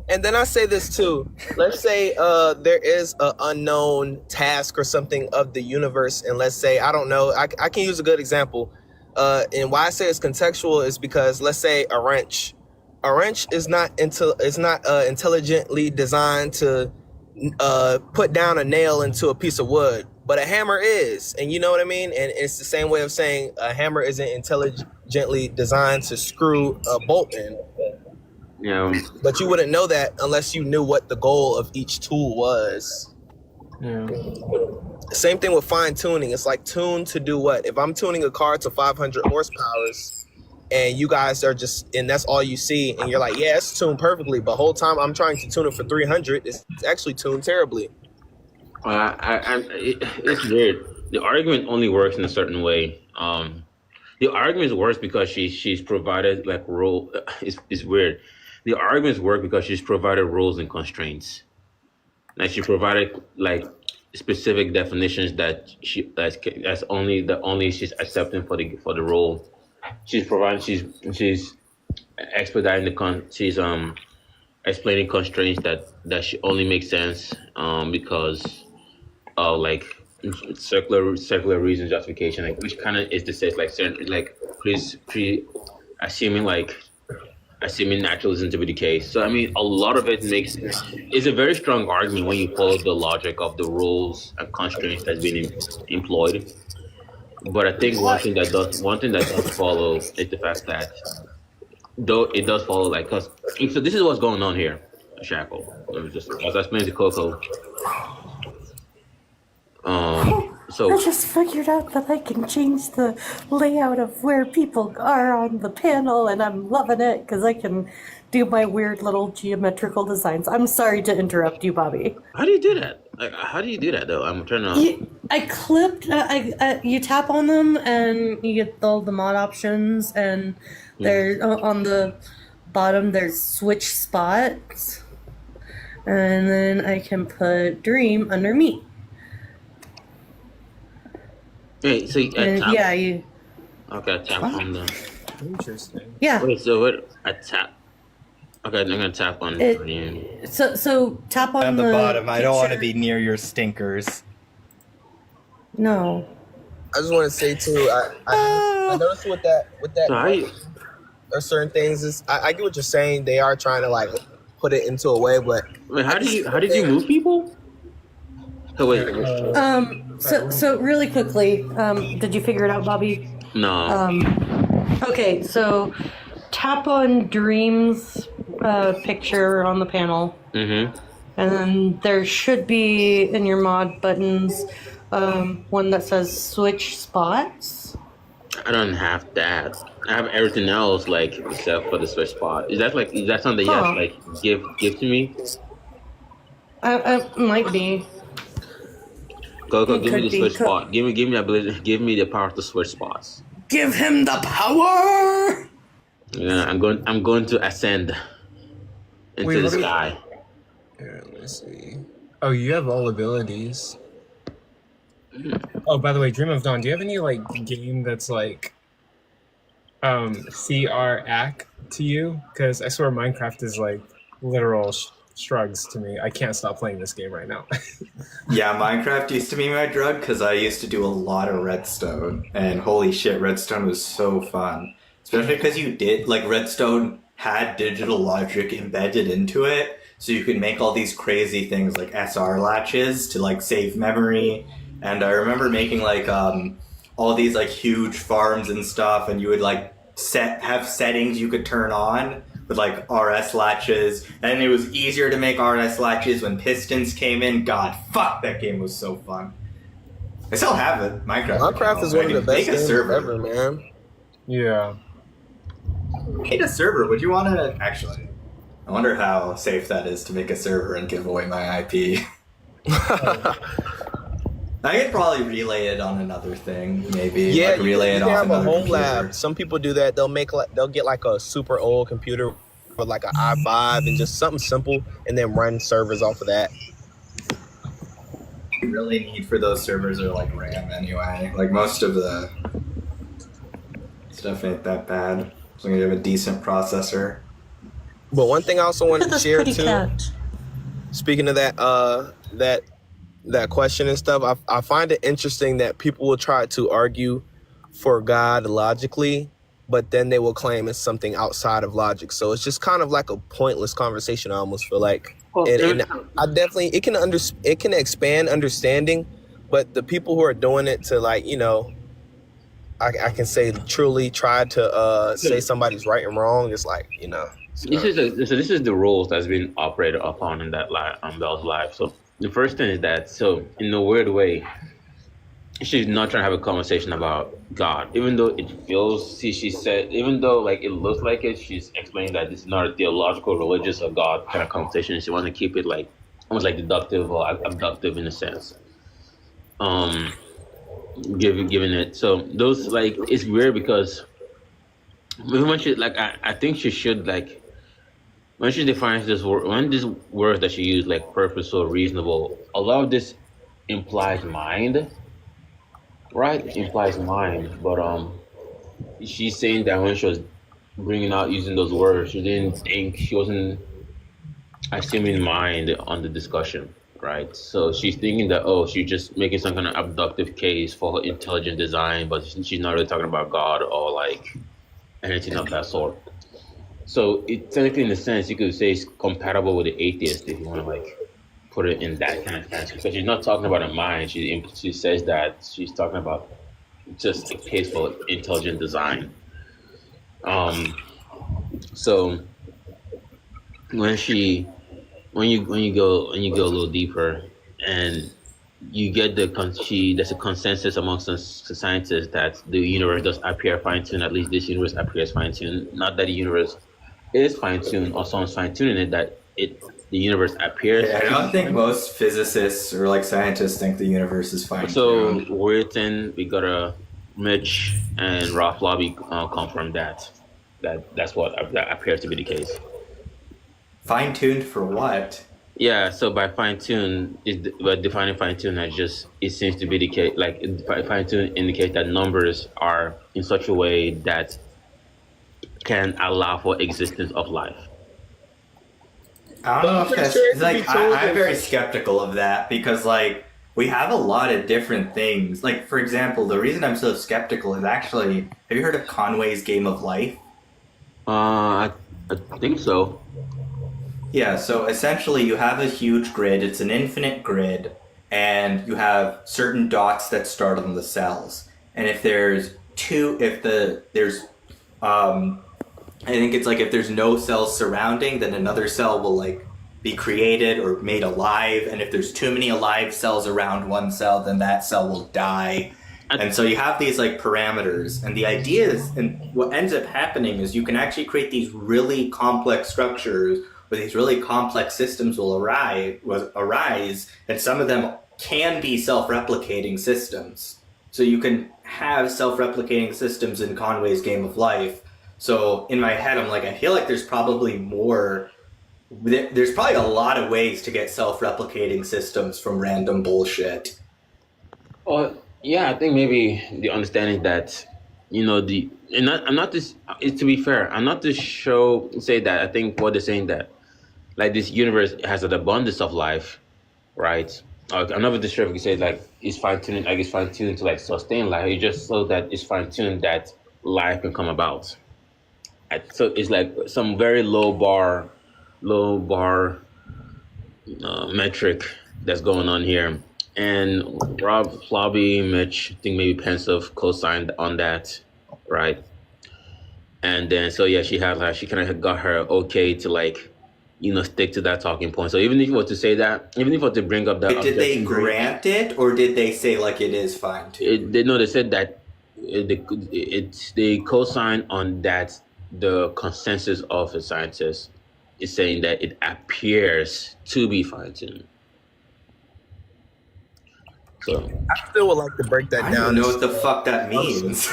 And then I say this too. Let's say there is an unknown task or something of the universe, and let's say, I don't know, I can use a good example. And why I say it's contextual is because let's say a wrench is not intelligently designed to put down a nail into a piece of wood, but a hammer is, and you know what I mean? And it's the same way of saying a hammer isn't intelligently designed to screw a bolt in. Yeah. But you wouldn't know that unless you knew what the goal of each tool was. Yeah. Same thing with fine tuning. It's like tuned to do what? If I'm tuning a car to 500 horsepower and you guys are just, and that's all you see, and you're like, yeah, it's tuned perfectly, but whole time I'm trying to tune it for 300, it's actually tuned terribly. It's weird. The argument only works in a certain way. The argument works because she's provided like rule. It's weird. The arguments work because she's provided rules and constraints. Like she provided like specific definitions that that's only she's accepting for the rule. She's expediting she's explaining constraints that she only makes sense because of like circular reason justification, like which kind of is to say like assuming naturalism to be the case. So I mean, a lot of it is a very strong argument when you follow the logic of the rules and constraints that's been employed. But I think one thing that does follow is the fact that though it does follow, like, cause so this is what's going on here, Shackle. Let me just, as I explained to Coco. So I just figured out that I can change the layout of where people are on the panel, and I'm loving it because I can do my weird little geometrical designs. I'm sorry to interrupt you, Bobby. How do you do that? Like, how do you do that though? I'm turning on. I clipped. You tap on them and you get all the mod options, and there on the bottom there's switch spots, and then I can put Dream under me. Wait, so yeah, you. Okay, tap on the. Interesting. Yeah. Wait, so what? I tap. Okay, I'm gonna tap on Dream. So tap on the bottom. picture. I don't want to be near your stinkers. No. I just want to say too. I noticed with that or certain things is I get what you're saying. They are trying to like put it into a way, but wait, how did you move people? So wait. So really quickly, did you figure it out, Bobby? No. Okay, so tap on Dream's picture on the panel. Mm-hmm. And then there should be in your mod buttons one that says switch spots. I don't have that. I have everything else, like, except for the switch spot. Is that something that you have to, like, give to me? Might be. Go, give me the switch spot. Give me the ability. Give me the power to switch spots. Give him the power. Yeah, I'm going to ascend into the sky. see. Oh, you have all abilities. Oh, by the way, Dream of Dawn, do you have any like game that's like CR-AC to you? Because I swear Minecraft is like literal shrugs to me. I can't stop playing this game right now. Yeah, Minecraft used to be my drug because I used to do a lot of redstone, and holy shit, redstone was so fun. Especially because you did, like, redstone had digital logic embedded into it, so you could make all these crazy things like SR latches to, like, save memory. And I remember making, like, all these, like, huge farms and stuff, and you would, like, have settings you could turn on with like RS latches, and it was easier to make RS latches when pistons came in. God, fuck, that game was so fun. I still have it. Minecraft is one of the best games ever, man. Yeah. Make a server. Would you want to actually? I wonder how safe that is to make a server and give away my IP. I could probably relay it on another thing, maybe. Yeah, like relay you it can off have a another home computer. lab. Some people do that. They'll get like a super old computer with like an i5 and just something simple, and then run servers off of that. You really need for those servers are like RAM anyway. Like most of the stuff ain't that bad. So you have a decent processor. But one thing I also wanted to share too. Speaking of that question and stuff, I find it interesting that people will try to argue for God logically, but then they will claim it's something outside of logic. So it's just kind of like a pointless conversation, I almost feel like. And I definitely, it can expand understanding, but the people who are doing it to like, you know, I can say truly try to say somebody's right and wrong, it's like, you know. This is the rules that's been operated upon in that Bell's life. So the first thing is that, so in a weird way, she's not trying to have a conversation about God, even though it feels. She said, even though like it looks like it, she's explaining that this is not a theological, religious, or God kind of conversation. She wants to keep it like almost like deductive or abductive in a sense. Given it, so those like it's weird because when she like I think she should like. When she defines this word, when these words that she used, like purposeful, reasonable, a lot of this implies mind, right? It implies mind, but she's saying that when she was bringing out using those words, she wasn't assuming mind on the discussion, right? So she's thinking that she's just making some kind of abductive case for her intelligent design, but she's not really talking about God or like anything of that sort. So it technically, in a sense, you could say it's compatible with the atheist if you want to like put it in that kind of sense. Because she's not talking about a mind. She says that she's talking about just a case for intelligent design. So when you go a little deeper and you get there's a consensus amongst the scientists that the universe does appear fine-tuned. At least this universe appears fine-tuned. Not that the universe is fine-tuned or someone's fine-tuning it, that the universe appears. Yeah, I don't think most physicists or like scientists think the universe is fine-tuned. So we got Mitch and Ralph Lobby confirm that that's what that appears to be the case. Fine-tuned for what? Yeah, so by fine-tune, by defining fine-tune as just, it seems to be the case, like fine-tune indicates that numbers are in such a way that can allow for existence of life. I don't know if that's, like, I'm very skeptical of that because, like, we have a lot of different things. Like, for example, the reason I'm so skeptical is actually, have you heard of Conway's Game of Life? I think so. Yeah, so essentially you have a huge grid, it's an infinite grid, and you have certain dots that start on the cells. And if there's I think it's like if there's no cells surrounding, then another cell will like be created or made alive, and if there's too many alive cells around one cell, then that cell will die. And so you have these like parameters, and the idea is, and what ends up happening is you can actually create these really complex structures where these really complex systems will arise, and some of them can be self-replicating systems. So you can have self-replicating systems in Conway's Game of Life. So in my head, I'm like, I feel like there's probably more there's probably a lot of ways to get self-replicating systems from random bullshit. Well, yeah, I think maybe the understanding that, I'm not this. To be fair, I'm not to say that. I think what they're saying that, like, this universe has an abundance of life, right? I'm not sure if you say like it's fine tuned, to like sustain life. It's just so that it's fine tuned that life can come about. So it's like some very low bar metric that's going on here. And Rob, Flobby, Mitch, I think maybe Pensive co-signed on that, right? And then so yeah, she kind of got her okay to like, stick to that talking point. So even if you were to say that, even if you were to bring up that, But did they grant it, or did they say like it is fine too? They said that they co-signed on that. The consensus of the scientists is saying that it appears to be fine-tuned. So I still would like to break that I down. don't know what the fuck that means.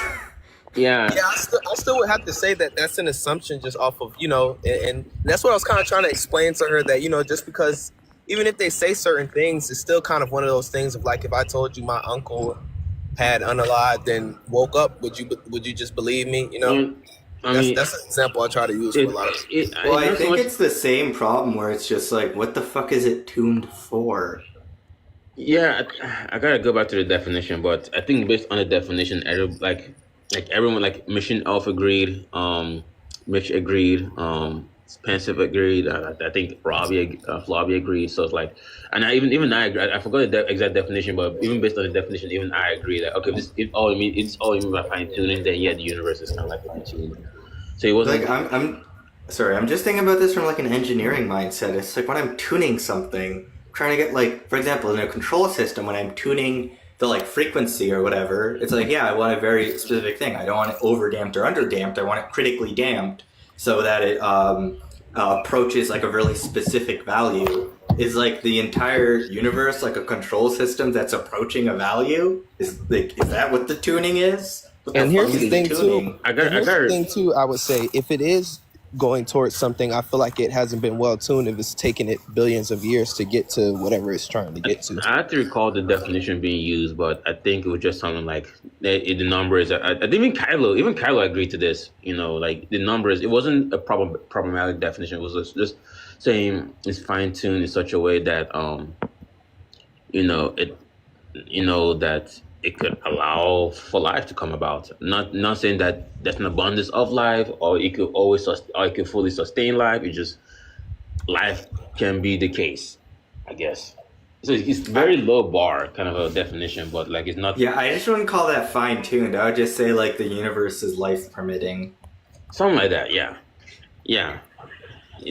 Yeah. I still would have to say that that's an assumption just off of, and that's what I was kind of trying to explain to her, that, just because even if they say certain things, it's still kind of one of those things of like, if I told you my uncle had unalived and woke up, would you just believe me? That's an example I try to use for a lot of people. Well, I think it's the same problem where it's just like, what the fuck is it tuned for? Yeah, I gotta go back to the definition, but I think based on the definition, everyone, like Mission Alpha agreed, Mitch agreed, Pensive agreed. I think Flobby agreed. So it's like, and even I agree. I forgot the exact definition, but even based on the definition, even I agree that okay, it's all you mean by fine tuning. Then yeah, the universe is kind of like fine tuning. So it wasn't like I'm sorry. I'm just thinking about this from like an engineering mindset. It's like when I'm tuning something, I'm trying to get like, for example, in a control system, when I'm tuning the like frequency or whatever, it's like, yeah, I want a very specific thing. I don't want it over damped or under damped. I want it critically damped so that it approaches like a really specific value. Is like the entire universe like a control system that's approaching a value? Is that what the tuning is? And here's the thing too. I would say if it is going towards something, I feel like it hasn't been well tuned if it's taken it billions of years to get to whatever it's trying to get to. I have to recall the definition being used, but I think it was just something like the numbers. I think even Kylo agreed to this. Like the numbers, it wasn't a problematic definition. It was just saying it's fine tuned in such a way that that it could allow for life to come about. Not saying that there's an abundance of life, or it could fully sustain life. It's just life can be the case, I guess. So it's very low bar kind of a definition, but like it's not. Yeah, I just wouldn't call that fine tuned. I would just say like the universe is life permitting. Something like that, yeah.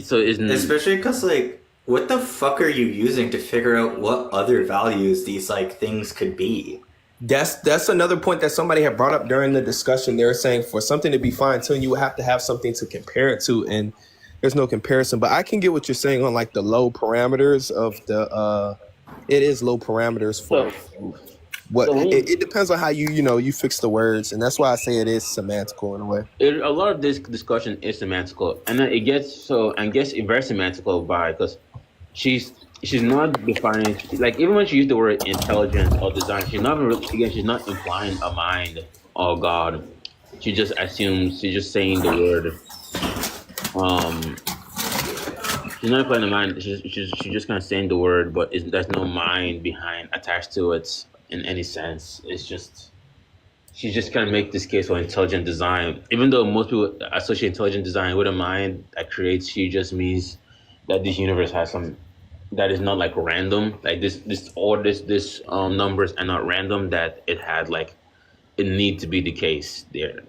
So especially because like, what the fuck are you using to figure out what other values these like things could be? That's another point that somebody had brought up during the discussion. They were saying for something to be fine-tuned, you would have to have something to compare it to, and there's no comparison. But I can get what you're saying on like the low parameters of the. It is low parameters for what. It depends on how you fix the words, and that's why I say it is semantical in a way. A lot of this discussion is semantical, and then it gets very semantical because she's not defining, like, even when she used the word intelligence or design, she's not implying a mind or God. She just assumes, she's just saying the word. She's not implying a mind. She's just kind of saying the word, but there's no mind attached to it in any sense. It's just she's just kind of make this case for intelligent design, even though most people associate intelligent design with a mind that creates. She just means that this universe has some. That is not like random, like this numbers are not random, that it had like it need to be the case there.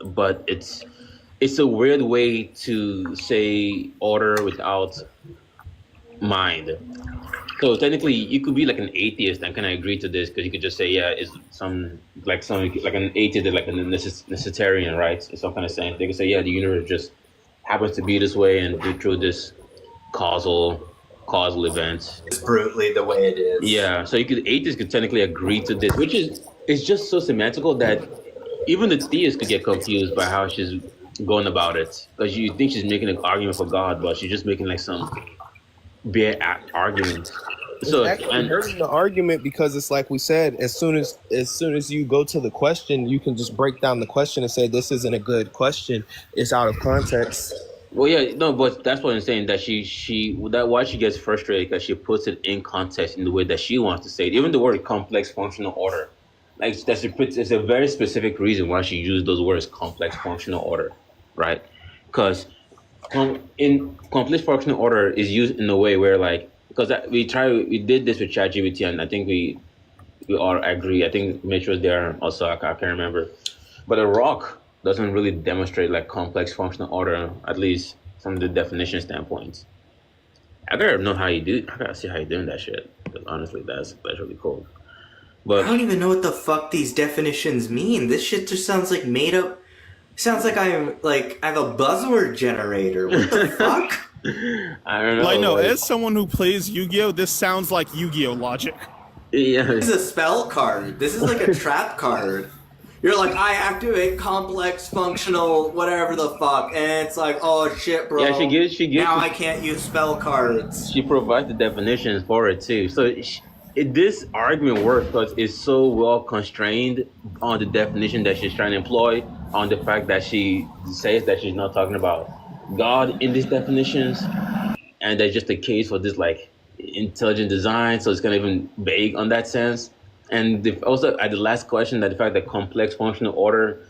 But it's a weird way to say order without mind. So technically, you could be like an atheist and kind of agree to this, because you could just say, yeah, it's some like an atheist, like a necessitarian, right? It's some kind of saying. They could say, yeah, the universe just happens to be this way and through this causal events. It's brutally the way it is. Yeah, so atheists could technically agree to this, which is just so semantical that even the theist could get confused by how she's going about it, because you think she's making an argument for God, but she's just making like some bare argument. It's So actually and hurting the argument because it's like we said, as soon as you go to the question, you can just break down the question and say this isn't a good question. It's out of context. well, yeah, no, but that's what I'm saying. That she that why she gets frustrated because she puts it in context in the way that she wants to say it. Even the word complex functional order, like it's a very specific reason why she used those words complex functional order, right? Because in complex functional order is used in a way where like because we did this with ChatGPT and I think we all agree. I think Mitch was there also. I can't remember, but a rock doesn't really demonstrate like complex functional order, at least from the definition standpoint. I gotta know how you do. I gotta see how you're doing that shit. Because honestly, that's really cool. But I don't even know what the fuck these definitions mean. This shit just sounds like made up. Sounds like I have a buzzword generator. What the fuck? I don't know. Like, no, like- as someone who plays Yu-Gi-Oh, this sounds like Yu-Gi-Oh logic. Yeah. This is a spell card. This is like a trap card. You're like, I activate complex, functional, whatever the fuck, and it's like, oh shit, bro. Yeah, she gives. Now I can't use spell cards. She provides the definitions for it too. So this argument works because it's so well constrained on the definition that she's trying to employ, on the fact that she says that she's not talking about God in these definitions, and that's just the case for this like intelligent design. So it's kind of even vague on that sense. And also at the last question, that the fact that complex functional order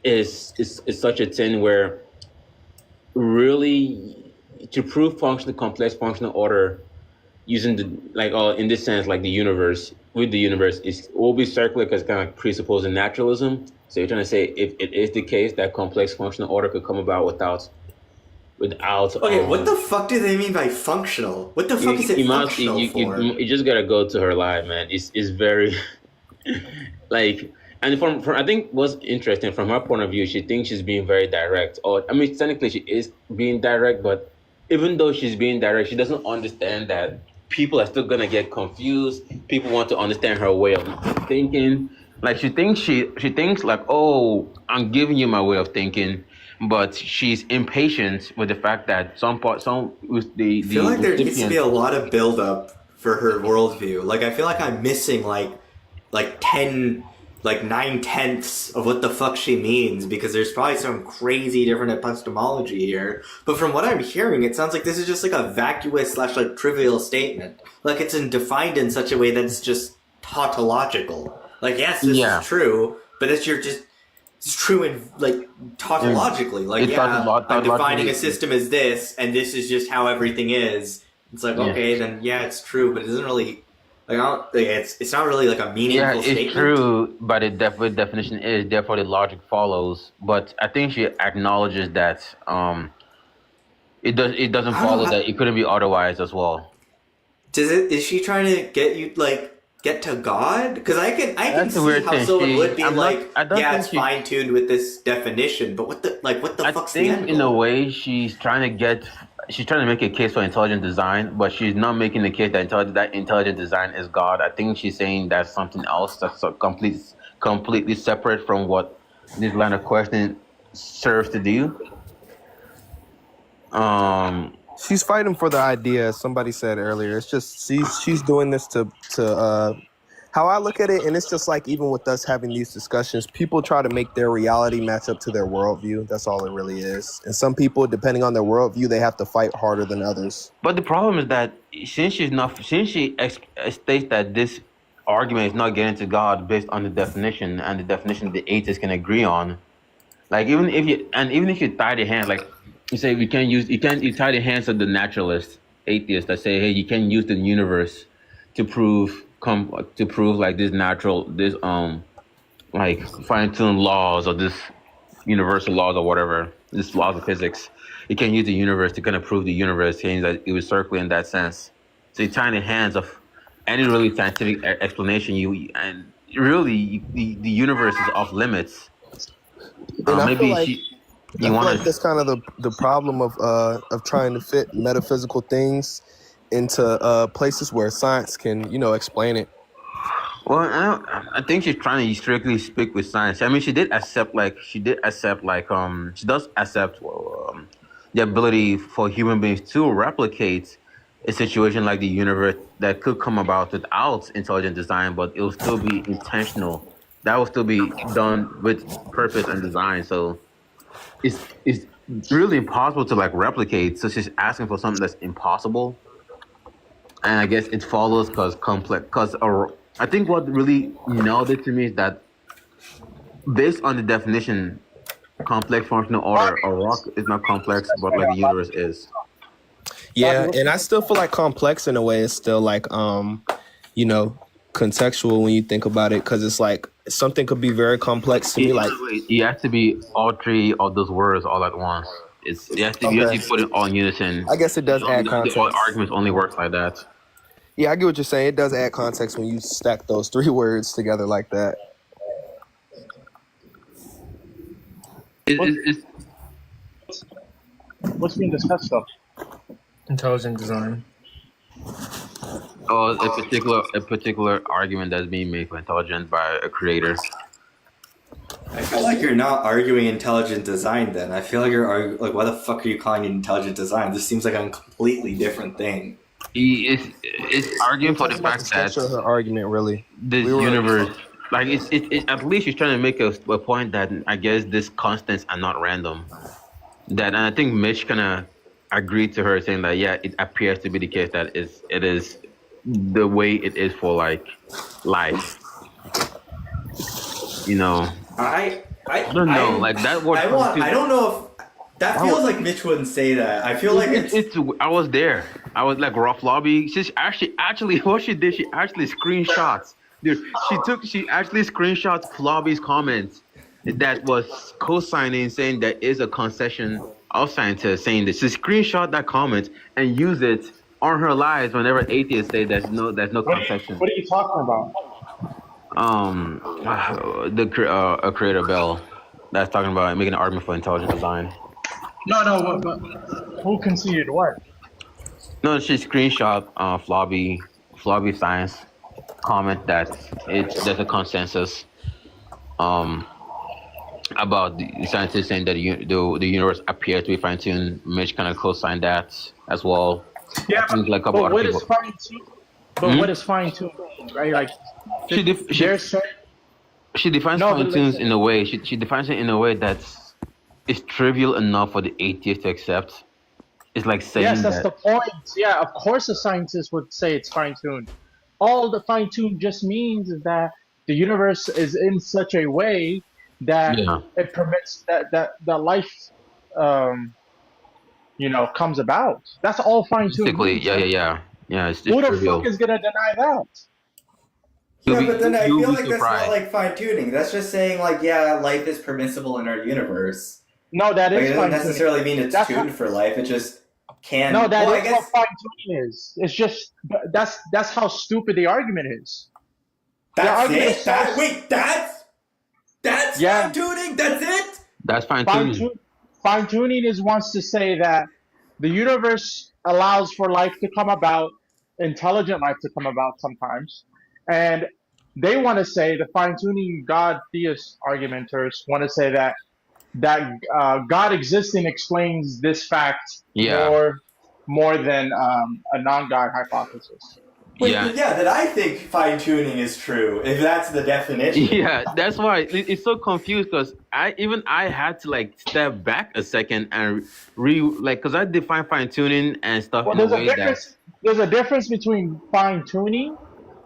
is such a thing where really to prove complex functional order using the like in this sense like the universe with the universe is will be circular because kind of presupposing naturalism. So you're trying to say if it is the case that complex functional order could come about without Okay, what the fuck do they mean by functional? What the fuck is it functional for? You just gotta go to her live, man. It's very like, and from I think what's interesting from her point of view, she thinks she's being very direct. Or I mean, technically she is being direct, but even though she's being direct, she doesn't understand that people are still gonna get confused. People want to understand her way of thinking. Like she thinks like, oh, I'm giving you my way of thinking. But she's impatient with the fact that with the I feel like there needs to be a lot of build up for her worldview. Like I feel like I'm missing like 9/10 of what the fuck she means, because there's probably some crazy different epistemology here. But from what I'm hearing, it sounds like this is just like a vacuous / like trivial statement. Like it's defined in such a way that it's just tautological. Like yes, this is true, but it's true in like tautologically. Like I'm defining a system as this, and this is just how everything is. It's like okay, then it's true, but it doesn't really like it's not really like a meaningful statement. It's true, but the definition is therefore the logic follows. But I think she acknowledges that it doesn't follow that it couldn't be otherwise as well. Is she trying to get you get to God? Because I can see how thing. someone would be it's fine tuned with this definition, but what the fuck's the end goal? In a way, she's trying to make a case for intelligent design, but she's not making the case that intelligent design is God. I think she's saying that's something else that's completely separate from what this line of questioning serves to do. She's fighting for the idea, as somebody said earlier. It's just she's doing this to how I look at it, and it's just like even with us having these discussions, people try to make their reality match up to their worldview. That's all it really is. And some people, depending on their worldview, they have to fight harder than others. But the problem is that since she states that this argument is not getting to God based on the definition and the definition the atheists can agree on, like even if you tie the hands, like you say you tie the hands of the naturalist atheists that say, hey, you can't use the universe to prove like this like fine-tuned laws or this universal laws or whatever, this laws of physics. You can't use the universe to kind of prove the universe, saying that it was circular in that sense. So you tie in the hands of any really scientific explanation. The universe is off limits. And I feel like that's kind of the problem of trying to fit metaphysical things into places where science can, explain it. Well, I think she's trying to strictly speak with science. I mean, she does accept the ability for human beings to replicate a situation like the universe that could come about without intelligent design, but it will still be intentional. That will still be done with purpose and design. So it's really impossible to like replicate. So she's asking for something that's impossible, and I guess it follows because complex. Because I think what really nailed it to me is that based on the definition, complex functional order, a rock is not complex, but like the universe is. Yeah, and I still feel like complex in a way is still like you know, contextual when you think about it, because it's like something could be very complex to me. Like You have to be all three of those words all at once. You have to put it all in unison. I guess it does add context. The arguments only work like that. Yeah, I get what you're saying. It does add context when you stack those three words together like that. What's being discussed though? Intelligent design. Oh, a particular argument that's being made for intelligence by a creator. I feel like you're not arguing intelligent design then. I feel like you're like, why the fuck are you calling it intelligent design? This seems like a completely different thing. It's arguing for the fact that her argument really this universe, like it's at least she's trying to make a point that I guess these constants are not random. And I think Mitch kind of agreed to her, saying that yeah, it appears to be the case that it is the way it is for like life. You know, I don't know, like that word. I don't know if that feels like Mitch wouldn't say that. I feel like it's. I was there. I was like rough lobby. She's actually what she did. She actually screenshots. Dude, she actually screenshots Flobby's comments that was co-signing, saying there is a concession of scientists, saying this. She screenshot that comment and use it on her lives whenever atheists say there's no concession. What are you talking about? A creator Bell that's talking about making an argument for intelligent design. No, but who conceded what? No, she screenshot Flobby Science comment that there's a consensus about the scientists saying that the universe appears to be fine-tuned. Mitch kind of co-signed that as well. Yeah, like but what is fine-tuned? But what is fine-tuned, right? Like she defines fine-tunes in a way. She defines it in a way that's is trivial enough for the atheist to accept. It's like saying yes, that's the point. Yeah, of course a scientist would say it's fine-tuned. All the fine-tuned just means is that the universe is in such a way that it permits that life comes about. That's all fine-tuned means. Yeah. It's who the trivial. fuck is gonna deny that? Yeah, but then I feel like that's not like fine-tuning. That's just saying like, yeah, life is permissible in our universe. No, that is it doesn't fine-tuning. necessarily mean it's tuned for life. It just can. No, that is what fine-tuning is. It's just that's how stupid the argument is. That's it. That's fine-tuning. That's it. That's fine-tuning. Fine-tuning wants to say that the universe allows for life to come about, intelligent life to come about sometimes, and they want to say, the fine-tuning God theist argumenters want to say that God existing explains this fact more than a non-God hypothesis. Wait, that I think fine-tuning is true, if that's the definition. Yeah, that's why it's so confused, because I had to like step back a second and because I define fine-tuning and stuff in a way that there's a difference between fine-tuning,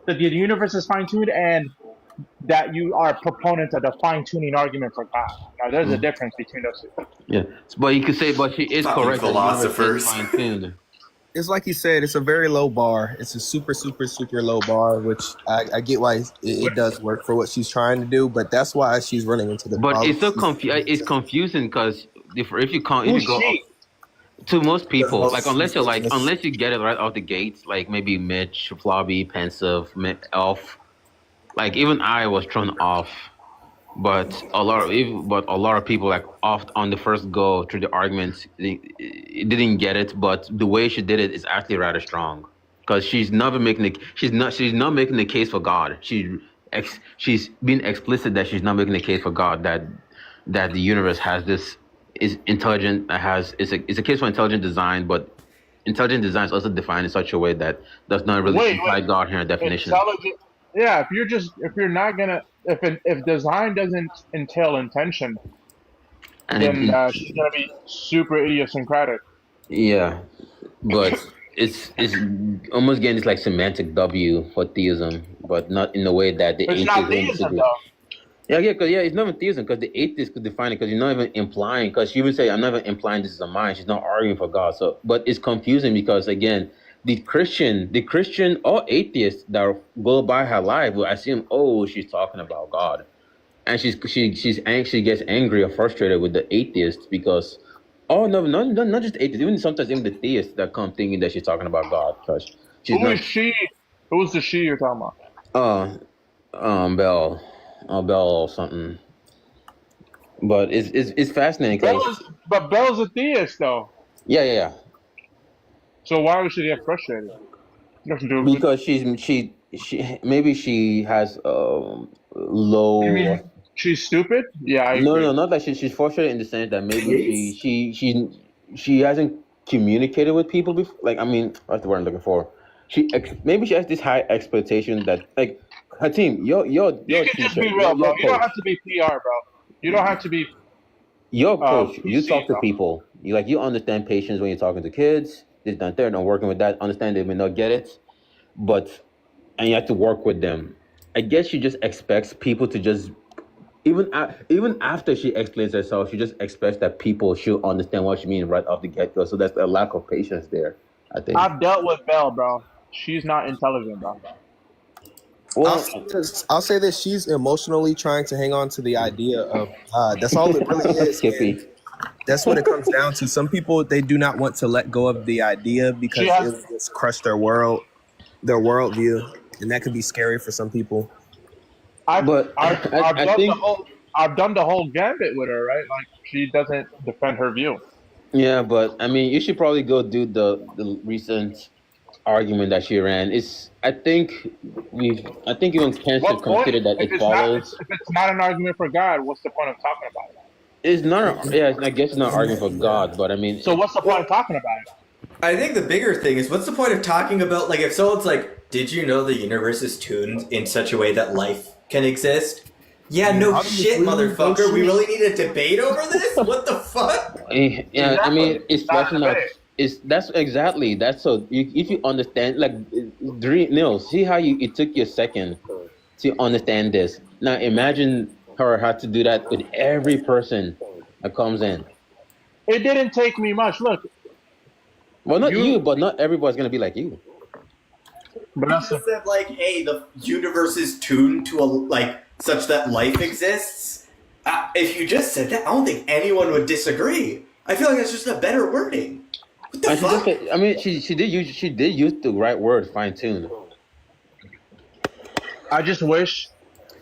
that the universe is fine-tuned, and that you are a proponent of the fine-tuning argument for God. Now, there's a difference between those two. Yeah, but you could say, but she is correct. Philosophers. Fine-tuned. It's like you said, it's a very low bar. It's a super, super, super low bar, which I get why it does work for what she's trying to do, but that's why she's running into the But problem. it's so it's confusing, because if you go to most people, like unless you get it right out the gates, like maybe Mitch, Flobby, Pensive, Elf, like even I was thrown off. But a lot of people, like off on the first go through the arguments, they didn't get it. But the way she did it is actually rather strong, because she's not making the case for God. She's she's being explicit that she's not making the case for God that the universe has this is intelligent it's a case for intelligent design, but intelligent design is also defined in such a way that does not really imply God here in definition. Intelligent. Yeah, if you're not gonna if design doesn't entail intention, then she's gonna be super idiosyncratic. Yeah, but it's almost getting this like semantic W for theism, but not in the way that the It's not theism though. Yeah, it's not even theism because the atheist could define it because you're not even implying, because she would say, I'm not even implying this is a mind. She's not arguing for God. So, but it's confusing because again, the Christian or atheists that go by her life will assume, oh, she's talking about God. And she gets angry or frustrated with the atheists because, oh, no, not just atheists, even sometimes even the theists that come thinking that she's talking about God. Because Is she? Who's the she you're talking about? Bell or something. But it's fascinating. But Bell's a theist, though. Yeah. So why would she get frustrated? Because she maybe she has low. You mean she's stupid? Yeah, I agree. No, not that she's frustrated in the sense that maybe she hasn't communicated with people before. Like, I mean, that's the word I'm looking for. Maybe she has this high expectation that like her team, your you can just be real, bro. You don't have to be PR, bro. You don't have to be. Your coach, you talk to people. You understand patience when you're talking to kids. This, that, third, and working with that. Understand they may not get it, and you have to work with them. I guess she just expects people to just even after she explains herself, she just expects that people should understand what she means right off the get go. So that's a lack of patience there, I think. I've dealt with Belle, bro. She's not intelligent, bro. Well, I'll say this: she's emotionally trying to hang on to the idea of God. That's all it really is. Skippy. That's what it comes down to. Some people, they do not want to let go of the idea because it will just crush their worldview, and that could be scary for some people. I've done the whole gambit with her, right? Like, she doesn't defend her view. Yeah, but I mean, you should probably go do the recent argument that she ran. I think even Ken should consider that it follows. If it's not an argument for God, what's the point of talking about it? It's not. I guess it's not an argument for God, but I mean. So what's the point of talking about it? I think the bigger thing is, what's the point of talking about, like, if someone's like, did you know the universe is tuned in such a way that life can exist? Yeah, no shit, motherfucker. We really need a debate over this? What the fuck? Yeah, exactly. I mean, it's not. That's so. If you understand, like, Neil, see how it took you a second to understand this. Now imagine her had to do that with every person that comes in. It didn't take me much. Look. Well, not you, but not everybody's gonna be like you. But you just said, like, hey, the universe is tuned to such that life exists. If you just said that, I don't think anyone would disagree. I feel like that's just a better wording. What the fuck? She did use the right word, fine tune. I just wish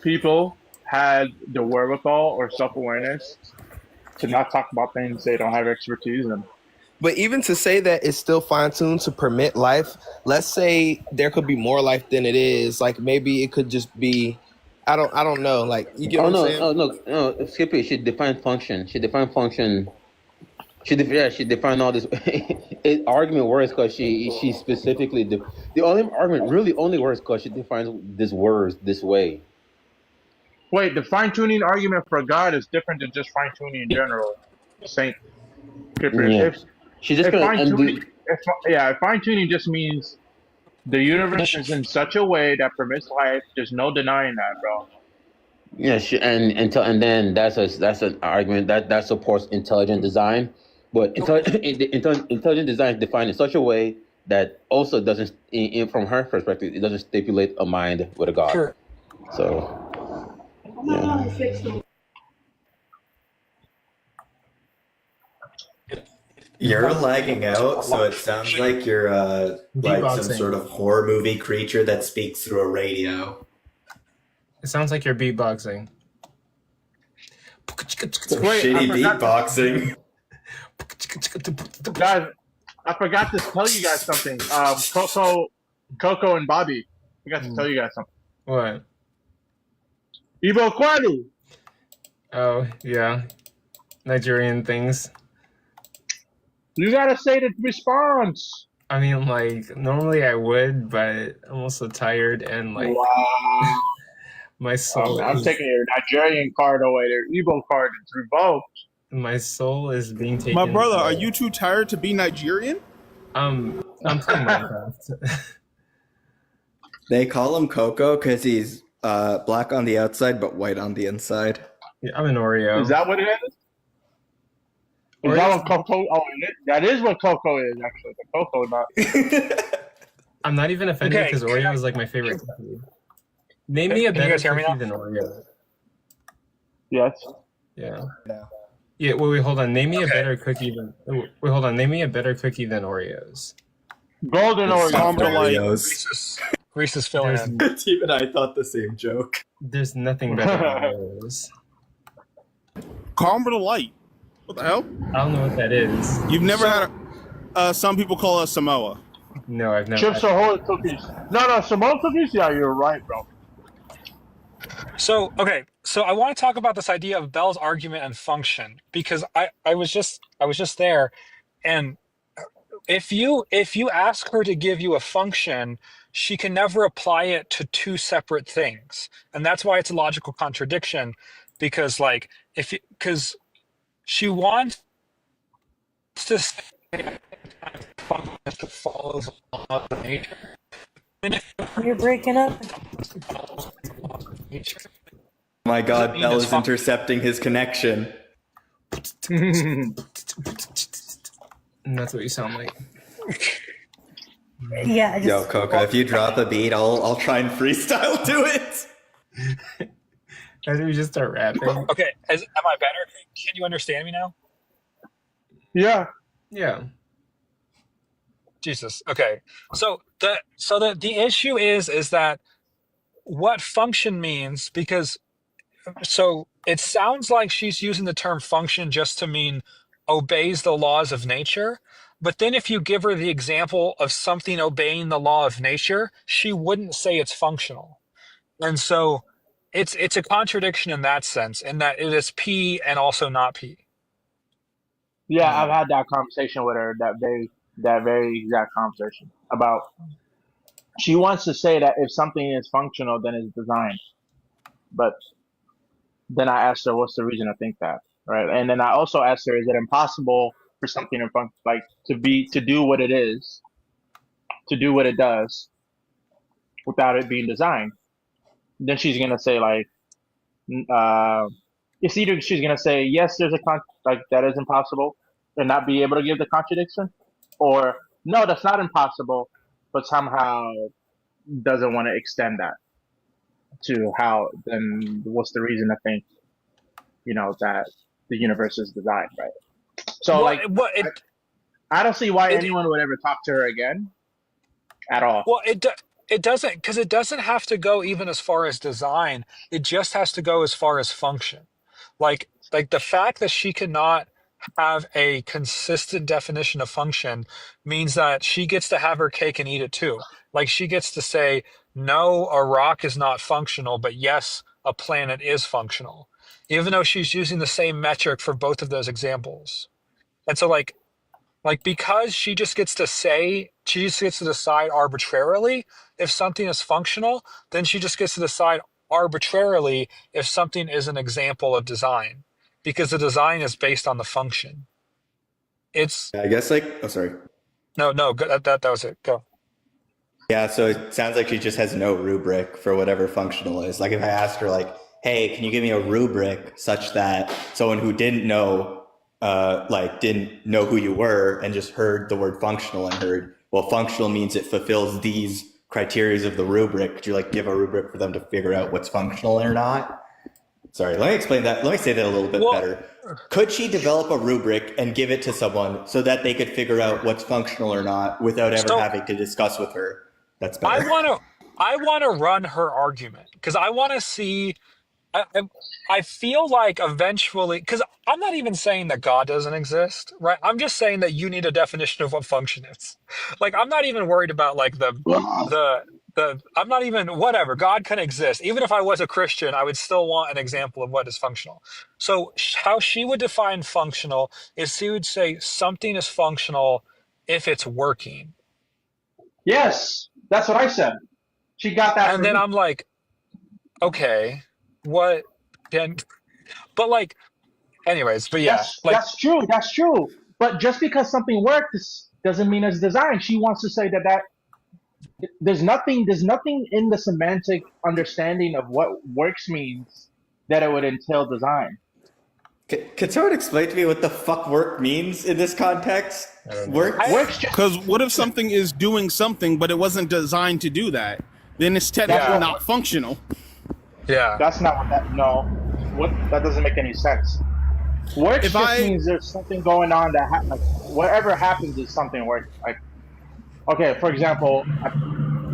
people had the wherewithal or self-awareness to not talk about things they don't have expertise in. But even to say that it's still fine-tuned to permit life, let's say there could be more life than it is. Like, maybe it could just be, I don't know. Like, you get what I'm saying? No, Skippy, she defined function. She defined all this. Argument works because she specifically, the only argument really only works because she defines these words this way. Wait, the fine-tuning argument for God is different than just fine-tuning in general. Saint Skippy. Yeah. Fine-tuning just means the universe is in such a way that permits life. There's no denying that, bro. Yeah, and then that's an argument that supports intelligent design, but intelligent design is defined in such a way that also doesn't, from her perspective, it doesn't stipulate a mind with a God. Sure. So, yeah. You're lagging out, so it sounds like you're like some sort of horror movie creature that speaks through a radio. It sounds like you're beatboxing. Shitty beatboxing. Guys, I forgot to tell you guys something. Coco and Bobby, I forgot to tell you guys something. What? Ibo Kwani. Oh, yeah. Nigerian things. You gotta say the response. I mean, like, normally I would, but I'm also tired and, like, Wow. my soul I'm is taking your Nigerian card away. Their Igbo card is revoked. my soul is being taken. My brother, are you too tired to be Nigerian? I'm playing Minecraft. They call him Coco because he's black on the outside but white on the inside. Yeah, I'm an Oreo. Is that what it is? Is that what Coco? Oh, that is what Coco is actually. The Coco nut. I'm not even offended Okay, because Oreo is like my favorite cookie. Name me a Can you better guys hear me cookie now? than Oreo. Yes. Yeah. Yeah. Wait. Hold on. Name me a better cookie than. Wait. Hold on. Name me a better cookie than Oreos. Golden Oreos. Reese's filling in. Even I thought the same joke. There's nothing better than Oreos. Caramel Light. What the hell? I don't know what that is. You've never had some people call us Samoa. No, I've never. Chips Ahoy cookies. No, Samoa cookies. Yeah, you're right, bro. So I want to talk about this idea of Bell's argument and function because I was just there, and if you ask her to give you a function, she can never apply it to two separate things, and that's why it's a logical contradiction, because because she wants to say function follows the laws of nature. You're breaking up. My God, Bell it's is intercepting his connection. And that's what you sound like. Yeah. Yo, Coco, if you drop a beat, I'll try and freestyle to it. As we just start rapping. Okay, am I better? Can you understand me now? Yeah. Yeah. Jesus. Okay. So the issue is that what function means, because so it sounds like she's using the term function just to mean obeys the laws of nature, but then if you give her the example of something obeying the law of nature, she wouldn't say it's functional. And so it's a contradiction in that sense, in that it is P and also not P. Yeah, I've had that conversation with her. That very exact conversation about. She wants to say that if something is functional, then it's designed. But then I asked her, "What's the reason to think that?" Right, and then I also asked her, "Is it impossible for something to do what it is, to do what it does, without it being designed?" Then she's gonna say it's either she's gonna say yes, there's that is impossible, and not be able to give the contradiction, or no, that's not impossible, but somehow doesn't want to extend that to how. Then what's the reason to think, that the universe is designed, right? So I don't see why anyone would ever talk to her again, at all. Well, it doesn't, because it doesn't have to go even as far as design. It just has to go as far as function. Like the fact that she cannot have a consistent definition of function means that she gets to have her cake and eat it too. Like she gets to say, no, a rock is not functional, but yes, a planet is functional, even though she's using the same metric for both of those examples. And so because she just gets to decide arbitrarily if something is functional, then she just gets to decide arbitrarily if something is an example of design, because the design is based on the function. I guess sorry. No, that was it. Go. Yeah, so it sounds like she just has no rubric for whatever functional is. Like if I asked her hey, can you give me a rubric such that someone who didn't know who you were and just heard the word functional and heard, well, functional means it fulfills these criteria of the rubric. Could you give a rubric for them to figure out what's functional or not? Sorry, let me explain that. Let me say that a little bit better. Could she develop a rubric and give it to someone so that they could figure out what's functional or not without ever having to discuss with her? That's better. I want to run her argument because I want to see. I feel like eventually, because I'm not even saying that God doesn't exist, right? I'm just saying that you need a definition of what function is. I'm not even worried about the I'm not even, whatever. God can exist. Even if I was a Christian, I would still want an example of what is functional. So how she would define functional is she would say something is functional if it's working. Yes, that's what I said. She got that And from then me. I'm like, okay, what then? But like, anyways, but yeah, like, That's true. That's true. But just because something works doesn't mean it's designed. She wants to say that there's nothing in the semantic understanding of what works means that it would entail design. Can someone explain to me what the fuck work means in this context? Works? Because what if something is doing something, but it wasn't designed to do that? Then it's technically not functional. Yeah. That's not what that. No, that doesn't make any sense. Works means there's something going on that like whatever happens is something works. Like, okay, for example,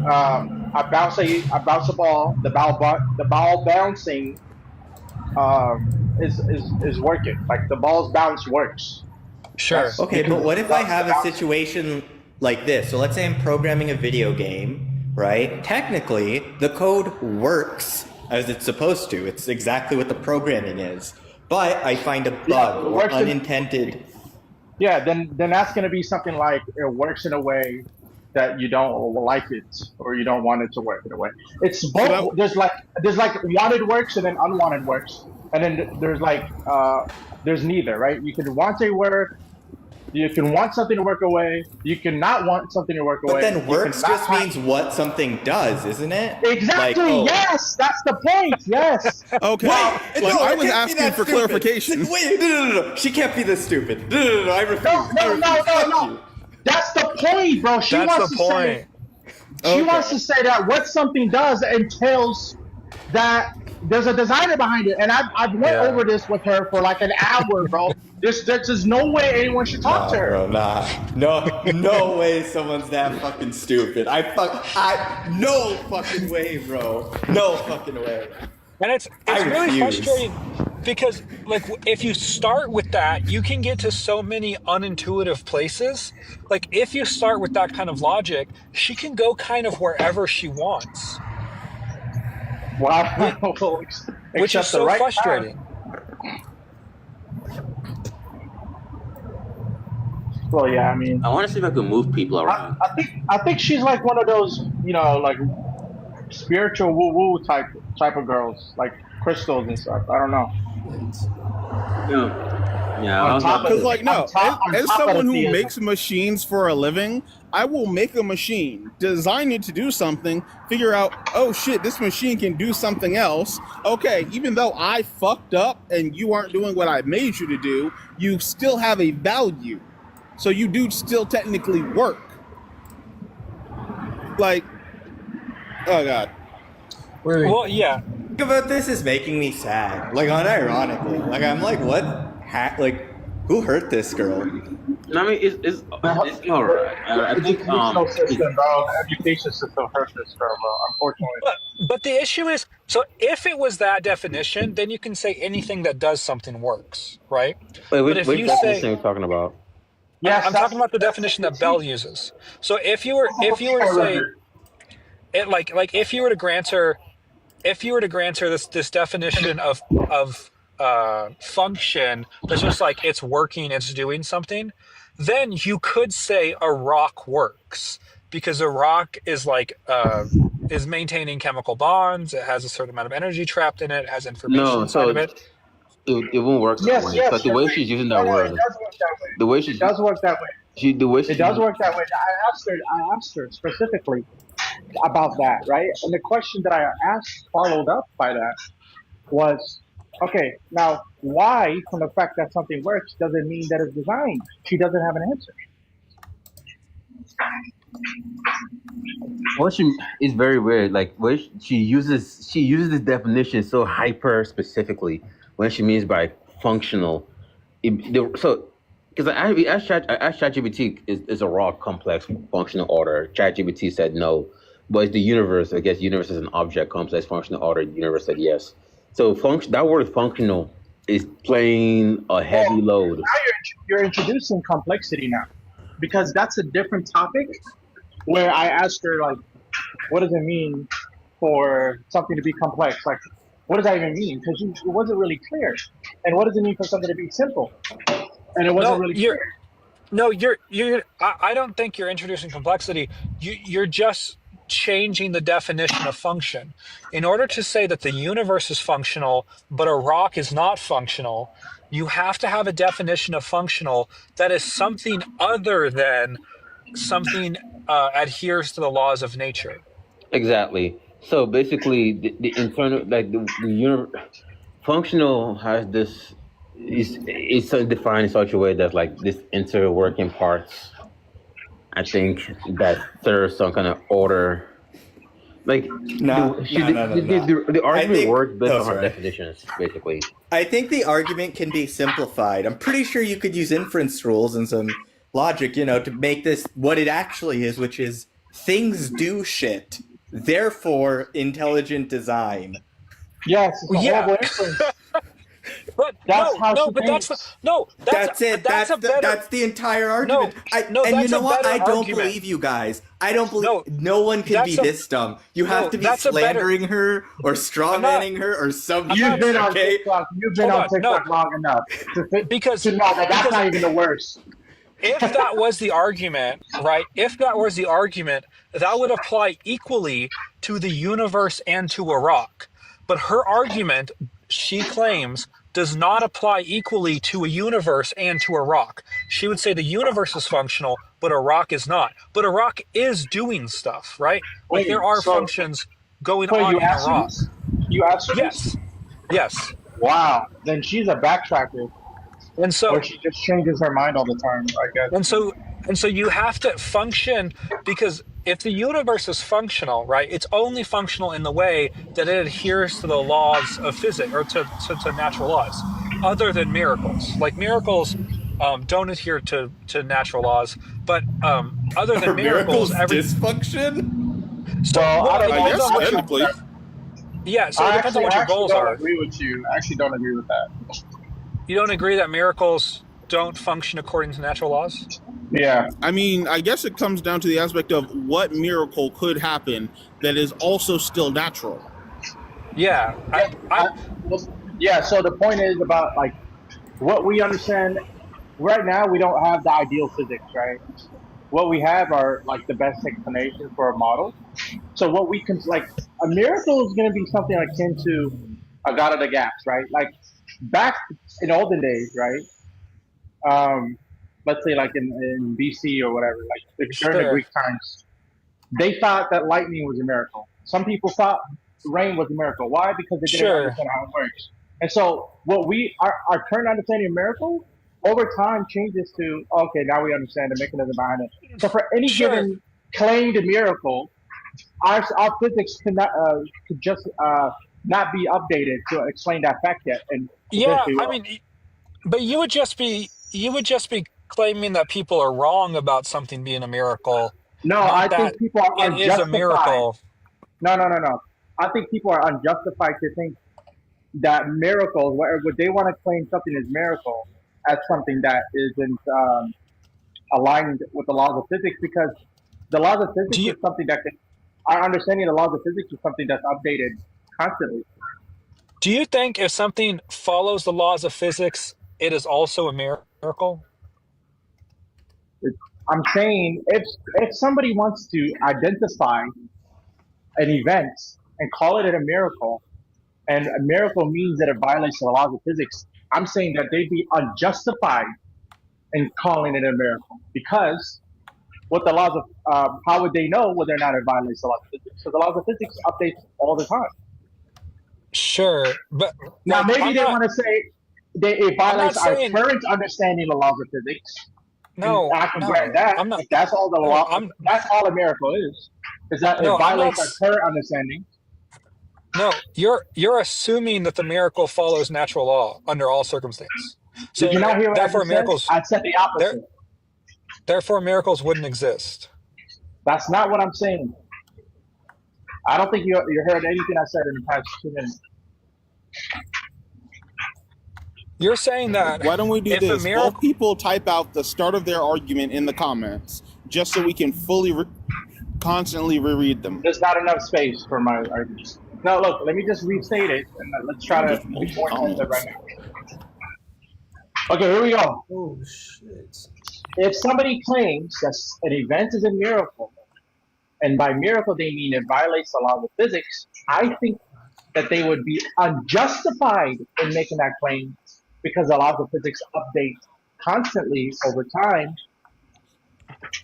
I bounce a ball. The ball bouncing is working. Like the ball's bounce works. Sure. Okay, but what if I have a situation like this? So let's say I'm programming a video game, right? Technically, the code works as it's supposed to. It's exactly what the programming is. But I find a bug or unintended. Then that's going to be something like it works in a way that you don't like it or you don't want it to work in a way. It's both. There's like wanted works and then unwanted works, and then there's neither, right? You can want a work, you can want something to work away, you can not want something to work away. But then works just means what something does, isn't it? Exactly. Yes, that's the point. Yes. Okay. I was asking for clarification. Wait, no. She can't be this stupid. No. I refuse. No. That's the point, bro. She wants to say that what something does entails that there's a designer behind it, and I've went over this with her for like an hour, bro. There's no way anyone should talk to her. Bro, no way someone's that fucking stupid. No fucking way, bro. No fucking way. And it's really frustrating because like if you start with that, you can get to so many unintuitive places. Like if you start with that kind of logic, she can go kind of wherever she wants. Wow. Which is so frustrating. Well, yeah, I mean, I want to see if I can move people around. I think she's like one of those, like spiritual woo-woo type of girls, like crystals and stuff. I don't know. Yeah. Because as someone who makes machines for a living, I will make a machine, design it to do something, figure out, oh shit, this machine can do something else. Okay, even though I fucked up and you aren't doing what I made you to do, you still have a value. So you do still technically work. Like, oh god. Well, yeah. Think about this is making me sad. Like, unironically. Like, I'm like, what? Who hurt this girl? I mean, it's all right. I think education system hurt this girl, bro. Unfortunately. But the issue is, so if it was that definition, then you can say anything that does something works, right? Wait, which definition are you talking about? Yeah, I'm talking about the definition that Bell uses. So if you were to say it like if you were to grant her this definition of function that's just like it's working, it's doing something, then you could say a rock works because a rock is like is maintaining chemical bonds, it has a certain amount of energy trapped in it, it has information inside of it. It won't work that way. But the way she's using that word, it does work that way. It does work that way. It does work that way. I asked her specifically about that, right? And the question that I asked, followed up by that, was, okay, now why, from the fact that something works, doesn't mean that it's designed? She doesn't have an answer. It's very weird. Like where she uses this definition so hyper specifically when she means by functional. Because I asked ChatGPT is a raw complex functional order. ChatGPT said no, but it's the universe. I guess universe is an object complex functional order. The universe said yes. So that word functional is playing a heavy load. Now you're introducing complexity now, because that's a different topic. Where I asked her, like, what does it mean for something to be complex? Like, what does that even mean? Because it wasn't really clear. And what does it mean for something to be simple? And it wasn't No, really you're clear. no, you're. I don't think you're introducing complexity. You're just changing the definition of function. In order to say that the universe is functional, but a rock is not functional, you have to have a definition of functional that is something other than something adheres to the laws of nature. Exactly. So basically, the internal, like the universe, functional has this is defined in such a way that like this interworking parts. I think that serves some kind of order. Like the argument works based on our definitions, basically. I think the argument can be simplified. I'm pretty sure you could use inference rules and some logic, to make this what it actually is, which is things do shit. Therefore, intelligent design. Yes, it's a horrible inference. But that's no, but that's it. That's the entire argument. I don't believe you guys. I don't believe no one can be this dumb. You have to be slandering her or strawmanning her or something. You've been on TikTok. You've been on TikTok long enough to know that that's not even the worst. If that was the argument, right? If that was the argument, that would apply equally to the universe and to a rock. But her argument, she claims, does not apply equally to a universe and to a rock. She would say the universe is functional, but a rock is not. But a rock is doing stuff, right? Like there are functions going on in a rock. You asked her? Yes. Wow. Then she's a backtracker. And so, or she just changes her mind all the time, I guess. And so you have to function, because if the universe is functional, right, it's only functional in the way that it adheres to the laws of physics or to natural laws, other than miracles. Like miracles don't adhere to natural laws, but other than miracles, dysfunction. So I guess technically. Yeah, so it depends on what your goals are. I agree with you. I actually don't agree with that. You don't agree that miracles don't function according to natural laws? Yeah. I mean, I guess it comes down to the aspect of what miracle could happen that is also still natural. Yeah. Yeah, so the point is about, like, what we understand. Right now, we don't have the ideal physics, right? What we have are, like, the best explanations for a model. So what we can, like, a miracle is going to be something akin to a God of the gaps, right? Like, back in olden days, right? Let's say like in BC or whatever, like during the Greek times, they thought that lightning was a miracle. Some people thought rain was a miracle. Why? Because they didn't understand how it works. And so what our current understanding of miracle over time changes to, okay, now we understand the mechanism behind it. So for any given claimed miracle, our physics could just not be updated to explain that fact yet. And yeah, I mean, but you would just be claiming that people are wrong about something being a miracle. No, I think people are unjustified. It is a miracle. No. I think people are unjustified to think that miracles, what they want to claim something is miracle as something that isn't aligned with the laws of physics, because the laws of physics is something that our understanding of the laws of physics is something that's updated constantly. Do you think if something follows the laws of physics, it is also a miracle? I'm saying if somebody wants to identify an event and call it a miracle, and a miracle means that it violates the laws of physics, I'm saying that they'd be unjustified in calling it a miracle, because what the laws of how would they know whether or not it violates the laws of physics? So the laws of physics update all the time. Sure, but now maybe they want to say it violates our current understanding of the laws of physics. No, I can grant that. I'm not, if that's all the law. That's all a miracle is that it violates our current understanding. No, you're assuming that the miracle follows natural law under all circumstances. So did you not hear what therefore I said? miracles? I said the opposite. Therefore, miracles wouldn't exist. That's not what I'm saying. I don't think you heard anything I said in the past 2 minutes. You're saying that. Why don't we do this? Both people type out the start of their argument in the comments, just so we can fully constantly reread them. There's not enough space for my argument. No, look, let me just restate it, and let's try to be more intensive right now. Okay, here we go. Oh shit. If somebody claims that an event is a miracle, and by miracle they mean it violates the laws of physics, I think that they would be unjustified in making that claim because the laws of physics update constantly over time,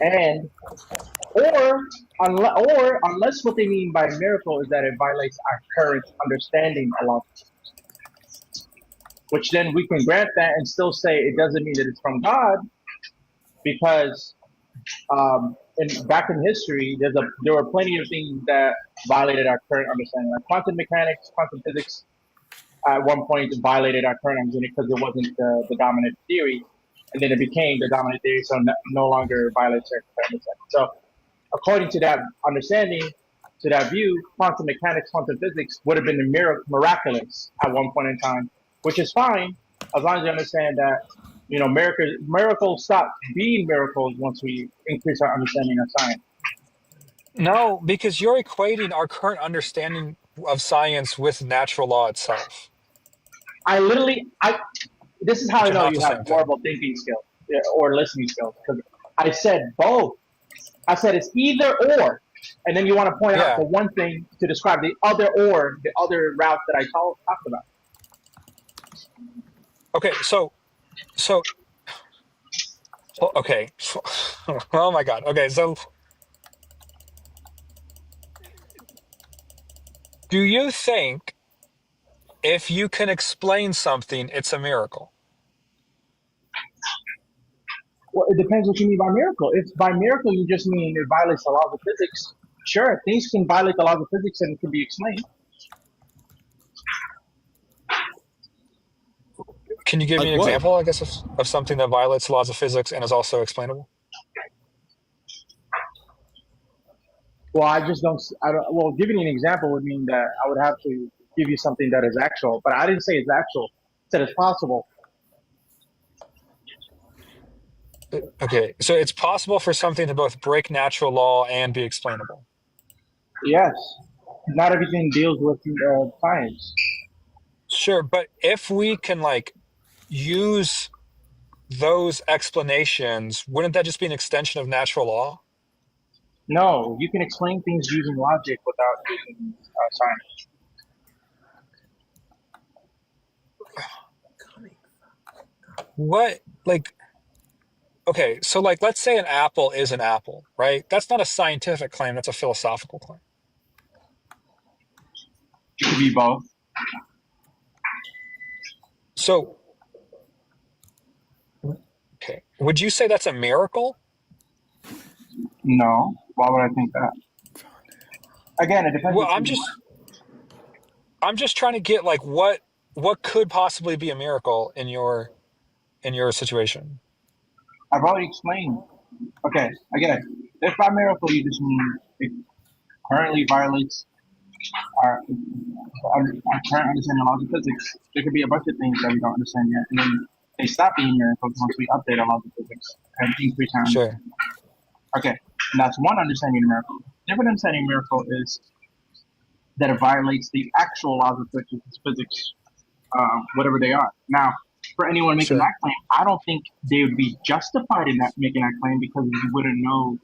and or unless what they mean by miracle is that it violates our current understanding of laws of physics, which then we can grant that and still say it doesn't mean that it's from God, because back in history, there were plenty of things that violated our current understanding, like quantum mechanics, quantum physics. At one point, violated our current understanding because it wasn't the dominant theory, and then it became the dominant theory, so no longer violates our current understanding. So, according to that understanding, to that view, quantum mechanics, quantum physics would have been miraculous at one point in time, which is fine as long as you understand that miracles stop being miracles once we increase our understanding of science. No, because you're equating our current understanding of science with natural law itself. This is how I know you have horrible thinking skills or listening skills, because I said both. I said it's either or, and then you want to point out the one thing to describe the other route that I talked about. Okay, so okay. Oh my God. Okay, so do you think if you can explain something, it's a miracle? Well, it depends what you mean by miracle. If by miracle you just mean it violates the laws of physics, sure, things can violate the laws of physics and it can be explained. Can you give me an example, I guess, of something that violates the laws of physics and is also explainable? Well, I don't. Well, giving you an example would mean that I would have to give you something that is actual, but I didn't say it's actual. I said it's possible. Okay, so it's possible for something to both break natural law and be explainable. Yes, not everything deals with science. Sure, but if we can use those explanations, wouldn't that just be an extension of natural law? No, you can explain things using logic without using science. What, okay, so let's say an apple is an apple, right? That's not a scientific claim, that's a philosophical claim. It could be both. So, okay, would you say that's a miracle? No. Why would I think that? Again, it depends. Well, I'm just trying to get what could possibly be a miracle in your situation. I've already explained. Okay, again, if by miracle you just mean it currently violates our current understanding of laws of physics, there could be a bunch of things that we don't understand yet, and then they stop being miracles once we update our laws of physics and increase our Sure. Okay, and that's one understanding of miracle. Different understanding of miracle is that it violates the actual laws of physics, whatever they are. Now, for anyone making that claim, I don't think they would be justified in making that claim because we wouldn't know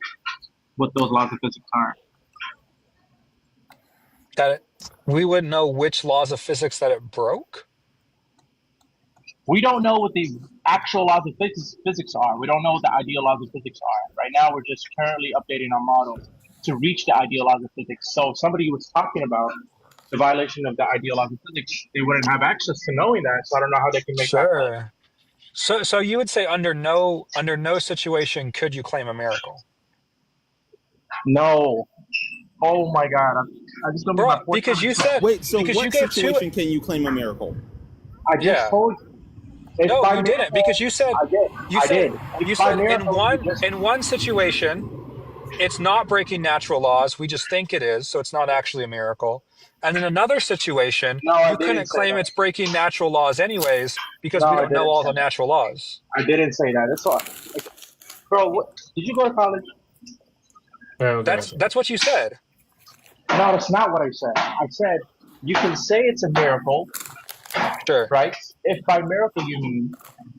what those laws of physics are. That we wouldn't know which laws of physics that it broke? We don't know what the actual laws of physics are. We don't know what the ideal laws of physics are. Right now, we're just currently updating our models to reach the ideal laws of physics. So if somebody was talking about the violation of the ideal laws of physics, they wouldn't have access to knowing that. So I don't know how they can make that claim. So you would say under no situation could you claim a miracle? No. Oh my God! I just don't. Bro, because you said wait. So because what you gave situation can you claim a miracle? I just told you. No, you didn't, because you said I did. You said in one situation it's not breaking natural laws. We just think it is, so it's not actually a miracle. And in another situation, you couldn't claim it's breaking natural laws anyways because we don't know all the natural laws. I didn't say that. That's all. Bro, did you go to college? Okay. That's what you said. No, that's not what I said. I said you can say it's a miracle, Sure. right? If by miracle you mean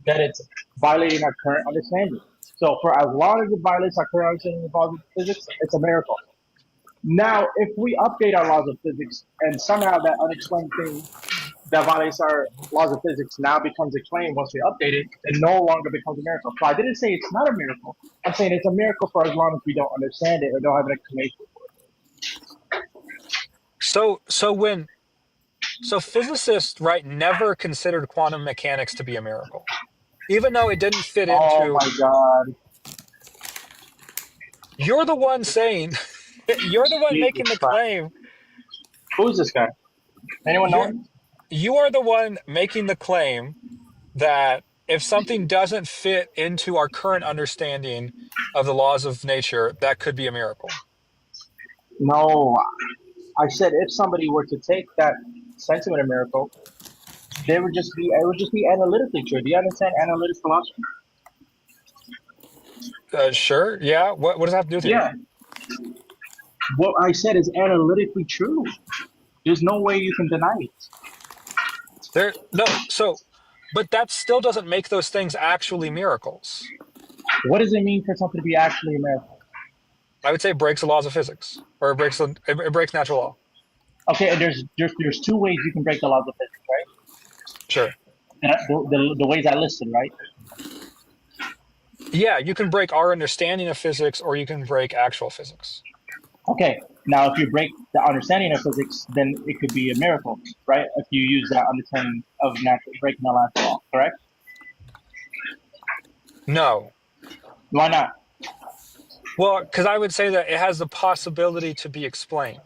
that it's violating our current understanding. So for as long as it violates our current understanding of laws of physics, it's a miracle. Now, if we update our laws of physics and somehow that unexplained thing that violates our laws of physics now becomes explained once we update it, it no longer becomes a miracle. So I didn't say it's not a miracle. I'm saying it's a miracle for as long as we don't understand it or don't have an explanation. So physicists, right, never considered quantum mechanics to be a miracle, even though it didn't fit Oh into. my God. You're the one saying, you're the one making Jesus the Christ. claim. Who's this guy? Anyone know him? You are the one making the claim that if something doesn't fit into our current understanding of the laws of nature, that could be a miracle. No. I said if somebody were to take that sentiment of miracle, it would just be analytically true. Do you understand analytic philosophy? Sure. Yeah. What does that have to do with you? Yeah. What I said is analytically true. There's no way you can deny it. But that still doesn't make those things actually miracles. What does it mean for something to be actually a miracle? I would say it breaks the laws of physics, or it breaks natural law. Okay, and there's two ways you can break the laws of physics, right? Sure. The ways I listed, right? Yeah, you can break our understanding of physics, or you can break actual physics. Okay, now if you break the understanding of physics, then it could be a miracle, right? If you use that understanding of breaking the natural law, correct? No. Why not? Well, because I would say that it has the possibility to be explained.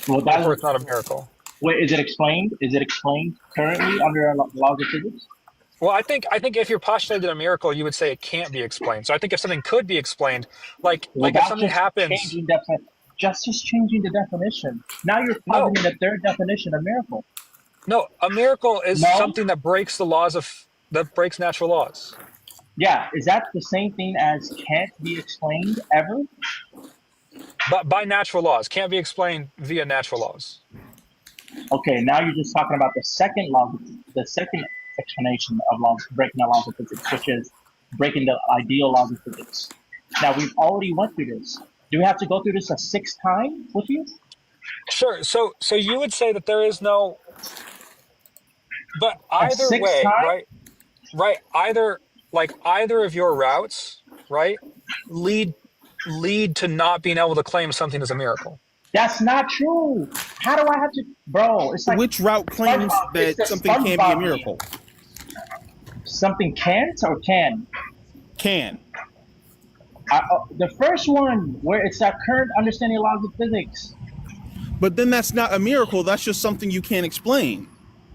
Well, therefore, it's not a miracle. Wait, is it explained? Is it explained currently under laws of physics? Well, I think if you're postulating a miracle, you would say it can't be explained. So I think if something could be explained, like if something happens, just changing the definition. Now you're positing the third definition of miracle. No, a miracle is something that breaks that breaks natural laws. Yeah, is that the same thing as can't be explained ever? But by natural laws, can't be explained via natural laws. Okay, now you're just talking about the second law, the second explanation of laws, breaking the laws of physics, which is breaking the ideal laws of physics. Now we've already went through this. Do we have to go through this a sixth time with you? Sure. So you would say that there is no, but either way, time? right? Either of your routes, right, lead to not being able to claim something as a miracle. That's not true. How do I have to, bro? It's like which route claims that something can't be a miracle? Something can't or can? Can. The first one, where it's our current understanding of laws of physics. But then that's not a miracle. That's just something you can't explain.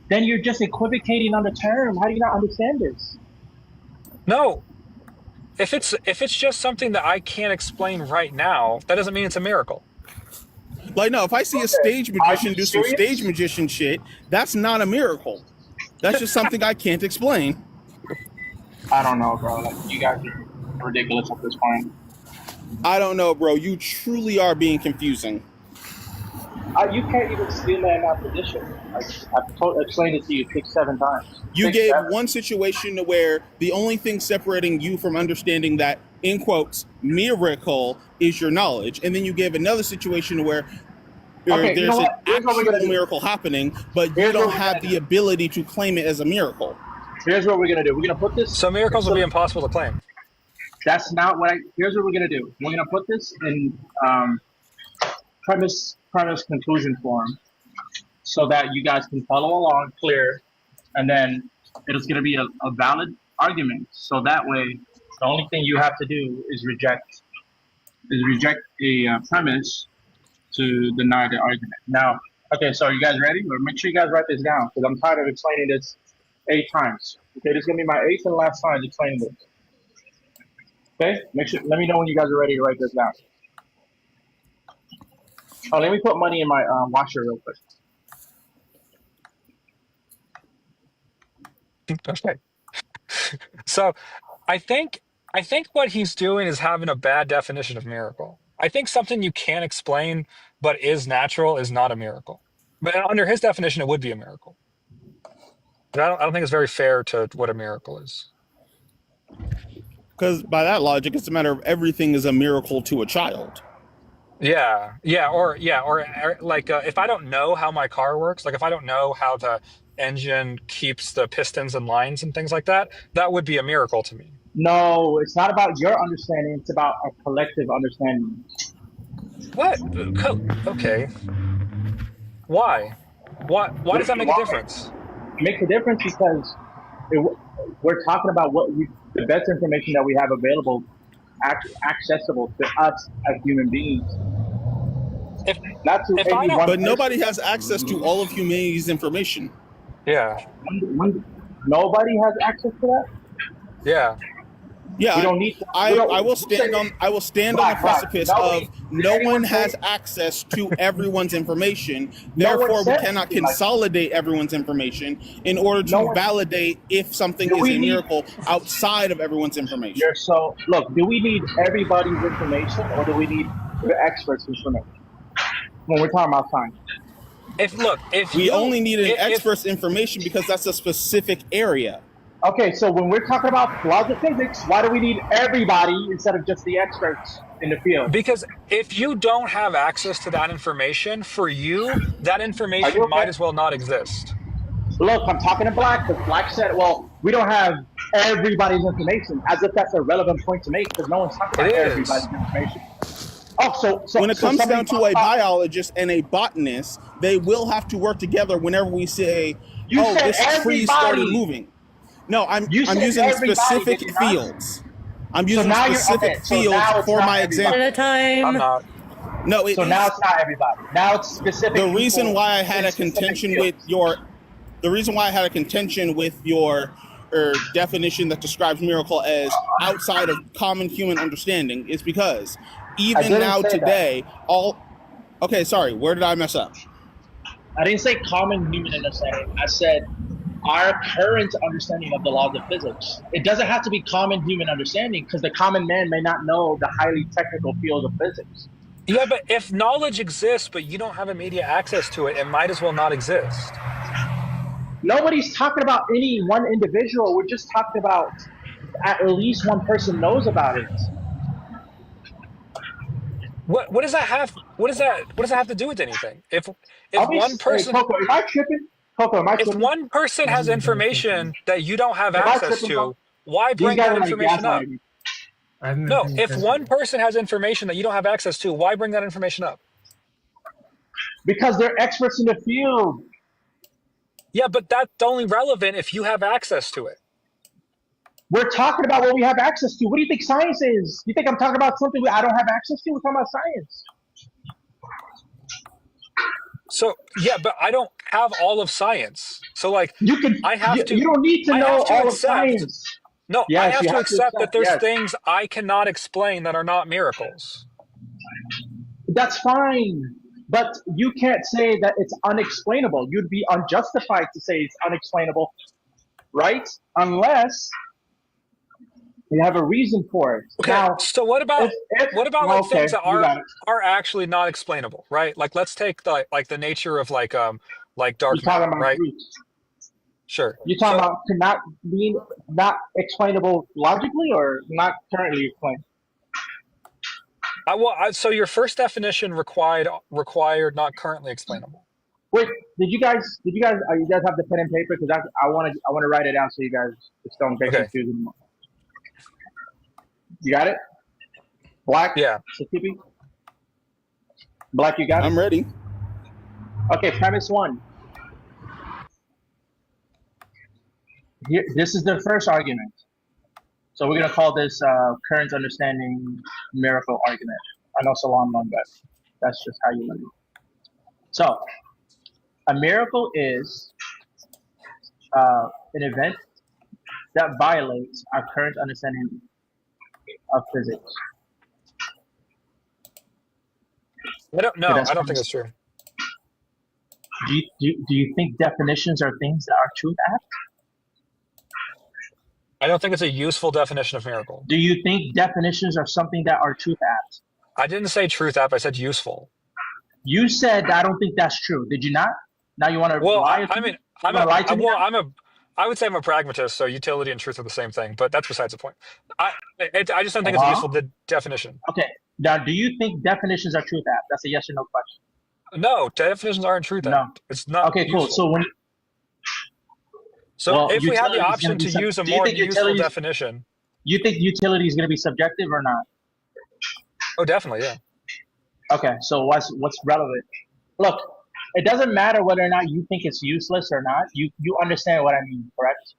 Then you're just equivocating on the term. How do you not understand this? No. If it's just something that I can't explain right now, that doesn't mean it's a miracle. Like, no, if I see a stage magician do some stage magician shit, that's not a miracle. That's just something I can't explain. I don't know, bro. Like, you guys are ridiculous at this point. I don't know, bro. You truly are being confusing. You can't even steal that in that position. I've explained it to you 6-7 times. You gave one situation where the only thing separating you from understanding that, in quotes, miracle is your knowledge. And then you gave another situation where there's an actual miracle happening, but you don't have the ability to claim it as a miracle. Here's what we're going to do. We're going to put this... So miracles will be impossible to claim. That's not what Here's what we're going to do. We're going to put this in premise conclusion form so that you guys can follow along clear, and then it's going to be a valid argument. So that way, the only thing you have to do is reject a premise to deny the argument. Now, okay, so are you guys ready? Or make sure you guys write this down, because I'm tired of explaining this 8 times. Okay, this is going to be my 8th and last time explaining this. Okay, let me know when you guys are ready to write this down. Oh, let me put money in my washer real quick. Okay. So I think what he's doing is having a bad definition of miracle. I think something you can't explain but is natural is not a miracle. But under his definition, it would be a miracle. But I don't think it's very fair to what a miracle is. Because by that logic, it's a matter of everything is a miracle to a child. Or like if I don't know how my car works, like if I don't know how the engine keeps the pistons and lines and things like that, that would be a miracle to me. No, it's not about your understanding. It's about a collective understanding. What? Okay. Why? Why does that make a difference? It makes a difference because we're talking about the best information that we have available, accessible to us as human beings. Not to anyone. But nobody has access to all of humanity's information. Yeah. Nobody has access to that. Yeah. Yeah, we don't need to, I will stand on the precipice of no one has access to everyone's information. Therefore, we cannot consolidate everyone's information in order to validate if something is a miracle outside of everyone's information. So, look, do we need everybody's information or do we need the experts' information when we're talking about science? We only need an expert's information because that's a specific area. Okay, so when we're talking about laws of physics, why do we need everybody instead of just the experts in the field? Because if you don't have access to that information, for you, that information might as well not exist. Look, I'm talking to Black, because Black said, well, we don't have everybody's information, as if that's a relevant point to make, because no one's talking about everybody's information. Oh, so when it comes down to a biologist and a botanist, they will have to work together whenever we say, this tree started moving. No, I'm using specific fields. I'm using specific fields for my example. At a time. I'm not. No, so now it's not everybody. Now it's specific. The reason why I had a contention with your definition that describes miracle as outside of common human understanding is because even now today, okay, sorry, where did I mess up? I didn't say common human understanding. I said our current understanding of the laws of physics. It doesn't have to be common human understanding because the common man may not know the highly technical field of physics. Yeah, but if knowledge exists, but you don't have immediate access to it, it might as well not exist. Nobody's talking about any one individual. We're just talking about at least one person knows about it. What does that have? What does that have to do with anything? If one person, Coco, am I tripping? If one person has information that you don't have access to, why bring that information up? No, if one person has information that you don't have access to, why bring that information up? Because they're experts in the field. Yeah, but that's only relevant if you have access to it. We're talking about what we have access to. What do you think science is? You think I'm talking about something I don't have access to? We're talking about science. So yeah, but I don't have all of science. So like, you don't need to know all of science. No, yes, I have to accept that there's things I cannot explain that are not miracles. That's fine, but you can't say that it's unexplainable. You'd be unjustified to say it's unexplainable, right? Unless you have a reason for it. Okay, now, so what about things that are actually not explainable, right? Like let's take the nature of like dark matter, right? Sure. You're talking about not explainable logically or not currently explained? So your first definition required not currently explainable. Wait, you guys have the pen and paper? Because I want to write it down so you guys just don't get confused anymore. You got it? Black? Yeah. Sakipi? Black, you got it? I'm ready. Okay, premise one. Here, this is the first argument. So we're going to call this current understanding miracle argument. I know Salam learned that. That's just how you learn it. So, a miracle is an event that violates our current understanding of physics. I don't think that's true. Do you think definitions are things that are truth at? I don't think it's a useful definition of miracle. Do you think definitions are something that are truth at? I didn't say truth app. I said useful. You said I don't think that's true. Did you not? Now you want to Well, lie to I me? mean, You want to lie to me now? I would say I'm a pragmatist. So utility and truth are the same thing, but that's besides the point. I just don't think it's a Uh-huh. useful definition. Okay. Now, do you think definitions are truth app? That's a yes or no question. No, definitions aren't truth No. app. It's not Okay, cool. useful. So when So well, if we had the utility is going option to to be use a do you more think useful utility definition, you think utility is going to be subjective or not? oh, definitely, yeah. Okay. So what's relevant? Look, it doesn't matter whether or not you think it's useless or not. You understand what I mean, correct?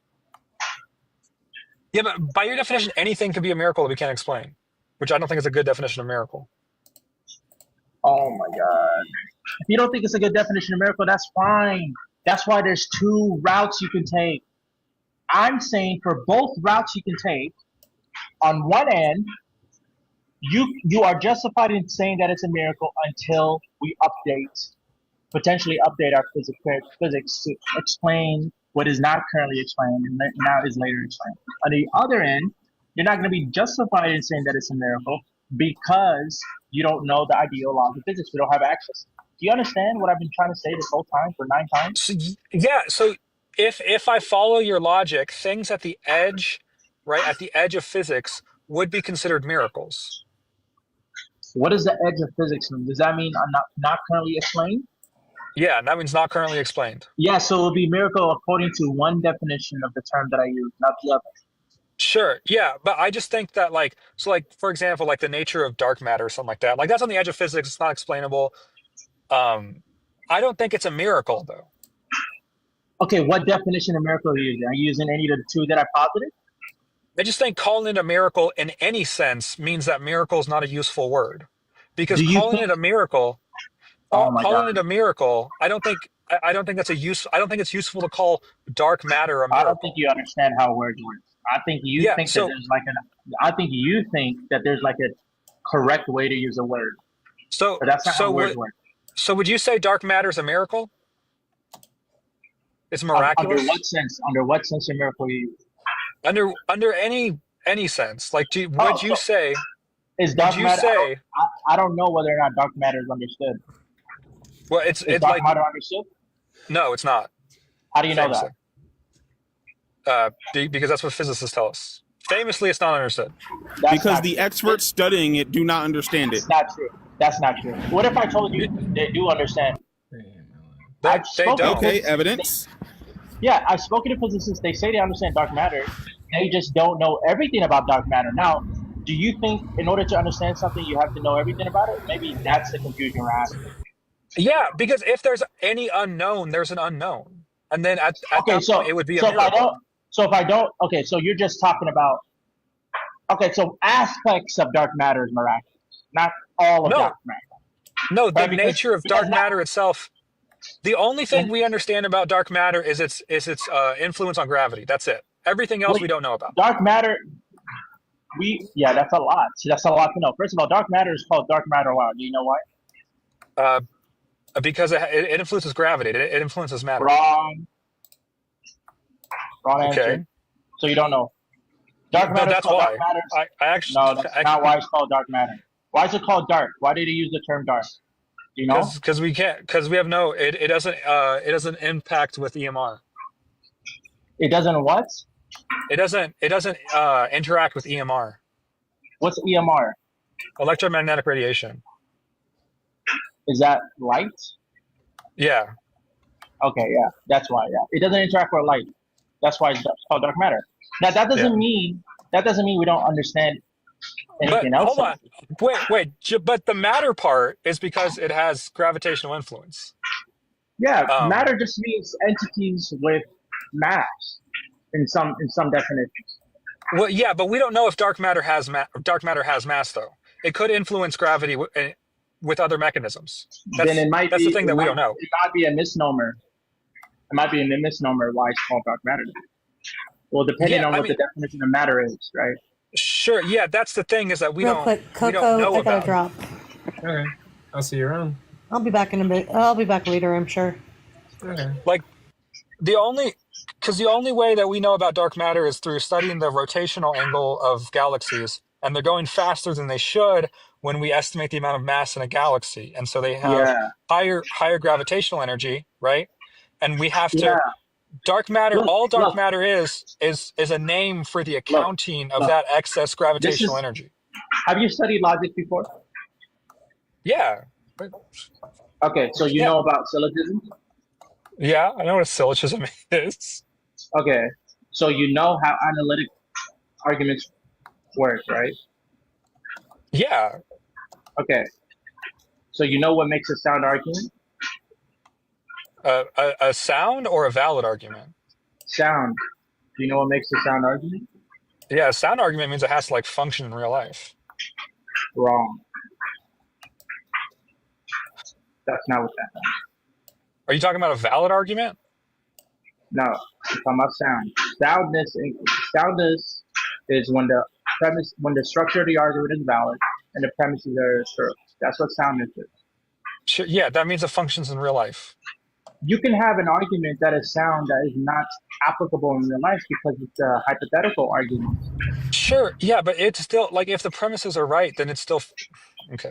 Yeah, but by your definition, anything could be a miracle that we can't explain, which I don't think is a good definition of miracle. Oh my God. If you don't think it's a good definition of miracle, that's fine. That's why there's two routes you can take. I'm saying for both routes you can take, on one end, you are justified in saying that it's a miracle until we potentially update our physics to explain what is not currently explained and now is later explained. On the other end, you're not going to be justified in saying that it's a miracle because you don't know the ideal laws of physics. We don't have access. Do you understand what I've been trying to say this whole time for 9 times? So, yeah, so if I follow your logic, things at the edge, right, at the edge of physics would be considered miracles. What does the edge of physics mean? Does that mean I'm not currently explained? Yeah, that means not currently explained. Yeah, so it will be miracle according to one definition of the term that I use, not the other. Sure, yeah, but I just think that for example, like the nature of dark matter or something like that, like that's on the edge of physics. It's not explainable. I don't think it's a miracle though. Okay, what definition of miracle are you using? Are you using any of the two that I posited? I just think calling it a miracle in any sense means that miracle is not a useful word, because calling it a miracle, calling it a miracle, I don't think that's a use. I don't think it's useful to call dark matter a miracle. I don't think you understand how words work. I think you think that there's like I think you think that there's like a correct way to use a word. So but that's not how words work. So would you say dark matter is a miracle? It's miraculous. Under what sense? Under what sense of miracle you use? Under any sense, like would you say? Is dark matter? I don't know whether or not dark matter is understood. Well, it's dark like matter understood. No, it's not. How do you know that? Because that's what physicists tell us. Famously, it's not understood. Because the experts studying it do not understand it. That's not true. That's not true. What if I told you they do understand? They don't. Okay, evidence. Yeah, I've spoken to physicists. They say they understand dark matter. They just don't know everything about dark matter. Now, do you think in order to understand something, you have to know everything about it? Maybe that's the confusion we're asking. Yeah, because if there's any unknown, there's an unknown. And then at that point, it would be a miracle. Okay, so you're just talking about, so aspects of dark matter is miraculous, not all of dark matter. No, the nature of dark matter itself. The only thing we understand about dark matter is its influence on gravity. That's it. Everything else we don't know about. Dark matter, that's a lot. See, that's a lot to know. First of all, dark matter is called dark matter. Why? Do you know why? Because it influences gravity. It influences matter. Wrong answer. Okay. So you don't know. Dark matter. No, that's why. No, that's not why it's called dark matter. Why is it called dark? Why did he use the term dark? Do you know? Because we can't. Because we have no. It doesn't impact with EMR. It doesn't what? It doesn't interact with EMR. What's EMR? Electromagnetic radiation. Is that light? Yeah. Okay, yeah, that's why. Yeah, it doesn't interact with light. That's why it's called dark matter. Now that doesn't mean we don't understand anything else. Hold on, wait. But the matter part is because it has gravitational influence. Yeah, matter just means entities with mass in some definitions. Well, yeah, but we don't know if dark matter has mass though. It could influence gravity with other mechanisms. That's the thing that we don't know. It might be a misnomer. It might be a misnomer why it's called dark matter. Well, depending on what the definition of matter is, right? Sure. Yeah, that's the thing is that we don't Coco, know I gotta about. drop. Okay, I'll see you around. I'll be back in a bit. I'll be back later, I'm sure. Okay. Like the only way that we know about dark matter is through studying the rotational angle of galaxies, and they're going faster than they should, when we estimate the amount of mass in a galaxy, and so they have Yeah, higher gravitational energy, right? And we have yeah. to dark matter. Look, All dark look, matter is a name for the look, accounting of look. that excess This gravitational is. energy. Have you studied logic before? Yeah, but Okay, so you yeah, know about syllogisms. yeah. I know what a syllogism is. Okay, so you know how analytic arguments work, right? Yeah, Okay, so you know what makes a sound argument? a sound or a valid argument. Sound. Do you know what makes a sound argument? Yeah, a sound argument means it has to like function in real life. Wrong. That's not what that means. Are you talking about a valid argument? No, I'm talking about sound. Soundness is when the structure of the argument is valid and the premises are true. That's what soundness is. Sure, yeah, that means it functions in real life. You can have an argument that is sound that is not applicable in real life because it's a hypothetical argument. Sure, yeah, but it's still like if the premises are right, then it's still okay.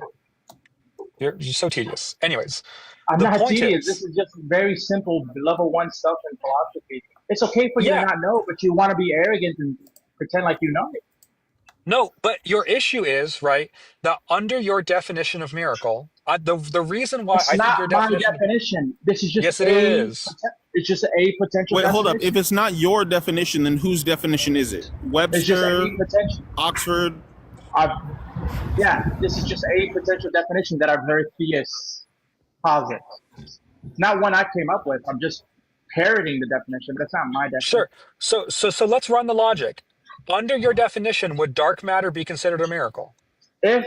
You're so tedious. Anyways, I'm the not point tedious. This is, is just very simple level one stuff in philosophy. It's okay for you to yeah, not know, but you want to be arrogant and pretend like you know it. no, but your issue is right that under your definition of miracle, the reason why It's I think not your my definition, definition. This is just yes, it is. it's just a potential Wait, hold up. definition. If it's not your definition, then whose definition is it? It's just Webster, a potential. Oxford. Yeah, this is just a potential definition that our very theists posit. Not one I came up with. I'm just parroting the definition, but it's not my definition. Sure. So let's run the logic. Under your definition, would dark matter be considered a miracle? If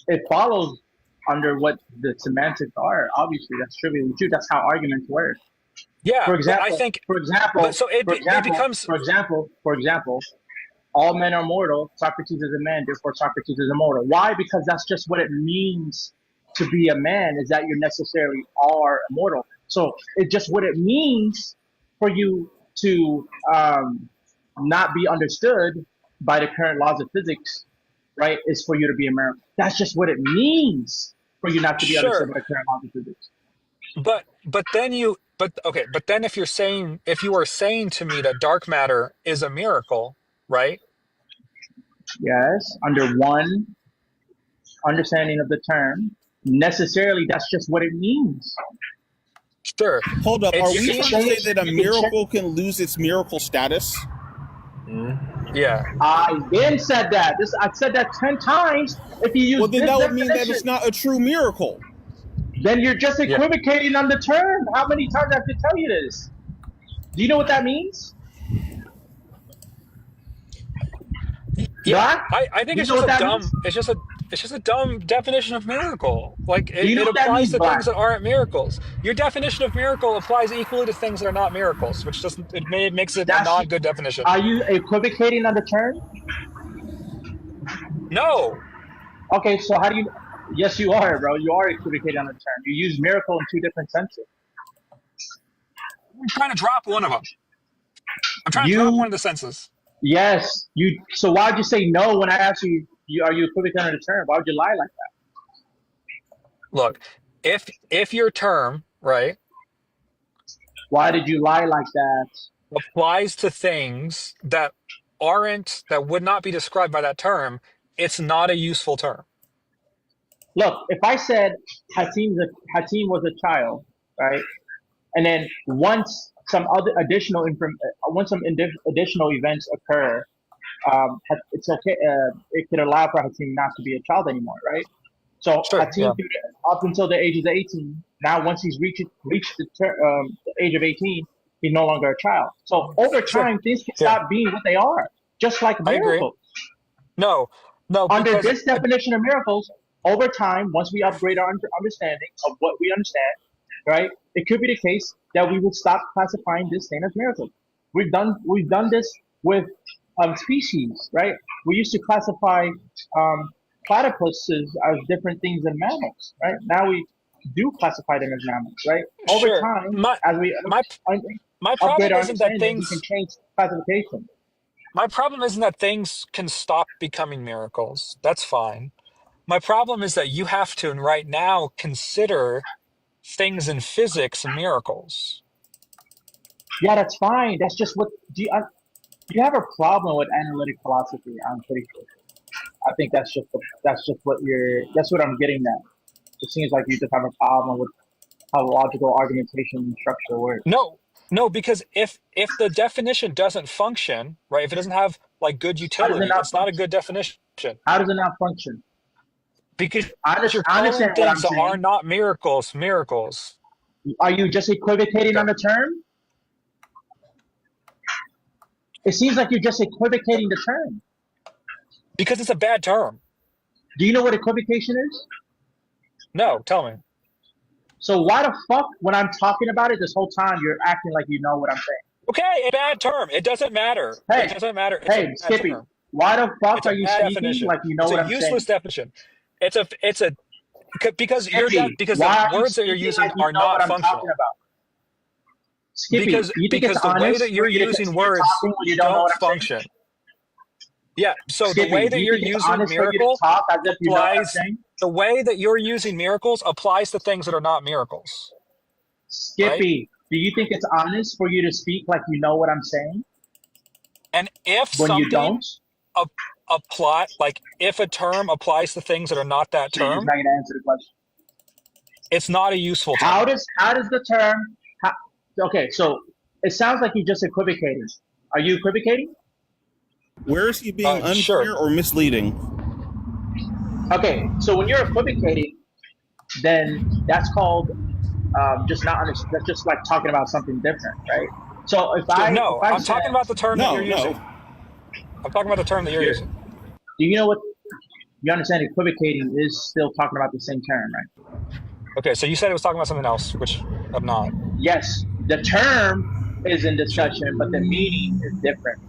it follows under what the semantics are, obviously that's trivially true. That's how arguments work. Yeah, For but I example, think, for example, but so it becomes for example, all men are mortal. Socrates is a man, therefore Socrates is immortal. Why? Because that's just what it means to be a man. Is that you necessarily are immortal. So it's just what it means for you to not be understood by the current laws of physics, right? Is for you to be a miracle. That's just what it means for you not to be understood sure, by the current laws of physics. but then if you are saying to me that dark matter is a miracle, right? Yes, under one understanding of the term, necessarily that's just what it means. Sure. Hold up. Are we You can trying to say change. that a You can miracle can lose its miracle status? Yeah. I then said that. I said that 10 times. If you use Well, then this that would mean that definition, it's not a true miracle. then you're just Yeah. equivocating on the term. How many times I have to tell you this? Do you know what that means? Yeah. Doc? I think Do you it's know just what a that dumb means? it's just a dumb definition of miracle. Like Do you it know what that applies means, to Black? things that aren't miracles. Your definition of miracle applies equally to things that are not miracles, which doesn't it makes it a not good definition. Are you equivocating on the term? No. Okay, so how do you? Yes, you are, bro. You are equivocating on the term. You use miracle in two different senses. I'm trying to drop one of them. I'm trying to drop one of the senses. Yes, you. So why'd you say no when I asked you? Are you equivocating on the term? Why would you lie like that? Look, if your term, right, why did you lie like that? Applies to things that would not be described by that term, it's not a useful term. Look, if I said Hatim was a child, right, and then once some additional events occur, it's okay. It could allow for Hatim not to be a child anymore, right? So sure, Hatim, up until the age of 18, now once he's reached the age of 18, he's no longer a child. So over time, things can stop being what they are, just like miracles. No, under this definition of miracles, over time, once we upgrade our understanding of what we understand, right, it could be the case that we would stop classifying this thing as miracles. We've done this with species, right? We used to classify platypuses as different things than mammals, right? Now we do classify them as mammals, right? Over time, as we my upgrade problem our isn't that understanding, things we can change classification. My problem isn't that things can stop becoming miracles. That's fine. My problem is that you have to right now consider things in physics miracles. Yeah, that's fine. That's just what do you have a problem with analytic philosophy? I'm pretty sure. I think that's what I'm getting at. It seems like you just have a problem with how logical argumentation and structure works. No, because if the definition doesn't function, right? If it doesn't have like good How does it utility, not it's not a function? good definition. How does it not function? Because I you're calling understand what I'm things that are saying. not miracles miracles. Are you just equivocating on the term? It seems like you're just equivocating the term. Because it's a bad term. Do you know what equivocation is? No, tell me. So why the fuck, when I'm talking about it this whole time, you're acting like you know what I'm saying? Okay, a bad term. It doesn't matter. Hey, It doesn't matter. It's a bad Skippy, term. why the fuck It's a are you bad speaking definition. like you know It's what a I'm saying? useless definition. Because Skippy, because why the are you words that you're speaking using like you are know what not I'm talking functional. about? Skippy, do you think it's Because the way honest that for you're you to using continue words talking when you don't know don't what I'm saying? function. Yeah, so the way Skippy, do that you you're think it's using honest for you to miracle talk as if you know what I'm applies, saying? the way that you're using miracles applies to things that are not miracles, right? Skippy, do you think it's honest for you to speak like you know what I'm saying And if when you something don't? like if a term applies to things that are not that So you're just term, not going to answer the question. it's not a useful How term. does the term? Okay, so it sounds like you're just equivocating. Are you equivocating? Where is he being Sure. unfair or misleading? Okay, so when you're equivocating, then that's called just not understand. That's just like talking about something different, right? So if I No, I'm said talking about the term that you're using. I'm talking about the term that you're using. do you know what you understand? Equivocating is still talking about the same term, right? Okay, so you said it was talking about something else, which I'm not. Yes, the term is in discussion, but the meaning is different.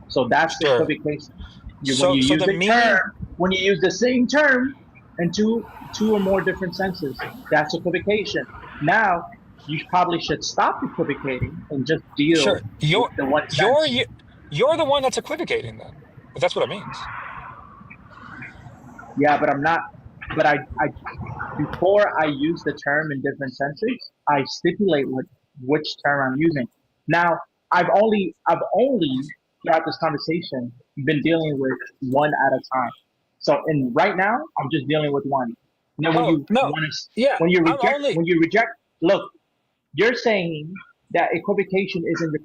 So that's the Sure. equivocation. When So you use the the meaning. term, when you use the same term in two or more different senses, that's equivocation. Now, you probably should stop equivocating and just deal Sure, with the one sense. you're the one that's equivocating then, if that's what it means. Yeah, but I'm not. But I before I use the term in different senses, I stipulate which term I'm using. Now, I've only throughout this conversation been dealing with one at a time. So, and right now, I'm just dealing with one. And then when Oh you no, want to, yeah, I'm only. when you reject, look, you're saying that equivocation isn't.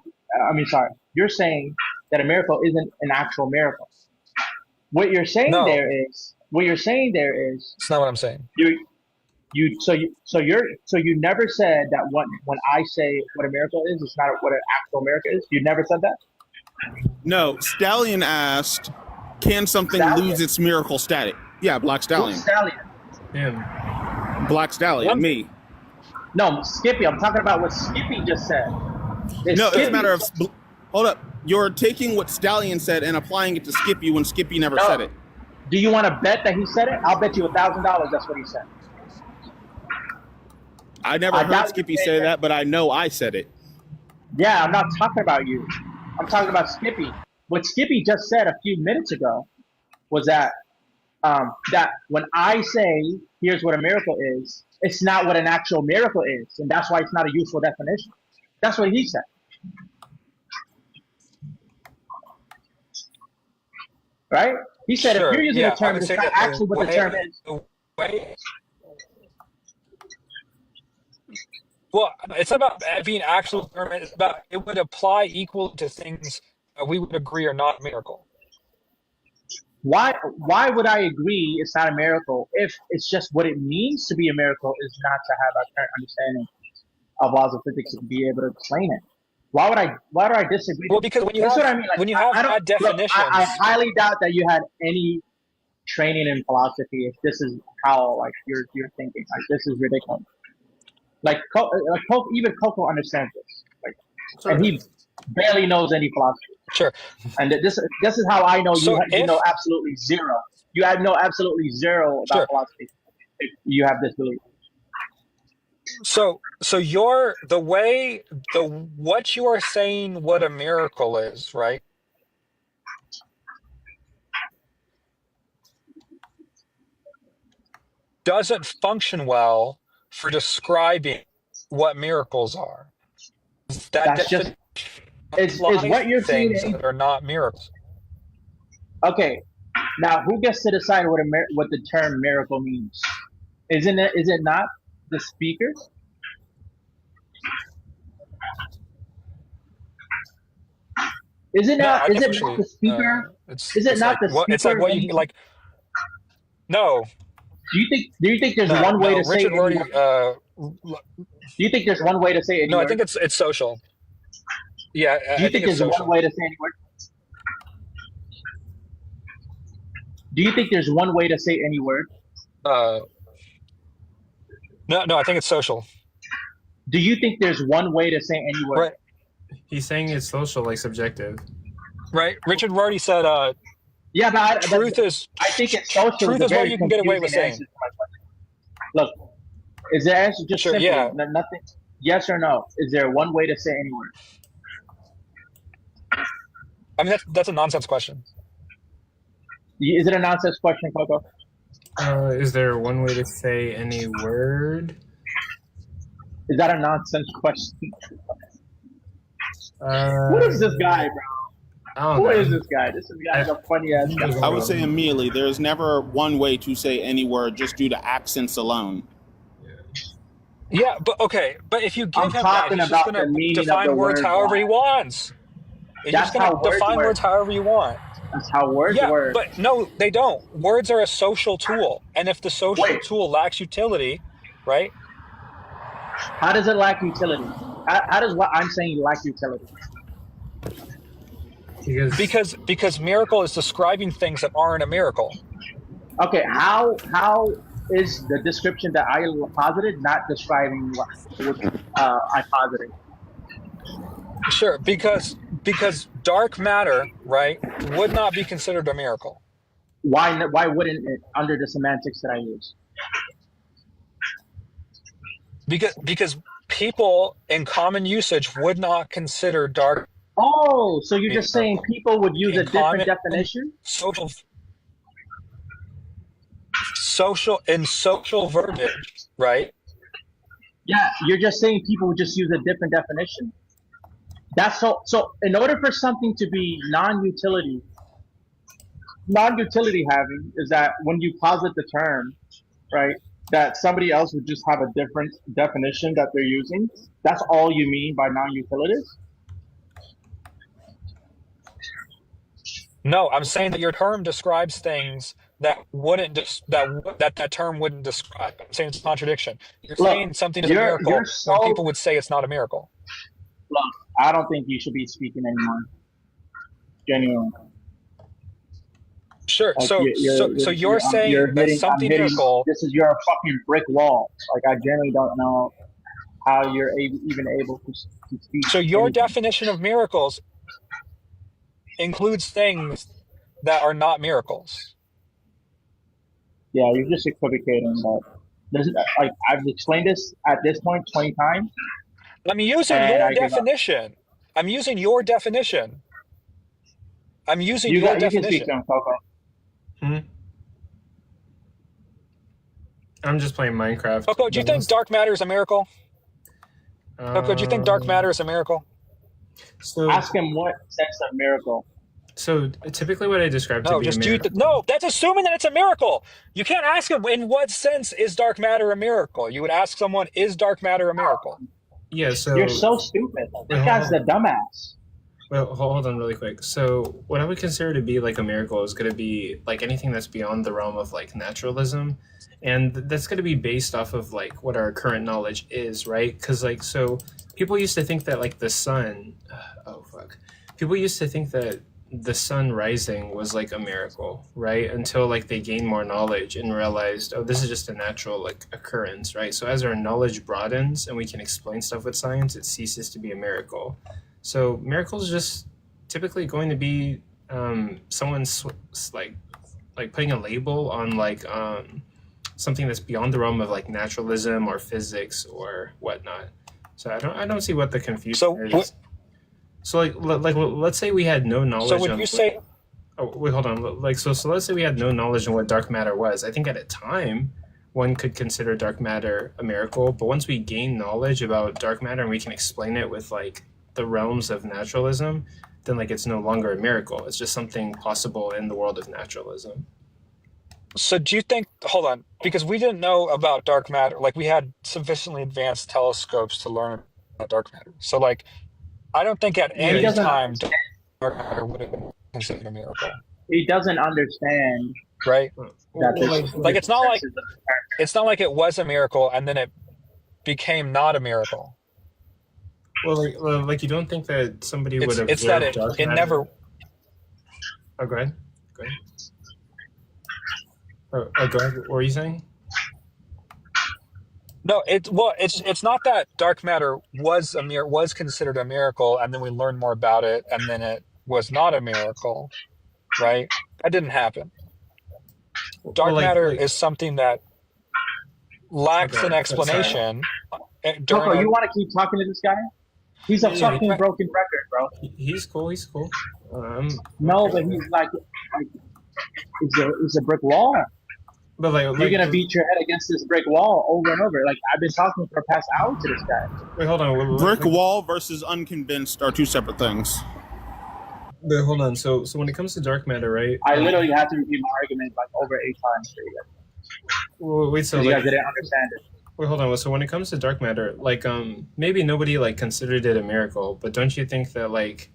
I mean, sorry, you're saying that a miracle isn't an actual miracle. What you're saying No, there is, what you're saying there is, it's not what I'm saying. you never said that when I say what a miracle is, it's not what an actual miracle is. You never said that. No, Stallion asked, "Can something Stallion. lose its miracle status?" Yeah, Black Stallion. Who's Stallion? Him. Black Stallion, me. No, Skippy. I'm talking about what Skippy just said. No, it's a matter of. Hold up. You're taking what Stallion said and applying it to Skippy when Skippy never said it. Do you want to bet that he said it? I'll bet you $1,000 that's what he said. I never heard Skippy say that, but I know I said it. Yeah, I'm not talking about you. I'm talking about Skippy. What Skippy just said a few minutes ago was that that when I say here's what a miracle is, it's not what an actual miracle is, and that's why it's not a useful definition. That's what he said. Right? He said if you're using a term that's not actually what the term is. Well, it's about being actual term. It's about it would apply equal to things that we would agree are not a miracle. Why would I agree it's not a miracle if it's just what it means to be a miracle is not to have a current understanding of laws of physics to be able to explain it? Why would I disagree? Well, because when you that's have what I mean. Like, when you have bad definitions, look, I highly doubt that you had any training in philosophy if this is how like you're thinking. Like this is ridiculous. Like even Coco understands this. Like, and he barely knows any philosophy. Sure. And this is how I know So you know absolutely zero. You have know absolutely zero about philosophy if you have this belief. So you're what you are saying what a miracle is, right? doesn't function well for describing what miracles are. That That's just is applies what you're things saying. that are not miracles. Okay, now who gets to decide what the term miracle means? Isn't it? Is it not the speaker? Is it No, not? I Is guess it not actually, the speaker? it's Is it not like the what it's speaker? like what you like. No, Do you think there's no, one way no. to say Richard any already. word? Do you think there's one way to say any No, I word? think it's social. Yeah, Do I you think think it's there's one social. way to say any word? Do you think there's one way to say any word? Uh, no, I think it's social. Do you think there's one way to say any word? Right, He's saying it's social, like subjective. right. Richard already said, Yeah, but truth is I think it's social is truth a is what very you can get away with confusing answer saying. to my question. Look, is the answer just Sure, simply yeah. nothing? Yes or no? Is there one way to say any word? I mean, that's a nonsense question. Is it a nonsense question, Coco? Is there one way to say any word? Is that a nonsense question? What is this guy, bro? I don't Who know. is this guy? This guy's a funny ass guy. I would say immediately, there's never one way to say any word just due to accents alone. Yeah, but okay, but if you give I'm him that, talking he's just about gonna the meaning of the define words word, however he Brian. wants. He's That's just gonna how words define work. words however you want. That's how words Yeah, work. but no, they don't. Words are a social tool, and if the social Wait, tool lacks utility, right? how does it lack utility? How does what I'm saying lack utility? Because miracle is describing things that aren't a miracle. Okay, how is the description that I posited not describing what I posited? Sure, because dark matter, right, would not be considered a miracle. Why wouldn't it under the semantics that I use? Because people in common usage would not consider dark. Oh, so you're just saying people would use a different definition? Social verbiage, right? Yeah, you're just saying people would just use a different definition. That's so. So in order for something to be non-utility having is that when you posit the term, right, that somebody else would just have a different definition that they're using. That's all you mean by non-utilities? No, I'm saying that your term describes things that wouldn't that term wouldn't describe. I'm saying it's a contradiction. You're saying something is a miracle when people would say it's not a miracle. Look, I don't think you should be speaking anymore. Genuinely. Sure. Like So you're saying that something miracle. This is your fucking brick wall. Like I generally don't know how you're even able to speak. So your anything. definition of miracles includes things that are not miracles. Yeah, you're just equivocating. But like I've explained this at this point 20 times. I'm using your definition. I'm using your definition. I'm using your definition. You can speak to him, Coco. I'm just playing Minecraft. Coco, do you think dark matter is a miracle? Coco, do you think dark matter is a miracle? So ask him what sense of miracle. So typically, what I describe to be a miracle. No, that's assuming that it's a miracle. You can't ask him in what sense is dark matter a miracle. You would ask someone, is dark matter a miracle? Yeah. So you're so stupid. This guy's the dumbass. Well, hold on really quick. So what I would consider to be like a miracle is going to be like anything that's beyond the realm of like naturalism. And that's going to be based off of like what our current knowledge is, right? Because like, so people used to think that like the sun, people used to think that the sun rising was like a miracle, right? Until like they gained more knowledge and realized, oh, this is just a natural like occurrence, right? So as our knowledge broadens and we can explain stuff with science, it ceases to be a miracle. So miracles just typically going to be someone's like putting a label on like something that's beyond the realm of like naturalism or physics or whatnot. So I don't see what the confusion is. So like let's say we had no knowledge. So would you say? Oh wait, hold on. Like so let's say we had no knowledge on what dark matter was. I think at a time one could consider dark matter a miracle, but once we gain knowledge about dark matter and we can explain it with like the realms of naturalism, then like it's no longer a miracle. It's just something possible in the world of naturalism. So do you think, hold on, because we didn't know about dark matter, like we had sufficiently advanced telescopes to learn about dark matter. So like, I don't think at He any doesn't time understand. dark matter would have been considered a miracle, He doesn't understand right? that Like it's not like it was a miracle and then it became not a miracle. Well, like you don't think that somebody would It's that observe dark it matter? never. Oh, go ahead. Go ahead. Go ahead. What were you saying? No, it's not that dark matter was considered a miracle, and then we learned more about it, and then it was not a miracle, right? That didn't happen. Dark matter is something that lacks an explanation. Coco, you want to keep talking to this guy? He's a fucking broken record, bro. He's cool. He's cool. No, but he's like he's a brick wall. But you're gonna beat your head against this brick wall over and over. Like I've been talking for the past hour to this guy. Wait, hold on. Brick wall versus unconvinced are two separate things. But hold on. So when it comes to dark matter, right? I literally had to repeat my argument like over 8 times for you guys. Well, wait, so you guys didn't understand it. Wait, hold on. So when it comes to dark matter, like maybe nobody like considered it a miracle, but don't you think that like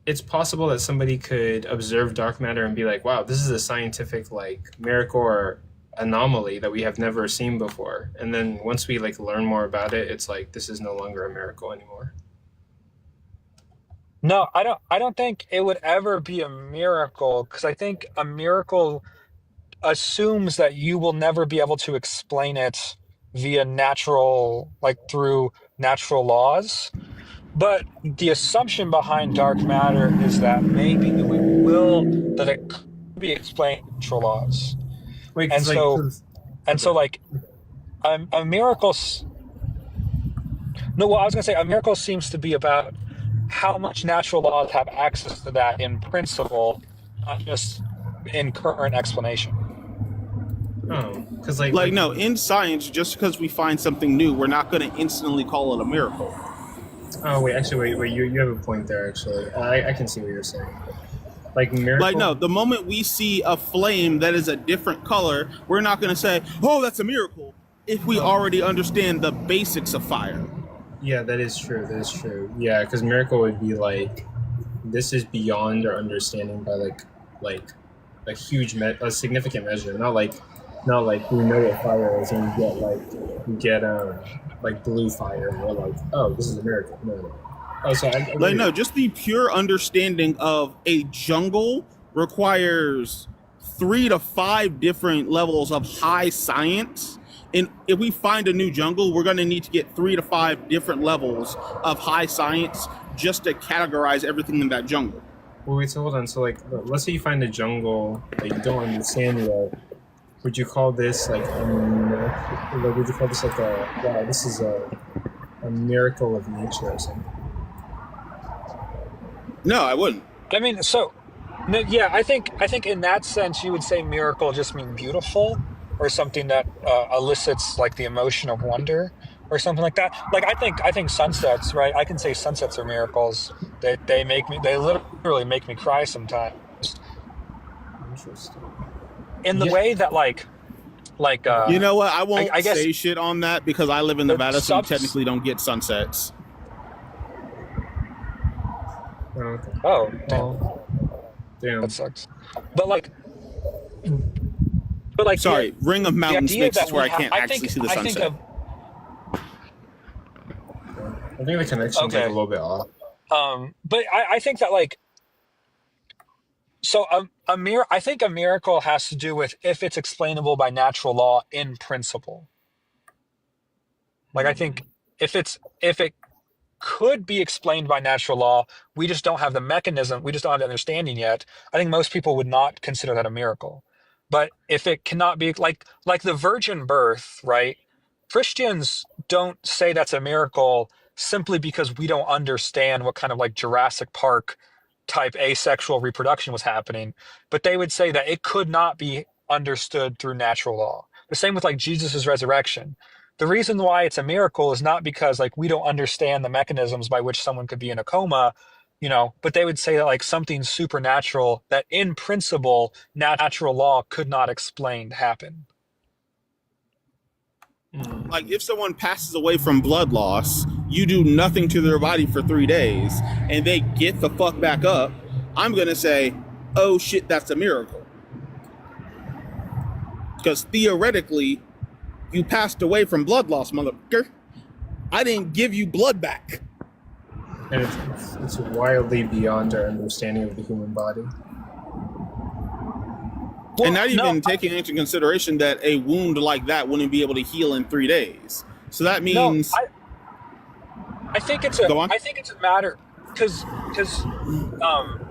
it's possible that somebody could observe dark matter and be like, wow, this is a scientific like miracle or anomaly that we have never seen before. And then once we like learn more about it, it's like this is no longer a miracle anymore. No, I don't think it would ever be a miracle, because I think a miracle assumes that you will never be able to explain it via through natural laws. But the assumption behind dark matter is that maybe that it could be explained by natural laws. Wait, and so a miracle. No, well, I was gonna say a miracle seems to be about how much natural laws have access to that in principle, not just in current explanation. Oh, because no, in science, just because we find something new, we're not going to instantly call it a miracle. Oh wait, actually, wait. You have a point there. Actually, I can see what you're saying. Like miracle. Like no, the moment we see a flame that is a different color, we're not going to say, "Oh, that's a miracle," if we already understand the basics of fire. Yeah, that is true. That is true. Yeah, because miracle would be like, this is beyond our understanding by like a significant measure. Not like we know what fire is and you get like blue fire and we're like, oh, this is a miracle. No. Oh, so no, just the pure understanding of a jungle requires 3 to 5 different levels of high science. And if we find a new jungle, we're going to need to get 3 to 5 different levels of high science just to categorize everything in that jungle. Well, wait, so hold on. So, like, let's say you find a jungle that you don't understand yet. Would you call this like would you call this like wow, this is a miracle of nature or something? No, I wouldn't. I mean, yeah, I think in that sense you would say miracle just mean beautiful, or something that elicits like the emotion of wonder or something like that. Like I think sunsets, right? I can say sunsets are miracles. They literally make me cry sometimes. Interesting. In the way that like you know what? I won't say shit on that because I live in Nevada, so you technically don't get sunsets. Okay. Oh, damn. That sucks. But like, sorry, Ring of Mountains makes it where I can't actually see the sunset. I think the connection's like a little bit off. But I think that like, so I think a miracle has to do with if it's explainable by natural law in principle. Like I think if it could be explained by natural law, we just don't have the mechanism, we just don't have the understanding yet. I think most people would not consider that a miracle. But if it cannot be like the virgin birth, right? Christians don't say that's a miracle simply because we don't understand what kind of like Jurassic Park type asexual reproduction was happening, but they would say that it could not be understood through natural law. The same with like Jesus's resurrection. The reason why it's a miracle is not because like we don't understand the mechanisms by which someone could be in a coma, but they would say that like something supernatural that in principle natural law could not explain happen. Like if someone passes away from blood loss, you do nothing to their body for 3 days, and they get the fuck back up, I'm gonna say, oh shit, that's a miracle. Because theoretically, you passed away from blood loss, motherfucker. I didn't give you blood back. And it's wildly beyond our understanding of the human body. Well, and not even taking into consideration that a wound like that wouldn't be able to heal in 3 days. So that means I think it's a matter because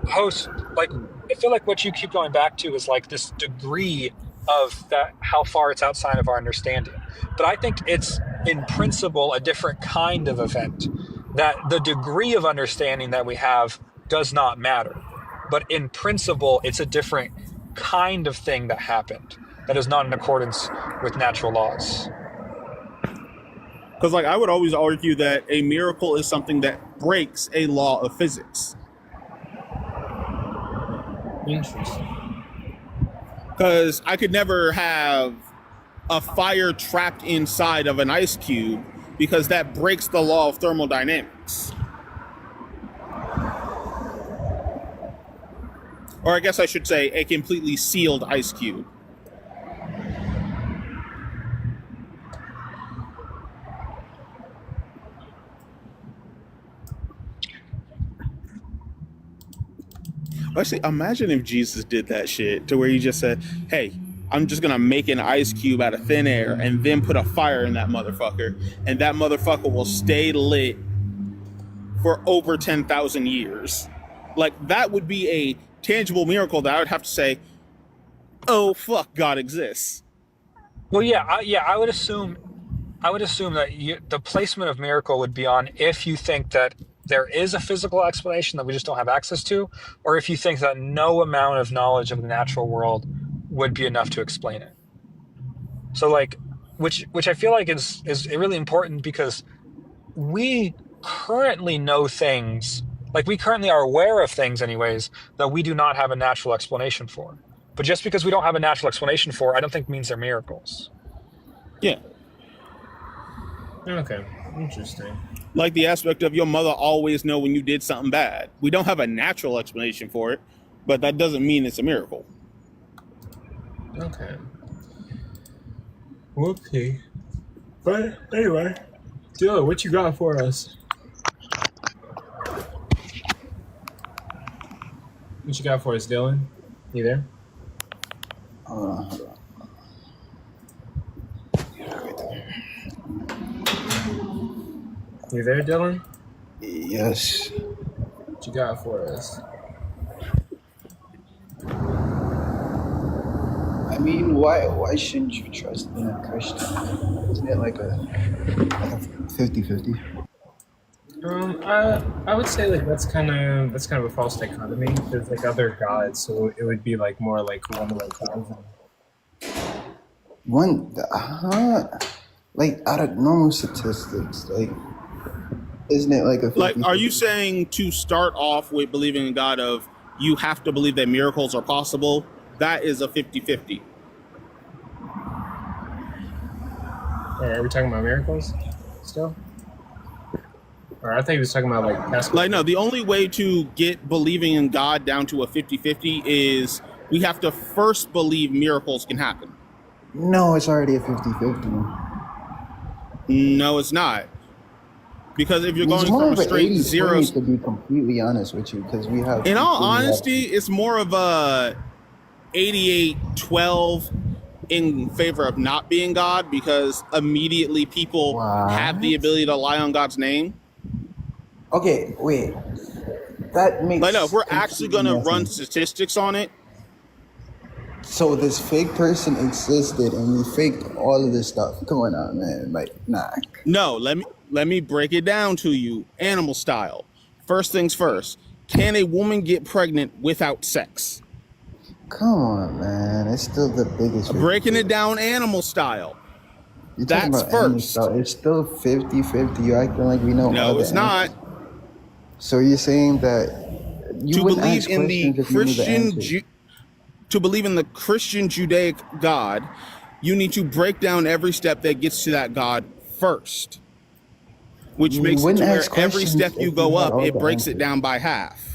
host, like, I feel like what you keep going back to is like this degree of that, how far it's outside of our understanding. But I think it's in principle a different kind of event, that the degree of understanding that we have does not matter. But in principle, it's a different kind of thing that happened that is not in accordance with natural laws. Because like I would always argue that a miracle is something that breaks a law of physics. Interesting. Because I could never have a fire trapped inside of an ice cube because that breaks the law of thermodynamics. Or I guess I should say a completely sealed ice cube. Actually, imagine if Jesus did that shit to where he just said, hey, I'm just gonna make an ice cube out of thin air and then put a fire in that motherfucker, and that motherfucker will stay lit for over 10,000 years. Like, that would be a tangible miracle that I would have to say, oh, fuck, God exists. Well, I would assume that the placement of miracle would be on if you think that there is a physical explanation that we just don't have access to, or if you think that no amount of knowledge of the natural world would be enough to explain it. So like, which I feel like is really important, because we currently know things, like we currently are aware of things anyways, that we do not have a natural explanation for. But just because we don't have a natural explanation for, I don't think means they're miracles. Yeah. Okay, interesting. Like the aspect of your mother always know when you did something bad. We don't have a natural explanation for it, but that doesn't mean it's a miracle. Okay. Whoopsie. But anyway, Dylan, what you got for us? What you got for us, Dylan? You there? Hold on. You there, Dylan? Yes. What you got for us? I mean, why shouldn't you trust being a Christian? Isn't it like a 50-50? I would say like that's kind of a false dichotomy. There's like other gods, so it would be like more like 1 to 1,000. Like out of normal statistics, like isn't it like a 50-50? Like, are you saying to start off with believing in God of you have to believe that miracles are possible? That is a 50-50. Are we talking about miracles still? Or I think he was talking about like past. Like, no, the only way to get believing in God down to a 50-50 is we have to first believe miracles can happen. No, it's already a 50-50. No, it's not. Because if you're going from a straight zero, to be completely honest with you, because we have. In all honesty, it's more of a 88-12 in favor of not being God, because immediately people have the ability to lie on God's name. Okay, wait. That makes. Like, no, if we're actually going to run statistics on it. So this fake person existed, and we faked all of this stuff. Come on, man. Like, nah. No, let me break it down to you, animal style. First things first. Can a woman get pregnant without sex? Come on, man. It's still the biggest. Breaking it down animal style. You're talking That's about animal first. style. It's still 50-50. You're acting like we know all No, the it's not. answers. So you're saying that you To wouldn't believe ask in the questions if you knew the answers. to believe in the Christian Judaic God, you need to break down every step that gets to that God first, which You makes it wouldn't to where ask every questions step you if go you had up, all it the breaks it answers. down by half.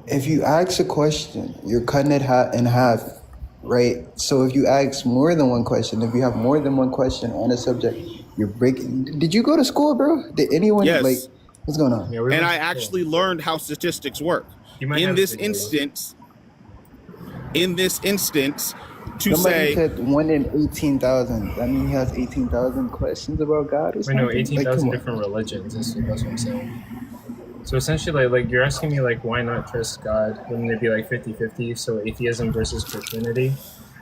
If you ask a question, you're cutting it in half, right? So if you ask more than one question, if you have more than one question on a subject, you're breaking. Did you go to school, bro? Did anyone Yes. what's going on? Yeah, we And went I to school. actually learned how statistics work. You might In have this videos. instance, to Somebody say, said 1 in 18,000. That means he has 18,000 questions about God or Wait, no, something? Like, 18,000 come on. different religions. That's what I'm saying. So essentially, like you're asking me, like, why not trust God? Wouldn't it be like 50-50? So atheism versus Christianity?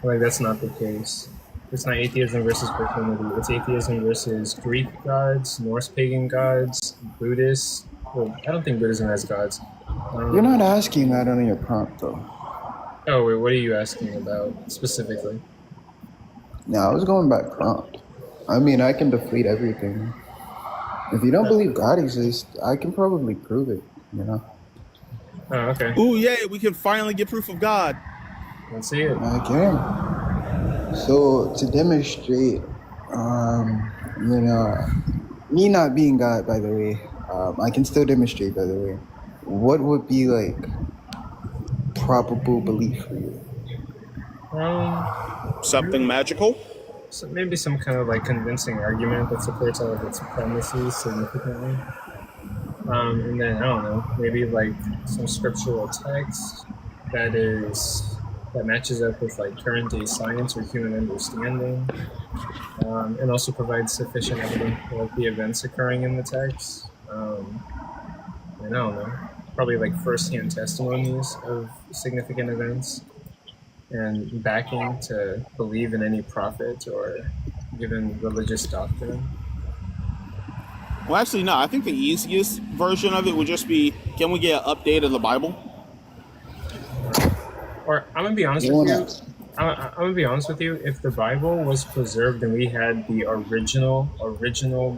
Like, that's not the case. It's not atheism versus Christianity. It's atheism versus Greek gods, Norse pagan gods, Buddhists. Well, I don't think Buddhism has gods. You're not asking that on your prompt, though. Oh, wait, what are you asking about specifically? No, I was going by prompt. I mean, I can defeat everything. If you don't believe God exists, I can probably prove it, you know? Oh, okay. ooh, yay, we can finally get proof of God. Let's see it. I can. So, to demonstrate, you know, me not being God, by the way, I can still demonstrate, by the way. What would be, like, probable belief for you? Something magical? So maybe some kind of like convincing argument that supports all of its premises significantly. And then I don't know, maybe like some scriptural text that matches up with like current day science or human understanding, and also provides sufficient evidence for like the events occurring in the text. And I don't know, probably like first-hand testimonies of significant events and backing to believe in any prophet or given religious doctrine. Well, actually, no. I think the easiest version of it would just be, can we get an update of the Bible? Or I'm gonna be honest with you. I'm gonna be honest with you. If the Bible was preserved and we had the original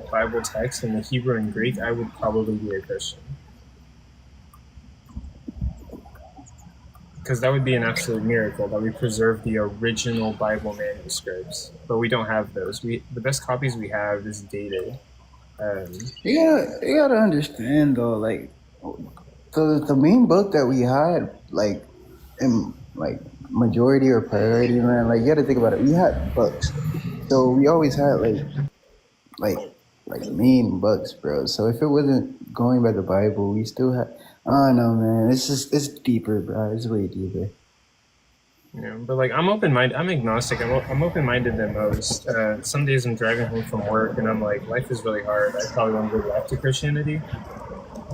Bible text in the Hebrew and Greek, I would probably be a Christian. Because that would be an absolute miracle that we preserve the original Bible manuscripts, but we don't have those. The best copies we have is dated. You gotta understand though, like the main book that we had, like in like majority or priority, man. Like you gotta think about it. We had books, so we always had like main books, bro. So if it wasn't going by the Bible, we still had. I don't know, man. It's deeper, bro. It's way deeper. Yeah, but like I'm open-minded. I'm agnostic. I'm open-minded than most. Some days I'm driving home from work and I'm like, life is really hard. I probably want to go back to Christianity.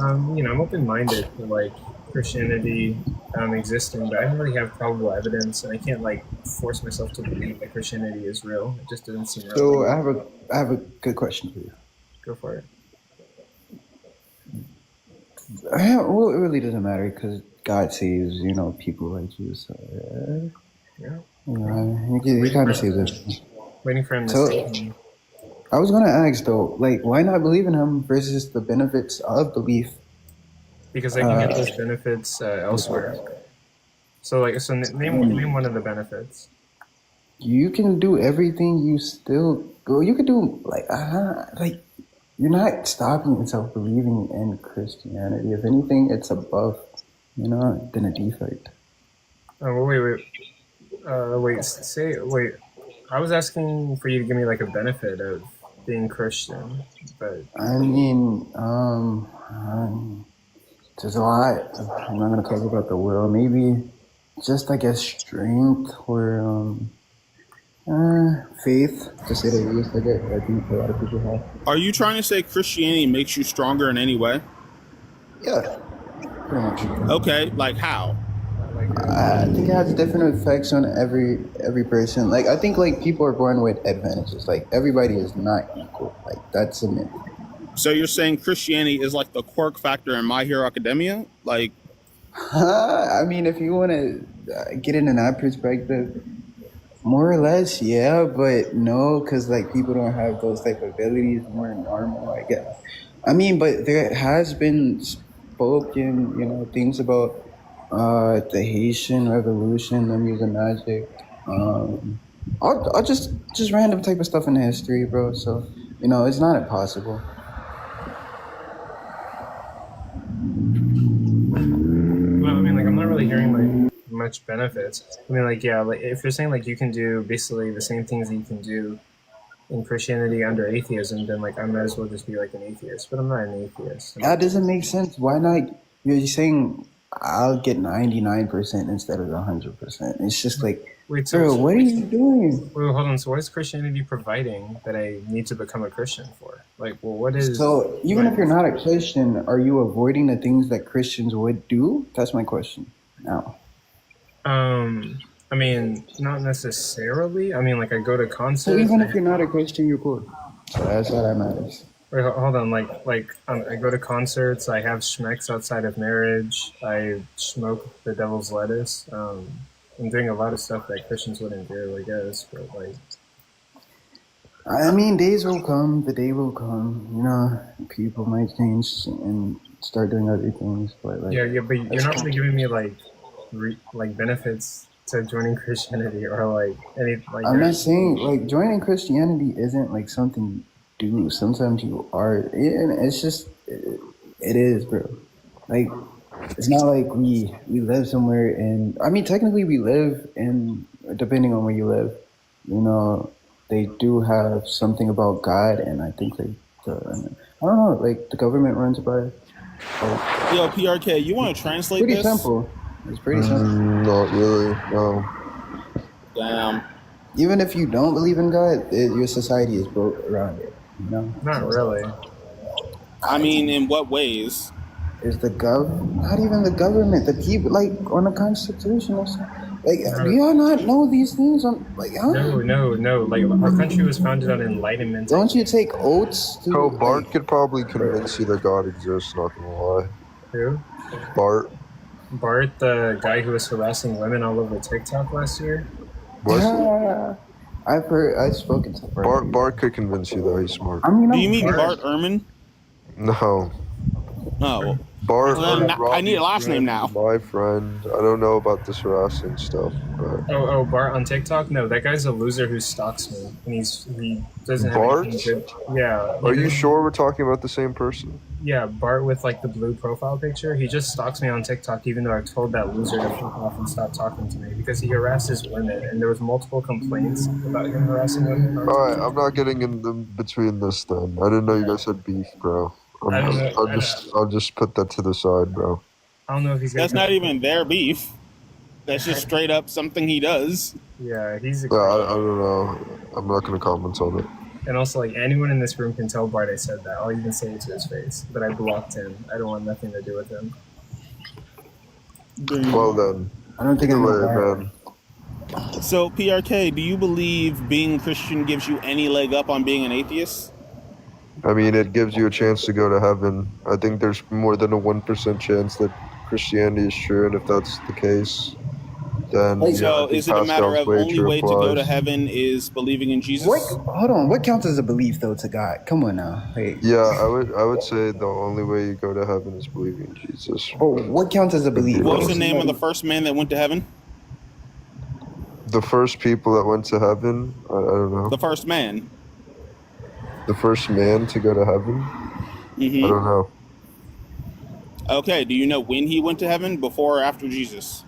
I'm open-minded to like Christianity existing, but I don't really have probable evidence, and I can't like force myself to believe that Christianity is real. It just doesn't seem real. So I have a good question for you. Go for it. Well, it really doesn't matter because God saves, people like you. So Yeah. He kind of saves us. Waiting for him to So save me. I was gonna ask though, like, why not believe in him versus the benefits of belief? Because I can get those benefits elsewhere. So name one of the benefits. You can do everything. You could do like you're not stopping yourself believing in Christianity. If anything, it's above, than a defect. Oh, wait. I was asking for you to give me like a benefit of being Christian, but I mean, there's a lot. I'm not gonna talk about the will. Maybe just I guess strength or faith, to say the least. I think a lot of people have. Are you trying to say Christianity makes you stronger in any way? Yeah, pretty much. Okay, like how? I think it has different effects on every person. Like I think like people are born with advantages. Like everybody is not equal. Like that's a myth. So you're saying Christianity is like the quirk factor in My Hero Academia? Like, I mean, if you want to get it in that perspective, more or less, yeah, but no, because like people don't have those type of abilities. More normal, I guess. I mean, but there has been spoken, things about the Haitian Revolution, them using magic. I'll just random type of stuff in history, bro. So it's not impossible. Well, I mean, like, I'm not really hearing like much benefits. I mean, like, yeah, like if you're saying like you can do basically the same things that you can do in Christianity under atheism, then like I might as well just be like an atheist. But I'm not an atheist. That doesn't make sense. Why not? You're saying I'll get 99% instead of 100%. It's just like, Wait, bro, what are you doing? Wait, hold on. So, what is Christianity providing that I need to become a Christian for? Like, well, what is? So even if you're not a Christian, are you avoiding the things that Christians would do? That's my question. Now. I mean, not necessarily. I mean, like I go to concerts. So even if you're not a Christian, you're cool. So that's all that matters. Wait, hold on. I go to concerts. I have schmecks outside of marriage. I smoke the devil's lettuce. I'm doing a lot of stuff that Christians wouldn't do, I guess. But like, I mean, days will come. The day will come. People might change and start doing other things. But like, yeah, but you're not really giving me like benefits to joining Christianity or like any like. I'm not saying like joining Christianity isn't like something you do. Sometimes you are, and it's just it is, bro. Like it's not like we live somewhere, and I mean technically we live in, depending on where you live, they do have something about God, and I think like I don't know, like the government runs by. Yo, PRK, you want to translate pretty this? Simple. It's pretty simple. Not really, no. Damn. Even if you don't believe in God, your society is built around it. Not really. I mean, in what ways? Is not even the government, the people, like on the Constitution or something. Like, do y'all not know these things? No. Like, our country was founded on enlightenment. Don't you take oaths? Bro, Bart could probably convince you that God exists, not gonna lie. Who? Bart, the guy who was harassing women all over TikTok last year? Yeah. I've spoken to Bart. Bart could convince you that he's smart. I mean, do you mean Bart Ehrman? No. No. Bart. I need a last name now. My friend. I don't know about this harassing stuff, but. Oh, Bart on TikTok? No, that guy's a loser who stalks me, and he doesn't have Bart? anything good. Yeah. Are you sure we're talking about the same person? Yeah, Bart with like the blue profile picture. He just stalks me on TikTok, even though I told that loser to fuck off and stop talking to me because he harasses women, and there was multiple complaints about him harassing women. All right, I'm not getting in between this then. I didn't know you guys had beef, bro. I'll just put that to the side, bro. I don't know if he's. That's not even their beef. That's just straight up something he does. Yeah, he's. I don't know. I'm not gonna comment on it. And also, like anyone in this room can tell Bart I said that. I'll even say it to his face. But I blocked him. I don't want nothing to do with him. Well then, I don't think it's man. So PRK, do you believe being Christian gives you any leg up on being an atheist? I mean, it gives you a chance to go to heaven. I think there's more than a 1% chance that Christianity is true, and if that's the case, then so is it a matter of only way to go to heaven is believing in Jesus? Hold on, what counts as a belief though to God? Come on now. Hey. Yeah, I would say the only way you go to heaven is believing in Jesus. Oh, what counts as a belief? What was the name of the first man that went to heaven? The first people that went to heaven? I don't know. The first man. The first man to go to heaven? Mm-hmm. I don't know. Okay, do you know when he went to heaven? Before or after Jesus?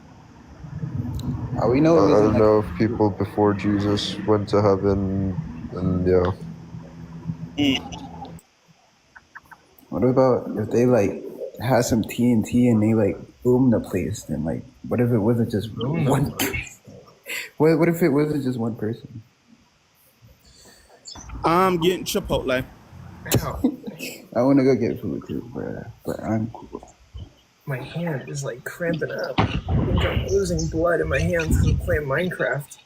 We know. I don't know if people before Jesus went to heaven, and yeah. What about if they like had some TNT and they like boomed the place? Then like, what if it wasn't just one? What if it wasn't just one person? I'm getting Chipotle. I want to go get food too, but I'm cool. My hand is like cramping up. I think I'm losing blood in my hands from playing Minecraft.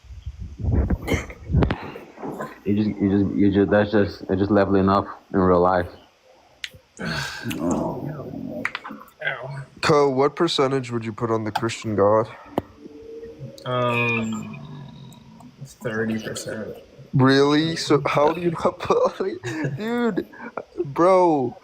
It's just leveling up in real life. Ow. Co, what percentage would you put on the Christian God? 30%. Really? So how do you not dude, bro?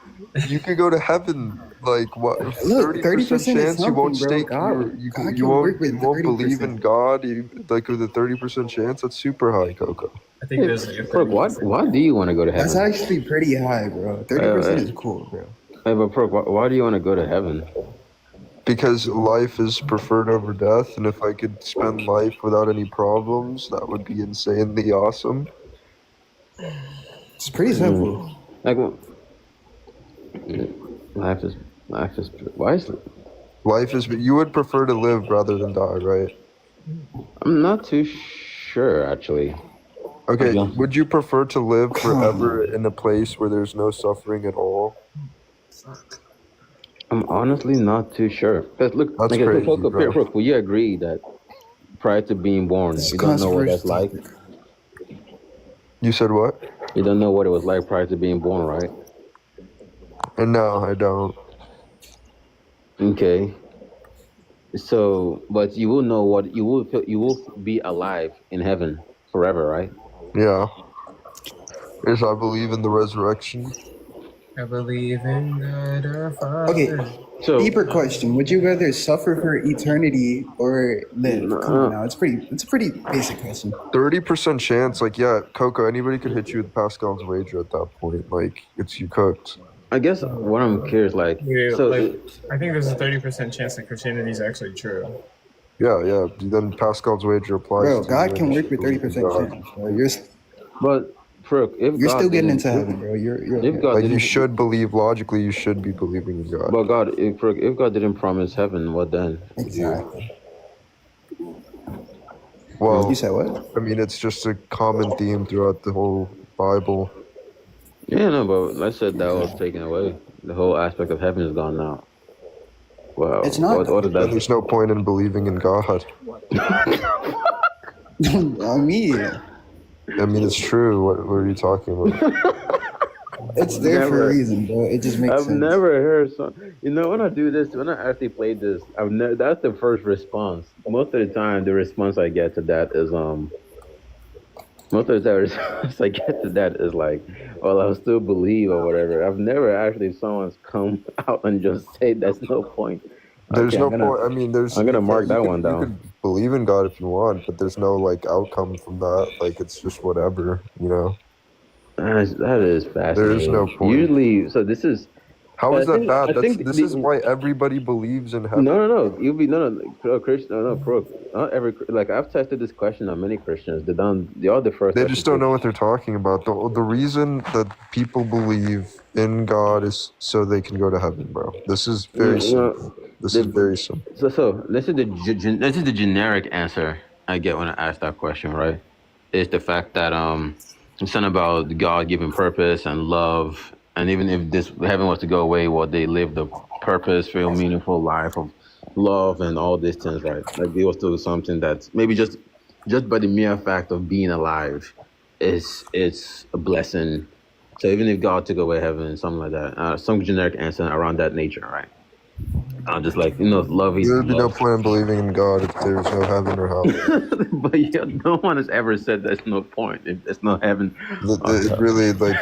You could go to heaven. Like what? Look, 30% 30% is chance you won't something, bro. stake God, your God can work with you won't believe 30%. in God. Like with a 30% chance, that's super high, Coco. I think there's like a Brooke, 30%. why do you want to go to That's heaven? actually pretty high, bro. 30% is cool, bro. Hey, but Brooke, why do you want to go to heaven? Because life is preferred over death, and if I could spend life without any problems, that would be insanely awesome. It's pretty simple. Like, life is why is Life is. You would prefer to live rather than die, right? I'm not too sure, actually. Okay, would you prefer to live forever in a place where there's no suffering at all? I'm honestly not too sure. Because look, That's like, crazy, Brooke, will you agree that prior to being born, you don't know what that's like? You said what? You don't know what it was like prior to being born, right? No, I don't. Okay. So, but you will know what you will feel. You will be alive in heaven forever, right? Yeah. Yes, I believe in the resurrection. I believe in God our Father. Okay, deeper question. Would you rather suffer for eternity or live? Come on now, it's a pretty basic question. 30% chance, like, yeah, Coco, anybody could hit you with Pascal's wager at that point. Like, it's you cooked. I guess what I'm curious, like, so I think there's a 30% chance that Christianity is actually true. Yeah. Then Pascal's wager applies. Bro, to God you can and work with 30% God. chance. Bro. But Brooke, if you're God still getting didn't- into heaven, bro. You're if okay. God Like, didn't, you should believe logically. You should be believing in God. But God, if God didn't promise heaven, what then? Exactly. Well, you said what? I mean, it's just a common theme throughout the whole Bible. Yeah, no, but let's say that was taken away. The whole aspect of heaven is gone now. Wow. It's not. What did that? There's no point in believing in God. I mean, it's true. What are you talking about? it's there for a reason, bro. It just makes I've sense. never heard when I do this, when I actually play this, that's the first response. Most of the time, the response I get to that is most of the time, response I get to that is like, well, I'll still believe or whatever. I've never actually someone's come out and just say there's no point. There's Okay, no point. I mean, I'm gonna mark that one down. You could believe in God if you want, but there's no like outcome from that. Like, it's just whatever, you know. That is fascinating. There is no point. Usually, so this is. How is that bad? This is the- why everybody believes in heaven. No. You'll be Christian. No, not every. Like, I've tested this question on many Christians. They all the first. They just don't know what they're talking about. The reason that people believe in God is so they can go to heaven, bro. This is very simple. This is very simple. So this is the generic answer I get when I ask that question, right? Is the fact that it's something about God given purpose and love, and even if this heaven was to go away, they live the purpose-filled, meaningful life of love and all these things, right? Like, it was still something that maybe just by the mere fact of being alive it's a blessing. So even if God took away heaven, something like that, some generic answer around that nature, right? Just like, love is. There would be no point in believing in God if there was no heaven or hell. But yeah, no one has ever said there's no point if there's no heaven. It really, like,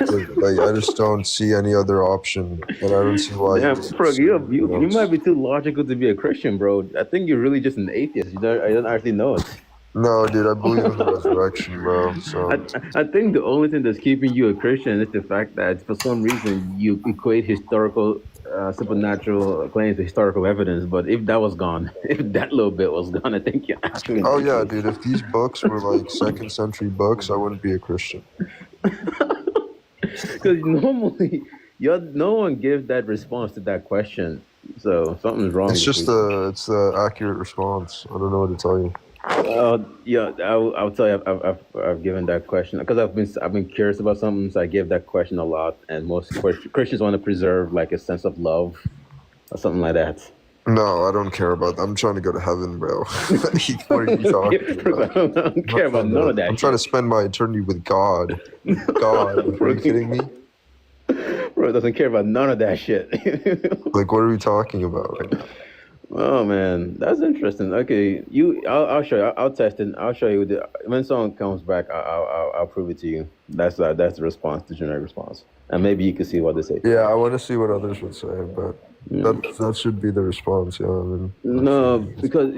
I just don't see any other option, and I don't see why. Yeah, bro, you might be too logical to be a Christian, bro. I think you're really just an atheist. I don't actually know it. No, dude, I believe in the resurrection, bro. So I think the only thing that's keeping you a Christian is the fact that for some reason you equate historical supernatural claims to historical evidence. But if that was gone, if that little bit was gone, I think you're actually. Oh yeah, dude. If these books were like 2nd century books, I wouldn't be a Christian. Because normally, no one gives that response to that question. So something's wrong. It's just it's the accurate response. I don't know what to tell you. Yeah, I'll tell you. I've given that question because I've been curious about something, so I give that question a lot. And most Christians want to preserve like a sense of love or something like that. No, I don't care about that. I'm trying to go to heaven, bro. What are you talking about? I don't care about none of that. I'm trying to spend my eternity with God. God, are you kidding me? Bro doesn't care about none of that shit. Like, what are we talking about right now? Oh man, that's interesting. Okay, I'll show you. I'll test it. I'll show you when someone comes back. I'll prove it to you. That's the response, the generic response, and maybe you can see what they say. Yeah, I want to see what others would say, but Yeah. that should be the response. Yeah, I mean, No, because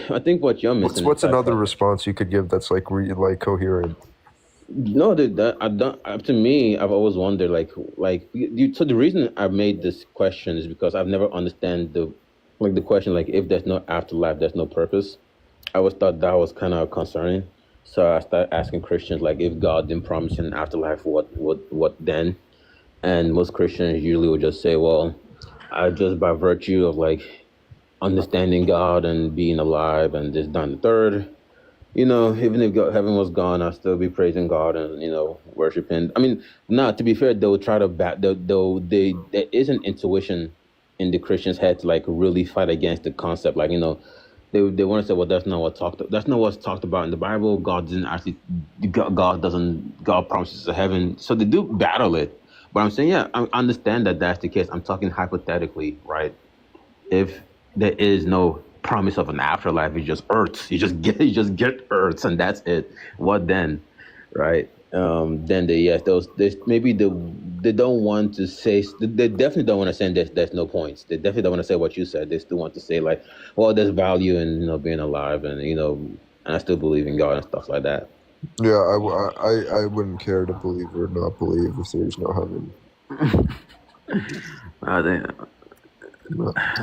I think what you're missing. what's is that, another response you could give that's like like coherent? No, that I don't. Up to me, I've always wondered, so the reason I made this question is because I've never understand the question, like, if there's no afterlife, there's no purpose. I always thought that was kind of concerning. So I started asking Christians, like, if God didn't promise you an afterlife, what then? And most Christians usually would just say, well, I just by virtue of like understanding God and being alive and this, that, and the third. Even if heaven was gone, I'll still be praising God and worshiping. I mean, now to be fair, they'll try to there is an intuition in the Christian's head to like really fight against the concept. Like they want to say, well, that's not what's talked about in the Bible. God promises a heaven, so they do battle it. But I'm saying, yeah, I understand that that's the case. I'm talking hypothetically, right? If there is no promise of an afterlife, it's just earth. You just get earth, and that's it. What then, right? Then they don't want to say. They definitely don't want to say there's no points. They definitely don't want to say what you said. They still want to say like, well, there's value in being alive, and and I still believe in God and stuff like that. Yeah, I wouldn't care to believe or not believe if there's no heaven.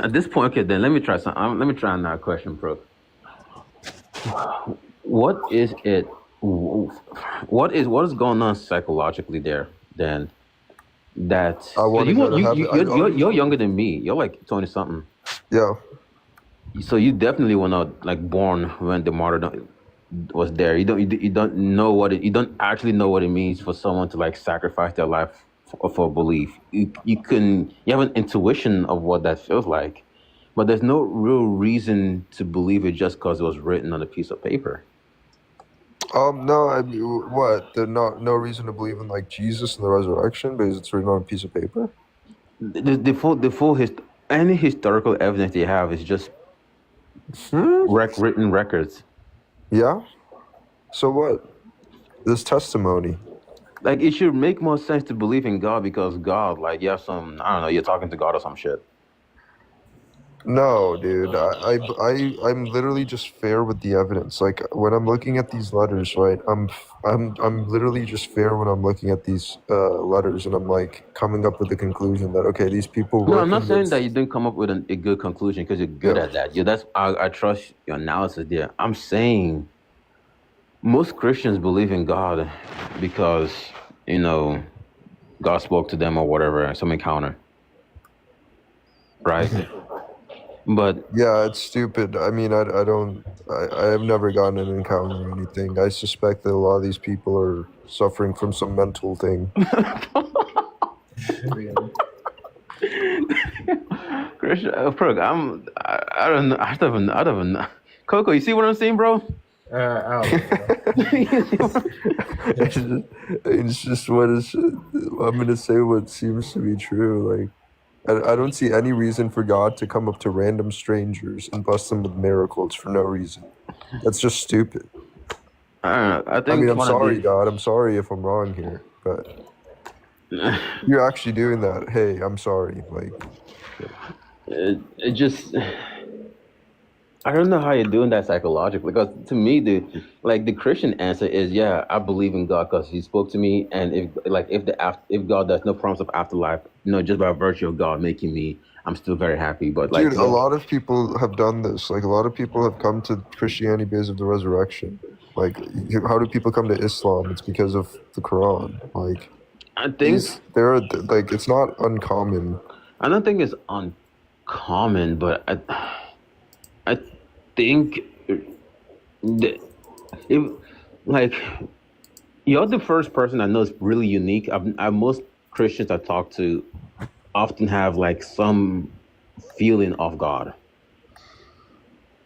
At this point, okay, then let me try something. Let me try another question, bro. What is it? What is going on psychologically there? Then that you're younger than me. You're like 20 something. Yeah. So you definitely were not like born when the martyrdom was there. You don't know you don't actually know what it means for someone to like sacrifice their life for belief. You have an intuition of what that feels like, but there's no real reason to believe it just because it was written on a piece of paper. No, I mean, what? There's no reason to believe in like Jesus and the resurrection because it's written on a piece of paper. Any historical evidence they have is just written records. Yeah. So what? This testimony. Like, it should make more sense to believe in God because God, like, you have some, I don't know, you're talking to God or some shit. No, dude. I'm literally just fair with the evidence. Like when I'm looking at these letters, right? I'm literally just fair when I'm looking at these letters, and I'm like coming up with the conclusion that okay, these people. No, I'm not saying that you didn't come up with a good conclusion because you're good at that. I trust your analysis there. I'm saying most Christians believe in God because God spoke to them or whatever, some encounter, right? But yeah, it's stupid. I mean, I have never gotten an encounter or anything. I suspect that a lot of these people are suffering from some mental thing. Christian, I don't know. I don't even know. Coco, you see what I'm saying, bro? It's just I'm gonna say what seems to be true. Like. I don't see any reason for God to come up to random strangers and bless them with miracles for no reason. That's just stupid. I mean, I'm sorry, God. I'm sorry if I'm wrong here, but you're actually doing that. Hey, I'm sorry. Like, it just. I don't know how you're doing that psychologically, because to me, the Christian answer is, yeah, I believe in God because He spoke to me, and if God does no promise of afterlife, just by virtue of God making me, I'm still very happy. But dude, a lot of people have done this. Like a lot of people have come to Christianity because of the resurrection. Like, how do people come to Islam? It's because of the Quran. Like, I think they're like it's not uncommon. I don't think it's uncommon, but I think you're the first person I know is really unique. Most Christians I talk to often have like some feeling of God,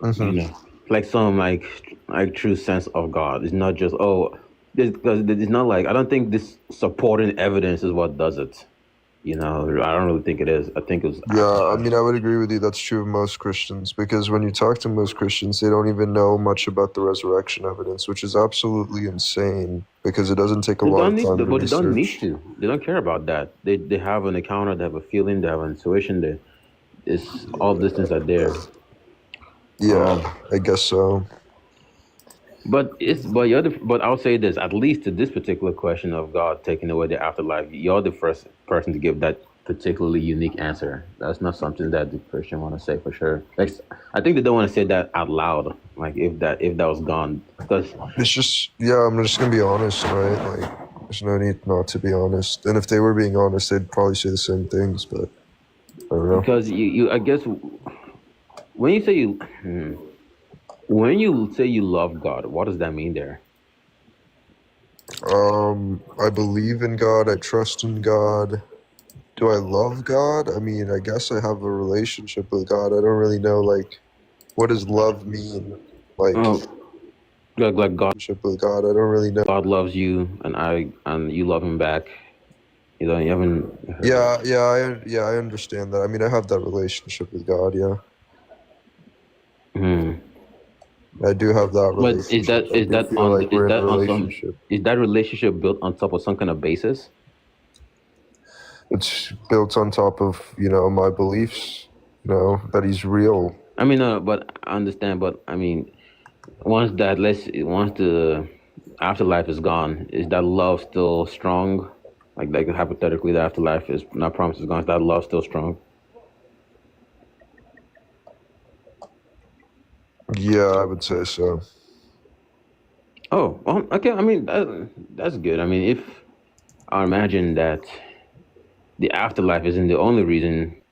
like some like true sense of God. It's not just because it's not like I don't think this supporting evidence is what does it. You know, I don't really think it is. I think it was Yeah, I afterlife. mean, I would agree with you. That's true of most Christians because when you talk to most Christians, they don't even know much about the resurrection evidence, which is absolutely insane because it doesn't take a They lot don't of need, time to but they don't need research. to. They don't care about that. They have an encounter. They have a feeling. They have an intuition. It's all these things are there. Yeah, I guess so. But I'll say this, at least to this particular question of God taking away the afterlife, you're the first person to give that particularly unique answer. That's not something that the Christian want to say for sure. Like, I think they don't want to say that out loud. Like if that was gone, because It's just, yeah, I'm just gonna be honest, right? Like, there's no need not to be honest. And if they were being honest, they'd probably say the same things, but I don't know. because you I guess when you say when you say you love God, what does that mean there? I believe in God. I trust in God. Do I love God? I mean, I guess I have a relationship with God. I don't really know, like, what does love mean? Like, Like God, relationship with God. I don't really know. God loves you, and you love Him back. You know, you haven't. Yeah, I understand that. I mean, I have that relationship with God. Yeah, I do have that But relationship. I do feel like we're in a relationship. is that relationship built on top of some kind of basis? It's built on top of my beliefs. That He's real. I mean, but I understand. But I mean, once the afterlife is gone, is that love still strong? Like hypothetically, the afterlife is not promised is gone. Is that love still strong? Yeah, I would say so. Oh, well, okay. I mean, that's good. I mean, if I imagine that the afterlife isn't the only reason.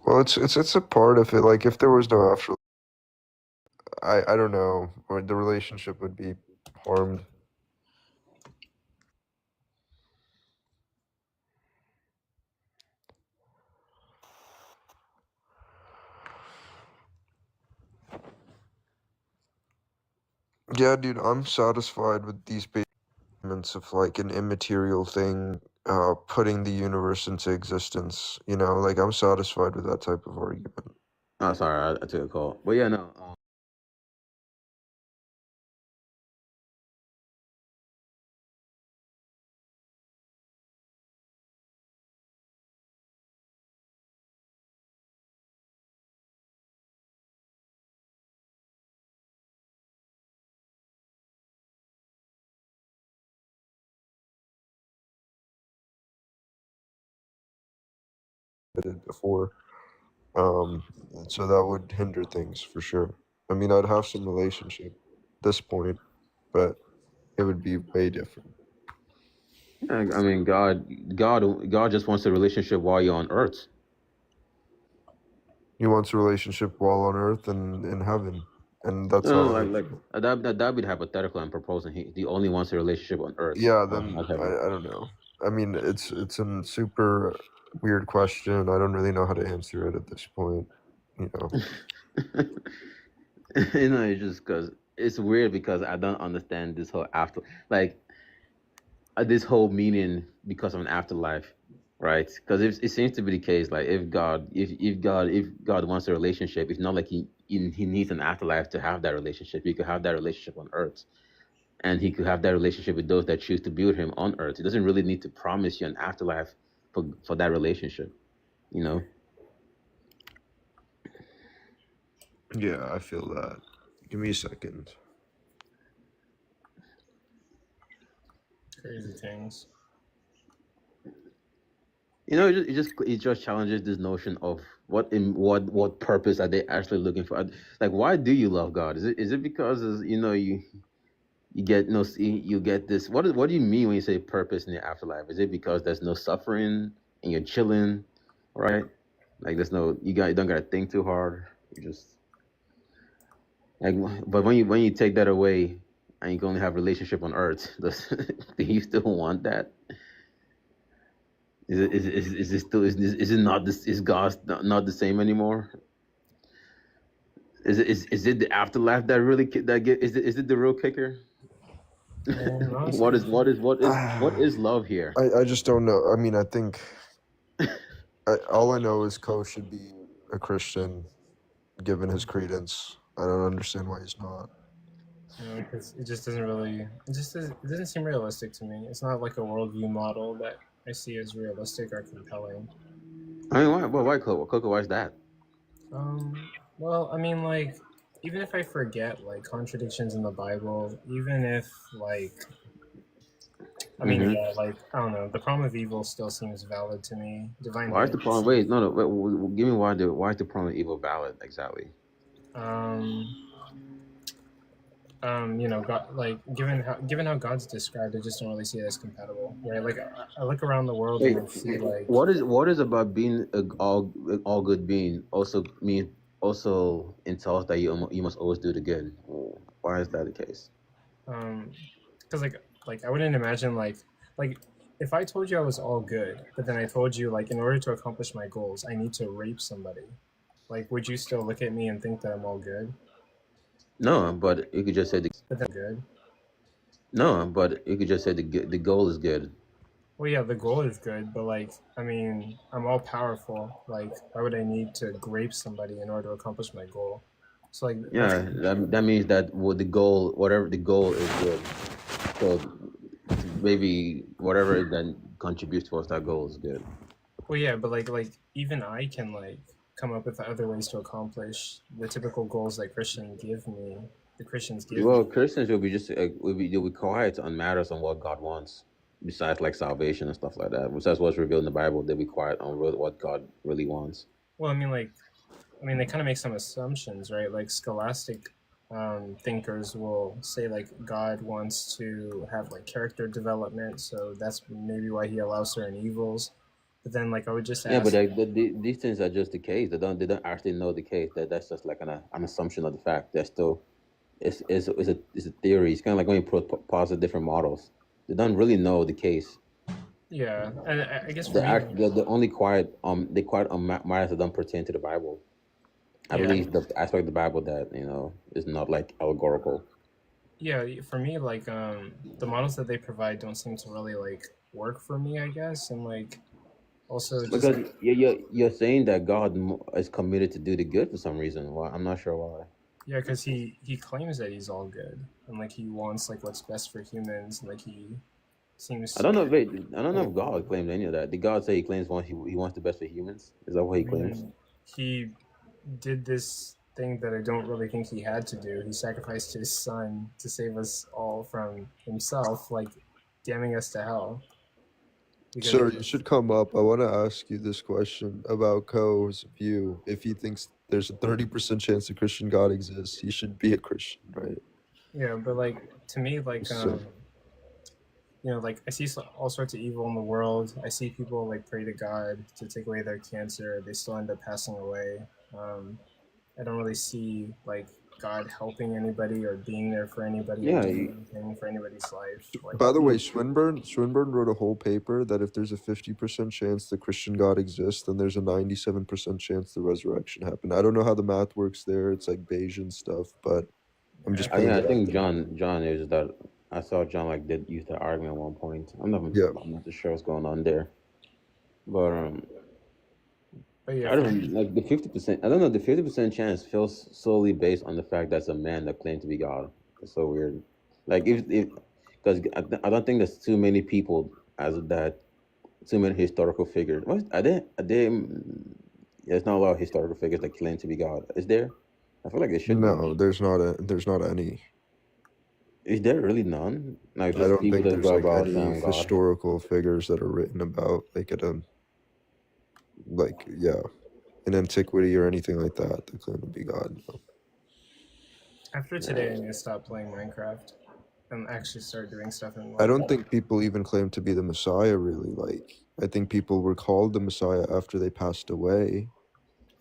Well, it's a part of it. Like, if there was no afterlife, I don't know, or the relationship would be harmed. Yeah, dude, I'm satisfied with these statements of like an immaterial thing putting the universe into existence. Like I'm satisfied with that type of argument. Oh, sorry, I took a call. But yeah, no. I did before. Um, so that would hinder things for sure. I mean, I'd have some relationship at this point, but it would be way different. I mean, God just wants a relationship while you're on Earth. He wants a relationship while on earth and in heaven, and that's No, all no, right. that'd be hypothetical. I'm proposing. He only wants a relationship on Earth, Yeah, then not I, heaven. I don't know. I mean, it's a super weird question. I don't really know how to answer it at this point. It's just because it's weird because I don't understand this whole like this whole meaning because of an afterlife, right? Because it seems to be the case. Like if God wants a relationship, it's not like he needs an afterlife to have that relationship. He could have that relationship on Earth, and he could have that relationship with those that choose to be with him on Earth. He doesn't really need to promise you an afterlife for that relationship, you know. Yeah, I feel that. Give me a second. Crazy things. You know, it just challenges this notion of what purpose are they actually looking for? Like, why do you love God? Is it because you get you get this? What do you mean when you say purpose in the afterlife? Is it because there's no suffering and you're chilling, right? Like there's no you don't gotta think too hard. You just like, but when you take that away and you can only have relationship on Earth, do you still want that? Is it still is it not this is God not the same anymore? Is it the afterlife that really is it the real kicker? And honestly, what is love here? I just don't know. I mean, I think all I know is Ko should be a Christian, given his credence. I don't understand why he's not. because it just doesn't really, it doesn't seem realistic to me. It's not like a worldview model that I see as realistic or compelling. I mean, why Coco? Why is that? Well, I mean, like, even if I forget like contradictions in the Bible, even if like, I mean, Mhm. yeah, like I don't know, the problem of evil still seems valid to me. Divine Why is the hidden. problem? Wait, no. Give me why is the problem of evil valid exactly? Um, God, like given how God's described, I just don't really see it as compatible, right? Like I look around the world Wait, and I see like, what is about being all good being also entails that you must always do the good? Why is that the case? because like I wouldn't imagine like if I told you I was all good, but then I told you like in order to accomplish my goals, I need to rape somebody. Like, would you still look at me and think that I'm all good? No, but you could just say But then good. the goal is good. Well, yeah, the goal is good, but like, I mean, I'm all powerful. Like, why would I need to grape somebody in order to accomplish my goal? So like, that's Yeah, that means that whatever the goal is good. So maybe whatever that contributes towards that goal is good. well, yeah, but like even I can like come up with other ways to accomplish the typical goals that Christians give me. The Christians give me. Well, Christians will be just will be quiet on matters on what God wants, besides like salvation and stuff like that. Which that's what's revealed in the Bible. They'll be quiet on what God really wants. Well, I mean, they kind of make some assumptions, right? Like scholastic thinkers will say like God wants to have like character development, so that's maybe why He allows certain evils. But then, like, I would just Yeah, but ask, these things are just the case. They don't actually know the case. That's just like an assumption of the fact. They're still it's a theory. It's kind of like when you posit different models. They don't really know the case. yeah, and I guess for The me, act the only quiet matters that don't pertain to the Bible. At yeah, least the aspect of the Bible that is not like allegorical. yeah, for me, like, the models that they provide don't seem to really like work for me, I guess, and like also just Because like you're saying that God is committed to do the good for some reason. Why? I'm not sure why. yeah, because he claims that he's all good and like he wants like what's best for humans, and like he seems I to. don't know. Wait, I don't know if God claimed any of that. Did God say He claims he wants the best for humans? Is that what I He claims? mean, he did this thing that I don't really think he had to do. He sacrificed his son to save us all from himself, like damning us to hell. Because Sir, you should come up. I want to ask you this question about Ko's view. If he thinks there's a 30% chance a Christian God exists, he should be a Christian, right? yeah, but like to me, like So, like I see all sorts of evil in the world. I see people like pray to God to take away their cancer. They still end up passing away. I don't really see like God helping anybody or being there for anybody or Yeah. doing anything for anybody's life. Like, by the way, Swinburne wrote a whole paper that if there's a 50% chance the Christian God exists, then there's a 97% chance the resurrection happened. I don't know how the math works there. It's like Bayesian stuff, but I'm just putting I it out think there. John is that. I saw John like did use that argument at one point. I'm not too sure what's going on there, but but yeah, I don't like the 50%. I don't know. The 50% chance feels solely based on the fact that's a man that claimed to be God. It's so weird. Like if because I don't think there's too many people as of that. Too many historical figures. What are they? There's not a lot of historical figures that claim to be God. Is there? I feel like there should be. No, there's not any. Is there really none? Like I just don't people think that there's go like about any saying God. historical figures that are written about like at a in antiquity or anything like that that claim to be God. No. after today, I need to stop playing Minecraft and actually start doing stuff in I life. don't think people even claim to be the Messiah really. Like I think people were called the Messiah after they passed away.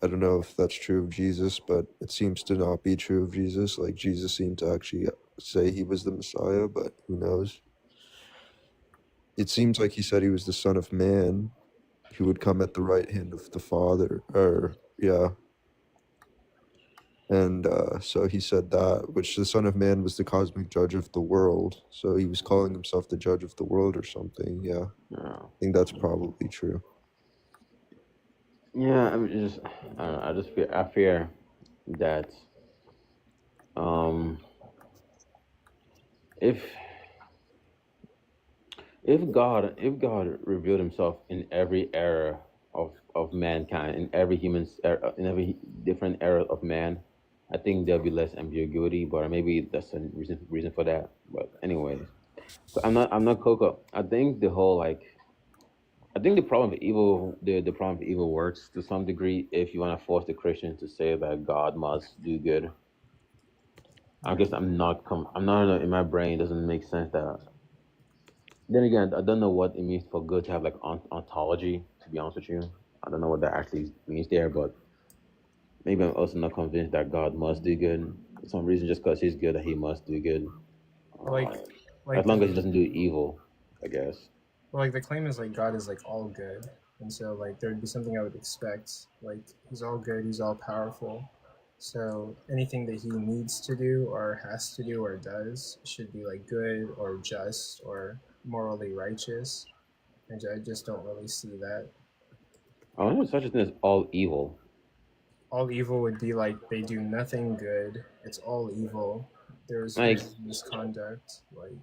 I don't know if that's true of Jesus, but it seems to not be true of Jesus. Like Jesus seemed to actually say he was the Messiah, but who knows? It seems like he said he was the Son of Man who would come at the right hand of the Father. Or yeah. And so he said that, which the Son of Man was the cosmic judge of the world. So he was calling himself the judge of the world or something. Yeah. I think that's probably true. Yeah, I mean, just I don't know. I fear that um if if God revealed himself in every era of mankind, in every in every different era of man, I think there'll be less ambiguity. But maybe that's a reason for that. But anyways, so I'm not Coco. I think the whole I think the problem of evil the problem of evil works to some degree if you want to force the Christian to say that God must do good. I guess I'm not in my brain. It doesn't make sense that. Then again, I don't know what it means for good to have like ontology. To be honest with you, I don't know what that actually means there. But maybe I'm also not convinced that God must do good for some reason. Just because He's good, that He must do good. Like, As long as He doesn't do evil, I guess. Well, like the claim is like God is like all good, and so like there'd be something I would expect. Like he's all good, he's all powerful. So anything that he needs to do or has to do or does should be like good or just or morally righteous. And I just don't really see that. I don't know such a thing as all evil. All evil would be like they do nothing good. It's all evil. There's Like, misconduct. Like,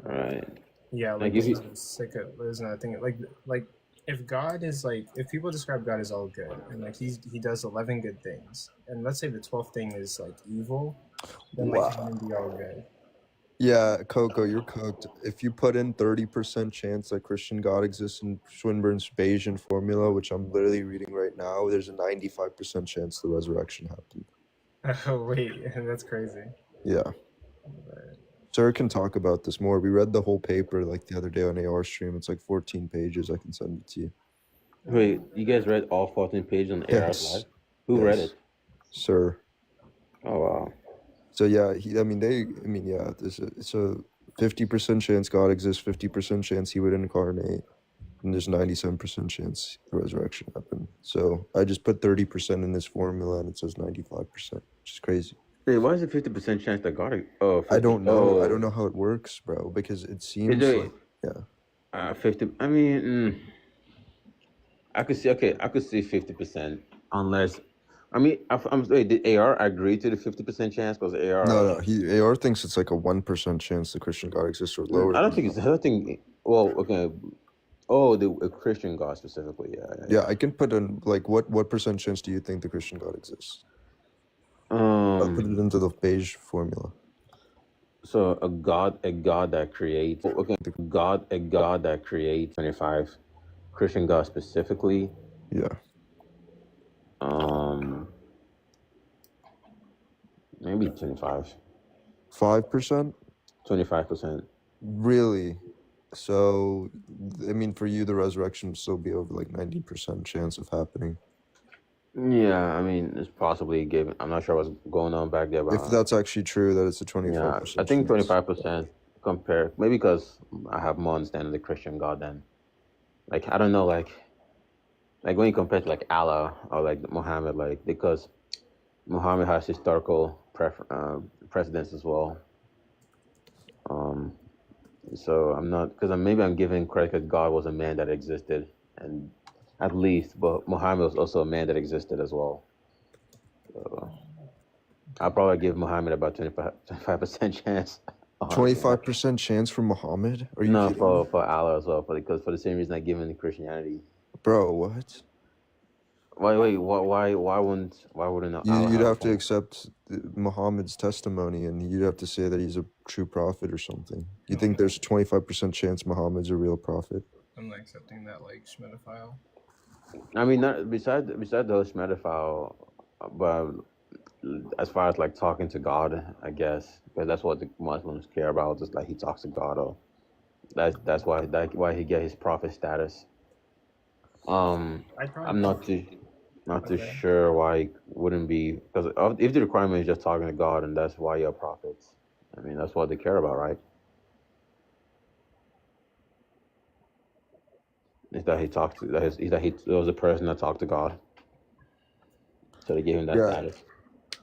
all right. yeah, Like like if this you, is sick of there's another thing like if God is like if people describe God as all good and like he does 11 good things and let's say the 12th thing is like evil, then like it wouldn't be all good. Yeah, Coco, you're cooked. If you put in 30% chance that Christian God exists in Swinburne's Bayesian formula, which I'm literally reading right now, there's a 95% chance the resurrection happened. Oh wait, that's crazy. Yeah. Sir can talk about this more. We read the whole paper like the other day on AR stream. It's like 14 pages. I can send it to you. wait, you guys read all 14 pages on AR's Yes. live? Who read it? Sir. Oh wow. So yeah, it's a 50% chance God exists, 50% chance he would incarnate, and there's 97% chance the resurrection happened. So I just put 30% in this formula and it says 95%, which is crazy. Wait, why is it 50% chance that God? Oh, 50, I don't know. Oh. I don't know how it works, bro, because it seems like, yeah. 50. I mean, I could see. Okay, I could see 50%, unless. I mean, wait, did AR agree to the 50% chance? Because AR. No. AR thinks it's like a 1% chance the Christian God exists or lower. I don't think it's. I don't think. Well, okay. Oh, a Christian God specifically. Yeah, I can put in like what percent chance do you think the Christian God exists? I'll put it into the Bayes formula. So a God that creates. Okay, a God that creates 25. Christian God specifically. Yeah. Maybe 25. 5%? 25%. Really? So, I mean, for you, the resurrection would still be over like 90% chance of happening. Yeah, I mean, it's possibly given. I'm not sure what's going on back there. But If that's actually true, that it's a 25%. Yeah, I think 25% compared. Maybe because I have more understanding of the Christian God than, like, I don't know, like when you compare to like Allah or like Muhammad, like because Muhammad has historical precedence as well. So I'm not because maybe I'm giving credit because God was a man that existed, and at least, but Muhammad was also a man that existed as well. So I'll probably give Muhammad about 25% chance. 25% chance for Muhammad? Are you kidding me? for Allah as well, because for the same reason I give in Christianity. Bro, what? Why wouldn't Allah You'd have to accept Muhammad's testimony, and you'd have to say that he's a true prophet or something. You think there's a 25% chance Muhammad's a real prophet? I'm not accepting that like Schmedophile. I mean, not besides the whole Schmedophile, but as far as like talking to God, I guess, because that's what the Muslims care about, just like he talks to God, or that's why he get his prophet status. I'm not too sure why it wouldn't be, because if the requirement is just talking to God, and that's why you're prophets. I mean, that's what they care about, right? Is that he talked to that he was a person that talked to God. So they gave him that Yeah. status.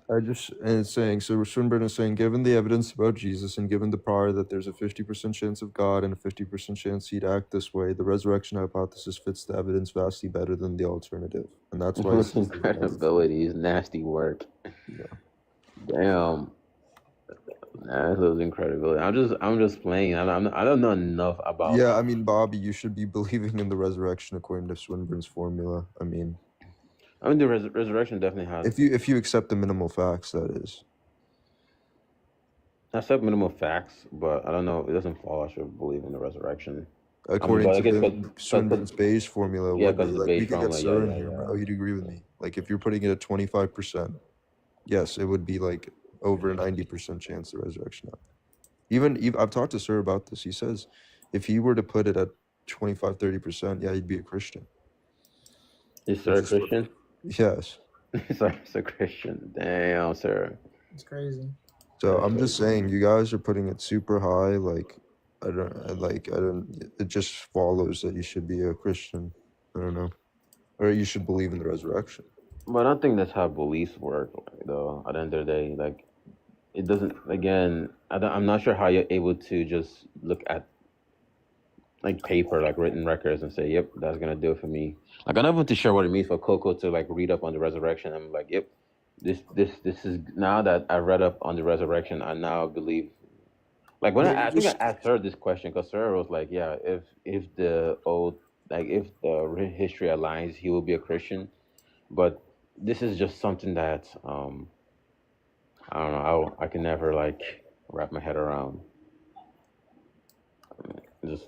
And it's saying, so Swinburne is saying, given the evidence about Jesus and given the prior that there's a 50% chance of God and a 50% chance he'd act this way, the resurrection hypothesis fits the evidence vastly better than the alternative. And that's why it's Incredibility is nasty work. Yeah. Damn. That was incredibility. I'm just playing. I don't know enough about. Yeah, I mean, Bobby, you should be believing in the resurrection according to Swinburne's formula. I mean, the resurrection definitely has. If you accept the minimal facts, that is. I accept minimal facts, but I don't know. It doesn't follow I should believe in the resurrection. According to Swinburne's Bayes formula, yeah, would be because the like Bayes we could get formula, Sir in here, bro. You'd agree with me. Like if you're putting it at 25%, yes, it would be like over a 90% chance the resurrection happened. Even I've talked to Sir about this. He says if he were to put it at 25, 30%, yeah, he'd be a Christian. Is Sir a Christian? Yes. He's a Christian. Damn, Sir. It's crazy. So I'm just saying, you guys are putting it super high. Like, I don't. It just follows that you should be a Christian. I don't know, or you should believe in the resurrection. But I don't think that's how beliefs work, though. At the end of the day, like, it doesn't. Again, I'm not sure how you're able to just look at like paper, like written records, and say, "Yep, that's gonna do it for me." Like, I'm not even too sure what it means for Coco to like read up on the resurrection. I'm like, "Yep, this is now that I read up on the resurrection, I now believe." Like when I think I asked her this question because Sarah was like, "Yeah, if the old if the history aligns, he will be a Christian." But this is just something that I don't know. I can never like wrap my head around. Just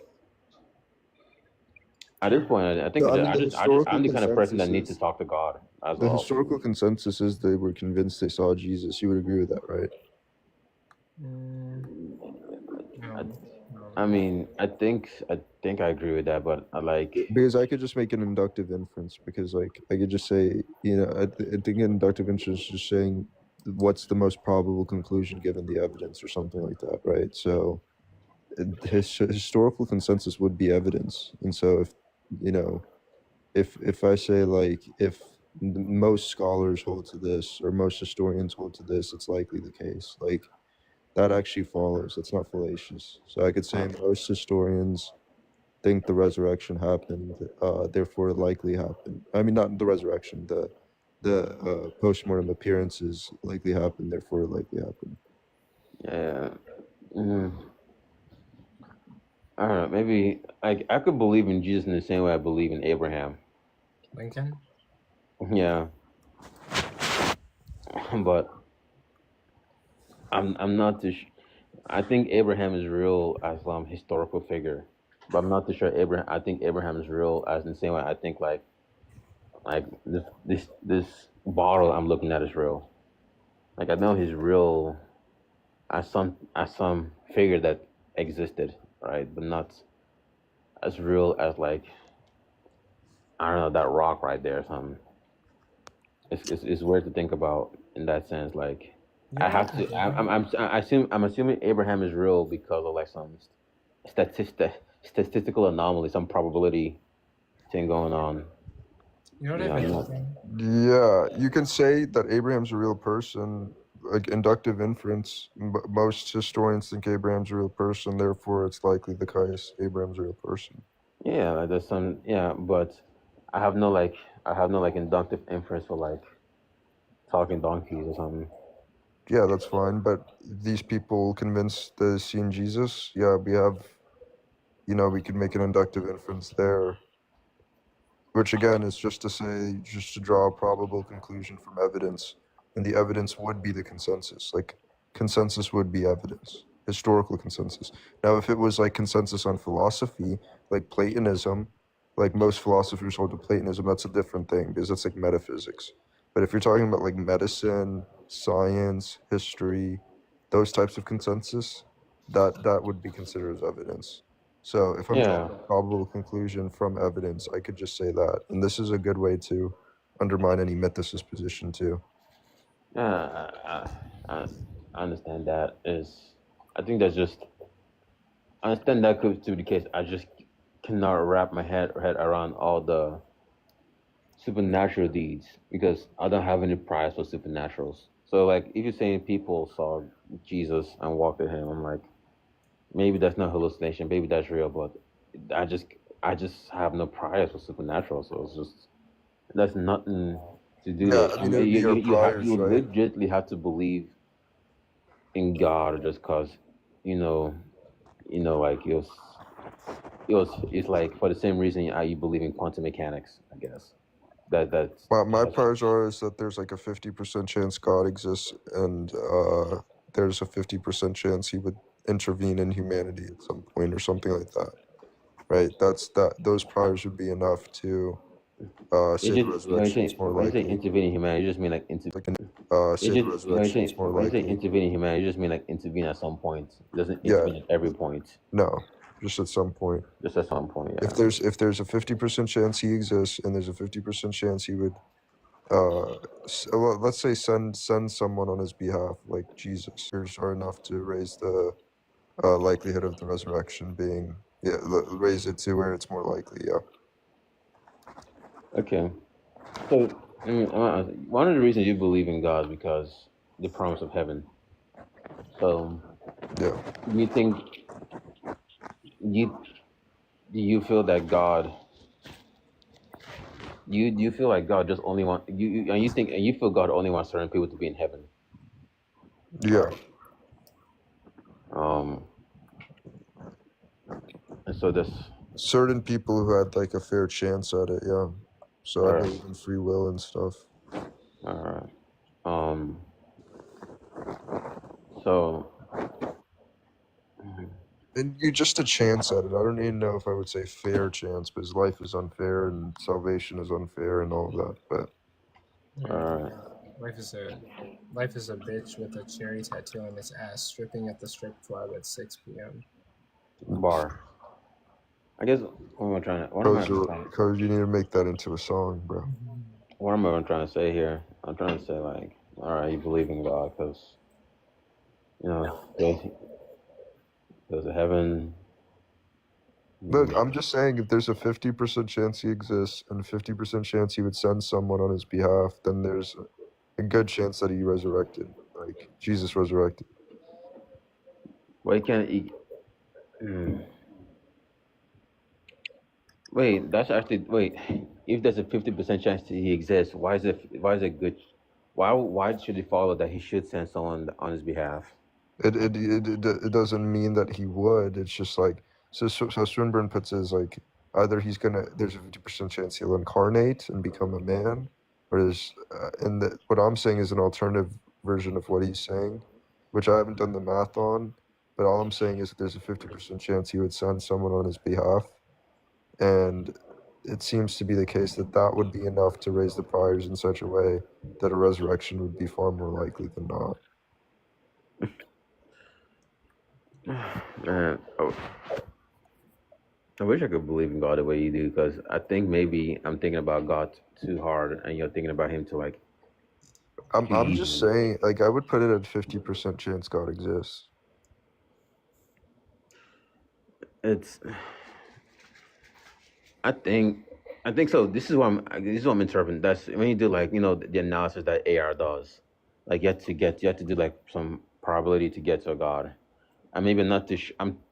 at this point, I think I'm the kind of person that needs to talk to God as well. The historical consensus is they were convinced they saw Jesus. You would agree with that, right? I mean, I think I agree with that, but I like because I could just make an inductive inference because like I could just say, I think an inductive inference is just saying what's the most probable conclusion given the evidence or something like that, right? So historical consensus would be evidence, and so if I say like if most scholars hold to this or most historians hold to this, it's likely the case. Like that actually follows. It's not fallacious. So I could say most historians think the resurrection happened, therefore it likely happened. I mean, not the resurrection. The postmortem appearances likely happened, therefore it likely happened. Yeah. I don't know. Maybe I could believe in Jesus in the same way I believe in Abraham. Lincoln? Yeah. But I'm not too. I think Abraham is real as historical figure, but I'm not too sure I think Abraham is real as in the same way I think like this bottle I'm looking at is real. Like I know he's real as some figure that existed, right? But not as real as like I don't know that rock right there or something. It's weird to think about in that sense. Like I have to. I'm assuming Abraham is real because of like some statistical anomaly, some probability thing going on. You know what Yeah, you can say that Abraham's a real person, like inductive inference. Most historians think Abraham's a real person, therefore it's likely the case Abraham's a real person. Yeah, like there's some. Yeah, but I have no inductive inference for like talking donkeys or something. Yeah, that's fine. But these people convinced they've seen Jesus. Yeah, we have, we could make an inductive inference there. Which again is just to draw a probable conclusion from evidence. And the evidence would be the consensus. Like consensus would be evidence. Historical consensus. Now if it was like consensus on philosophy, like Platonism, like most philosophers hold to Platonism, that's a different thing because that's like metaphysics. But if you're talking about like medicine, science, history, those types of consensus, that would be considered as evidence. So if I'm drawing a probable conclusion from evidence, I could just say that. And this is a good way to undermine any mythicist position too. I understand that. I think that's just. I understand that could be the case. I just cannot wrap my head around all the supernatural deeds because I don't have any prize for supernaturals. So like if you're saying people saw Jesus and walked with him, I'm like maybe that's not hallucination, maybe that's real, but I just I just have no prize for supernatural. So it's just that's nothing to do Yeah, with. I I mean, it mean, would be our you priors, right? legitimately have to believe in God just cause like it's like for the same reason you believe in quantum mechanics, I guess. My That's priors are is that there's like a 50% chance God exists, and there's a 50% chance he would intervene in humanity at some point or something like that. Right? That's that. Those priors would be enough to it's say the just resurrection is more when you say likely. intervening humanity, you just mean like it's Say the just resurrection is more when you say likely. intervening humanity, you just mean like intervene at some point. It doesn't Yeah. intervene at every point. No, just at some point. Just at some point, yeah. If there's a 50% chance he exists, and there's a 50% chance he would let's say send someone on his behalf, like Jesus, are enough to raise the likelihood of the resurrection being raise it to where it's more likely. Yeah. Okay. So I mean, one of the reasons you believe in God is because the promise of heaven. So yeah, you think you do you feel that God you feel like God just only want and you think and you feel God only wants certain people to be in heaven. Yeah. And so this Certain people who had like a fair chance at it. Yeah. So I believe in free will and stuff. All right. So. And you just a chance at it. I don't even know if I would say fair chance, because life is unfair and salvation is unfair and all of that. But Life is a bitch with a cherry tattoo on his ass, stripping at the strip club at 6 p.m. Bar. I guess what am I trying to? Because you need to make that into a song, bro. What am I trying to say here? I'm trying to say like, all right, you believe in God because there's a heaven. Look, I'm just saying, if there's a 50% chance he exists and a 50% chance he would send someone on his behalf, then there's a good chance that he resurrected, like Jesus resurrected. Why can't he? Wait, that's actually wait. If there's a 50% chance that he exists, why is it good? Why should it follow that he should send someone on his behalf? It doesn't mean that he would. It's just like so Swinburne puts it as like either there's a 50% chance he'll incarnate and become a man, or there's what I'm saying is an alternative version of what he's saying, which I haven't done the math on, but all I'm saying is that there's a 50% chance he would send someone on his behalf, and it seems to be the case that that would be enough to raise the priors in such a way that a resurrection would be far more likely than not. Man, I wish I could believe in God the way you do, because I think maybe I'm thinking about God too hard, and you're thinking about Him too like. I'm just saying, like, I would put it at 50% chance God exists. I think so. This is what I'm interpreting. That's when you do like the analysis that AR does. Like you have to do like some probability to get to a God, and maybe not to.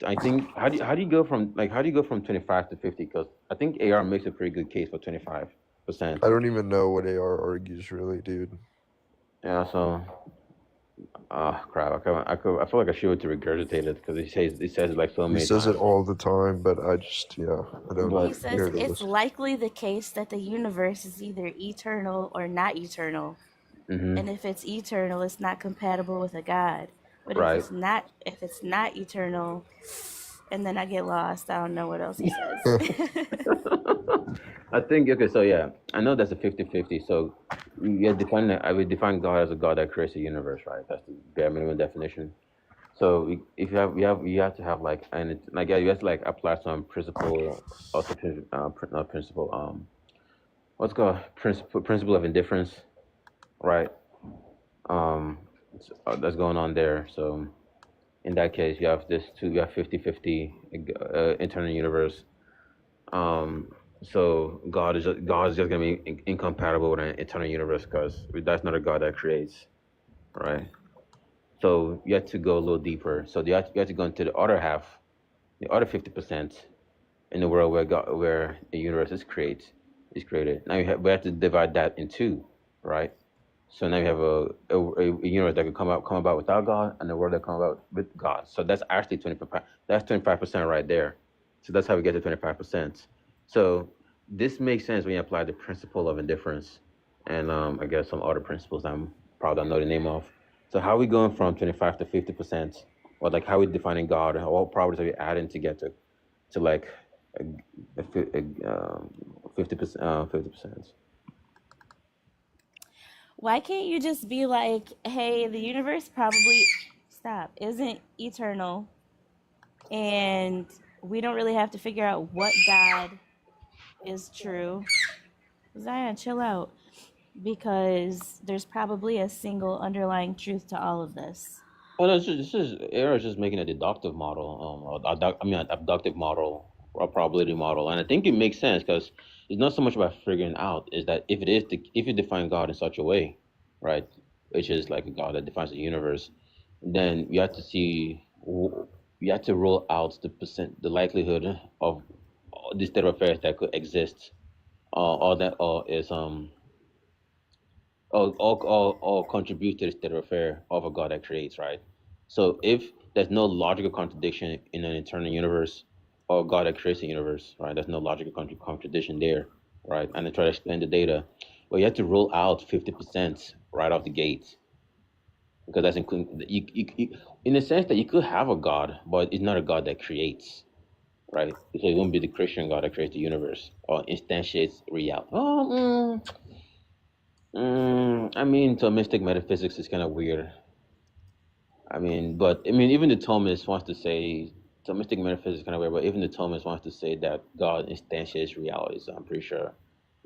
I think how do you go from 25 to 50? Because I think AR makes a pretty good case for 25%. I don't even know what AR argues really, dude. Yeah. So. Crap! I feel like I should to regurgitate it because he says it like so many times. He says it all the time, but I don't. He says it's likely the case that the universe is either eternal or not eternal, and if it's eternal, it's not compatible with a God. But Right. if it's not eternal, and then I get lost. I don't know what else he says. I think okay, so yeah, I know that's a 50-50. So I would define God as a God that creates a universe, right? That's the bare minimum definition. So if you have to have like you have to like apply some principle, also not principle, what's called principle of indifference, right? That's going on there. So in that case, you have 50-50 internal universe. So God is just gonna be incompatible with an eternal universe because that's not a God that creates, right? So you have to go a little deeper. So you have to go into the other half, the other 50% in the world where the universe is created. Now we have to divide that in two, right? So now you have a universe that could come about without God, and a world that come about with God. So that's actually 25. That's 25% right there. So that's how we get to 25%. So this makes sense when you apply the principle of indifference, and I guess some other principles I'm probably don't know the name of. So how are we going from 25 to 50%? Or like how are we defining God? What properties are we adding to get to like a 50%? 50%. Why can't you just be like, hey, the universe probably isn't eternal, and we don't really have to figure out what God is true. Zion, chill out. Because there's probably a single underlying truth to all of this. Oh, no, this is Era is just making a deductive model, an abductive model or a probability model, and I think it makes sense because it's not so much about figuring out. Is that if you define God in such a way, right, which is like a God that defines the universe, then you have to you have to rule out the likelihood of this state of affairs that could exist, or that is all contribute to the state of affair of a God that creates, right? So if there's no logical contradiction in an eternal universe or God that creates the universe, right? There's no logical contradiction there, right? And I try to explain the data. Well, you have to rule out 50% right off the gate because that's including in the sense that you could have a God, but it's not a God that creates, right? So it won't be the Christian God that creates the universe or instantiates reality. I mean, Thomistic metaphysics is kind of weird. Even the Thomist wants to say Thomistic metaphysics is kind of weird. But even the Thomist wants to say that God instantiates reality. So I'm pretty sure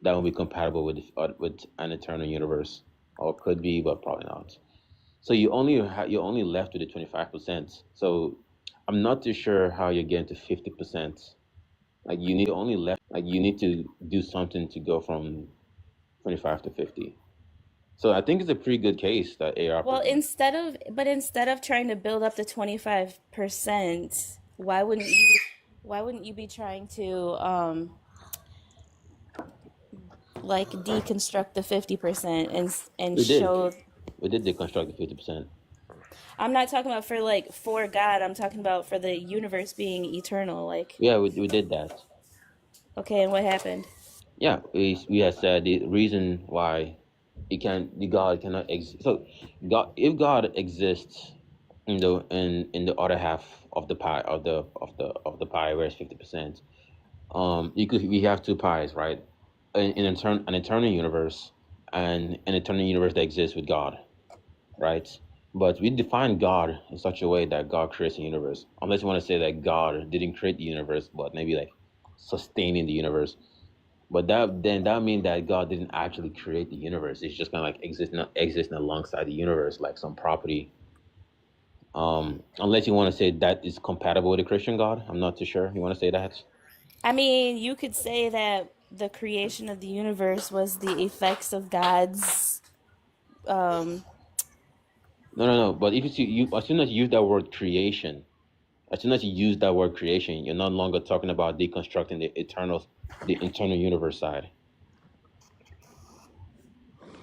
that will be compatible with an eternal universe, or could be, but probably not. So you're only left with the 25%. So I'm not too sure how you're getting to 50%. You need to do something to go from 25 to 50. So I think it's a pretty good case that AR. Well, instead of trying to build up the 25%, why wouldn't you be trying to like deconstruct the 50% and show? We did deconstruct the 50%. I'm not talking about for God. I'm talking about for the universe being eternal. Yeah, we did that. Okay, and what happened? Yeah, we had said the reason why God cannot exist. So if God exists in the other half of the pie of the pie where it's 50%, we have two pies, right? An eternal universe and an eternal universe that exists with God, right? But we define God in such a way that God creates the universe. Unless you want to say that God didn't create the universe, but maybe like sustaining the universe. But that means that God didn't actually create the universe. It's just kind of like existing alongside the universe, like some property. Unless you want to say that is compatible with a Christian God, I'm not too sure. You want to say that? I mean, you could say that the creation of the universe was the effects of God's. No. But if you as soon as you use that word creation, you're no longer talking about deconstructing the eternal universe side.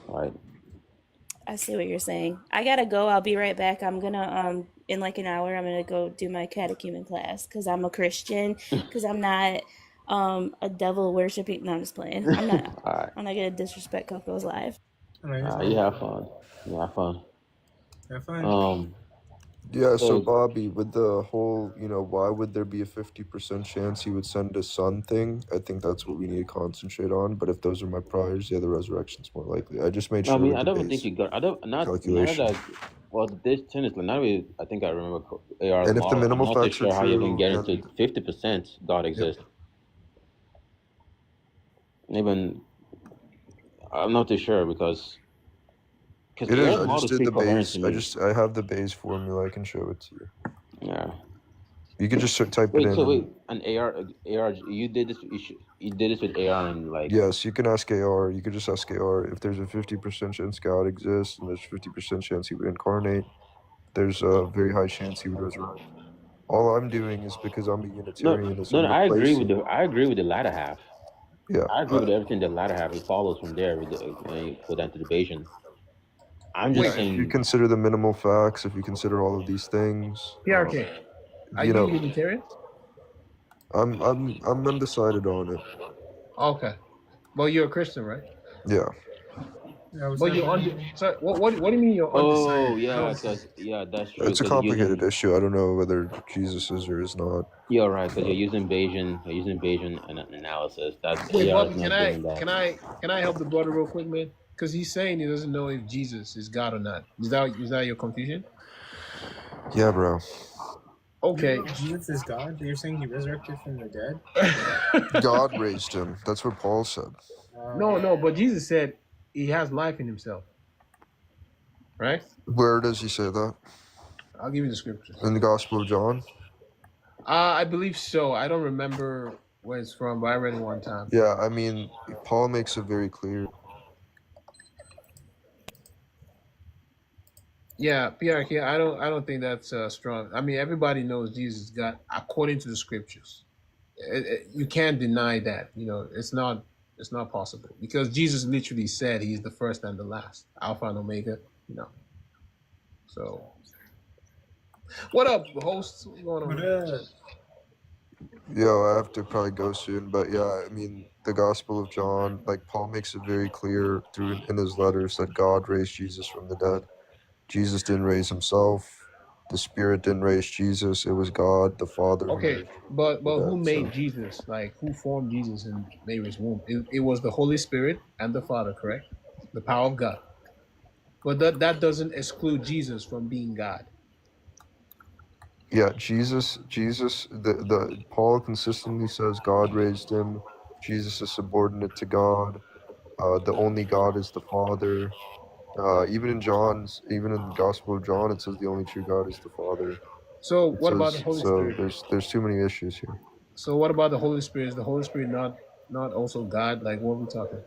Right. I see what you're saying. I gotta go. I'll be right back. I'm gonna in like an hour. I'm gonna go do my catechumen class because I'm a Christian. Because I'm not a devil worshiping. No, I'm just playing. I'm not. Right. I'm not gonna disrespect Coco's live. You have fun. Have fun. Yeah, so Bobby, with the whole, why would there be a 50% chance he would send his son thing? I think that's what we need to concentrate on. But if those are my priors, yeah, the resurrection's more likely. I just made sure. I don't think you got. Calculation. This tennis. I think I remember AR's and if model. the minimal I'm not facts sure are how you can true, get into 50% God exists. Even I'm not too sure because it is. I just did the base. I have the base formula. I can show it to you. Yeah. You could just type it Wait, in. so wait, And, an AR, you did this. You did this with AR and like. yes, you can ask AR. You could just ask AR if there's a 50% chance God exists and there's 50% chance he would incarnate. There's a very high chance he would resurrect. All I'm doing is because I'm a Unitarian is I'm I agree with replacing. the latter half. Yeah, I agree with everything the latter half. It follows from there with you put that into debation. I'm just yeah. If you saying. consider the minimal facts, if you consider all of these things, PRK, are you you know, Unitarian? I'm undecided on it. Okay. Well, you're a Christian, right? Yeah. But you're sorry, what do you mean you're undecided? Oh yeah, because that's true. It's a Because you're complicated using. issue. I don't know whether Jesus is or is not. You're right, because you're using Bayesian. You're using Bayesian analysis. That's Wait, AR is Bobby, not doing that. can I help the brother real quick, man? Because he's saying he doesn't know if Jesus is God or not. Is that your confusion? Yeah, bro. Okay. Jesus is God? You're saying he resurrected from the dead? God raised him. That's what Paul said. No, but Jesus said he has life in himself. Right? Where does he say that? I'll give you the scriptures. In the Gospel of John? I believe so. I don't remember where it's from, but I read it one time. Yeah, I mean, Paul makes it very clear. Yeah, PRK, I don't think that's strong. I mean, everybody knows Jesus is God according to the scriptures. You can't deny that. You know, it's not possible because Jesus literally said he's the first and the last, Alpha and Omega. You know. So, what up, host? What's going on? Yo, I have to probably go soon, but yeah, I mean, the Gospel of John, like Paul makes it very clear through in his letters that God raised Jesus from the dead. Jesus didn't raise himself. The Spirit didn't raise Jesus. It was God, the Father. Okay, but who made so. Jesus? Like, who formed Jesus in Mary's womb? It was the Holy Spirit and the Father, correct? The power of God. But that doesn't exclude Jesus from being God. Yeah, Jesus, the Paul consistently says God raised him. Jesus is subordinate to God. The only God is the Father. Even in the Gospel of John, it says the only true God is the Father. So what about the Holy Spirit? There's too many issues here. So what about the Holy Spirit? Is the Holy Spirit not also God? Like, what are we talking?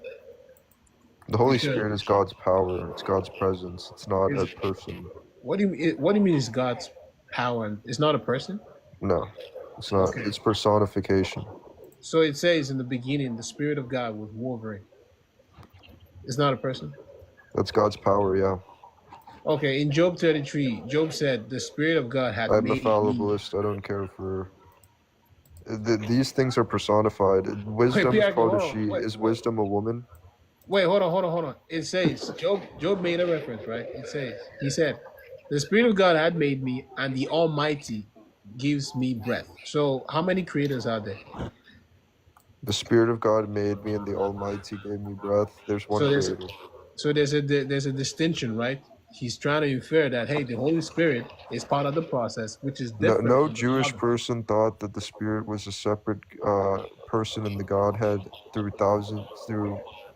The Holy Spirit is God's power. It's God's presence. It's not a person. What do you mean? Is God's power? And it's not a person? No, it's not. Okay. It's personification. So it says in the beginning, the Spirit of God was Wolverine. It's not a person? That's God's power, yeah. Okay, in Job 33, Job said, the Spirit of God had I'm a made fallibilist. I don't care for... These things are personified. Wisdom is called a she. Is wisdom a woman? Wait, hold on. It says, Job made a reference, right? It says, he said, the Spirit of God had made me, and the Almighty gives me breath. So how many creators are there? The Spirit of God made me, and the Almighty gave me breath. There's one creator. So there's a distinction, right? He's trying to infer that, hey, the Holy Spirit is part of the process, which is different. No Jewish person thought that the Spirit was a separate person in the Godhead through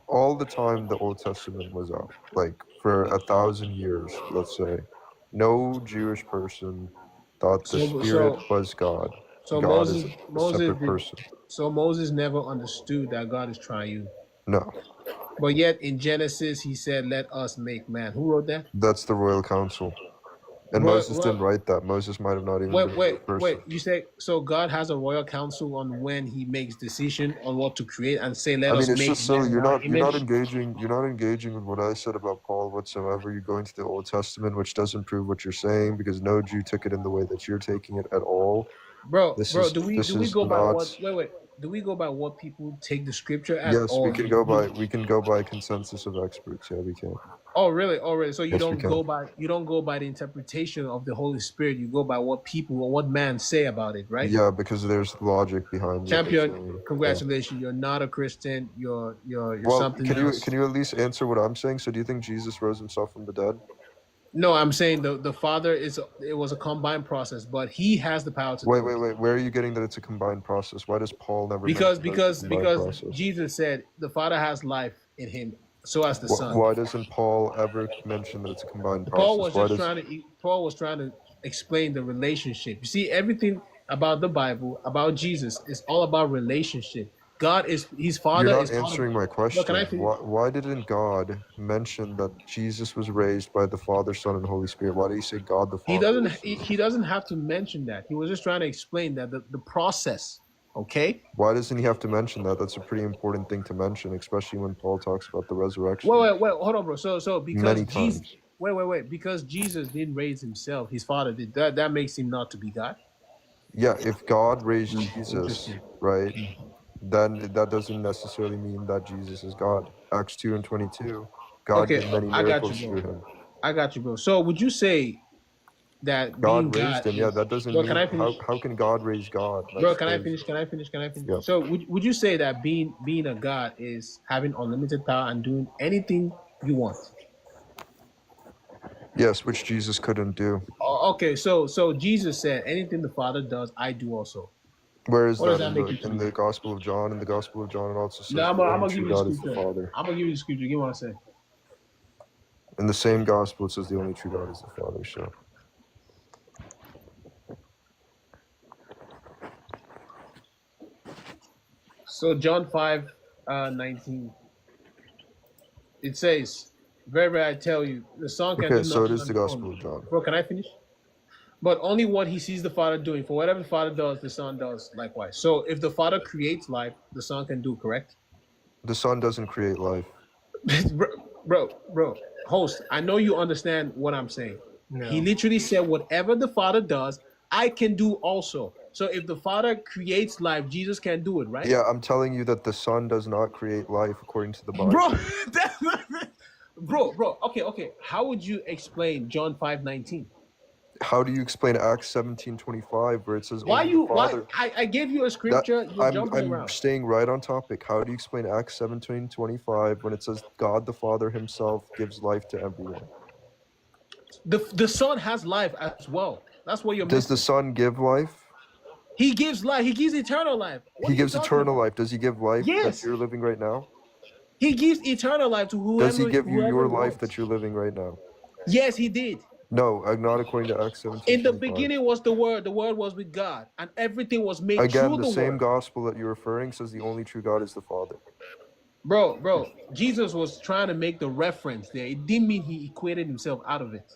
all the time the Old Testament was out, like for 1,000 years, let's say. No Jewish person thought the Spirit was God. So God is a separate person. So Moses never understood that God is triune. No. But yet in Genesis, he said, let us make man. Who wrote that? That's the Royal Council. And Moses didn't write that. Moses might have not even been the person. Wait. You say, so God has a royal council on when he makes decision on what to create and say, let us make man. It's just silly. You're not engaging with what I said about Paul whatsoever. You're going to the Old Testament, which doesn't prove what you're saying, because no Jew took it in the way that you're taking it at all. Bro, do we go by what do we go by what people take the scripture as? Yes, we can go by consensus of experts. Yeah, we can. Oh, really? So you Yes, don't go by the interpretation of the Holy Spirit. You go by what people or what man say about it, right? Yeah, because there's logic behind it. Champion, congratulations. Yeah. You're not a Christian. You're something else. Can you at least answer what I'm saying? So do you think Jesus rose himself from the dead? No, I'm saying the Father it was a combined process, but he has the power to wait. Where are you getting that it's a combined process? Why does Paul never because Jesus said the Father has life in him, so as the Son. Why doesn't Paul ever mention that it's a combined process? Paul was trying to explain the relationship. You see, everything about the Bible, about Jesus, is all about relationship. God is his You're father not is part of. answering my Look, can I question. finish? Why didn't God mention that Jesus was raised by the Father, Son, and Holy Spirit? Why did he say God the He Father doesn't raised he, Jesus? he doesn't have to mention that. He was just trying to explain that the process, okay? Why doesn't he have to mention that? That's a pretty important thing to mention, especially when Paul talks about the resurrection Wait, hold on, bro. So because many Jesus times. wait, because Jesus didn't raise himself, his father did. That makes him not to be God. Yeah, if God raised Jesus, Interesting. right, then that doesn't necessarily mean that Jesus is God. Acts 2 and 22, God Okay, did many I got you, miracles through bro. him. I got you, bro. So would you say that being God God raised him. Yeah, is, that doesn't bro, can mean, I finish? how can God raise God? Bro, That's can I crazy. finish? Can I finish? Can I finish? Yeah. So would you say that being a God is having unlimited power and doing anything you want? Yes, which Jesus couldn't do. Okay, so Jesus said, anything the Father does, I do also. Where is What does that that in make you to the be? Gospel of John? In the Gospel of John, it also No, says I'm the gonna only give true you the God is the scripture. Father. I'm gonna give you the scripture. Give me one second. In the same Gospel, it says the only true God is the Father. So So John 5:19. It says, very, very, I tell you, the Son can okay, do so it nothing is on the his own. Gospel of John. Bro, can I finish? But only what he sees the Father doing. For whatever the Father does, the Son does likewise. So if the Father creates life, the Son can do, correct? The Son doesn't create life. bro, host, I know you understand what I'm saying. He No. literally said, whatever the Father does, I can do also. So if the Father creates life, Jesus can do it, right? Yeah, I'm telling you that the Son does not create life according to the Bro, Bible. bro, okay. How would you explain John 5:19? How do you explain Acts 17:25, where it says Why only the you why Father? I gave you a That scripture, you're jumping I'm around. staying right on topic. How do you explain Acts 17:25 when it says God the Father Himself gives life to everyone? The Son has life as well. That's what you're Does the missing. Son give life? He gives life, he gives eternal life. What He are you gives talking eternal about? life. Does He give life that Yes. you're living right now? He gives eternal life to Does He whoever give you whoever your he life wants. that you're living right now? Yes, he did. No, not according to Acts In the 17:25. beginning was the Word was with God, and everything was made Again, through the the same Word. gospel that you're referring says the only true God is the Father. Bro, Jesus was trying to make the reference there. It didn't mean he equated himself out of it.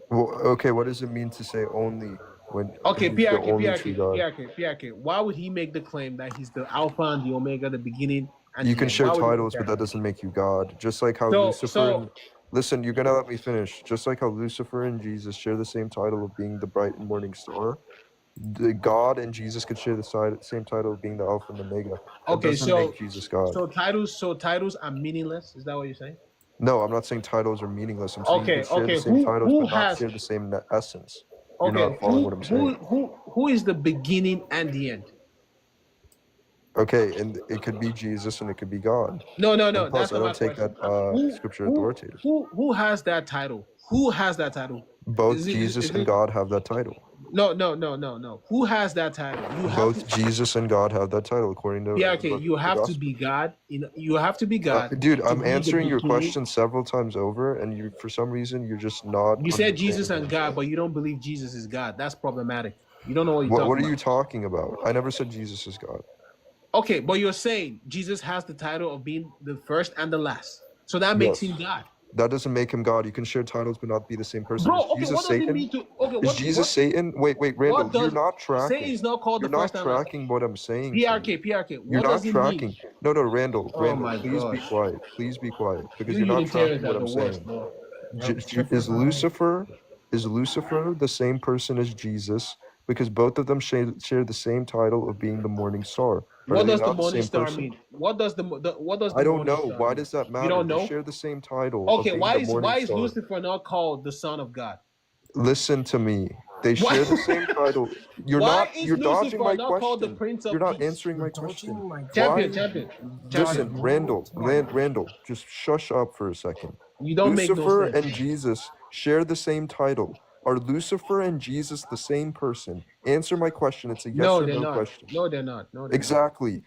Well, okay, what does it mean to say only when Okay, He's the only true God? PRK. Why would he make the claim that he's the Alpha and the Omega, the beginning and You the can end? share Why would he make titles, but that that claim? doesn't make you God. Just like how So, Lucifer so and listen, you're gonna let me finish. Just like how Lucifer and Jesus share the same title of being the bright and morning star, the God and Jesus could share the same title of being the Alpha and the Omega. That okay, doesn't make Jesus God. so titles are meaningless. Is that what you're saying? No, I'm not saying titles are meaningless. I'm saying you Okay, could share the same titles, who but not has share the same essence. You're okay not following what I'm saying. who is the beginning and the end? Okay, and it could be Jesus and it could be God. No, And plus, that's I not my don't take that question. scripture authoritative. Who has that title? Who has that title? Both Is it Jesus is and it God have that title. no. Who has that title? You have Both to Jesus and God have that title according to PRK, you the have to be gospel. God. You have to be God Dude, to I'm be the answering your beginning. question several times over, and you, for some reason, you're just not You said Jesus understanding what and I'm God, saying. but you don't believe Jesus is God. That's problematic. You don't know what you're What talking are you about. talking about? I never said Jesus is God. Okay, but you're saying Jesus has the title of being the first and the last. So that makes Yes. him God. That doesn't make him God. You can share titles but not be the same person. Is Bro, okay, Jesus what does it Satan? mean to okay, Is Jesus Satan? Wait, Randall, what you're does not Satan tracking. is not called the You're not first and last? tracking what I'm saying to you. PRK, You're what not does it mean? tracking. No, Randall, Oh my please be gosh. quiet. Please be quiet because You you're not Unitarians tracking are what the I'm worst, saying. bro. Is Lucifer the same person as Jesus? Because both of them share the same title of being the morning star. Are What they does the not the morning same star person? mean? What does the I don't morning know. star Why mean? does that You matter? don't They know? share the same title of Okay, being the morning why is star. Lucifer not called the son of God? Listen to me. They Why share the same title. why is You're dodging Lucifer my not called the question. Prince You're of not Peace? answering You're my question. dodging my Champion, Why? question. Listen, Jordan, Randall, just shush up for a second. You don't make no Lucifer sense. and Jesus share the same title. Are Lucifer and Jesus the same person? Answer my question. It's a yes No, or they're no not. question. No, they're not. No, they're not. Exactly.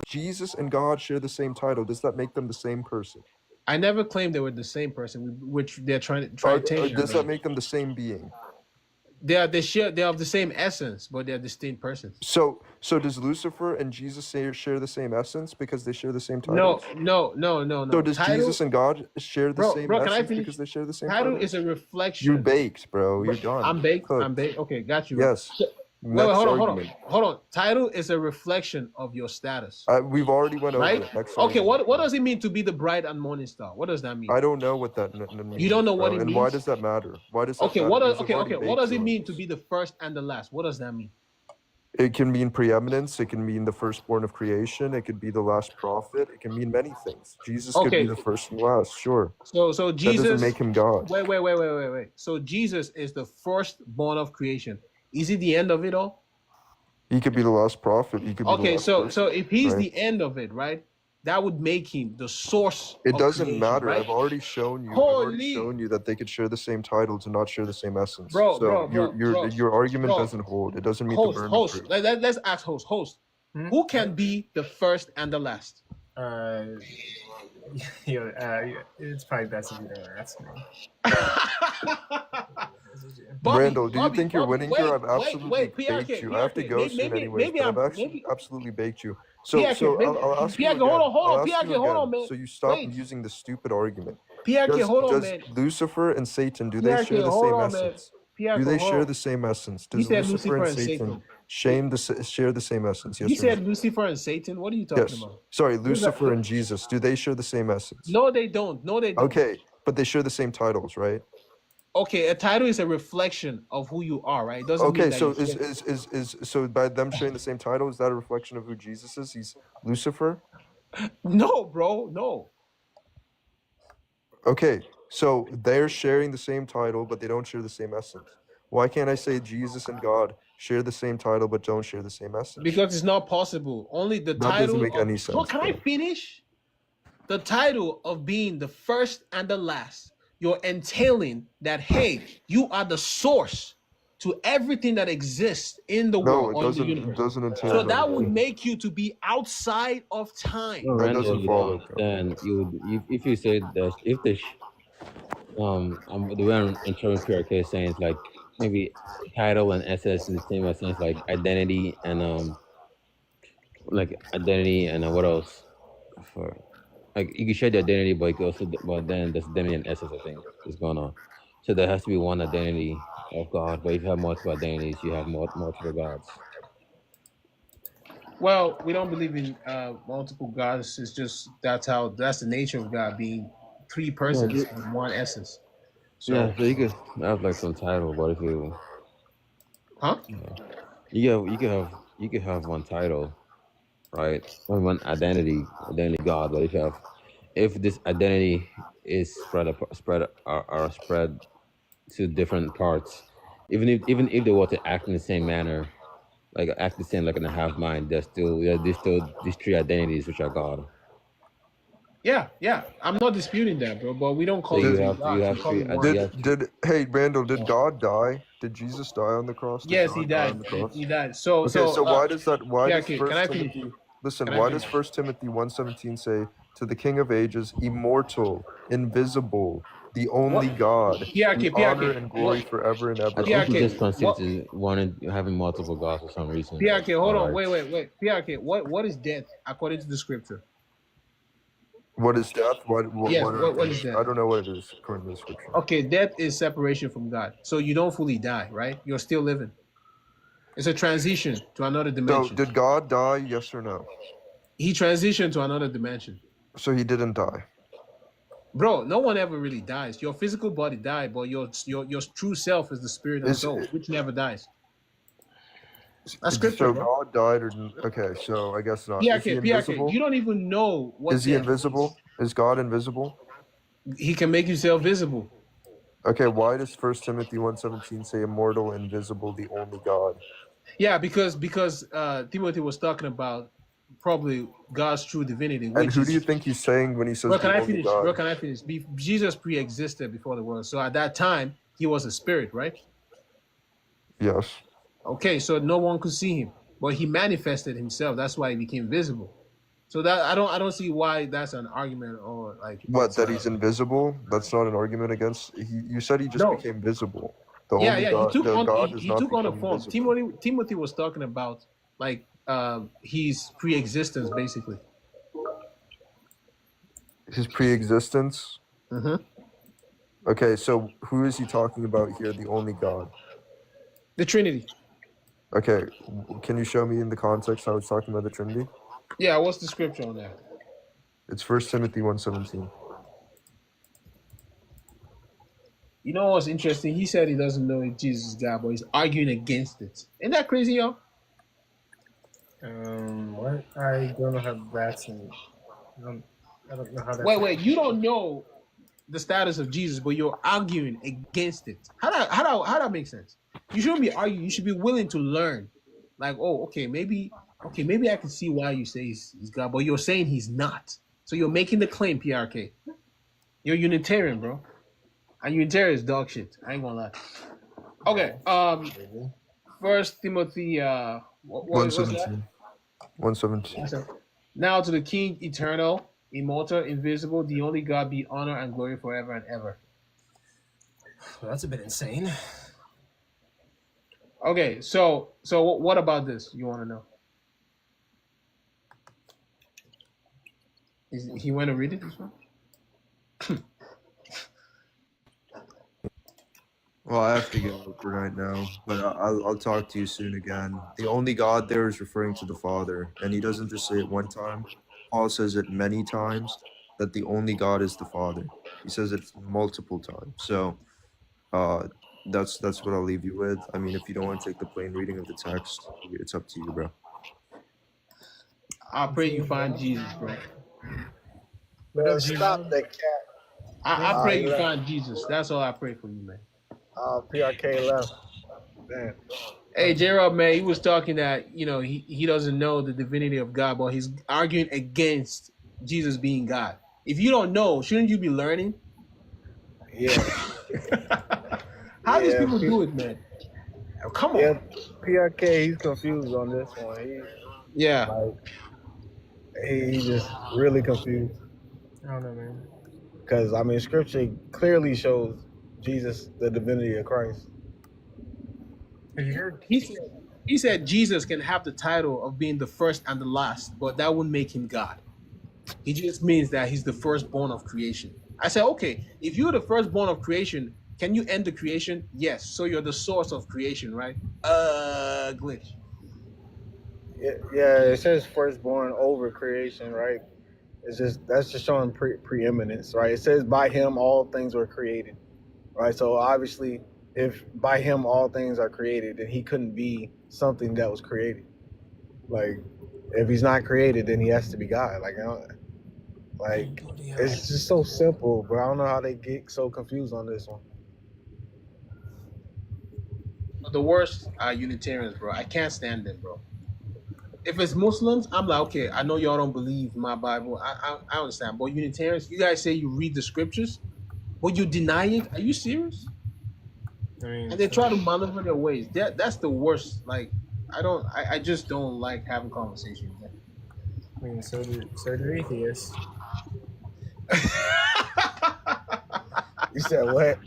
Jesus and God share the same title. Does that make them the same person? I never claimed they were the same person, which they're trying to Does that arrange. make them the same being? They have the same essence, but they're distinct persons. So does Lucifer and Jesus share the same essence because they share the same No, titles? no. So does Title, Jesus and God share the same bro. Can I essence finish? because they share the same Title titles? is a You reflection. baked, bro. You're I'm done. baked. I'm Cooked. baked. Okay, got you. Yes. Wait, Next hold argument. on. Title is a reflection of your status, We've already went over right? it. Next Okay, argument. what does it mean to be the bright and morning star? What does that mean? I don't know what that means. You don't know what bro. it And means? why does that matter? Why does that Okay, matter? what Because I've already what does baked it you mean on to this. be the first and the last? What does that mean? It can mean preeminence. It can mean the firstborn of creation. It could be the last prophet. It can mean many things. Jesus could be Okay, the first and last. Sure. so That doesn't Jesus. make him God. Wait. So Jesus is the firstborn of creation. Is he the end of it all? He could be the last prophet. He could be the Okay, last so person, if he's right? the end of it, right? That would make him the source It of doesn't creation, matter. right? I've already shown you. Holy, That they could share the same titles and not share the same essence. bro, So your argument doesn't hold. It doesn't meet the burden of proof. Let's ask host. Who can be the first and the last? It's probably best if you don't ask me. Randall, do you think you're winning here? I've absolutely baked PRK, you. I have to go soon anyways, but I've actually absolutely baked you. So I'll ask you again. Hold on, PRK, hold on, man. So you stop using the stupid argument. PRK, hold on, man. Does Lucifer and Satan, do they PRK, share the hold same on, man. essence? PRK, Do they hold share on. the same essence? You Does said Lucifer and Satan share the same essence? Yes You or said no? Lucifer and Satan? What are you talking Yes. about? Sorry, Lucifer and Jesus, do they share the same essence? No, they don't. Okay, but they share the same titles, right? Okay, a title is a reflection of who you are, right? It doesn't mean Okay, that so you so by them sharing the same title, is that a reflection of who Jesus is? He's Lucifer? No, bro, no. Okay, so they're sharing the same title, but they don't share the same essence. Why can't I say Jesus and God share the same title but don't share the same essence? Because it's not possible. Only the That title. doesn't make any sense. Bro, can I bro. finish? The title of being the first and the last, you're entailing that, hey, you are the source to everything that exists in the No, world or in the universe. it doesn't entail So that would anything. make you to be outside of time. No, That Randall, doesn't you follow, don't bro. understand. If you say that if the way I'm interpreting PRK is saying is like maybe title and essence in the same essence, like identity and what else for like you can share the identity, but you can also then there's identity and essence I think is going on. So there has to be one identity of God, but if you have multiple identities, you have multiple gods. Well, we don't believe in multiple gods. It's just that's the nature of God, being three persons in one essence. So you could have like some title, but if you you could have one title, right? One identity God, but if this identity is spread to different parts, even if they were to act in the same manner, like act the same like in a half mind, there's still these three identities which are God. Yeah. I'm not disputing that, bro. But we don't call So it you have three. Hey Randall, did God die? Did Jesus die on the cross? Yes, he died. He died. So why does that? Why does can First I Timothy? finish? Listen, Can I why finish? does 1 Timothy 1:17 say, "To the King of Ages, immortal, invisible, the only God, be honor and glory forever and ever." I think he just considers having multiple gods for some reason. PRK, hold on, wait. PRK, what is death according to the scripture? What is death? What is death? I don't know what it is according to the scripture. Okay, death is separation from God. So you don't fully die, right? You're still living. It's a transition to another dimension. So did God die? Yes or no? He transitioned to another dimension. So he didn't die. Bro, no one ever really dies. Your physical body died, but your true self is the spirit and soul, which never dies. That's scripture. So God died, okay? So I guess not. PRK, you don't even know what. Is he invisible? Is God invisible? He can make himself visible. Okay, why does 1 Timothy 1:17 say immortal, invisible, the only God? Yeah, because Timothy was talking about probably God's true divinity. And who do you think he's saying when he says Bro, can the I only finish? God? Bro, can I finish? Jesus pre-existed before the world. So at that time, he was a spirit, right? Yes. Okay, so no one could see him, but he manifested himself. That's why he became visible. So that I don't see why that's an argument or like What, that he's invisible? That's not an argument against. You said he just became visible. The Yeah, only yeah. He God, took the on God does he not took on a become form. invisible. Timothy was talking about like his pre-existence basically. His pre-existence. Mm-hmm. Okay, so who is he talking about here? The only God. The Trinity. Okay, can you show me in the context how it's talking about the Trinity? Yeah, what's the scripture on that? It's 1 Timothy 1:17. You know what's interesting? He said he doesn't know if Jesus is God, but he's arguing against it. Isn't that crazy, yo? What? I don't know how that's in. I don't know how that's. Wait. You don't know the status of Jesus, but you're arguing against it. How that make sense? You shouldn't be arguing. You should be willing to learn. Like, oh, maybe I can see why you say he's God, but you're saying he's not. So you're making the claim, PRK. You're Unitarian, bro. And Unitarian is dog shit. I ain't gonna lie. Okay. First Timothy. What's that? 1:17. Now to the King, eternal, immortal, invisible, the only God, be honor and glory forever and ever. Well, that's a bit insane. Okay, so what about this? You want to know? He went to read it this one? Well, I have to go right now, but I'll talk to you soon again. The only God there is referring to the Father, and he doesn't just say it one time. Paul says it many times that the only God is the Father. He says it multiple times. So that's what I'll leave you with. I mean, if you don't want to take the plain reading of the text, it's up to you, bro. I pray you find Jesus, bro. Man, stop that cat. I pray you find Jesus. That's all I pray for you, man. PRK left. Man. Hey, J-Rob, man, he was talking that, he doesn't know the divinity of God, but he's arguing against Jesus being God. If you don't know, shouldn't you be learning? Yeah. How these people do it, man? Oh, come on. Yeah, PRK, he's confused on this one. He's just really confused. I don't know, man. Because, I mean, Scripture clearly shows Jesus, the divinity of Christ. Have you heard? He said Jesus can have the title of being the first and the last, but that wouldn't make him God. He just means that he's the firstborn of creation. I said, okay, if you're the firstborn of creation, can you end the creation? Yes. So you're the source of creation, right? Glitch. Yeah, it says firstborn over creation, right? That's just showing preeminence, right? It says by him all things were created, right? So obviously, if by him all things are created, then he couldn't be something that was created. Like, if he's not created, then he has to be God. It's just so simple, but I don't know how they get so confused on this one. The worst are Unitarians, bro. I can't stand them, bro. If it's Muslims, I'm like, okay, I know y'all don't believe my Bible. I understand. But Unitarians, you guys say you read the scriptures, but you deny it. Are you serious? I mean, and they try to maneuver their ways. That's the worst. Like, I just don't like having conversations. I mean, so do atheists. You said what?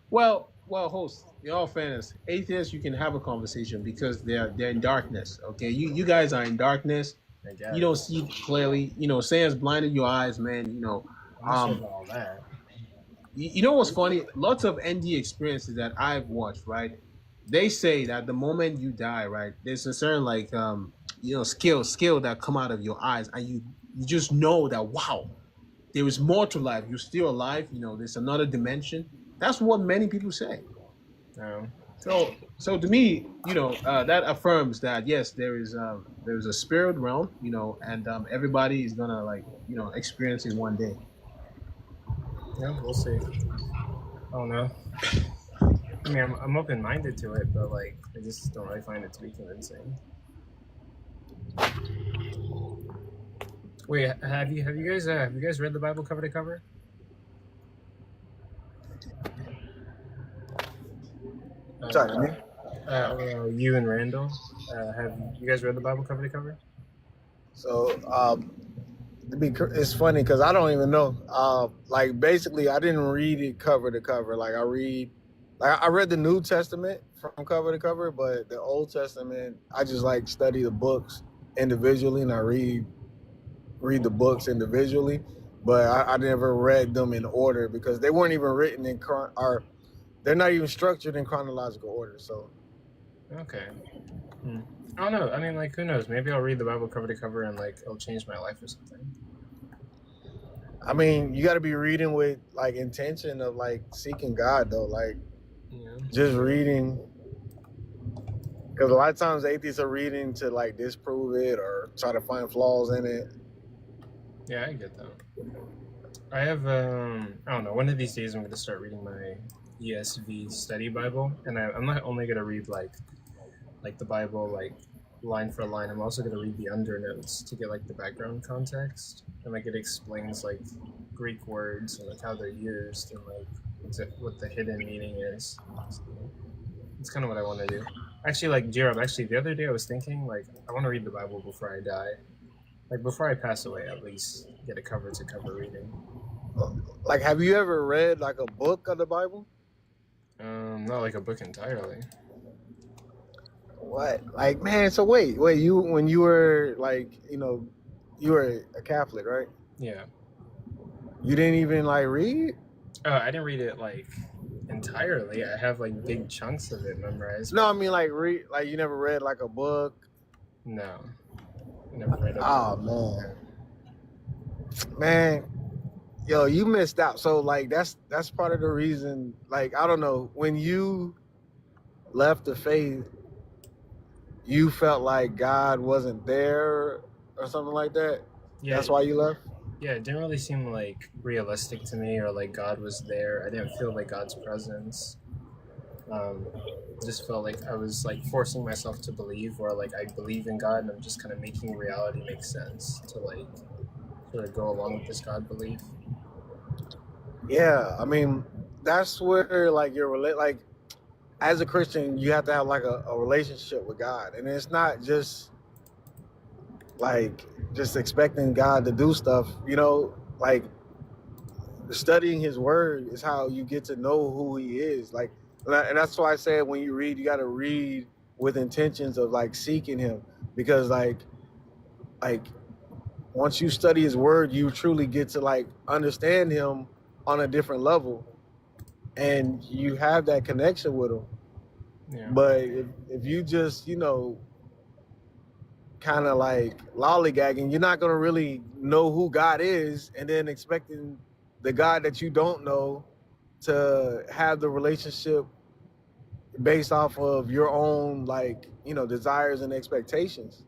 Well, host, in all fairness, atheists, you can have a conversation because they're in darkness. Okay, you guys are in darkness. You don't see clearly. Sans blinded your eyes, man. All that. You know what's funny? Lots of ND experiences that I've watched, right? They say that the moment you die, right, there's a certain skill that come out of your eyes, and you just know that, wow, there is more to life. You're still alive. There's another dimension. That's what many people say. So to me, that affirms that yes, there is a spirit realm, and everybody is gonna experience it one day. Yeah, we'll see. I don't know. I mean, I'm open-minded to it, but I just don't really find it to be convincing. Wait, have you guys read the Bible cover to cover? Sorry, you and Randall, have you guys read the Bible cover to cover? So It's funny because I don't even know. Like basically, I didn't read it cover to cover. Like I read the New Testament from cover to cover, but the Old Testament, I just like study the books individually, and I read the books individually. But I never read them in order because they weren't even written in or they're not even structured in chronological order. So Okay. I don't know. I mean, like, who knows? Maybe I'll read the Bible cover to cover and like it'll change my life or something. I mean, you got to be reading with like intention of like seeking God, though. Like, just reading, because a lot of times atheists are reading to like disprove it or try to find flaws in it. Yeah, I get that. I have I don't know. One of these days, I'm going to start reading my ESV study Bible, and I'm not only going to read like the Bible like line for line. I'm also going to read the undernotes to get like the background context, and like it explains like Greek words and like how they're used and like what the hidden meaning is. So it's kind of what I want to do. Actually, like Jared, the other day I was thinking like I want to read the Bible before I die. Like before I pass away, at least get a cover to cover reading. Like, have you ever read like a book of the Bible? Not like a book entirely. What? Like, man, so wait, you when you were like, you were a Catholic, right? Yeah. You didn't even like read? I didn't read it like entirely. I have like big chunks of it memorized. No, I mean like you never read like a book? No. I never read it. Oh man. Yo, you missed out. So like that's part of the reason, like, I don't know, when you left the faith, you felt like God wasn't there or something like that? Yeah. That's why you left? Yeah, it didn't really seem like realistic to me or like God was there. I didn't feel like God's presence. Just felt like I was like forcing myself to believe, or like I believe in God and I'm just kind of making reality make sense to like sort of go along with this God belief. Yeah, I mean, that's where like like as a Christian, you have to have like a relationship with God, and it's not just like just expecting God to do stuff. Like studying His Word is how you get to know who He is. Like, and that's why I said when you read, you got to read with intentions of like seeking Him, because like once you study His Word, you truly get to like understand Him on a different level, and you have that connection with Him. Yeah. But if you just kind of like lollygagging, you're not gonna really know who God is, and then expecting the God that you don't know to have the relationship based off of your own like desires and expectations.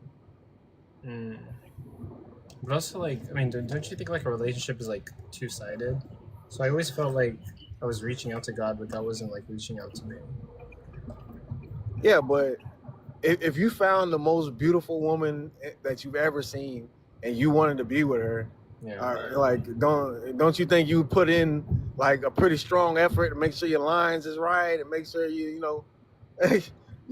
But also, like, I mean, don't you think like a relationship is like two-sided? So I always felt like I was reaching out to God, but God wasn't like reaching out to me. Yeah, but if you found the most beautiful woman that you've ever seen and you wanted to be with her, like don't you think you put in like a pretty strong effort to make sure your lines is right and make sure you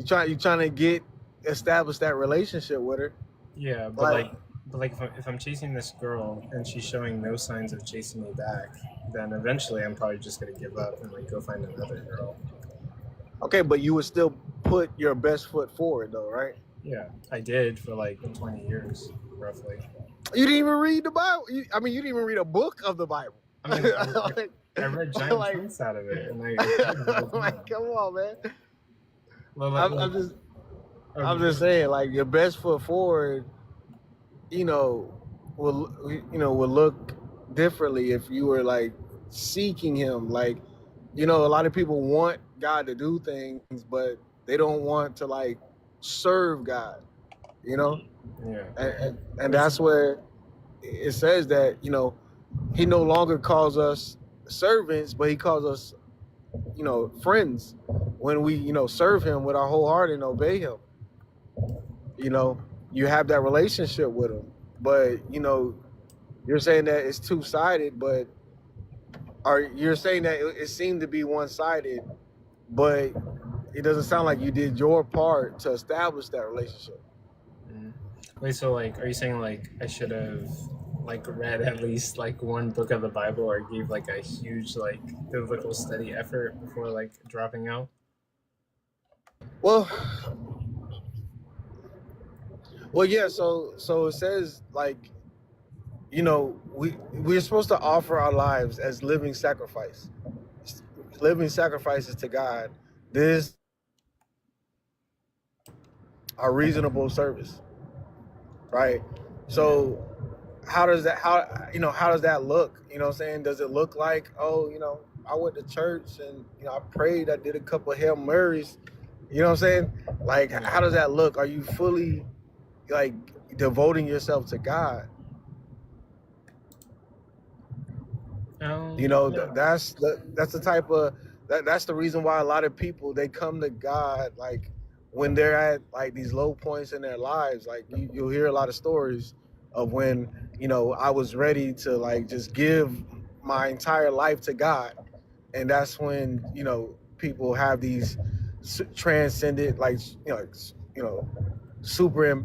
trying to establish that relationship with her? Yeah, but like if I'm chasing this girl and she's showing no signs of chasing me back, then eventually I'm probably just gonna give up and like go find another girl. Okay, but you would still put your best foot forward though, right? Yeah, I did for like 20 years, roughly. You didn't even read the Bible. You didn't even read a book of the Bible. I mean, I read giant chunks out of it, and like, come on, man. Well, I'm just saying, like, your best foot forward, will look differently if you were like seeking Him. Like, a lot of people want God to do things, but they don't want to like serve God. Yeah. And that's where it says that He no longer calls us servants, but He calls us friends when we serve Him with our whole heart and obey Him. You have that relationship with Him, but you're saying that it's two-sided, but you're saying that it seemed to be one-sided, but it doesn't sound like you did your part to establish that relationship. Wait, so like, are you saying like I should have like read at least like one book of the Bible or gave like a huge like biblical study effort before like dropping out? Well, yeah. So it says like, you know, we're supposed to offer our lives as living sacrifices to God. This are reasonable service, right? So how does that look? You know what I'm saying? Does it look like, oh, you know, I went to church and, you know, I prayed, I did a couple of Hail Marys, you know what I'm saying? Like, how does that look? Are you fully like devoting yourself to God? You know, that's the type of that's the reason why a lot of people, they come to God like when they're at like these low points in their lives. Like you'll hear a lot of stories of when, you know, I was ready to like just give my entire life to God, and that's when, you know, people have these transcendent, like, super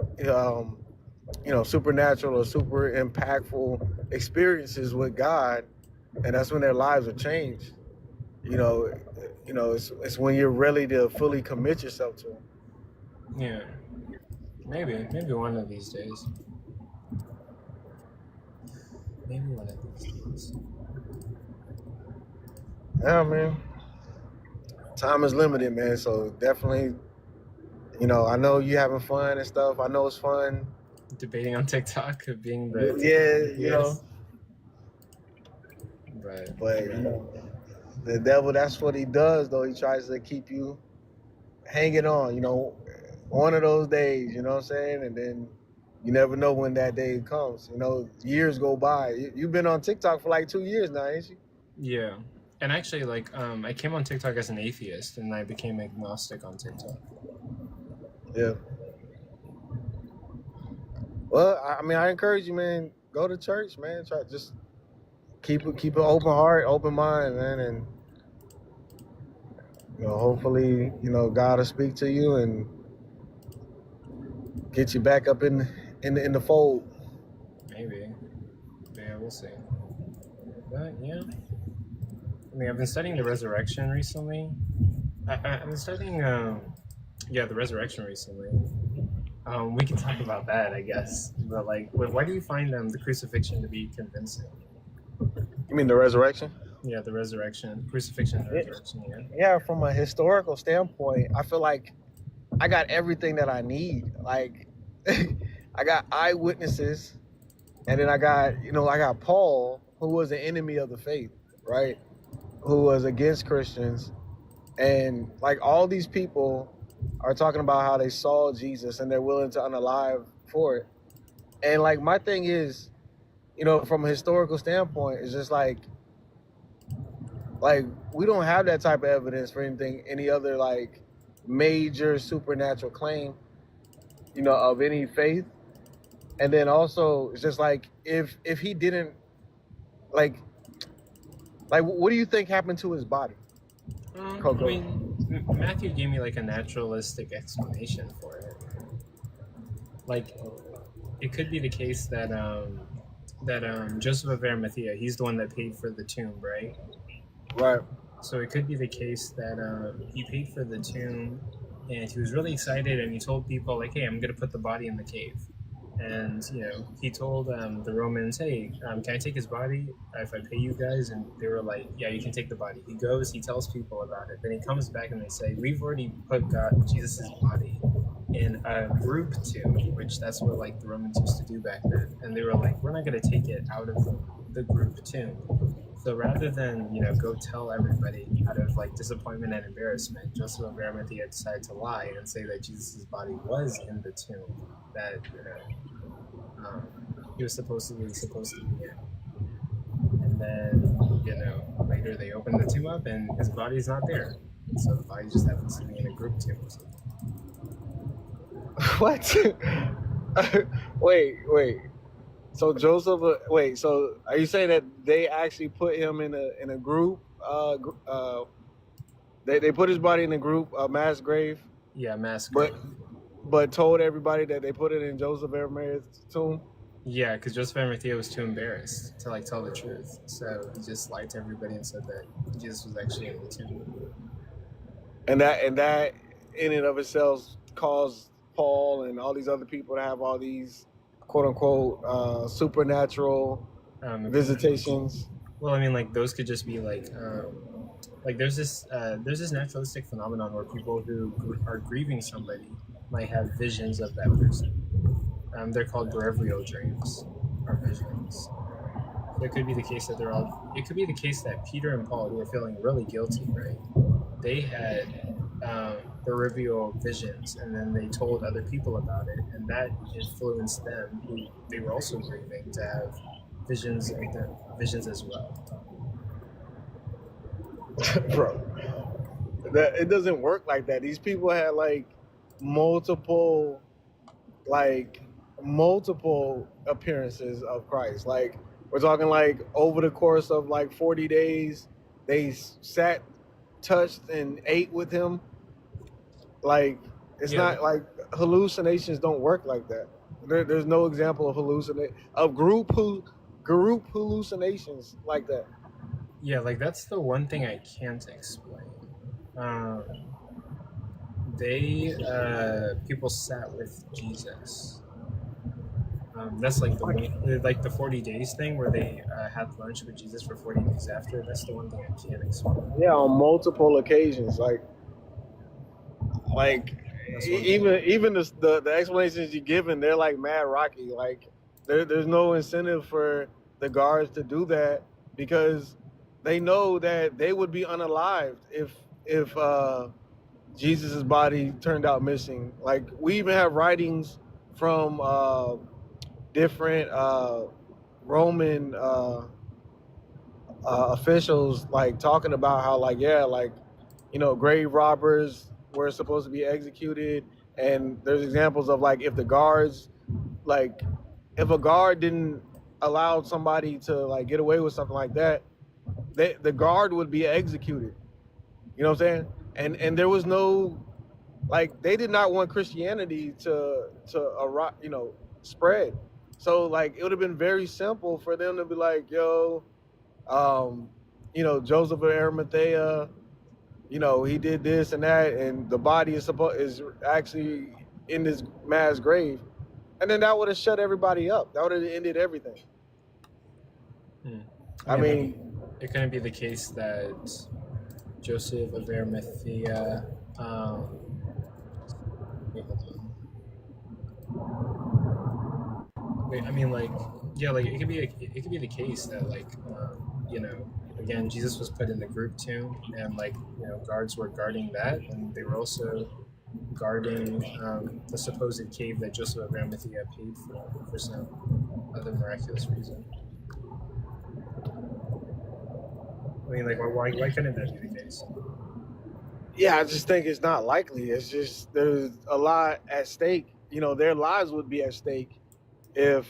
supernatural or super impactful experiences with God, and that's when their lives are changed. You know, it's when you're ready to fully commit yourself to Him. Yeah, maybe one of these days. Maybe one of these days. Yeah, man. Time is limited, man. So definitely, you know, I know you having fun and stuff. I know it's fun. Debating on TikTok, being the Yeah, you know. But you know, the devil, that's what he does, though. He tries to keep you hanging on, you know, one of those days, you know what I'm saying? And then you never know when that day comes. You know, years go by. You've been on TikTok for like 2 years now, ain't you? Yeah. And actually, like, I came on TikTok as an atheist, and I became agnostic on TikTok. Yeah. Well, I mean, I encourage you, man. Go to church, man. Try just keep an open heart, open mind, man, and you know, hopefully, you know, God will speak to you and get you back up in the fold. Maybe. Yeah, we'll see. But yeah, I mean, I've been studying the resurrection recently. I've been studying, the resurrection recently. We can talk about that, I guess. But like, why do you find the crucifixion to be convincing? You mean the resurrection? Yeah, the resurrection, crucifixion, and resurrection. Yeah. Yeah, from a historical standpoint, I feel like I got everything that I need. Like, I got eyewitnesses, and then I got Paul, who was an enemy of the faith, right? Who was against Christians, and like all these people are talking about how they saw Jesus and they're willing to unalive for it. And like my thing is, you know, from a historical standpoint, it's just like we don't have that type of evidence for any other like major supernatural claim, you know, of any faith. And then also it's just like if he didn't like what do you think happened to his body? I mean, Matthew gave me like a naturalistic explanation for it. Like, it could be the case that Joseph of Arimathea, he's the one that paid for the tomb, right? Right. So it could be the case that he paid for the tomb, and he was really excited, and he told people like, "Hey, I'm gonna put the body in the cave." And you know, he told the Romans, "Hey, can I take his body if I pay you guys?" And they were like, "Yeah, you can take the body." He goes, he tells people about it. Then he comes back, and they say, "We've already put Jesus's body in a group tomb," which that's what like the Romans used to do back then. And they were like, "We're not going to take it out of the group tomb." So rather than, you know, go tell everybody out of like disappointment and embarrassment, Joseph of Arimathea decided to lie and say that Jesus' body was in the tomb that, you know, he was supposed to be in. And then, you know, later they open the tomb up and his body's not there. So the body just happens to be in a group tomb or something. What? Wait. So Joseph, so are you saying that they actually put him in a group? They put his body in a group, a mass grave. Yeah, mass grave. But told everybody that they put it in Joseph Arimathea's tomb. Yeah, because Joseph of Arimathea was too embarrassed to like tell the truth, so he just lied to everybody and said that Jesus was actually in the tomb. And that in and of itself caused Paul and all these other people to have all these quote unquote supernatural visitations. Well, I mean, like those could just be like there's this naturalistic phenomenon where people who are grieving somebody might have visions of that person. They're called bereaverial dreams or visions. So it could be the case that it could be the case that Peter and Paul, who were feeling really guilty, right? They had bereaverial visions, and then they told other people about it, and that influenced them, who they were also grieving, to have visions as well. Bro, that it doesn't work like that. These people had like multiple appearances of Christ. Like we're talking like over the course of like 40 days, they sat, touched, and ate with him. Like it's not like hallucinations don't work like that. There's no example of group hallucinations like that. Yeah, like that's the one thing I can't explain. People sat with Jesus. That's like the 40 days thing where they had lunch with Jesus for 40 days after. That's the one thing I can't explain. Yeah, on multiple occasions. Like even the explanations you're given, they're like mad rocky. Like there's no incentive for the guards to do that because they know that they would be unalived if Jesus's body turned out missing. Like we even have writings from different Roman officials like talking about how grave robbers were supposed to be executed, and there's examples of like if the guards if a guard didn't allow somebody to like get away with something like that, the guard would be executed. You know what I'm saying? And there was no they did not want Christianity to spread. So like it would have been very simple for them to be like, yo, Joseph of Arimathea, he did this and that, and the body is actually in this mass grave, and then that would have shut everybody up. That would have ended everything. I mean, it couldn't be the case that Joseph of Arimathea. Wait, I mean, it could be the case that again, Jesus was put in the group tomb, and guards were guarding that, and they were also guarding the supposed cave that Joseph of Arimathea paid for some other miraculous reason. I mean, why couldn't that be the case? Yeah, I just think it's not likely. It's just there's a lot at stake. Their lives would be at stake if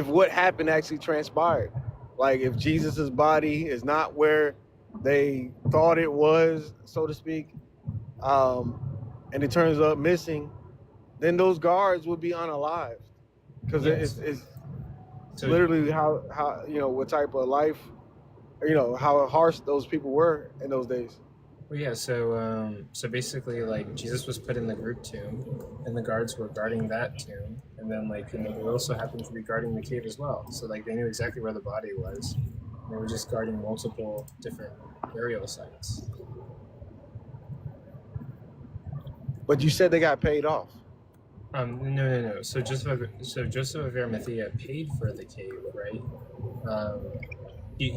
what happened actually transpired. Like if Jesus's body is not where they thought it was, so to speak, and it turns up missing, then those guards would be unalived because it's literally how what type of life, how harsh those people were in those days. Well, yeah. So basically, Jesus was put in the group tomb, and the guards were guarding that tomb, and then they also happened to be guarding the cave as well. So they knew exactly where the body was. And they were just guarding multiple different burial sites. But you said they got paid off. No. So Joseph of Arimathea paid for the cave, right? He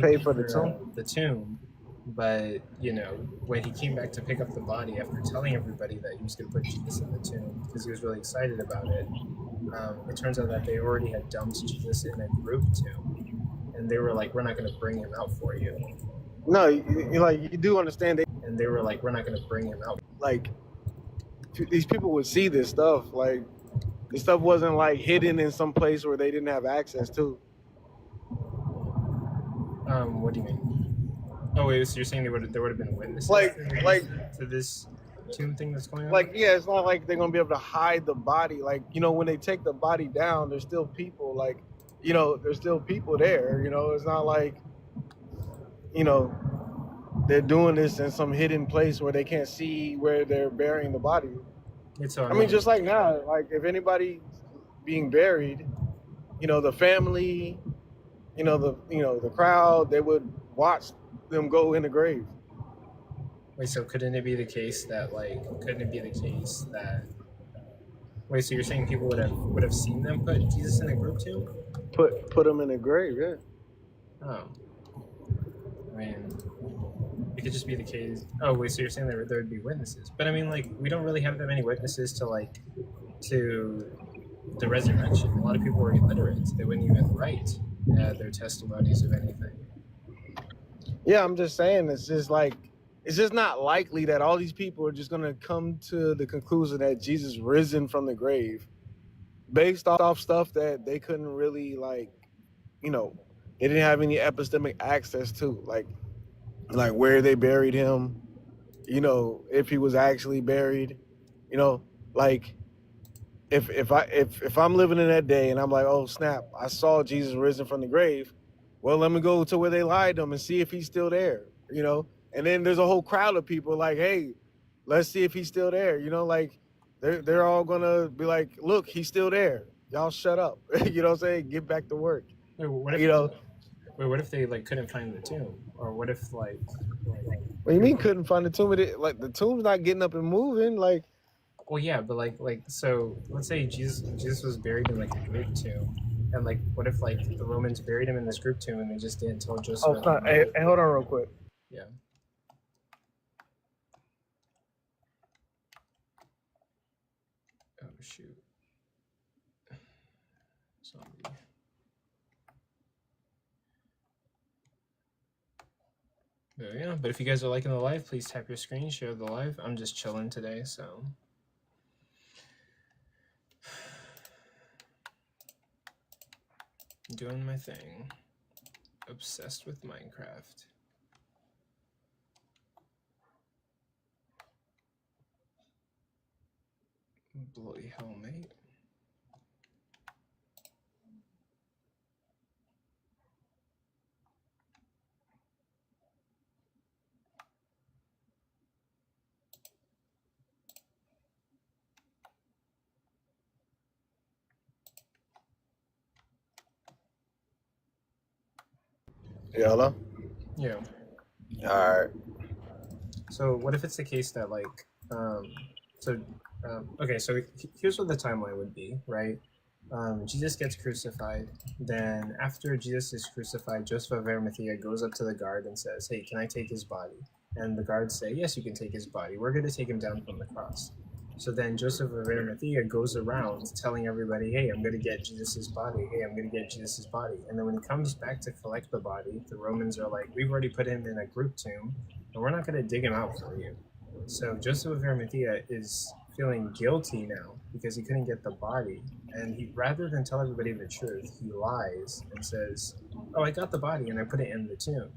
paid for the tomb. But when he came back to pick up the body after telling everybody that he was going to put Jesus in the tomb because he was really excited about it, it turns out that they already had dumped Jesus in a group tomb, and they were like, "We're not going to bring him out for you." No, you do understand that. And they were like, "We're not going to bring him out." Like these people would see this stuff. Like this stuff wasn't hidden in some place where they didn't have access to. What do you mean? Oh wait, so you're saying there would have been witnesses to this? tomb thing that's going on? Like, yeah, it's not like they're gonna be able to hide the body. Like, you know, when they take the body down, there's still people. Like, you know, there's still people there. You know, it's not like, you know, they're doing this in some hidden place where they can't see where they're burying the body. I mean, just like now, like if anybody being buried, you know, the family, the crowd, they would watch them go in the grave. Wait, so couldn't it be the case that wait, so you're saying people would have seen them put Jesus in a group tomb? Put them in a grave, yeah. Oh. I mean, it could just be the case. Oh, wait, so you're saying there would be witnesses. But I mean, like, we don't really have that many witnesses to the resurrection. A lot of people were illiterate. They wouldn't even write their testimonies of anything. Yeah, I'm just saying, it's just not likely that all these people are just going to come to the conclusion that Jesus risen from the grave based off stuff that they couldn't really, like, you know, they didn't have any epistemic access to, like where they buried him, you know, if he was actually buried, you know, like if I'm living in that day and I'm like, oh snap, I saw Jesus risen from the grave, well, let me go to where they lied him and see if he's still there, you know. And then there's a whole crowd of people like, hey, let's see if he's still there, you know, like they're all gonna be like, look, he's still there, y'all shut up. You know what I'm saying? Get back to work. Wait, what if, you know, what if they like couldn't find the tomb? Or what if like what do you mean couldn't find the tomb? Like the tomb's not getting up and moving, like. Well, yeah, but like so let's say Jesus was buried in like a group tomb, and like what if like the Romans buried him in this group tomb and they just didn't tell Joseph? Oh, stop. Hey, hold on real quick. Yeah. Oh shoot. Zombie. There we go. But if you guys are liking the live, please tap your screen, share the live. I'm just chilling today, so. Doing my thing. Obsessed with Minecraft. Bloody hell, mate. Yeah, hello? Yeah. All right. So what if it's the case that like, okay, so here's what the timeline would be, right? Jesus gets crucified. Then after Jesus is crucified, Joseph of Arimathea goes up to the guard and says, hey, can I take his body? And the guards say, yes, you can take his body. We're going to take him down from the cross. So then Joseph of Arimathea goes around telling everybody, hey, I'm going to get Jesus' body. Hey, I'm going to get Jesus' body. And then when he comes back to collect the body, the Romans are like, we've already put him in a group tomb, and we're not going to dig him out for you. So Joseph of Arimathea is feeling guilty now because he couldn't get the body. And he, rather than tell everybody the truth, he lies and says, oh, I got the body and I put it in the tomb.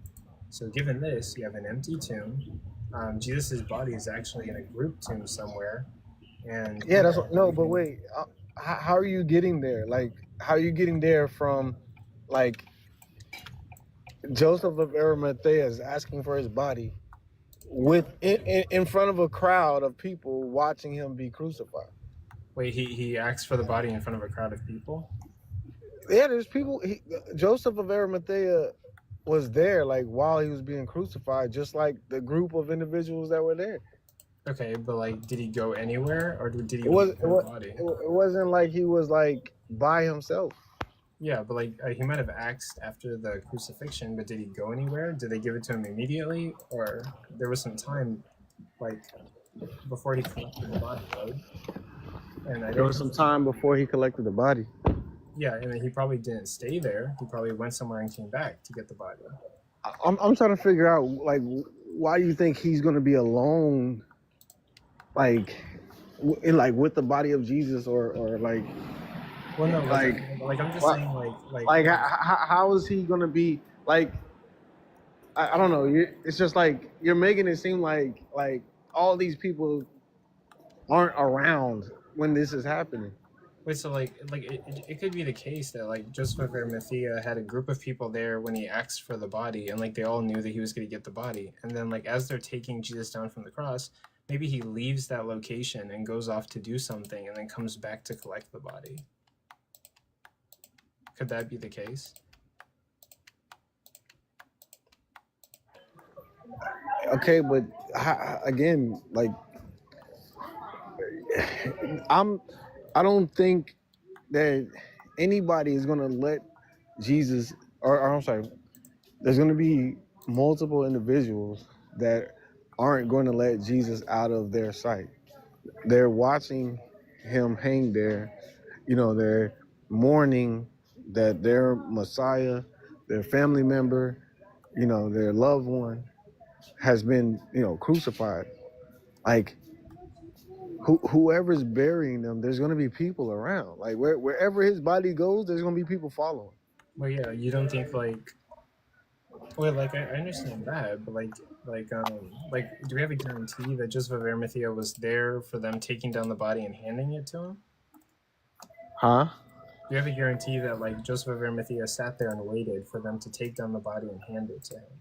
So given this, you have an empty tomb. Jesus' body is actually in a group tomb somewhere. And yeah, that's what, no, but wait, how are you getting there? Like, how are you getting there from, like, Joseph of Arimathea is asking for his body with in front of a crowd of people watching him be crucified? Wait, he asked for the body in front of a crowd of people? Yeah, there's people. Joseph of Arimathea was there, like, while he was being crucified, just like the group of individuals that were there. Okay, but like, did he go anywhere, or did he? It wasn't like he was like by himself. Yeah, but like he might have asked after the crucifixion, but did he go anywhere? Did they give it to him immediately, or there was some time, like, before he collected the body, right? And There was some time before he collected the body. Yeah, and then he probably didn't stay there. He probably went somewhere and came back to get the body. I'm trying to figure out, like, why do you think he's going to be alone, like, with the body of Jesus, or like, well, no, like I'm just saying, like how is he going to be, like, I don't know. It's just like you're making it seem like all these people aren't around when this is happening. Wait, so it could be the case that like Joseph of Arimathea had a group of people there when he asked for the body, and like they all knew that he was going to get the body, and then like as they're taking Jesus down from the cross, maybe he leaves that location and goes off to do something, and then comes back to collect the body. Could that be the case? Okay, but again, like I don't think that anybody is gonna let Jesus, or I'm sorry, there's gonna be multiple individuals that aren't going to let Jesus out of their sight. They're watching him hang there, they're mourning that their Messiah, their family member, their loved one has been, crucified. Like whoever's burying them, there's going to be people around. Like wherever his body goes, there's going to be people following. Well, yeah, you don't think like, well, like I understand that, but do we have a guarantee that Joseph of Arimathea was there for them taking down the body and handing it to him? Huh? Do we have a guarantee that like Joseph of Arimathea sat there and waited for them to take down the body and hand it to him?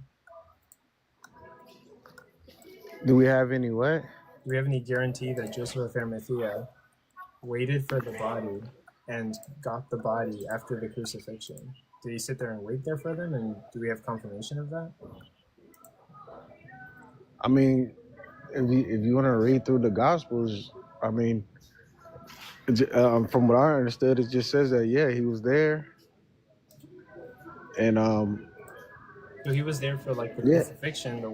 Do we have any what? Do we have any guarantee that Joseph of Arimathea waited for the body and got the body after the crucifixion? Did he sit there and wait there for them, and do we have confirmation of that? I mean, if you want to read through the Gospels, I mean, from what I understood, it just says that he was there, and So he was there for like the crucifixion, but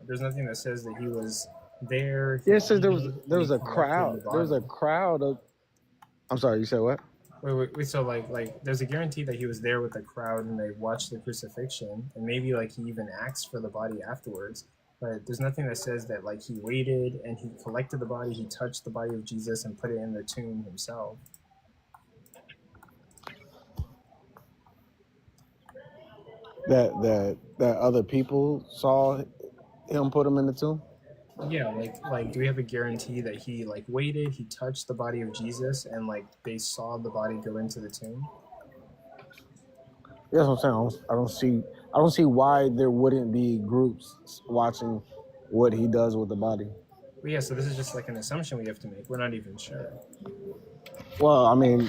there's nothing that says that he was there. Yeah, it says there was a crowd. There was a crowd of. I'm sorry, you said what? Wait. So like, there's a guarantee that he was there with the crowd and they watched the crucifixion, and maybe like he even asked for the body afterwards. But there's nothing that says that like he waited and he collected the body, he touched the body of Jesus and put it in the tomb himself. That other people saw him put him in the tomb. Yeah, like do we have a guarantee that he like waited, he touched the body of Jesus, and like they saw the body go into the tomb? That's what I'm saying. I don't see why there wouldn't be groups watching what he does with the body. Well, yeah, so this is just like an assumption we have to make. We're not even sure. Well, I mean,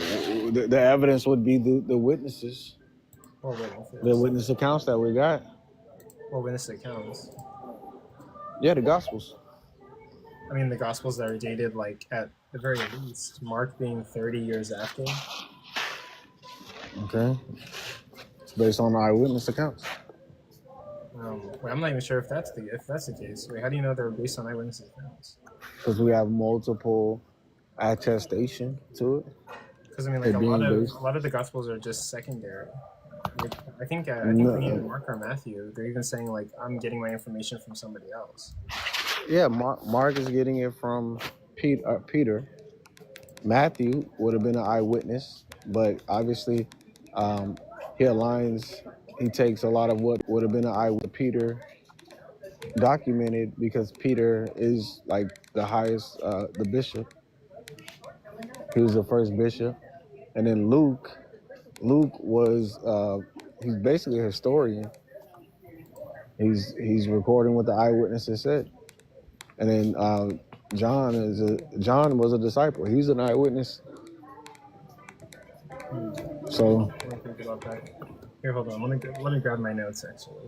the evidence would be the witnesses. What witnesses? The witness accounts that we got. What witness accounts? Yeah, the Gospels. I mean, the Gospels that are dated like at the very least, Mark being 30 years after. Okay. It's based on eyewitness accounts. I'm not even sure if that's the case. Wait, how do you know they're based on eyewitness accounts? Because we have multiple attestation to it. Because I mean, like a lot of the Gospels are just secondary. Like, I think even Mark or Matthew, they're even saying like, I'm getting my information from somebody else. Yeah, Mark is getting it from Peter. Matthew would have been an eyewitness, but obviously he takes a lot of what would have been an eyewitness. Peter documented because Peter is like the highest, the bishop. He was the first bishop. And then Luke was, he's basically a historian. He's recording what the eyewitnesses said. And then John was a disciple. He's an eyewitness. So. Let me think about that. Here, hold on. Let me grab my notes actually.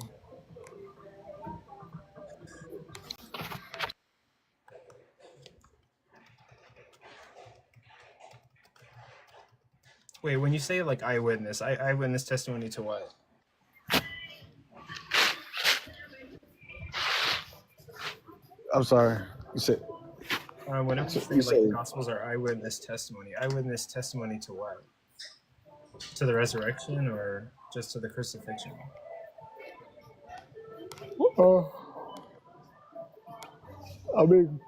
Wait, when you say like eyewitness testimony to what? I'm sorry. You said. Whenever you say like the Gospels are eyewitness testimony to what? To the resurrection or just to the crucifixion? I mean,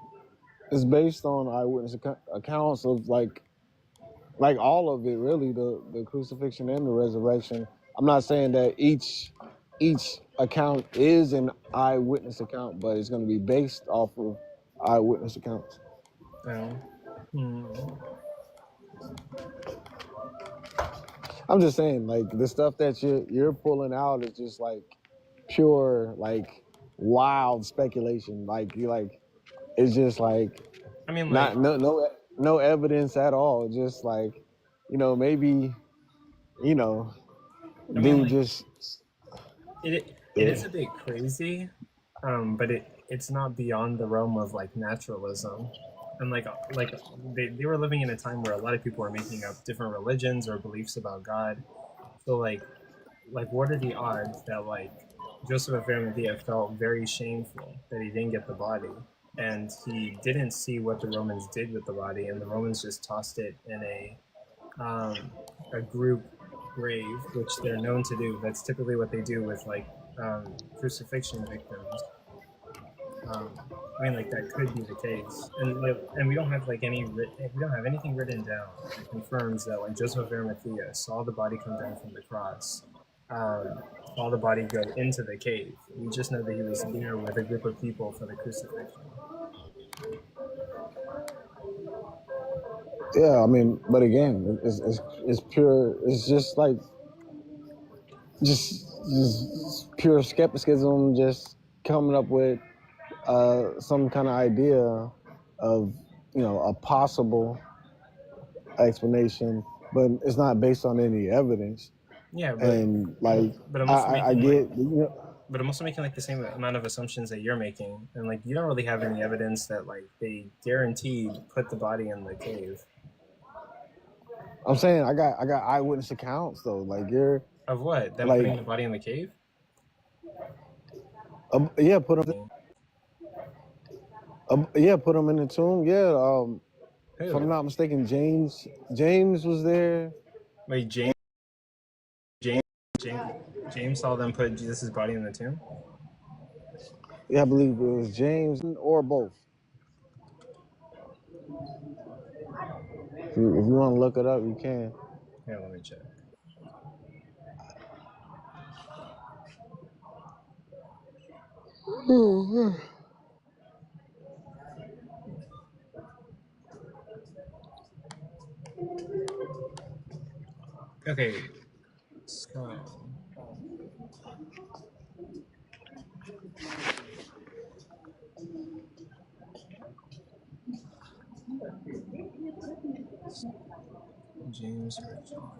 it's based on eyewitness accounts of like all of it, really, the crucifixion and the resurrection. I'm not saying that each account is an eyewitness account, but it's going to be based off of eyewitness accounts. No. Hmm. I'm just saying, like the stuff that you're pulling out is just like pure, like wild speculation. Like you like, it's just like I mean, like, not no evidence at all. Just like, maybe, you know, I mean, dude like, just it is a bit crazy, but it's not beyond the realm of like naturalism, and like they were living in a time where a lot of people were making up different religions or beliefs about God. So like what are the odds that like Joseph of Arimathea felt very shameful that he didn't get the body, and he didn't see what the Romans did with the body, and the Romans just tossed it in a group grave, which they're known to do. That's typically what they do with like crucifixion victims. I mean, like that could be the case, and we don't have like we don't have anything written down that confirms that like Joseph of Arimathea saw the body come down from the cross, saw the body go into the cave. We just know that he was there with a group of people for the crucifixion. yeah. I mean, but again, it's pure. It's just like just pure skepticism. Just coming up with some kind of idea of a possible explanation, but it's not based on any evidence. Yeah, And like but I'm also I making like get, but I'm also making like the same amount of assumptions that you're making, and like you don't really have any evidence that like they guaranteed put the body in the cave. I'm saying I got eyewitness accounts though. Like you're Of what? Them like putting the body in the cave? yeah, put them put them in the tomb. Yeah, if I'm Who? not mistaken, James was there. Wait, James, James, James saw them put Jesus' body in the tomb? Yeah, I believe it was James or both. If you want to look it up, you can. Here, let me check. Okay, so James or John?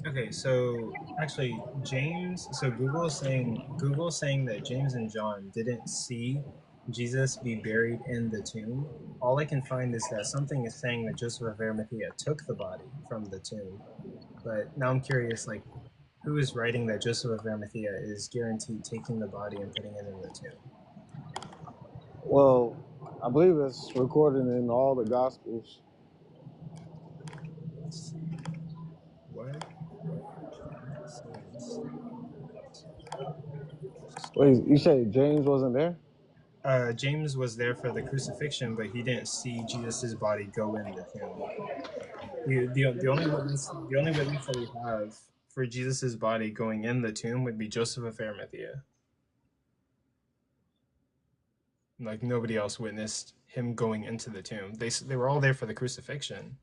Okay, so actually, Google is saying that James and John didn't see Jesus be buried in the tomb. All I can find is that something is saying that Joseph of Arimathea took the body from the tomb. But now I'm curious, like, who is writing that Joseph of Arimathea is guaranteed taking the body and putting it in the tomb? Well, I believe it's recorded in all the Gospels. Let's see. What says Wait, you say James wasn't there? James was there for the crucifixion, but he didn't see Jesus's body go in the tomb. The only witness that we have for Jesus's body going in the tomb would be Joseph of Arimathea. Like nobody else witnessed him going into the tomb. They were all there for the crucifixion.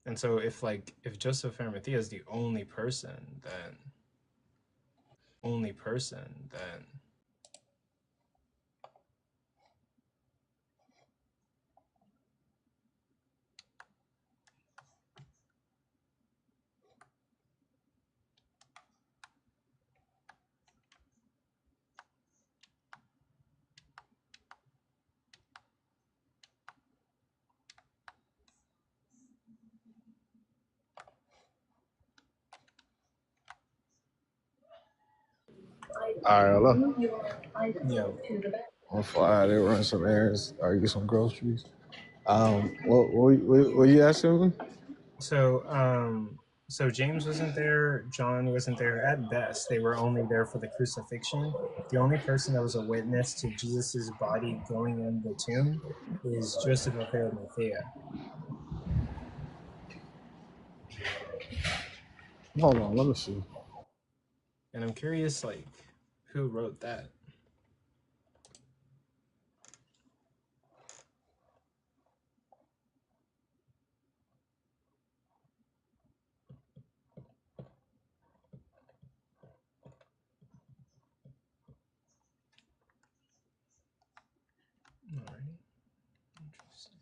And so if Joseph of Arimathea is the only person, then All right, hello. Yo. I'm fly. They run some errands. Or get some groceries. What you asking me? So James wasn't there, John wasn't there. At best, they were only there for the crucifixion. The only person that was a witness to Jesus's body going in the tomb is Joseph of Arimathea. Hold on, let me see. And I'm curious, like, who wrote that? All right. Interesting.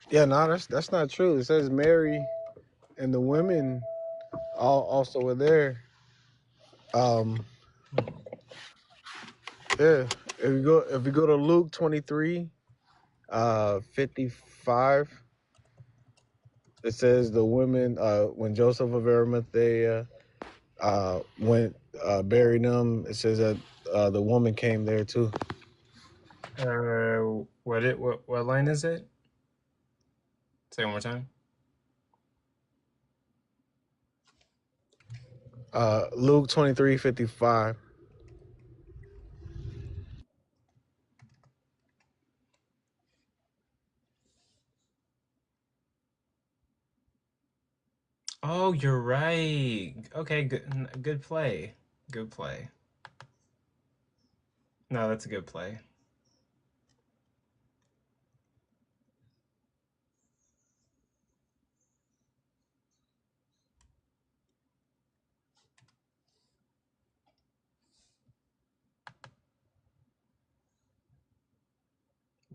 Yeah, no, that's not true. It says Mary and the women all also were there. Yeah. If we go to Luke 23, 55, it says the women when Joseph of Arimathea went buried them. It says that the woman came there too. What line is it? Say it one more time. Luke 23:55. Oh, you're right. Okay, good play. Good play. No, that's a good play.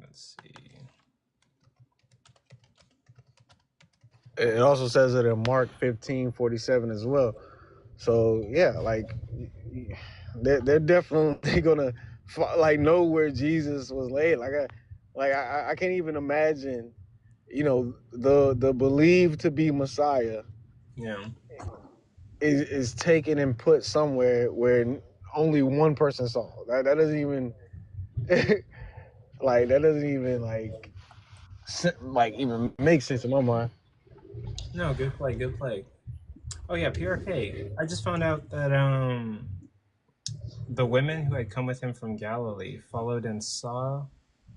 Let's see. It also says it in Mark 15:47 as well. So yeah, like they're definitely gonna like know where Jesus was laid. I can't even imagine, the believed to be Messiah Yeah. is taken and put somewhere where only one person saw. That doesn't even even make sense in my mind. No, good play. Good play. Oh yeah, PRK. I just found out that the women who had come with him from Galilee followed and saw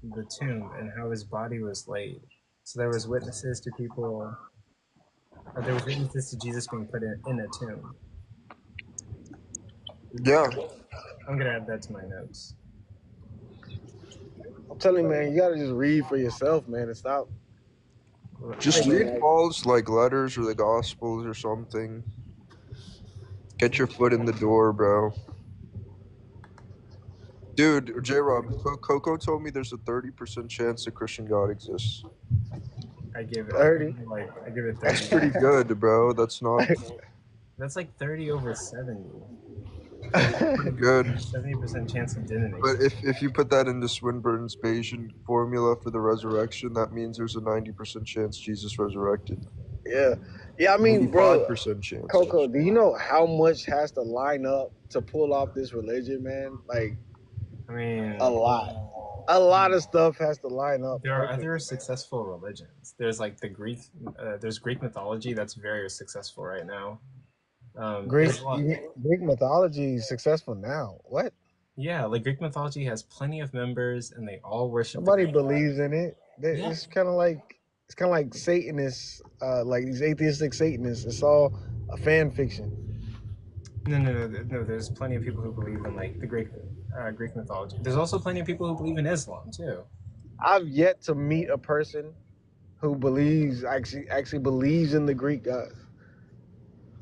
the tomb and how his body was laid. So there was witnesses to people, or there was witnesses to Jesus being put in a tomb. Yeah. I'm gonna add that to my notes. I'm telling you, man, you gotta just read for yourself, man, and stop. Just taking, read like, Paul's like letters or the Gospels or something. Get your foot in the door, bro. Dude, J-Rob, Coco told me there's a 30% chance the Christian God exists. I give it 30. I give it 30. That's pretty good, bro. That's not. That's like 30 over 70. Pretty good. 70% chance it didn't But exist. if you put that into Swinburne's Bayesian formula for the resurrection, that means there's a 90% chance Jesus resurrected. Yeah, yeah. I mean, bro, 95% chance. Coco, do you know how much has to line up to pull off this religion, man? Like I mean, a lot of stuff has to line up there are perfectly, other man. successful religions. There's like the Greek, there's Greek mythology that's very successful right now. Greek Islam, Greek mythology is successful now. What? yeah, like Greek mythology has plenty of members, and they all worship the Nobody Greek god. believes in it. Yeah. It's kind of like Satanists, like these atheistic Satanists. It's all a fan fiction. No. There's plenty of people who believe in like the Greek mythology. There's also plenty of people who believe in Islam too. I've yet to meet a person who actually believes in the Greek gods.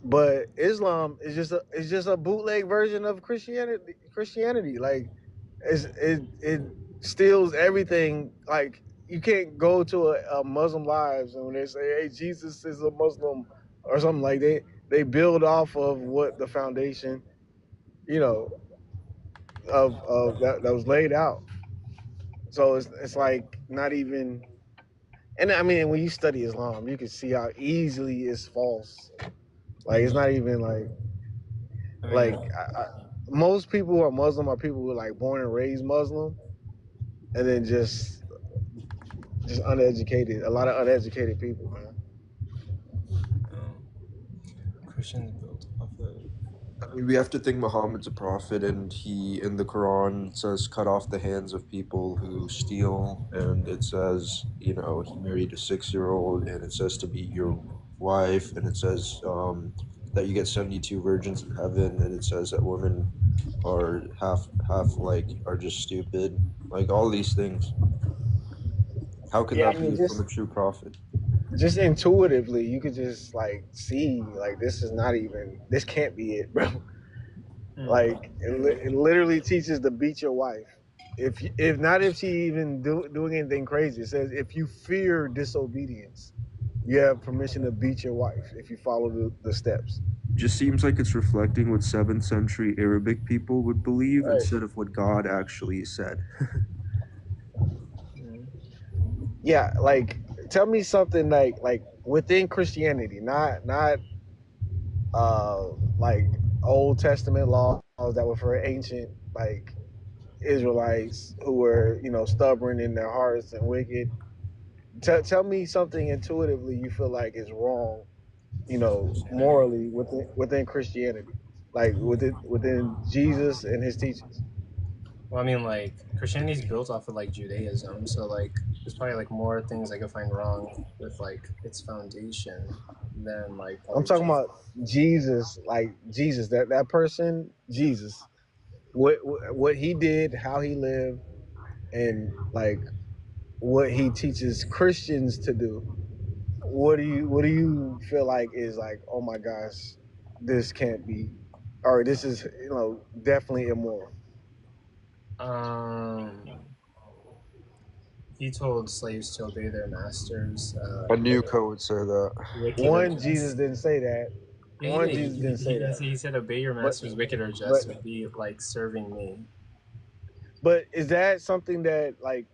But Islam is just a bootleg version of Christianity. Christianity, like it steals everything. Like you can't go to a Muslim lives and when they say, "Hey, Jesus is a Muslim" or something like they build off of what the foundation, you know, of that was laid out. So it's like not even. And I mean, when you study Islam, you can see how easily it's false. Like it's not even like most people who are Muslim are people who are like born and raised Muslim, and then just uneducated. A lot of uneducated people, man. Christians built off of. I mean, we have to think Muhammad's a prophet, and he in the Quran says, "Cut off the hands of people who steal," and it says, you know, he married a 6-year-old, and it says to be your wife, and it says that you get 72 virgins in heaven, and it says that women are half like are just stupid, like all these things. How can Yeah, I that mean, be from a true prophet? just intuitively, you could just like see like this can't be it, bro. Like it literally teaches to beat your wife. If not if she even doing anything crazy, it says if you fear disobedience, you have permission to beat your wife if you follow the steps. Just seems like it's reflecting what 7th century Arabic people would believe Right. instead of what God actually said. Yeah, like tell me something like within Christianity, not like Old Testament laws that were for ancient like Israelites who were, stubborn in their hearts and wicked. Tell me something intuitively you feel like is wrong, morally within Christianity, like within Jesus and his teachings. Well, I mean, like Christianity's built off of like Judaism, so like there's probably like more things I could find wrong with like its foundation than like I'm probably talking Jesus. about Jesus, like Jesus, that person, Jesus. What he did, how he lived, and like what he teaches Christians to do. What do you feel like is like, oh my gosh, this can't be, or this is definitely immoral. He told slaves to obey their masters. I knew Ko would say that. Wicked or One, Jesus just. didn't say that. Yeah, he One, did. Jesus didn't say that. He said, "Obey your But masters, wicked or but just, would be like serving me." but is that something that like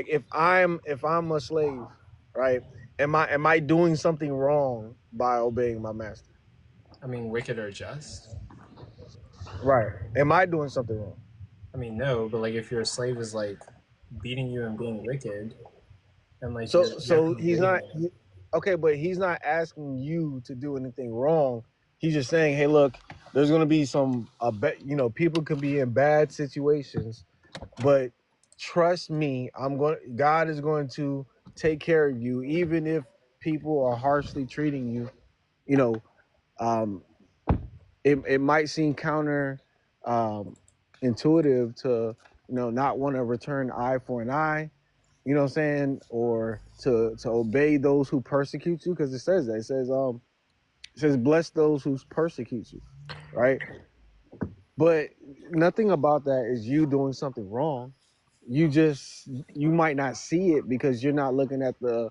if I'm a slave, right? Am I doing something wrong by obeying my master? I mean, wicked or just. Right. Am I doing something wrong? I mean, no, but like if your slave is like beating you and being wicked, and like So you have to so he's obey not him. okay, but he's not asking you to do anything wrong. He's just saying, hey, look, there's gonna be some people could be in bad situations, but trust me, God is going to take care of you, even if people are harshly treating you. You know, um, it might seem counter intuitive to not want to return eye for an eye, you know what I'm saying, or to obey those who persecute you, because it says that it says bless those who persecute you, right? But nothing about that is you doing something wrong. You might not see it because you're not looking at the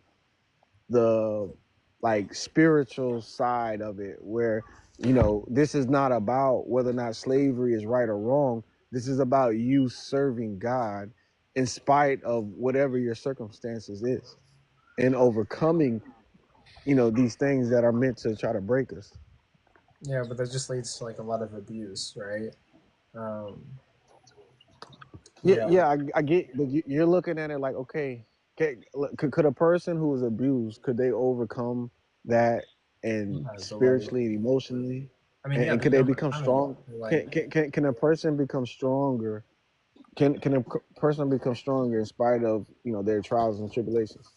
like spiritual side of it, where You know, this is not about whether or not slavery is right or wrong. This is about you serving God in spite of whatever your circumstances is and overcoming, you know, these things that are meant to try to break us. Yeah, but that just leads to like a lot of abuse, right? Yeah, Yeah, yeah, I get, but you're looking at it like, okay, could a person who is abused, could they overcome that and but like, spiritually and emotionally, I mean, yeah, and they could can they become overcome it. strong? Like, Can a person become stronger? Can a person become stronger in spite of, you know, their trials and tribulations?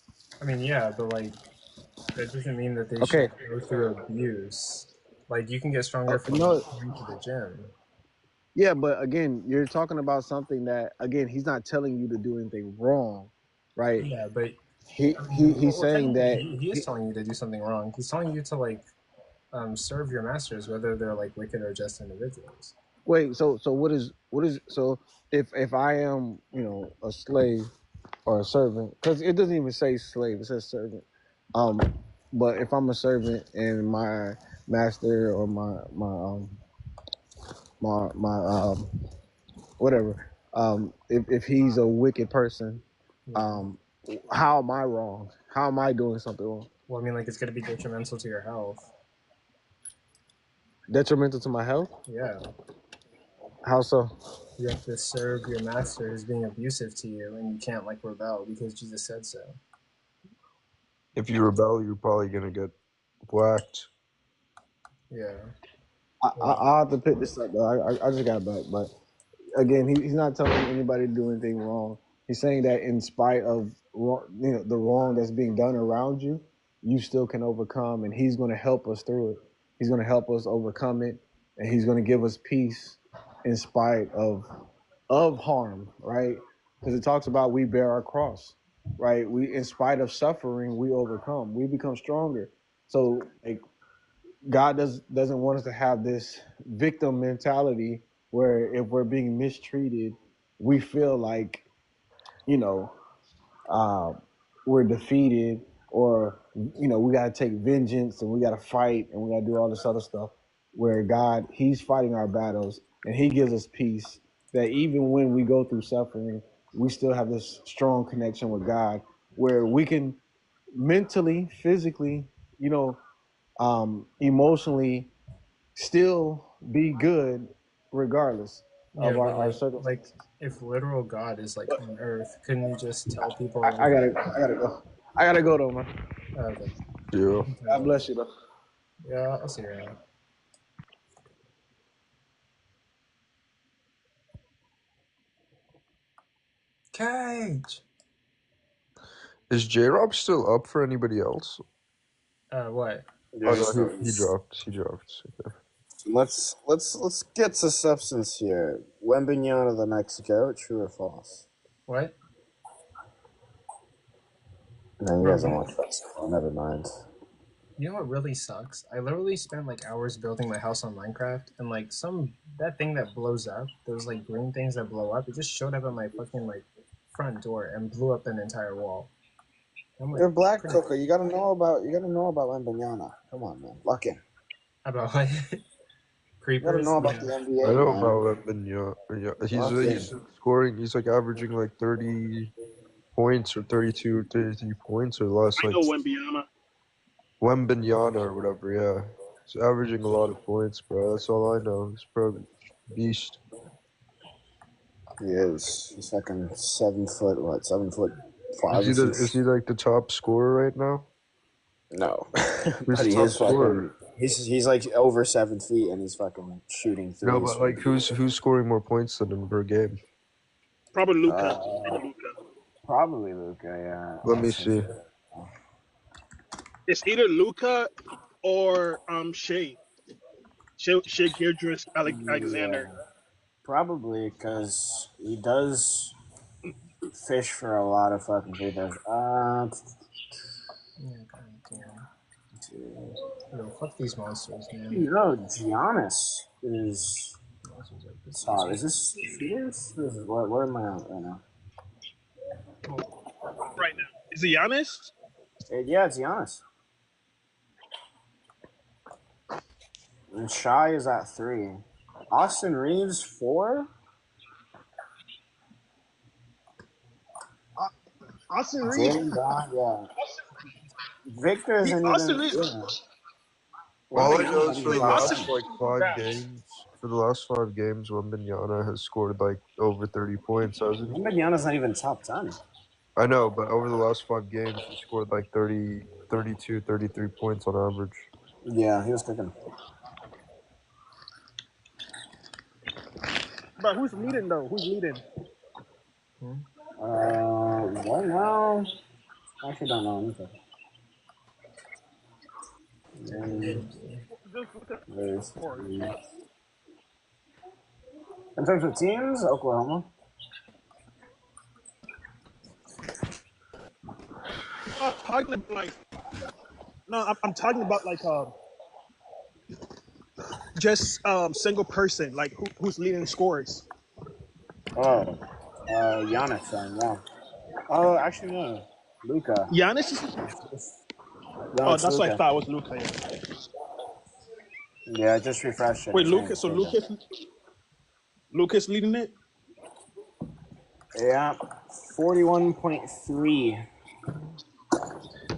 I mean, yeah, but like, that doesn't mean that they Okay, should go through abuse. Like, you can get stronger from no, going to the gym. yeah, but again, you're talking about something that, again, he's not telling you to do anything wrong, right? Yeah, but He, I he mean, he's well, saying technically, that. he is telling you to do something wrong. He's telling you to like serve your masters, whether they're like wicked or just individuals. Wait, so what is so if I am, you know, a slave or a servant, because it doesn't even say slave, it says servant. Um, but if I'm a servant and my master or my whatever, if he's a wicked person, Yeah. um, how am I wrong? How am I doing something wrong? Well, I mean, like, it's going to be detrimental to your health. Detrimental to my health? Yeah. How so? You have to serve your master who's being abusive to you, and you can't like rebel because Jesus said so. If you rebel, you're probably gonna get whacked. Yeah. I'll have to pick this up though. I just got back, but again, he's not telling anybody to do anything wrong. He's saying that in spite of the wrong that's being done around you, you still can overcome, and he's going to help us through it. He's going to help us overcome it, and he's going to give us peace in spite of harm, right? Because it talks about we bear our cross, right? We, in spite of suffering, we overcome. We become stronger. So, like, God doesn't want us to have this victim mentality where if we're being mistreated, we feel like, you know, uh, we're defeated, or, you know, we got to take vengeance and we got to fight and we got to do all this other stuff. Where God, He's fighting our battles and He gives us peace. That even when we go through suffering, we still have this strong connection with God, where we can mentally, physically, you know, emotionally still be good regardless Yeah, of but our like circumstances. if literal God is like on Earth, couldn't you just tell people I like, gotta go. I gotta go though, man. oh, okay, Yeah. God bless you though. yeah, I'll see you around. Cage. Is J Rob still up for anybody else? What? Oh Yeah, no, he he's- dropped. He dropped. Okay. let's get to substance here. Wembanyama the Mexico, true or false? What? No, you Bro, guys don't watch basketball. Never mind. you know what really sucks? I literally spent like hours building my house on Minecraft, and like that thing that blows up, those like green things that blow up, it just showed up at my fucking like front door and blew up an entire wall. I'm like, You're Black pretty Coker. You gotta know about Wembanyama. Come on, man. Lock in. about what? You gotta Creepers? know about Yeah. the I NBA, know man. about him, yeah. Lock in. He's scoring. He's like averaging like 30 points or 32, 33 points or less. I Like know Wembyama. Wembanyama or whatever. Yeah, he's averaging a lot of points, bro. That's all I know. He's probably beast. He is. He's fucking 7 foot. What? 7'5" or some Is he like the top scorer right now? No, Who's but the he top is scorer? fucking. He's like over 7 feet and he's fucking shooting No, threes but from. like who's scoring more points than him per game? Probably Luca. Uh, Probably Luca. probably Luca. Yeah. Let me see. It's either Luca or Shea Gildress Yeah, Alexander. probably because he does fish for a lot of fucking free throws. Yeah, god damn. Yo, fuck these monsters, man. No, Giannis is. Monsters are Sorry, pussies. is this Phoenix? What am I on right now? Right now. Is he honest? Yeah, it's Giannis. And Shy is at 3. Austin Reeves 4. Austin Reeves. Jaden Don, yeah. Victor isn't Austin even. Reeves. Yeah. All I Wait, know is for wait, the Austin. last like 5 games, Wembanyama has scored like over 30 points, hasn't he? Wembanyama's not even top 10. I know, but over the last 5 games, he scored like 30, 32, 33 points on average. Yeah, he was cooking. But who's leading though? Who's leading? Right now, I actually don't know anything. Just look at There's scores. in terms of teams, Oklahoma. Talking about like, no, I'm talking about like just single person, like who's leading scores. Oh, Giannis then, yeah. Oh, actually, no. Luka. Giannis is. No, Oh, it's that's what I Luka. thought it was Luca. Yeah. Yeah, just refresh it. Wait, It changed. Lucas. So Lucas leading it. Yeah, 41.3.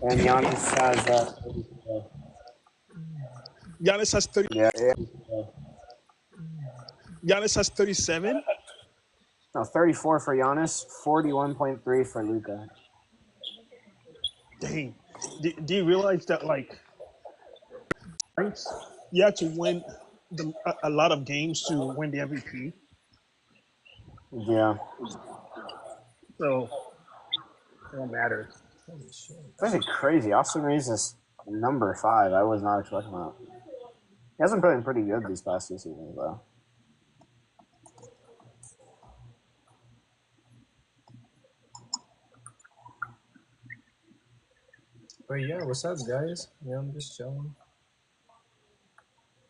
And Giannis has Giannis has 30. yeah. Giannis has 37. No, 34 for Giannis, 41.3 for Luka. Dang. Do you realize that like you have to win a lot of games to win the MVP? Yeah. So it don't matter. It's actually crazy. Austin Reeves is number 5. I was not expecting that. He hasn't been pretty good these past 2 seasons, though. But yeah, what's up, guys? Yeah, I'm just chilling.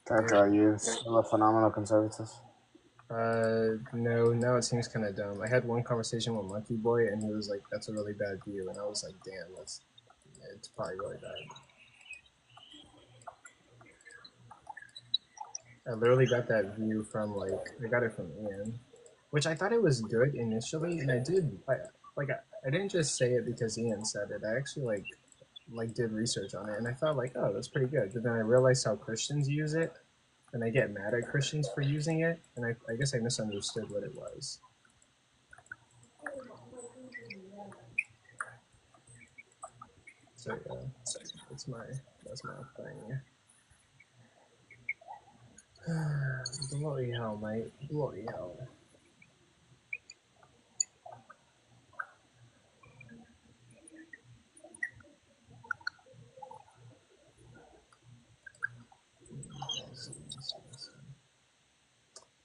Character, are you still a phenomenal conservative? No, now it seems kind of dumb. I had one conversation with Monkey Boy, and he was like, "That's a really bad view," and I was like, "Damn, it's probably really bad." I literally got that view from I got it from Ian, which I thought it was good initially, and I didn't just say it because Ian said it. I actually did research on it, and I thought oh, that's pretty good. But then I realized how Christians use it, and I get mad at Christians for using it, and I guess I misunderstood what it was. So yeah, that's my thing. Bloody hell, mate. Bloody hell.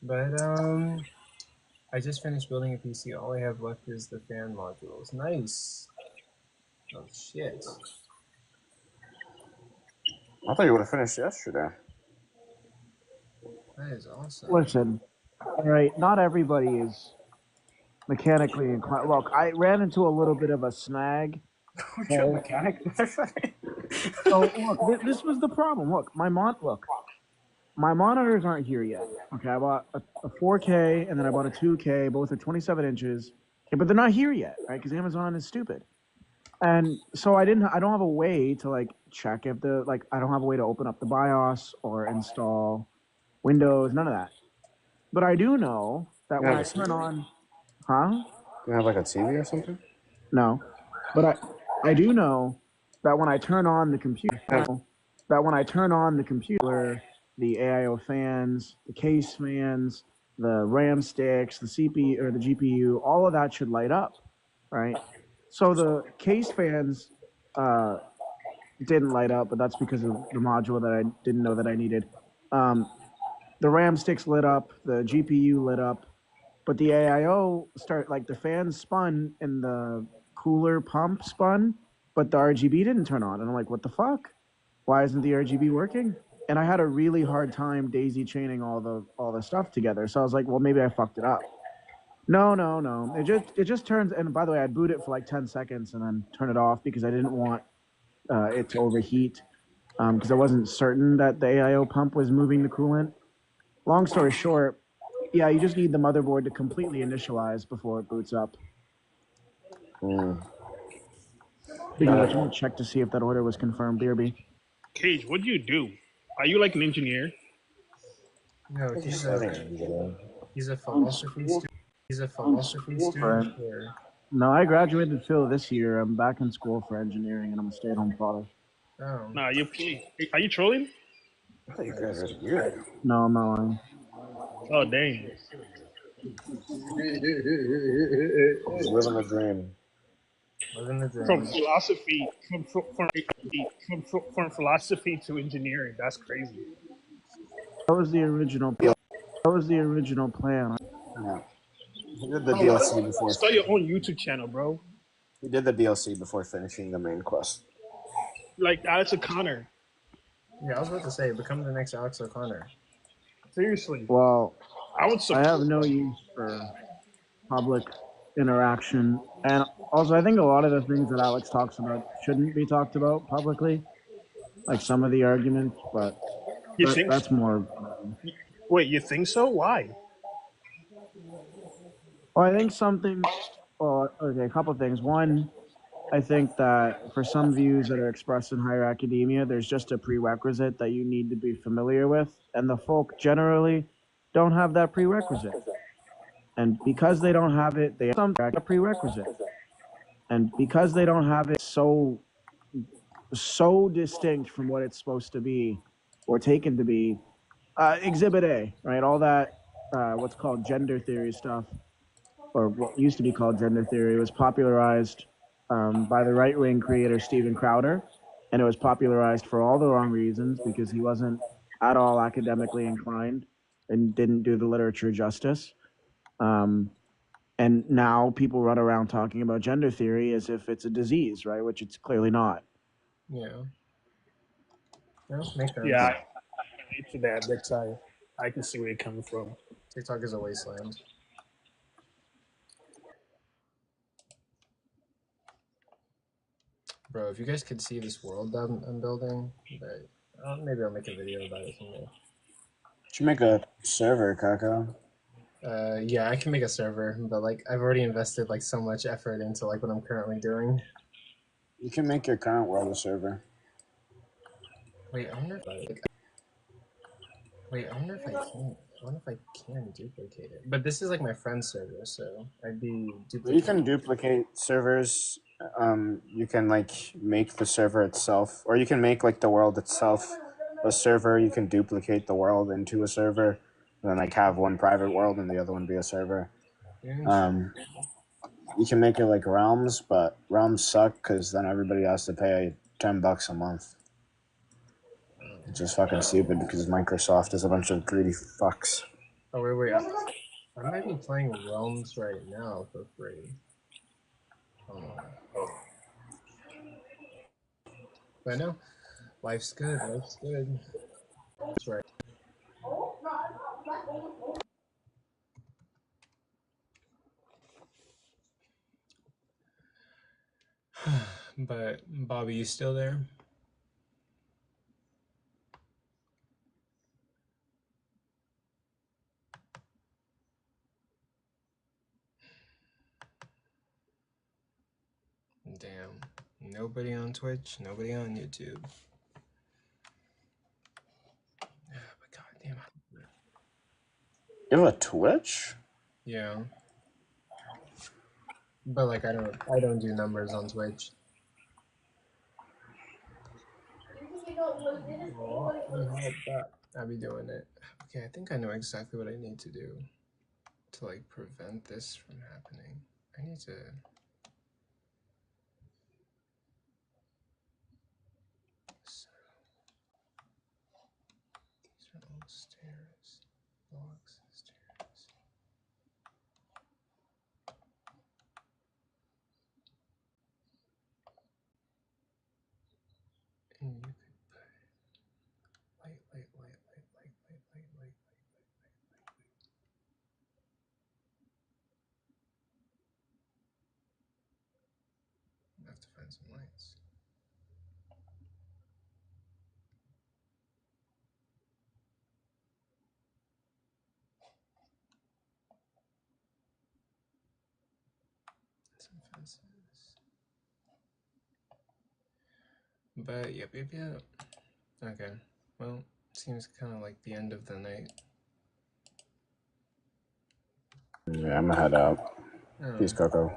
But I just finished building a PC. All I have left is the fan modules. Nice. Oh shit. I thought you would have finished yesterday. That is awesome. Listen, all right, not everybody is mechanically inclined. Look, I ran into a little bit of a snag. What's your mechanic? So look, this was the problem. Look, my monitors aren't here yet. Okay, I bought a 4K and then I bought a 2K. Both are 27 inches, okay, but they're not here yet, right? Because Amazon is stupid. And so I don't have a way to check if I don't have a way to open up the BIOS or install Windows, none of that. But I do know that when I turn on, You have a TV or something? No, but I do know that when I turn on the computer, the AIO fans, the case fans, the RAM sticks, the CPU or the GPU, all of that should light up, right? So the case fans didn't light up, but that's because of the module that I didn't know that I needed. The RAM sticks lit up, the GPU lit up, but the AIO the fans spun and the cooler pump spun, but the RGB didn't turn on. And I'm like, what the fuck? Why isn't the RGB working? And I had a really hard time daisy chaining all the stuff together. So I was like, well, maybe I fucked it up. No. It just turns. And by the way, I'd boot it for 10 seconds and then turn it off because I didn't want it to overheat. because I wasn't certain that the AIO pump was moving the coolant. Long story short, yeah, you just need the motherboard to completely initialize before it boots up. Speaking of which, I'm gonna check to see if that order was confirmed, BRB. Cage, what do you do? Are you like an engineer? No, he's a I'm philosophy school. student. He's a I'm philosophy school for student. it. Or No, I graduated Phil this year. I'm back in school for engineering, and I'm a stay-at-home father. oh, Nah, are you trolling? I thought you guys were weird. No, I'm not lying. Oh dang. He's living the dream. living the From dream. philosophy, from philosophy to engineering. That's crazy. That was the original. That was the original plan. No. He did the Oh, what? DLC before. Start your own YouTube channel, bro. He did the DLC before finishing the main quest. Like Alex O'Connor. Yeah, I was about to say, become the next Alex O'Connor. Seriously. Well, I would I have support no use for public interaction, and also I think a lot of the things that Alex talks about shouldn't be talked about publicly, like some of the arguments. But you think that's more. wait, you think so? Why? Well, I think something. Well, okay, a couple of things. One, I think that for some views that are expressed in higher academia, there's just a prerequisite that you need to be familiar with, and the folk generally don't have that prerequisite. And because they don't have it, they have some prerequisite. And because they don't have it so distinct from what it's supposed to be or taken to be, Exhibit A, right? All that what's called gender theory stuff, or what used to be called gender theory, was popularized by the right-wing creator Steven Crowder, and it was popularized for all the wrong reasons because he wasn't at all academically inclined and didn't do the literature justice. And now people run around talking about gender theory as if it's a disease, right? Which it's clearly not. Yeah. No, makes sense. Yeah, I relate to that. That's I can see where you're coming from. TikTok is a wasteland. Bro, if you guys could see this world that I'm building, but maybe I'll make a video about it someday. Should make a server, Kako. Yeah, I can make a server, but like I've already invested like so much effort into like what I'm currently doing. You can make your current world a server. Wait, I wonder if I can. I wonder if I can duplicate it. But this is like my friend's server, so I'd be duplicating. You can duplicate servers. You can like make the server itself, or you can make like the world itself a server. You can duplicate the world into a server, and then like have one private world and the other one be a server. You can make it like realms, but realms suck because then everybody has to pay $10 a month. It's just fucking stupid because Microsoft is a bunch of greedy fucks. Oh wait! I might be playing Realms right now for free. But no, life's good. Life's good. That's right. But Bobby, you still there? Damn. Nobody on Twitch, nobody on YouTube. But goddamn. You have a Twitch? Yeah. But like I don't do numbers on Twitch. I'll be doing it. Okay, I think I know exactly what I need to do to like prevent this from happening. I need to these are all stairs. Blocks, stairs. And you could put light. I have to find some lights. fences. But yep. Okay. Well, seems kind of like the end of the night. Yeah, I'm gonna head out. Oh. Peace, Coco.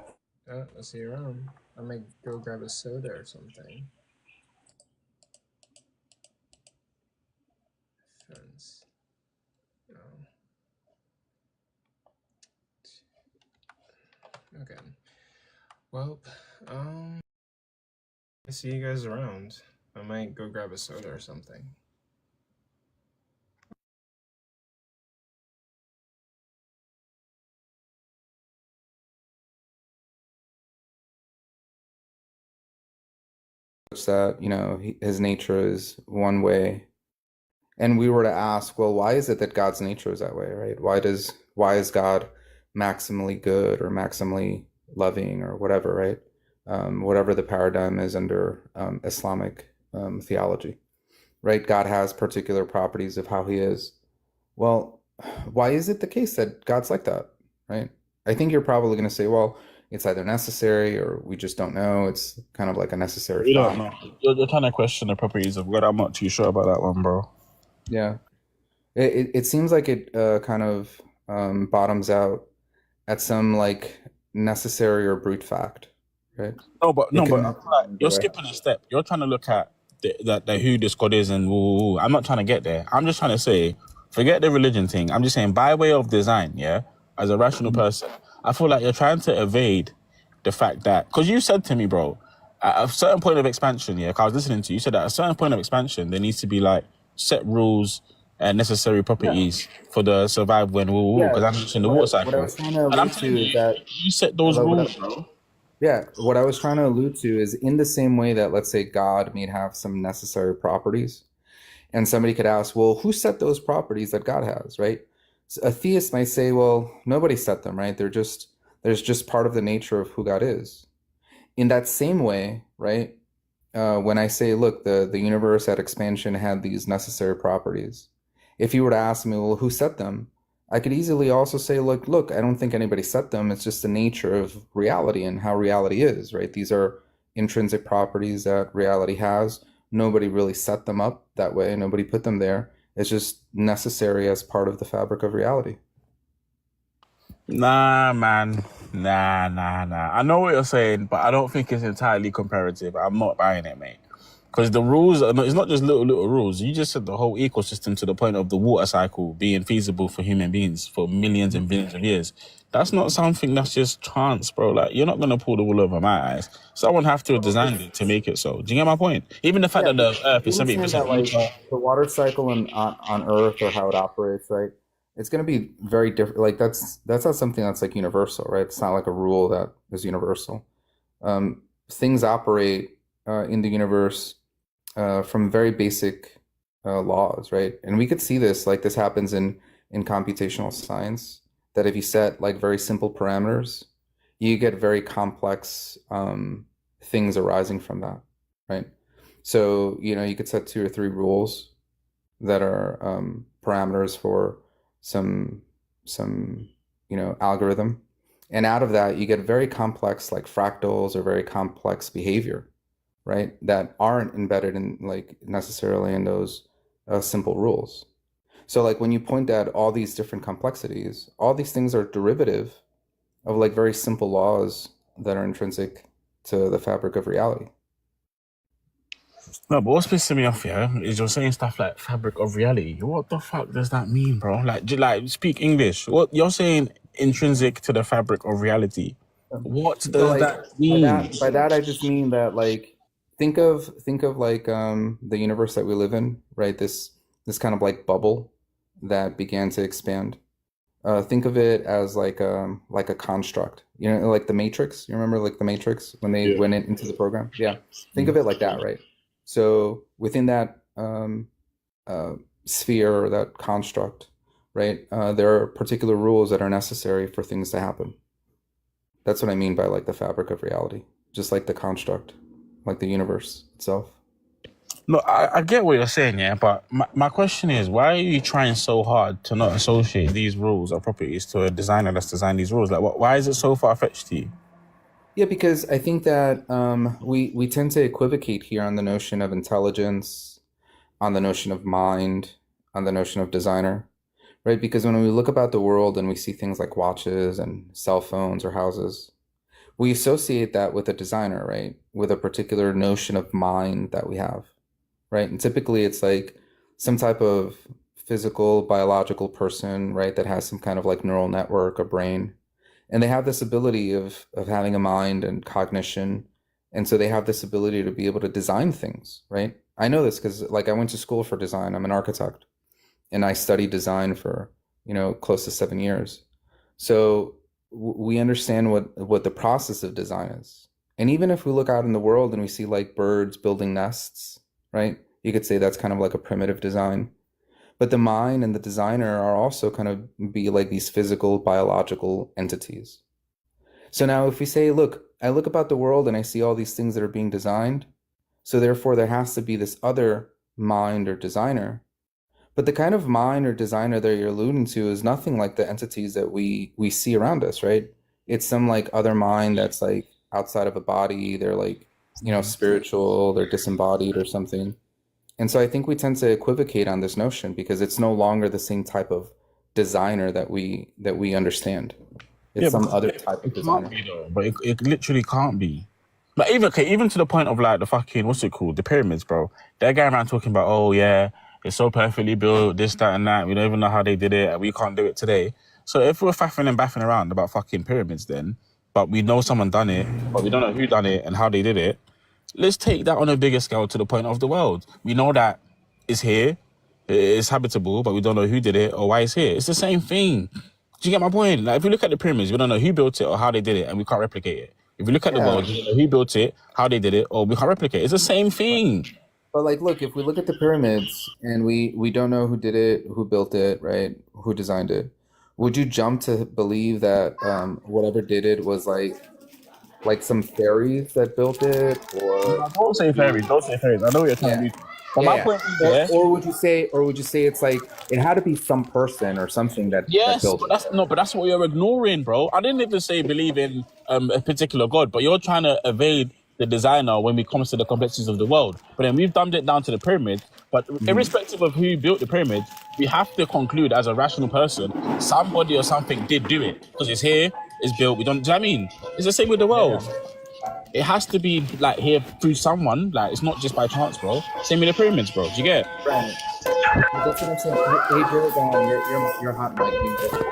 Oh, I'll see you around. I might go grab a soda or something. Fence. Oh. Okay. Well, I see you guys around. I might go grab a soda or something. That his nature is one way, and we were to ask, well, why is it that God's nature is that way, right? Why is God maximally good or maximally loving or whatever, right? Whatever the paradigm is under Islamic theology, right? God has particular properties of how he is. Well, why is it the case that God's like that, right? I think you're probably going to say, well, it's either necessary or we just don't know. It's kind of like a necessary We don't fact. know. You're trying to question the properties of God. I'm not too sure about that one, bro. Yeah. It seems like it kind of bottoms out at some like necessary or brute fact, right? No, but It I feel can like you're either way. skipping a step. You're trying to look at the who this God is and woo, woo, woo. I'm not trying to get there. I'm just trying to say, forget the religion thing. I'm just saying, by way of design, yeah, as a rational person, I feel like you're trying to evade the fact that, because you said to me, bro, at a certain point of expansion, yeah, 'cause I was listening to you, you said at a certain point of expansion, there needs to be like set rules and necessary properties for the survive when woo, woo, because Yeah, I mentioned the what water I cycle. was trying to And I'm allude telling to is you, that you set those rules, bro. Yeah, what I was trying to allude to is in the same way that, let's say, God may have some necessary properties, and somebody could ask, well, who set those properties that God has, right? So a theist might say, well, nobody set them, right? There's just part of the nature of who God is. In that same way, right? When I say, look, the universe at expansion had these necessary properties. If you were to ask me, well, who set them? I could easily also say, look, I don't think anybody set them. It's just the nature of reality and how reality is, right? These are intrinsic properties that reality has. Nobody really set them up that way. Nobody put them there. It's just necessary as part of the fabric of reality. Nah, man. Nah. I know what you're saying, but I don't think it's entirely comparative. I'm not buying it, mate. Because the rules, it's not just little rules. You just said the whole ecosystem to the point of the water cycle being feasible for human beings for millions and billions of years. That's not something that's just chance, bro. Like, you're not going to pull the wool over my eyes. Someone have to have designed it to make it so. Do you get my point? Even the fact Yeah, that the Earth is we understand 70% that like water. the water cycle on Earth or how it operates, right? It's going to be very different. Like that's not something that's like universal, right? It's not like a rule that is universal. Things operate in the universe from very basic laws, right? And we could see this, like this happens in computational science, that if you set like very simple parameters, you get very complex things arising from that, right? So, you could set 2 or 3 rules that are parameters for some algorithm. And out of that, you get very complex like fractals or very complex behavior, right? That aren't embedded in like necessarily in those simple rules. So like when you point at all these different complexities, all these things are derivative of like very simple laws that are intrinsic to the fabric of reality. No, but what's pissing me off here is you're saying stuff like fabric of reality. What the fuck does that mean, bro? Like speak English. What you're saying intrinsic to the fabric of reality. What So does like that mean? by that I just mean that like think of like the universe that we live in, right? This kind of like bubble that began to expand. Think of it as like a construct, like the Matrix. You remember like the Matrix when they went into the program? Yeah. Think of it like that, right? So within that sphere or that construct, right, there are particular rules that are necessary for things to happen. That's what I mean by like the fabric of reality, just like the construct, like the universe itself. No, I get what you're saying, yeah, but my question is, why are you trying so hard to not associate these rules or properties to a designer that's designed these rules? Like, why is it so far-fetched to you? Yeah, because I think that we tend to equivocate here on the notion of intelligence, on the notion of mind, on the notion of designer, right? Because when we look about the world and we see things like watches and cell phones or houses, we associate that with a designer, right? With a particular notion of mind that we have, right? And typically it's like some type of physical, biological person, right, that has some kind of like neural network, a brain, and they have this ability of having a mind and cognition, and so they have this ability to be able to design things, right? I know this because like I went to school for design. I'm an architect, and I studied design for close to 7 years. So we understand what the process of design is. And even if we look out in the world and we see like birds building nests, right? You could say that's kind of like a primitive design. But the mind and the designer are also kind of be like these physical, biological entities. So now if we say, look, I look about the world and I see all these things that are being designed, so therefore there has to be this other mind or designer. But the kind of mind or designer that you're alluding to is nothing like the entities that we see around us, right? It's some like other mind that's like outside of a body. They're like, spiritual, they're disembodied or something. And so I think we tend to equivocate on this notion because it's no longer the same type of designer that we understand. It's Yeah, some because other type of it can't designer. be though. But it literally can't be. But even to the point of like the fucking what's it called, the pyramids, bro. They're going around talking about, oh yeah, it's so perfectly built, this, that, and that. We don't even know how they did it, and we can't do it today. So if we're faffing and baffing around about fucking pyramids, then, but we know someone done it, but we don't know who done it and how they did it. Let's take that on a bigger scale to the point of the world. We know that it's here, it's habitable, but we don't know who did it or why it's here. It's the same thing. Do you get my point? Like, if you look at the pyramids, we don't know who built it or how they did it, and we can't replicate it. If you look at the Yeah. world, we don't know who built it, how they did it, or we can't replicate it. It's the same thing. But like, look, if we look at the pyramids and we don't know who did it, who built it, right? Who designed it, would you jump to believe that whatever did it was like some fairies that built it, or No, don't say fairies. Don't say fairies. I know what you're trying yeah, to do. But yeah, my yeah. point is, yeah, Or would you say it's like it had to be some person or something that yes, built but it? that's what you're ignoring, bro. I didn't even say believe in a particular god, but you're trying to evade the designer when it comes to the complexities of the world. But then we've dumbed it down to the pyramids. But irrespective of who built the pyramids, we have to conclude as a rational person, somebody or something did do it because it's here, it's built. We don't. Do you know what I mean? It's the same with the world. It has to be like here through someone. Like it's not just by chance, bro. Same with the pyramids, bro. Do you get it? Right. But that's what I'm saying. Hey, Jericho, your hot mic being different.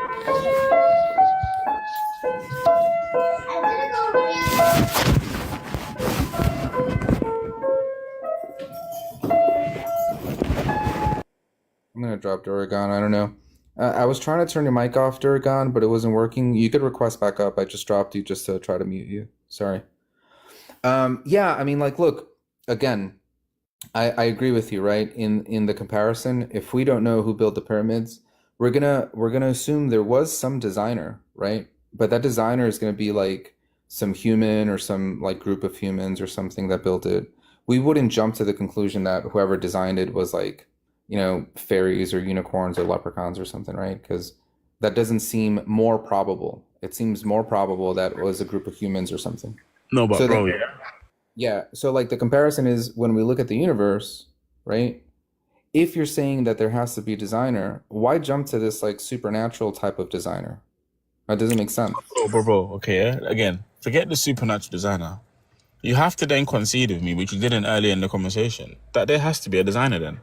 I'm gonna drop Duragon. I don't know. I was trying to turn your mic off, Duragon, but it wasn't working. You could request back up. I just dropped you just to try to mute you. Sorry. Yeah, I mean, like, look, again, I agree with you, right? In the comparison, if we don't know who built the pyramids, we're gonna assume there was some designer, right? But that designer is gonna be like some human or some like group of humans or something that built it. We wouldn't jump to the conclusion that whoever designed it was like, fairies or unicorns or leprechauns or something, right? Because that doesn't seem more probable. It seems more probable that it was a group of humans or something. No, but So bro, then, yeah. So like the comparison is when we look at the universe, right? If you're saying that there has to be a designer, why jump to this like supernatural type of designer? That doesn't make sense. bro. Okay, yeah? Again, forget the supernatural designer. You have to then concede with me, which you didn't earlier in the conversation, that there has to be a designer. Then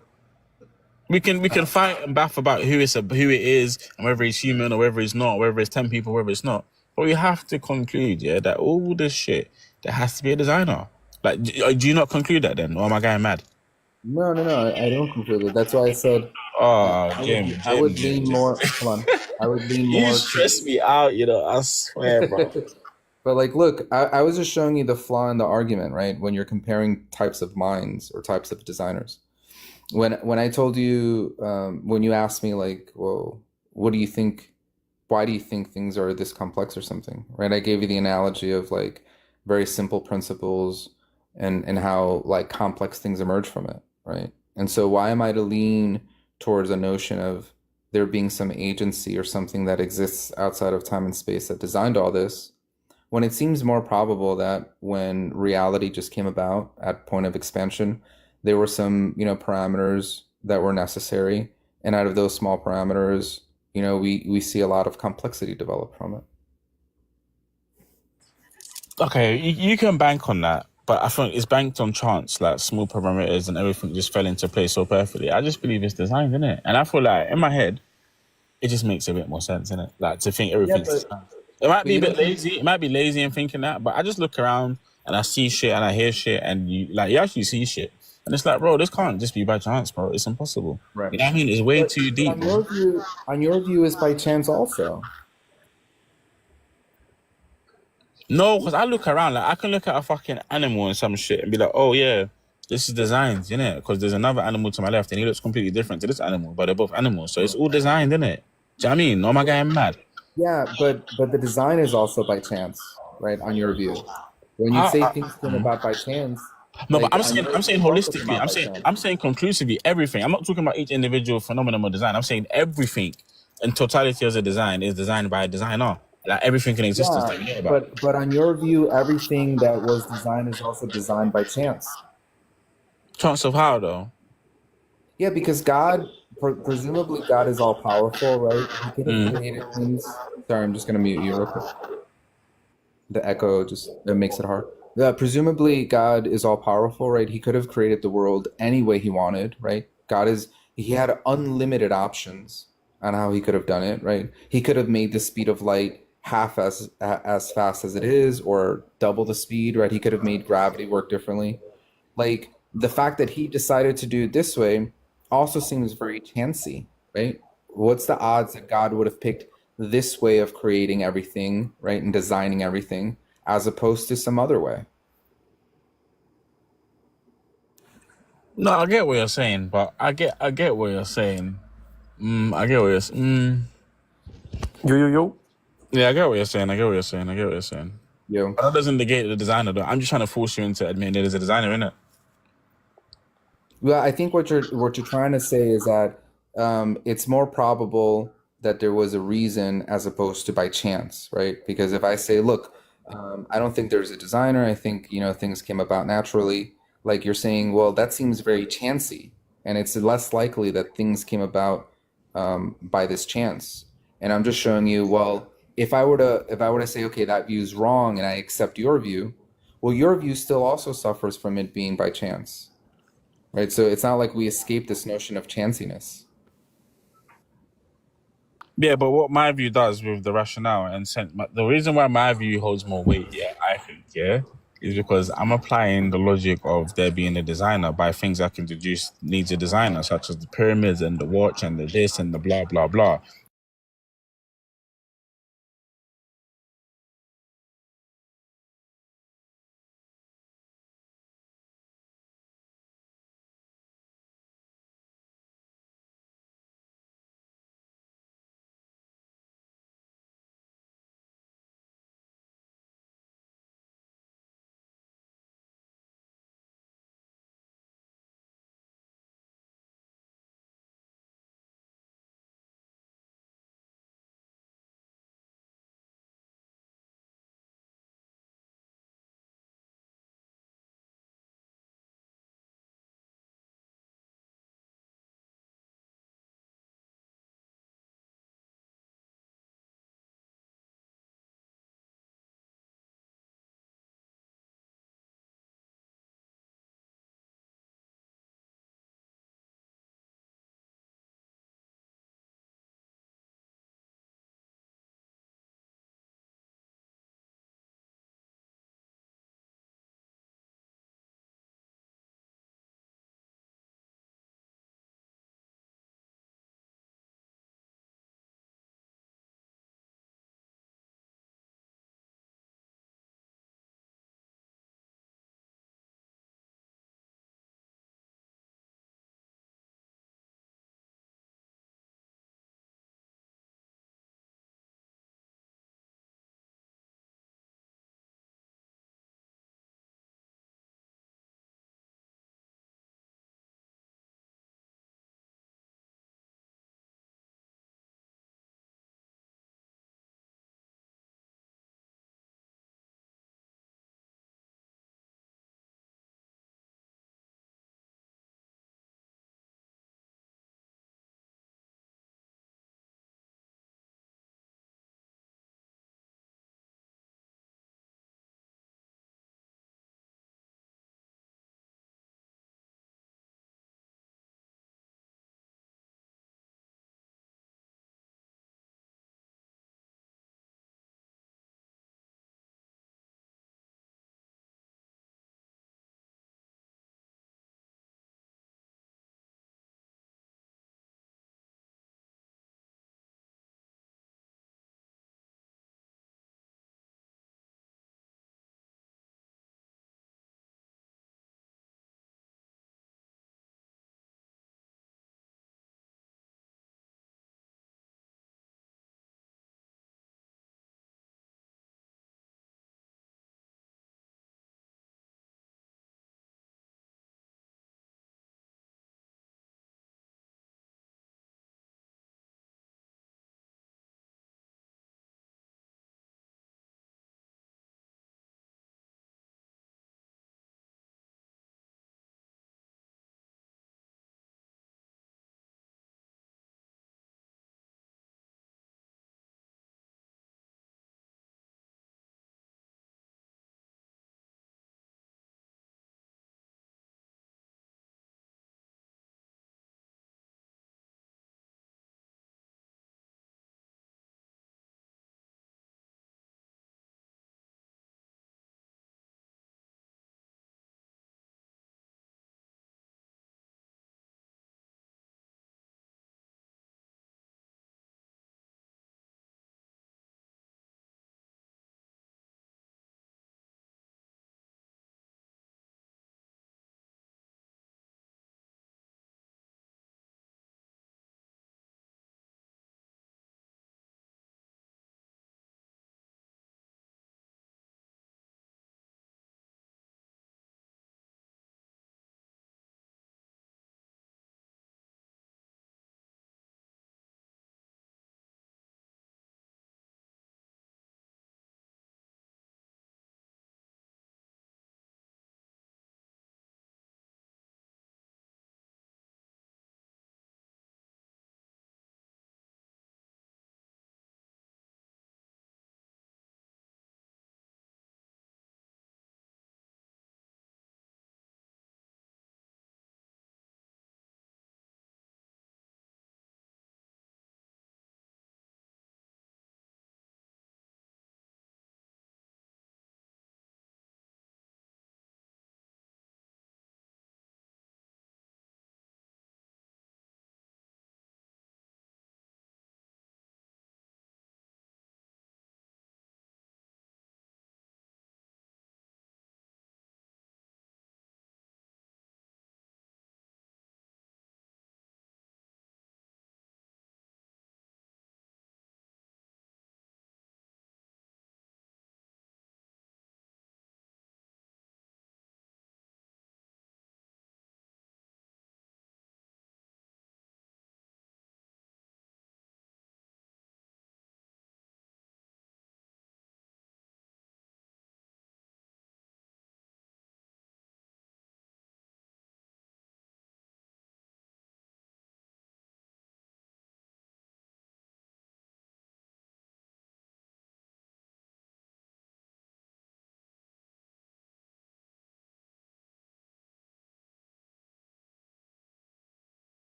we can fight and baff about who it is, and whether it's human or whether it's not, whether it's 10 people, whether it's not. But we have to conclude, yeah, that all this shit there has to be a designer. Like, do you not conclude that then, or am I going mad? No, I don't conclude it. That's why I said Oh, I would lean more. Hold on, I would lean You more stress to. me out, I swear, bro. But like, look, I was just showing you the flaw in the argument, right? When you're comparing types of minds or types of designers. When I told you, when you asked me like, well, what do you think? Why do you think things are this complex or something, right? I gave you the analogy of like very simple principles and how like complex things emerge from it, right? And so why am I to lean towards a notion of there being some agency or something that exists outside of time and space that designed all this, when it seems more probable that when reality just came about at point of expansion, there were some, parameters that were necessary, and out of those small parameters, we see a lot of complexity develop from it. Okay, you can bank on that, but I think it's banked on chance, like small parameters and everything just fell into place so perfectly. I just believe it's designed, innit? And I feel like in my head, it just makes a bit more sense, innit? Like to think everything's designed. It might be a bit lazy. It might be lazy in thinking that, but I just look around and I see shit and I hear shit, and you actually see shit, and it's like, bro, this can't just be by chance, bro. It's impossible. Right. You know what I mean? It's way too deep. On your view, is by chance also. No, because I look around, like I can look at a fucking animal and some shit and be like, oh yeah, this is designed, innit? Because there's another animal to my left and he looks completely different to this animal, but they're both animals, so it's all designed, innit? Do you know what I mean? No, am I getting mad? Yeah, but the design is also by chance, right? On your view, when you say things came about by chance. No, but I'm saying holistically. I'm saying conclusively everything. I'm not talking about each individual phenomenon or design. I'm saying everything in totality as a design is designed by a designer. Like everything in existence that we know about. But on your view, everything that was designed is also designed by chance. Chance of how though? Yeah, because God, presumably God is all powerful, right? He could have created things. Sorry, I'm just gonna mute you real quick. The echo it makes it hard. Presumably God is all powerful, right? He could have created the world any way he wanted, right? He had unlimited options on how he could have done it, right? He could have made the speed of light half as fast as it is, or double the speed, right? He could have made gravity work differently. Like, the fact that he decided to do it this way also seems very chancy, right? What's the odds that God would have picked this way of creating everything, right, and designing everything, as opposed to some other way? No, I get what you're saying, but I get what you're saying. I get what you're saying. Yo. Yeah, I get what you're saying. Yo. But that doesn't negate the designer, though. I'm just trying to force you into admitting there's a designer in it. Well, I think what you're trying to say is that it's more probable that there was a reason as opposed to by chance, right? Because if I say, look, I don't think there's a designer, I think, things came about naturally. Like you're saying, well, that seems very chancy, and it's less likely that things came about by this chance. And I'm just showing you, well, if I were to say, okay, that view's wrong, and I accept your view, well, your view still also suffers from it being by chance, right? So it's not like we escape this notion of chanciness. Yeah, but what my view does with the rationale and the reason why my view holds more weight, I think, is because I'm applying the logic of there being a designer by things I can deduce needs a designer, such as the pyramids and the watch and the this and the blah, blah, blah.